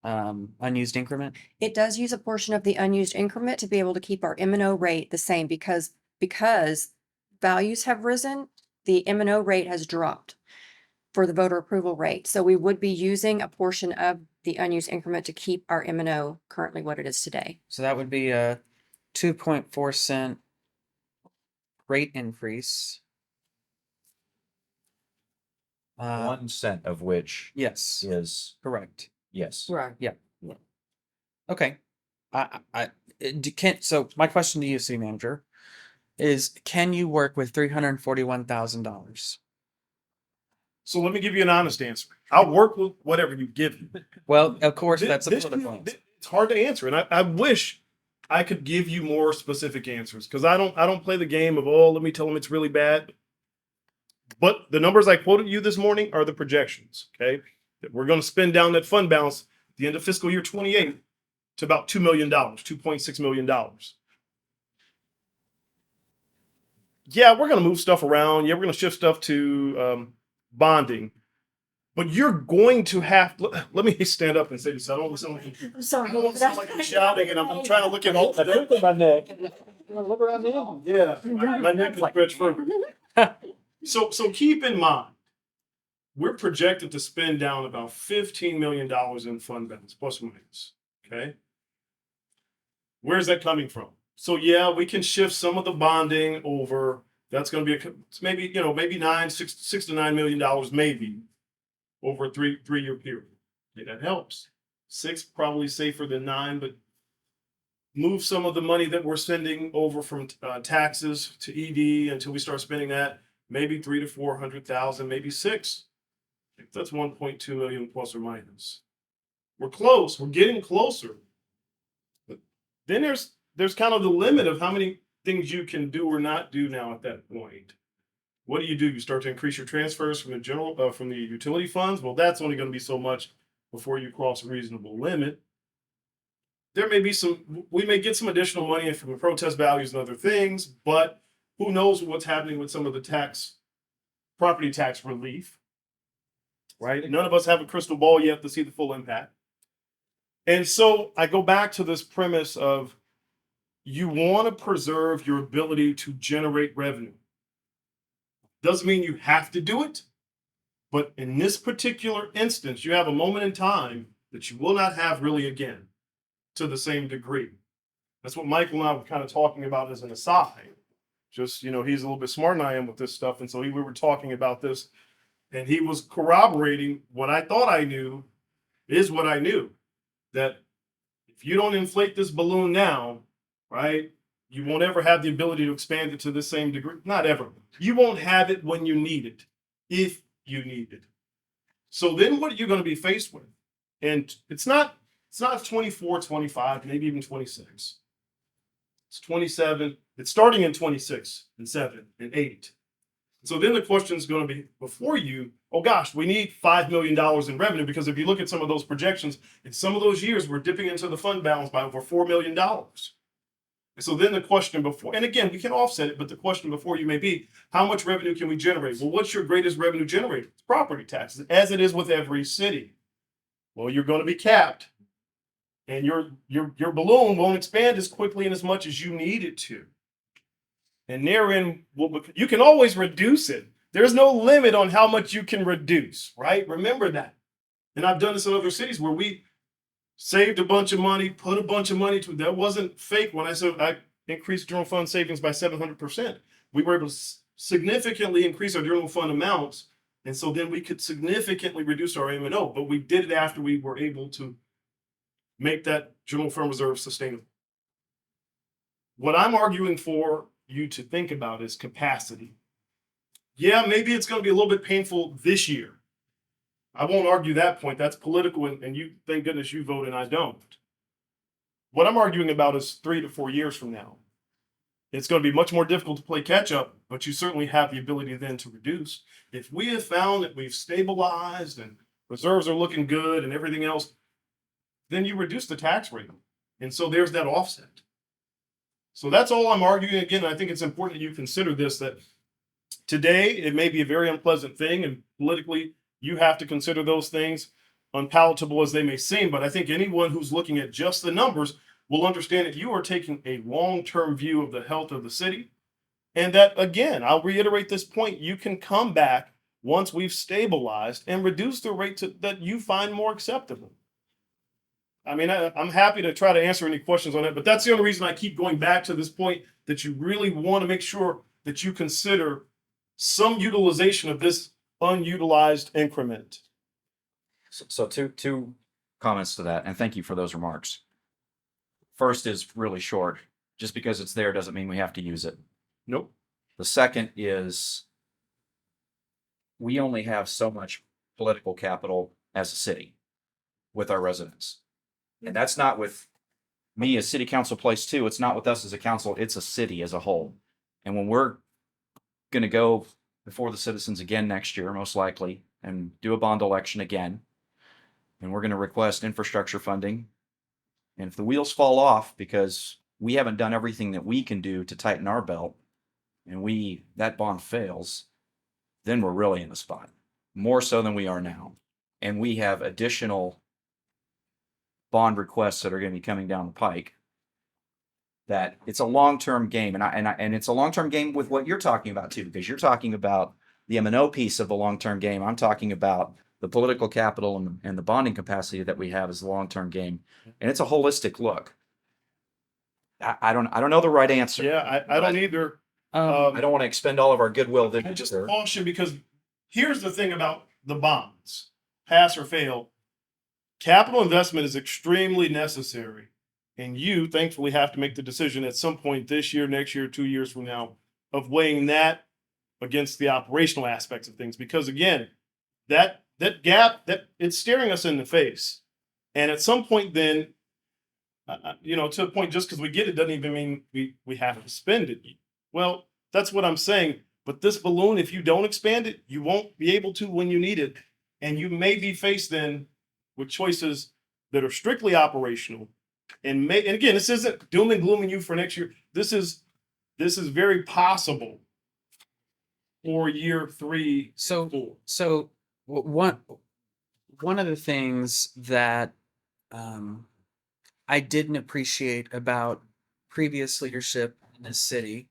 unused increment.
It does use a portion of the unused increment to be able to keep our M&O rate the same, because values have risen, the M&O rate has dropped for the voter approval rate. So we would be using a portion of the unused increment to keep our M&O currently what it is today.
So that would be a 2.4 cent rate increase.
1 cent of which
Yes,
is
correct.
yes.
Right.
Yeah. Okay. So my question to you, city manager, is can you work with $341,000?
So let me give you an honest answer. I'll work with whatever you give me.
Well, of course, that's a
This-
political answer.
It's hard to answer, and I wish I could give you more specific answers, because I don't play the game of, oh, let me tell them it's really bad. But the numbers I quoted you this morning are the projections. Okay, that we're going to spend down that fund balance at the end of fiscal year 28 to about $2 million, $2.6 million. Yeah, we're going to move stuff around. Yeah, we're going to shift stuff to bonding. But you're going to have, let me stand up and say this. I don't want to sound like,
I'm sorry.
I don't want to sound like I'm shouting, and I'm trying to look at all
I think in my neck. Look around the end.
Yeah, my neck is stretched further. So keep in mind, we're projected to spend down about $15 million in fund balance, plus or minus. Okay. Where's that coming from? So yeah, we can shift some of the bonding over. That's going to be maybe $6 to $9 million, maybe over a three-year period. Okay, that helps. 6 probably safer than 9, but move some of the money that we're sending over from taxes to ED until we start spending that. Maybe 300 to 400,000, maybe 6. That's 1.2 million plus or minus. We're close. We're getting closer. But then there's kind of the limit of how many things you can do or not do now at that point. What do? You start to increase your transfers from the utility funds. Well, that's only going to be so much before you cross a reasonable limit. There may be we may get some additional money from the protest values and other things, but who knows what's happening with some of the property tax relief, right? None of us have a crystal ball yet to see the full impact. And so I go back to this premise of you want to preserve your ability to generate revenue. Doesn't mean you have to do it, but in this particular instance, you have a moment in time that you will not have really again to the same degree. That's what Michael and I were kind of talking about as an aside. Just, he's a little bit smarter than I am with this stuff. And so we were talking about this, and he was corroborating what I thought I knew is what I knew, that if you don't inflate this balloon now, right, you won't ever have the ability to expand it to the same degree. Not ever. You won't have it when you need it, if you need it. So then what are you going to be faced with? And it's not 24, 25, maybe even 26. It's 27. It's starting in 26 and 7 and 8. So then the question is going to be before you, oh gosh, we need $5 million in revenue, because if you look at some of those projections, in some of those years, we're dipping into the fund balance by over $4 million. And so then the question before, and again, we can offset it, but the question before you may be, how much revenue can we generate? Well, what's your greatest revenue generator? It's property taxes, as it is with every city. Well, you're going to be capped, and your balloon won't expand as quickly and as much as you need it to. And therein, you can always reduce it. There's no limit on how much you can reduce, right? Remember that. And I've done this in other cities where we saved a bunch of money, put a bunch of money to, that wasn't fake when I said I increased general fund savings by 700%. We were able to significantly increase our general fund amounts. And so then we could significantly reduce our M&O, but we did it after we were able to make that general fund reserve sustainable. What I'm arguing for you to think about is capacity. Yeah, maybe it's going to be a little bit painful this year. I won't argue that point. That's political, and you, thank goodness you vote and I don't. What I'm arguing about is 3 to 4 years from now. It's going to be much more difficult to play catch up, but you certainly have the ability then to reduce. If we have found that we've stabilized and reserves are looking good and everything else, then you reduce the tax rate. And so there's that offset. So that's all I'm arguing. Again, I think it's important that you consider this, that today it may be a very unpleasant thing, and politically you have to consider those things, unpalatable as they may seem. But I think anyone who's looking at just the numbers will understand that you are taking a long-term view of the health of the city. And that, again, I'll reiterate this point, you can come back once we've stabilized and reduce the rate that you find more acceptable. I mean, I'm happy to try to answer any questions on that, but that's the only reason I keep going back to this point, that you really want to make sure that you consider some utilization of this unutilized increment.
So two comments to that, and thank you for those remarks. First is really short. Just because it's there doesn't mean we have to use it.
Nope.
The second is we only have so much political capital as a city with our residents. And that's not with me as city council place two. It's not with us as a council. It's a city as a whole. And when we're going to go before the citizens again next year, most likely, and do a bond election again, and we're going to request infrastructure funding. And if the wheels fall off because we haven't done everything that we can do to tighten our belt, and that bond fails, then we're really in a spot, more so than we are now. And we have additional bond requests that are going to be coming down the pike. That it's a long-term game, and it's a long-term game with what you're talking about too, because you're talking about the M&O piece of the long-term game. I'm talking about the political capital and the bonding capacity that we have as a long-term game, and it's a holistic look. I don't know the right answer.
Yeah, I don't either.
I don't want to expend all of our goodwill.
I just caution, because here's the thing about the bonds, pass or fail. Capital investment is extremely necessary. And you thankfully have to make the decision at some point this year, next year, 2 years from now, of weighing that against the operational aspects of things. Because again, that gap, that it's staring us in the face. And at some point then, to a point, just because we get it doesn't even mean we have to spend it. Well, that's what I'm saying. But this balloon, if you don't expand it, you won't be able to when you need it. And you may be faced then with choices that are strictly operational. And again, this isn't doom and glooming you for next year. This is very possible for year 3.
So one of the things that I didn't appreciate about previous leadership in this city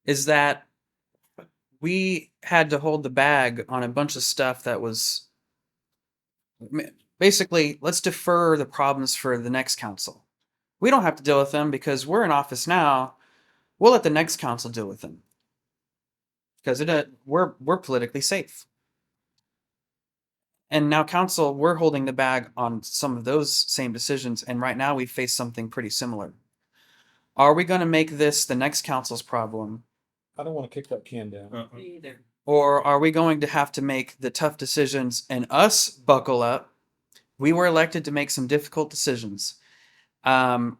is that we had to hold the bag on a bunch of stuff that was basically, let's defer the problems for the next council. We don't have to deal with them because we're in office now. We'll let the next council deal with them because we're politically safe. And now council, we're holding the bag on some of those same decisions. And right now we face something pretty similar. Are we going to make this the next council's problem?
I don't want to kick that can down.
Me either. Or are we going to have to make the tough decisions and us buckle up? We were elected to make some difficult decisions. And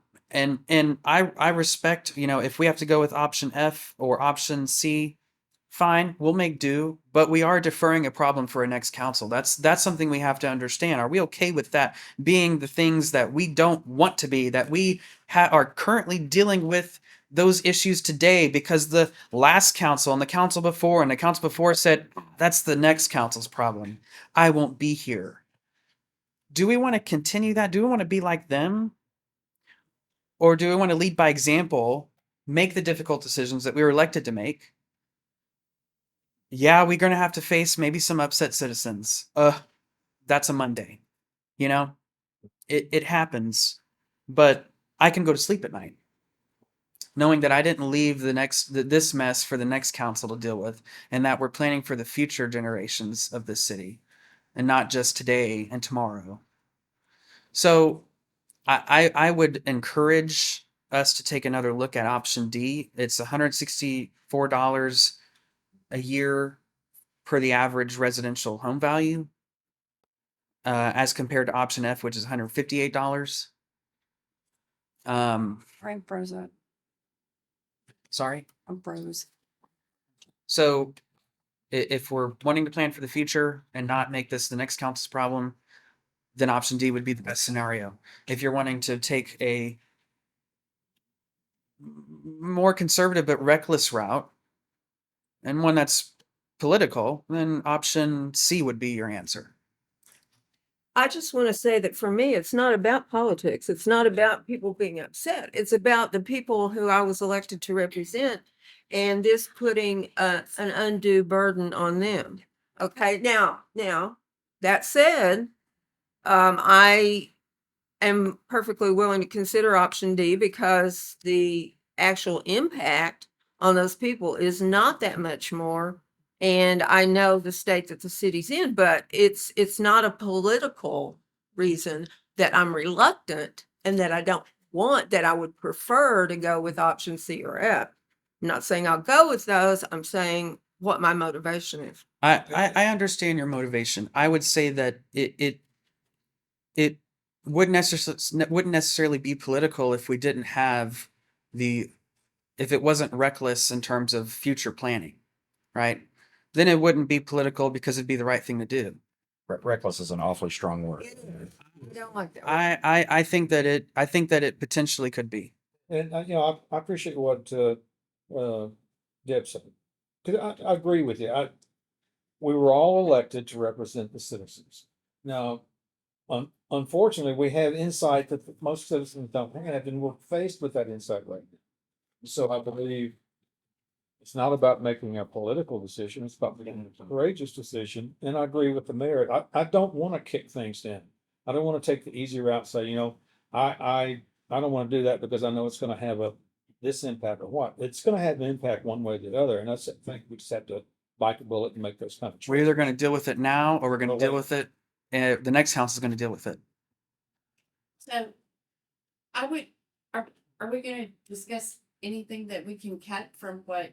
I respect, if we have to go with option F or option C, fine, we'll make do, but we are deferring a problem for a next council. That's something we have to understand. Are we okay with that being the things that we don't want to be, that we are currently dealing with those issues today because the last council and the council before and the council before said that's the next council's problem. I won't be here. Do we want to continue that? Do we want to be like them? Or do we want to lead by example, make the difficult decisions that we were elected to make? Yeah, we're going to have to face maybe some upset citizens. That's a Monday. You know, it happens, but I can go to sleep at night knowing that I didn't leave this mess for the next council to deal with, and that we're planning for the future generations of this city and not just today and tomorrow. So I would encourage us to take another look at option D. It's $164 a year per the average residential home value, as compared to option F, which is $158.
Frank froze up.
Sorry?
I'm froze.
So if we're wanting to plan for the future and not make this the next council's problem, then option D would be the best scenario. If you're wanting to take a more conservative but reckless route and one that's political, then option C would be your answer.
I just want to say that for me, it's not about politics. It's not about people being upset. It's about the people who I was elected to represent and this putting an undue burden on them. Okay, now, that said, I am perfectly willing to consider option D because the actual impact on those people is not that much more. And I know the state that the city's in, but it's not a political reason that I'm reluctant and that I don't want, that I would prefer to go with option C or F. I'm not saying I'll go with those. I'm saying what my motivation is.
I understand your motivation. I would say that it wouldn't necessarily be political if we didn't have if it wasn't reckless in terms of future planning, right? Then it wouldn't be political because it'd be the right thing to do.
Reckless is an awfully strong word.
I don't like that.
I think that it potentially could be.
And I appreciate what Deb said. 'Cause I agree with you. We were all elected to represent the citizens. Now, unfortunately, we have insight that most citizens don't have, and we're faced with that insight right now. So I believe it's not about making a political decision, it's about making a courageous decision. And I agree with the mayor. I don't want to kick things down. I don't want to take the easy route, say, I don't want to do that because I know it's going to have this impact or what. It's going to have an impact one way or the other. And I think we just have to bite the bullet and make those kind of choices.
We're either going to deal with it now or we're going to deal with it, and the next house is going to deal with it.
So are we gonna discuss anything that we can cut from what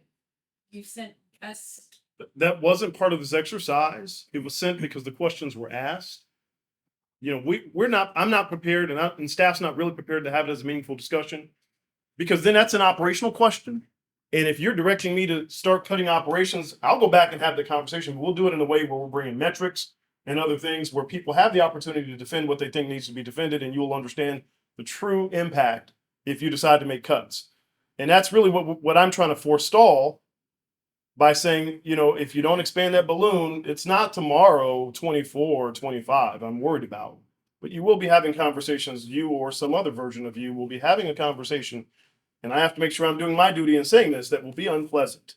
you sent us?
That wasn't part of this exercise. It was sent because the questions were asked. I'm not prepared and staff's not really prepared to have it as a meaningful discussion because then that's an operational question. And if you're directing me to start cutting operations, I'll go back and have the conversation. But we'll do it in a way where we're bringing metrics and other things where people have the opportunity to defend what they think needs to be defended. And you'll understand the true impact if you decide to make cuts. And that's really what I'm trying to forestall by saying, if you don't expand that balloon, it's not tomorrow, 24 or 25, I'm worried about. But you will be having conversations, you or some other version of you will be having a conversation. And I have to make sure I'm doing my duty in saying this, that will be unpleasant.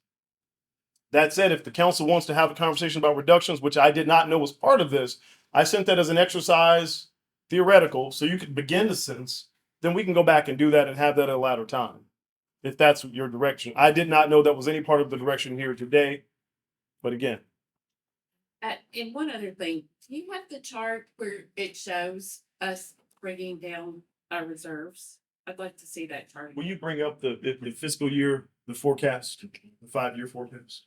That said, if the council wants to have a conversation about reductions, which I did not know was part of this, I sent that as an exercise, theoretical, so you could begin to sense, then we can go back and do that and have that at a later time. If that's your direction. I did not know that was any part of the direction here today. But again.
And one other thing, do you have the chart where it shows us bringing down our reserves? I'd like to see that chart.
Will you bring up the fiscal year, the forecast, the 5-year forecast?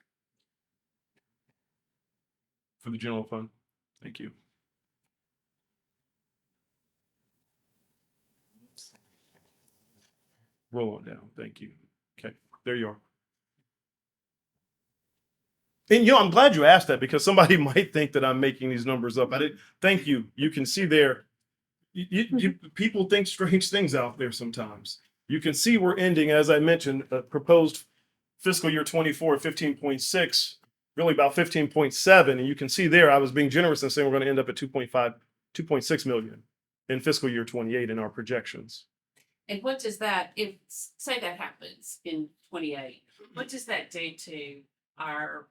For the general fund? Thank you. Roll on down. Thank you. Okay, there you are. And I'm glad you asked that because somebody might think that I'm making these numbers up. I didn't. Thank you. You can see there. People think strange things out there sometimes. You can see we're ending, as I mentioned, proposed fiscal year 24 15.6, really about 15.7. And you can see there, I was being generous and saying we're going to end up at 2.6 million in fiscal year 28 in our projections.
And what does that, if, say that happens in 28, what does that do to our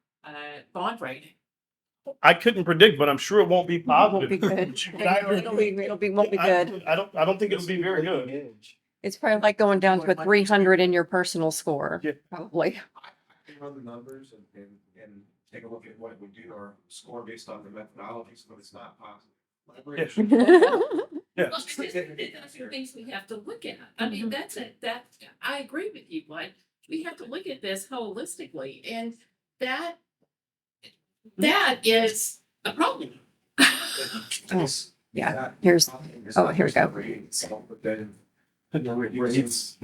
bond rating?
I couldn't predict, but I'm sure it won't be positive.
Won't be good. Won't be good.
I don't think it'll be very good.
It's probably like going down to a 300 in your personal score, probably.
I can run the numbers and take a look at what we do our score based on the methodologies, but it's not positive.
Yeah.
Well, those are things we have to look at. I mean, I agree with you, Blake. We have to look at this holistically, and that is a problem.
Yeah, here we go.
But then, it's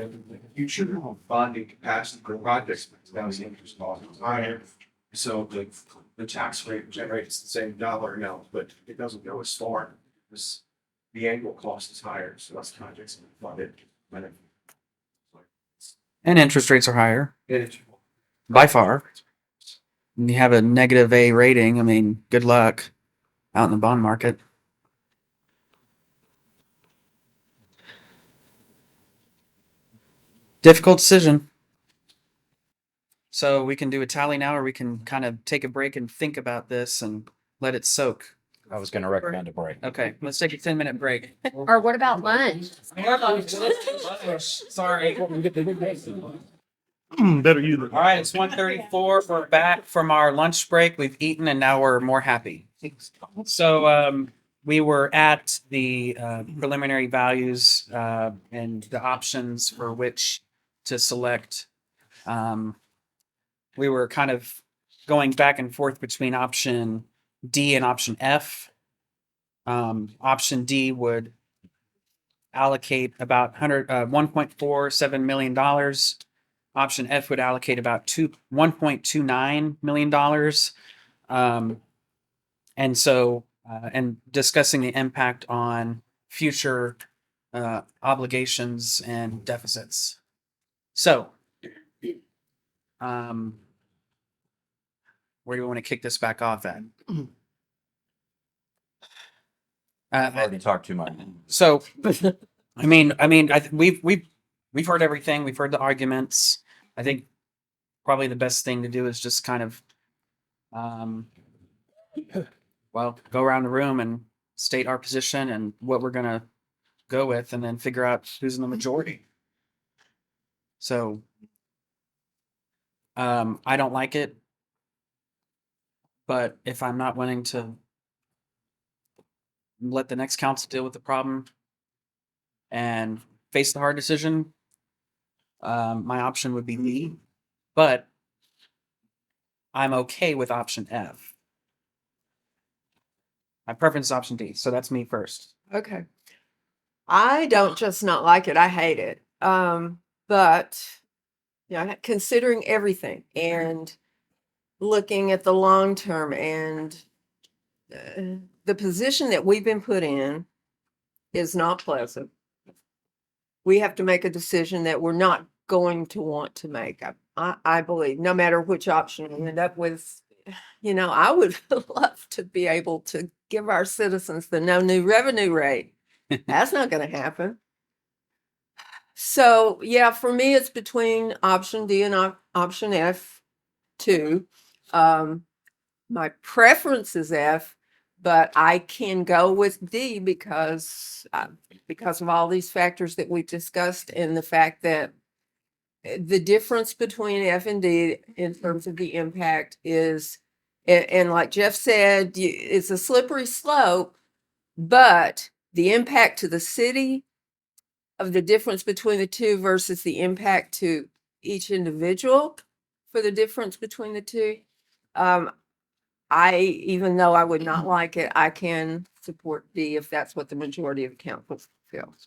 future bonding capacity for projects, now the interest cost is higher. So the tax rate generates the same dollar amount, but it doesn't go as far because the annual cost is higher, so that's projects funded.
And interest rates are higher by far. And you have a negative A rating. I mean, good luck out in the bond market. Difficult decision. So we can do a tally now, or we can kind of take a break and think about this and let it soak.
I was going to recommend a break.
Okay, let's take a 10-minute break.
Or what about lunch?
Sorry.
Better you than.
All right, it's 1:34. We're back from our lunch break. We've eaten and now we're more happy. So we were at the preliminary values and the options for which to select. We were kind of going back and forth between option D and option F. Option D would allocate about $1.47 million. Option F would allocate about $1.29 million. And so, and discussing the impact on future obligations and deficits. So, where do we want to kick this back off at?
I've already talked too much.
So, we've heard everything. We've heard the arguments. I think probably the best thing to do is just kind of, go around the room and state our position and what we're gonna go with, and then figure out who's in the majority. So, I don't like it, but if I'm not willing to let the next council deal with the problem and face the hard decision, my option would be B, but I'm okay with option F. My preference is option D, so that's me first.
Okay. I don't just not like it, I hate it. But considering everything and looking at the long term and the position that we've been put in is not pleasant. We have to make a decision that we're not going to want to make. I believe, no matter which option we end up with. I would love to be able to give our citizens the no new revenue rate. That's not going to happen. So, for me, it's between option D and option F too. My preference is F, but I can go with D because of all these factors that we've discussed and the fact that the difference between F and D in terms of the impact is, and like Jeff said, it's a slippery slope, but the impact to the city of the difference between the two versus the impact to each individual for the difference between the two. Even though I would not like it, I can support D if that's what the majority of the council feels.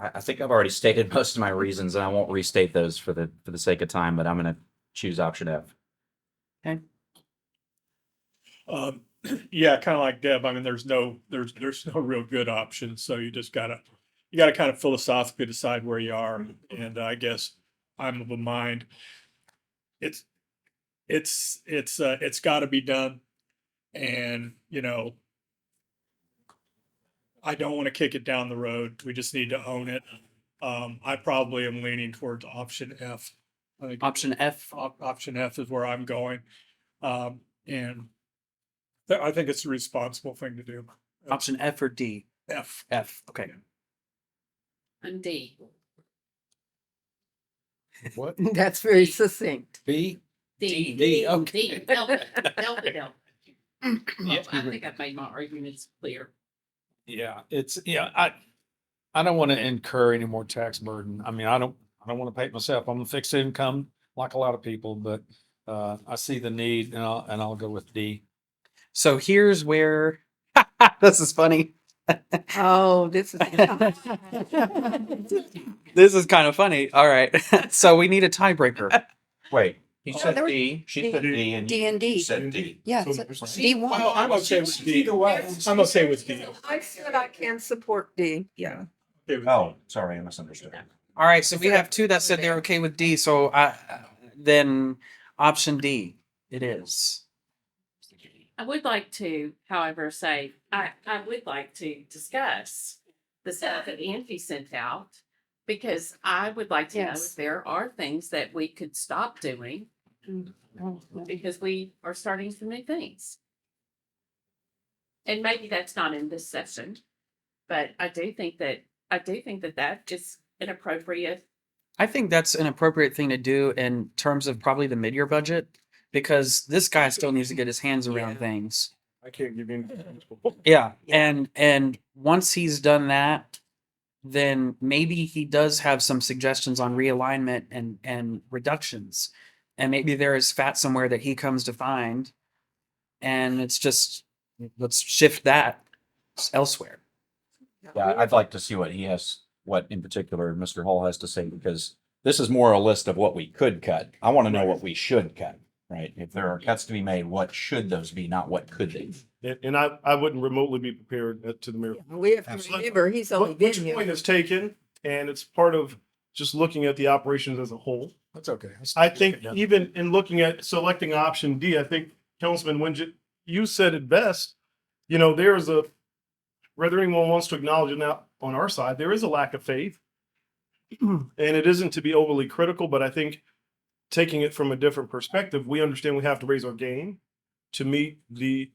I think I've already stated most of my reasons, and I won't restate those for the sake of time. But I'm going to choose option F.
Yeah, kind of like Deb. I mean, there's no real good options. So you gotta kind of philosophically decide where you are. And I guess I'm of a mind. It's gotta be done. And, I don't want to kick it down the road. We just need to own it. I probably am leaning towards option F. I think
Option F.
option F is where I'm going. And I think it's a responsible thing to do.
Option F or D?
F.
F. Okay.
And D.
What? That's very succinct.
B?
D.
D, okay.
D. Delta. Well, I think I've made my arguments clear.
Yeah, I don't want to incur any more tax burden. I mean, I don't want to pay it myself. I'm a fixed income like a lot of people, but I see the need and I'll go with D.
So here's where this is funny.
Oh, this is.
This is kind of funny. All right. So we need a tiebreaker.
Wait, he
Oh,
said
there was
D, she said D, and
D and
you
D.
said D.
Yeah,
So-
so D1.
Well, I'm okay with D. I'm okay with D.
I said I can support D. Yeah.
Okay with
Oh, sorry, I misunderstood.
All right. So we have two that said they're okay with D. So then option D it is.
I would like to, however, say, I would like to discuss the stuff that Angie sent out, because I would like to know
Yes.
if there are things that we could stop doing because we are starting some new things. And maybe that's not in this session, but I do think that that is an appropriate.
I think that's an appropriate thing to do in terms of probably the mid-year budget, because this guy still needs to get his hands around things.
I can't give you.
Yeah. And once he's done that, then maybe he does have some suggestions on realignment and reductions. And maybe there is fat somewhere that he comes to find. And it's just, let's shift that elsewhere.
Yeah, I'd like to see what in particular Mr. Hall has to say, because this is more a list of what we could cut. I want to know what we should cut, right? If there are cuts to be made, what should those be, not what could they be?
And I wouldn't remotely be prepared to the mayor.
We have to remember, he's only been
Which
here.
point is taken, and it's part of just looking at the operations as a whole.
That's okay.
I think even in looking at selecting option D, I think Councilman Winget, you said it best. There's whether anyone wants to acknowledge it now on our side, there is a lack of faith. And it isn't to be overly critical, but I think taking it from a different perspective, we understand we have to raise our game to meet the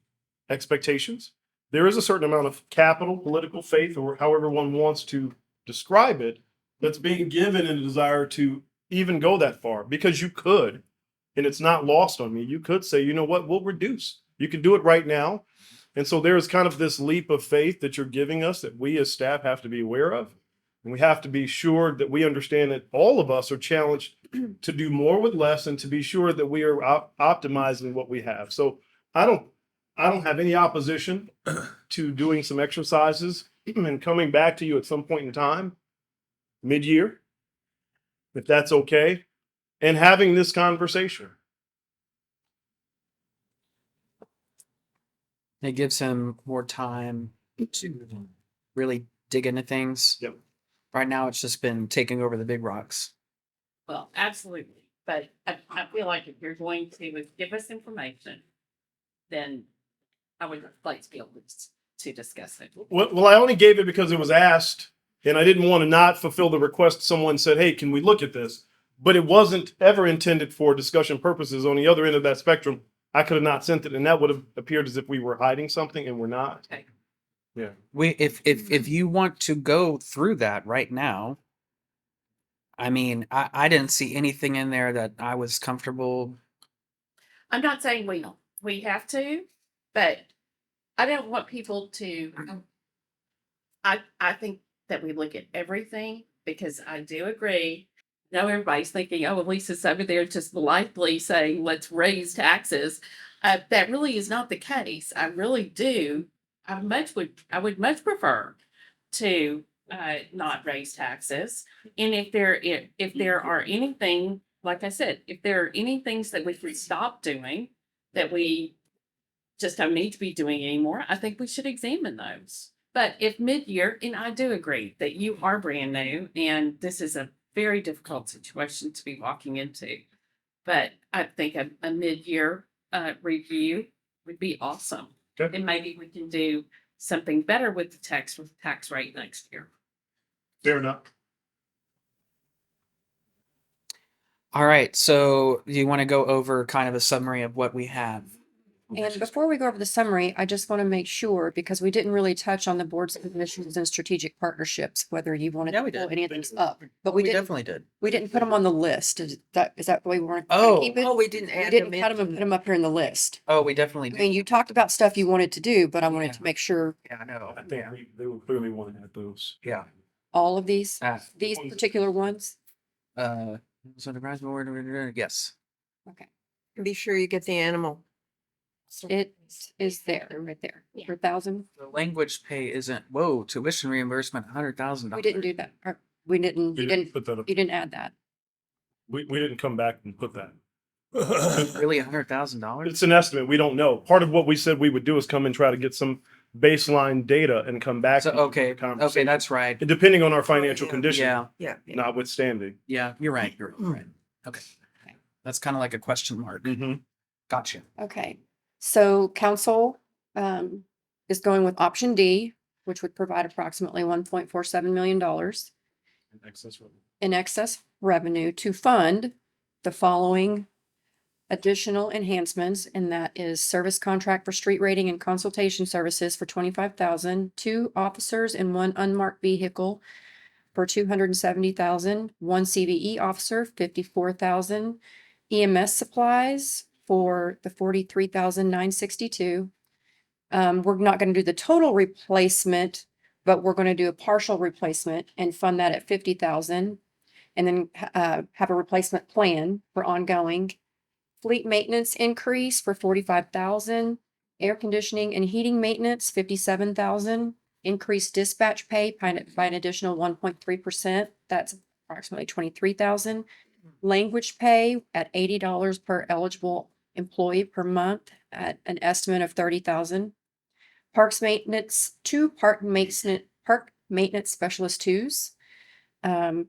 expectations. There is a certain amount of capital, political faith, or however one wants to describe it, that's being given in a desire to even go that far, because you could, and it's not lost on me. You could say, you know what, we'll reduce. You can do it right now. And so there's kind of this leap of faith that you're giving us that we as staff have to be aware of. And we have to be sure that we understand that all of us are challenged to do more with less, and to be sure that we are optimizing what we have. So I don't have any opposition to doing some exercises and coming back to you at some point in time, mid-year, if that's okay, and having this conversation.
It gives him more time to really dig into things.
Yep.
Right now, it's just been taking over the big rocks.
Well, absolutely. But I feel like if you're going to give us information, then I would like to be able to discuss it.
Well, I only gave it because it was asked, and I didn't want to not fulfill the request. Someone said, hey, can we look at this? But it wasn't ever intended for discussion purposes. On the other end of that spectrum, I could have not sent it, and that would have appeared as if we were hiding something, and we're not.
Okay.
Yeah.
If you want to go through that right now, I mean, I didn't see anything in there that I was comfortable.
I'm not saying we have to, but I don't want people to. I think that we look at everything, because I do agree. I know everybody's thinking, oh, Lisa's over there just blithely saying, let's raise taxes. That really is not the case. I really do. I would much prefer to not raise taxes. And if there are anything like I said, if there are any things that we can stop doing that we just don't need to be doing anymore, I think we should examine those. But if mid-year, and I do agree that you are brand new and this is a very difficult situation to be walking into. But I think a mid-year review would be awesome.
Okay.
And maybe we can do something better with the tax rate next year.
Fair enough.
All right. So do you want to go over kind of a summary of what we have?
And before we go over the summary, I just want to make sure, because we didn't really touch on the boards and commissions and strategic partnerships, whether you wanted
Yeah,
to
we
pull
did.
any of those up. But we
We
didn't,
definitely did.
we didn't put them on the list. Is that the way we want to
Oh.
keep it?
Oh, we didn't
We
add
didn't
them
cut them and
in.
put them up here in the list.
Oh, we definitely
I
did.
mean, you talked about stuff you wanted to do, but I wanted to make sure
Yeah, I know.
I think they would clearly want to add those.
Yeah.
all of these
These
particular ones.
So the prize board, yes.
Okay.
Be sure you get the animal.
It is there, right there,
Yeah.
1,000.
The language pay isn't, whoa, tuition reimbursement, $100,000.
We didn't do that. Or we didn't,
We
you
didn't
didn't,
put that up.
you didn't add that.
We didn't come back and put that.
Really $100,000?
It's an estimate. We don't know. Part of what we said we would do is come and try to get some baseline data and come back.
So,
to you with
okay,
the conversation.
that's right.
And depending on our financial condition,
Yeah,
Yeah.
notwithstanding.
yeah, you're right. You're right. Okay. That's kind of like a question mark.
Mm-hmm.
Gotcha.
Okay, so council is going with option D, which would provide approximately $1.47 million in excess revenue to fund the following additional enhancements, and that is service contract for street rating and consultation services for 25,000, 2 officers and 1 unmarked vehicle for 270,000, 1 CVE officer, 54,000, EMS supplies for the 43,962. We're not going to do the total replacement, but we're going to do a partial replacement and fund that at 50,000, and then have a replacement plan for ongoing. Fleet maintenance increase for 45,000, air conditioning and heating maintenance 57,000, increased dispatch pay by an additional 1.3%. That's approximately 23,000. Language pay at $80 per eligible employee per month at an estimate of 30,000. Parks maintenance, 2 park maintenance specialist 2s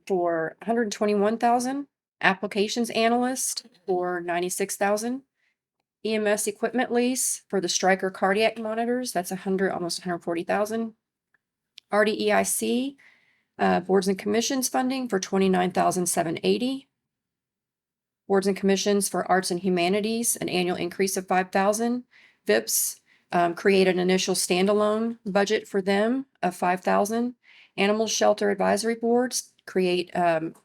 for 121,000. Applications analyst for 96,000. EMS equipment lease for the Stryker cardiac monitors, that's almost 140,000. RDEIC boards and commissions funding for 29,780. Boards and commissions for arts and humanities, an annual increase of 5,000. VIPS create an initial standalone budget for them of 5,000. Animal shelter advisory boards create
1,000.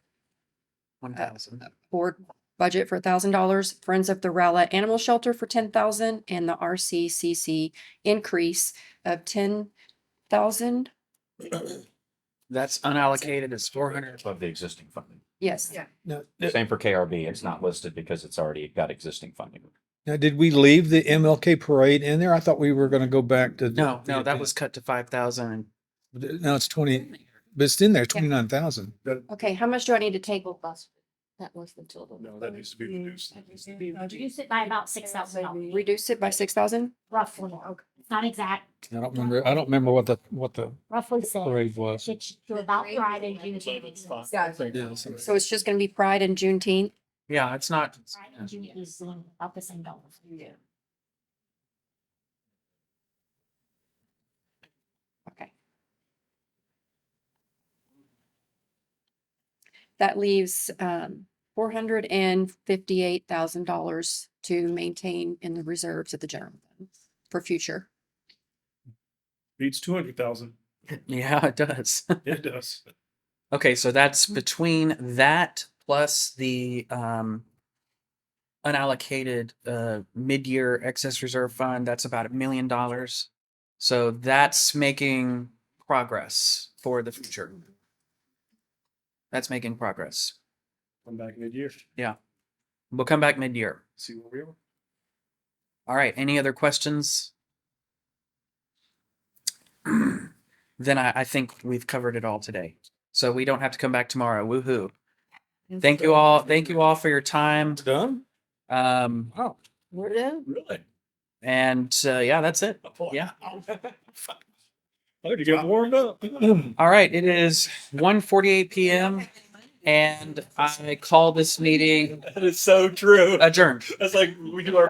board budget for $1,000, Friends of the Rowlett Animal Shelter for 10,000, and the RCCC increase of 10,000.
That's unallocated as 400.
Of the existing funding.
Yes.
Now,
Same for KRB. It's not listed because it's already got existing funding.
Now, did we leave the MLK parade in there? I thought we were gonna go back to.
No, that was cut to 5,000.
Now it's 20, but it's in there, 29,000.
Okay, how much do I need to take?
That was the total.
No, that needs to be reduced.
Reduce it by about $6,000,
Reduce it by 6,000?
roughly. It's not exact,
I don't remember what the
roughly said.
parade was.
It's to about Pride and Juneteenth.
So it's just gonna be Pride and Juneteenth?
Yeah, it's not.
Pride and Juneteenth is about the same dollars.
Yeah. Okay. That leaves $458,000 to maintain in the reserves of the general fund for future.
Beats 200,000.
Yeah, it does.
It does.
Okay, so that's between that plus the unallocated mid-year excess reserve fund. That's about $1 million. So that's making progress for the future. That's making progress.
Come back mid-year.
Yeah. We'll come back mid-year.
See where we are.
All right. Any other questions? Then I think we've covered it all today. So we don't have to come back tomorrow. Woohoo. Thank you all. Thank you all for your time.
Done?
Oh,
We're done.
Really?
and yeah, that's it. Yeah.
I had to get warmed up.
All right. It is 1:48 p.m. and I call this meeting
That is so true.
adjourned.
That's like we do our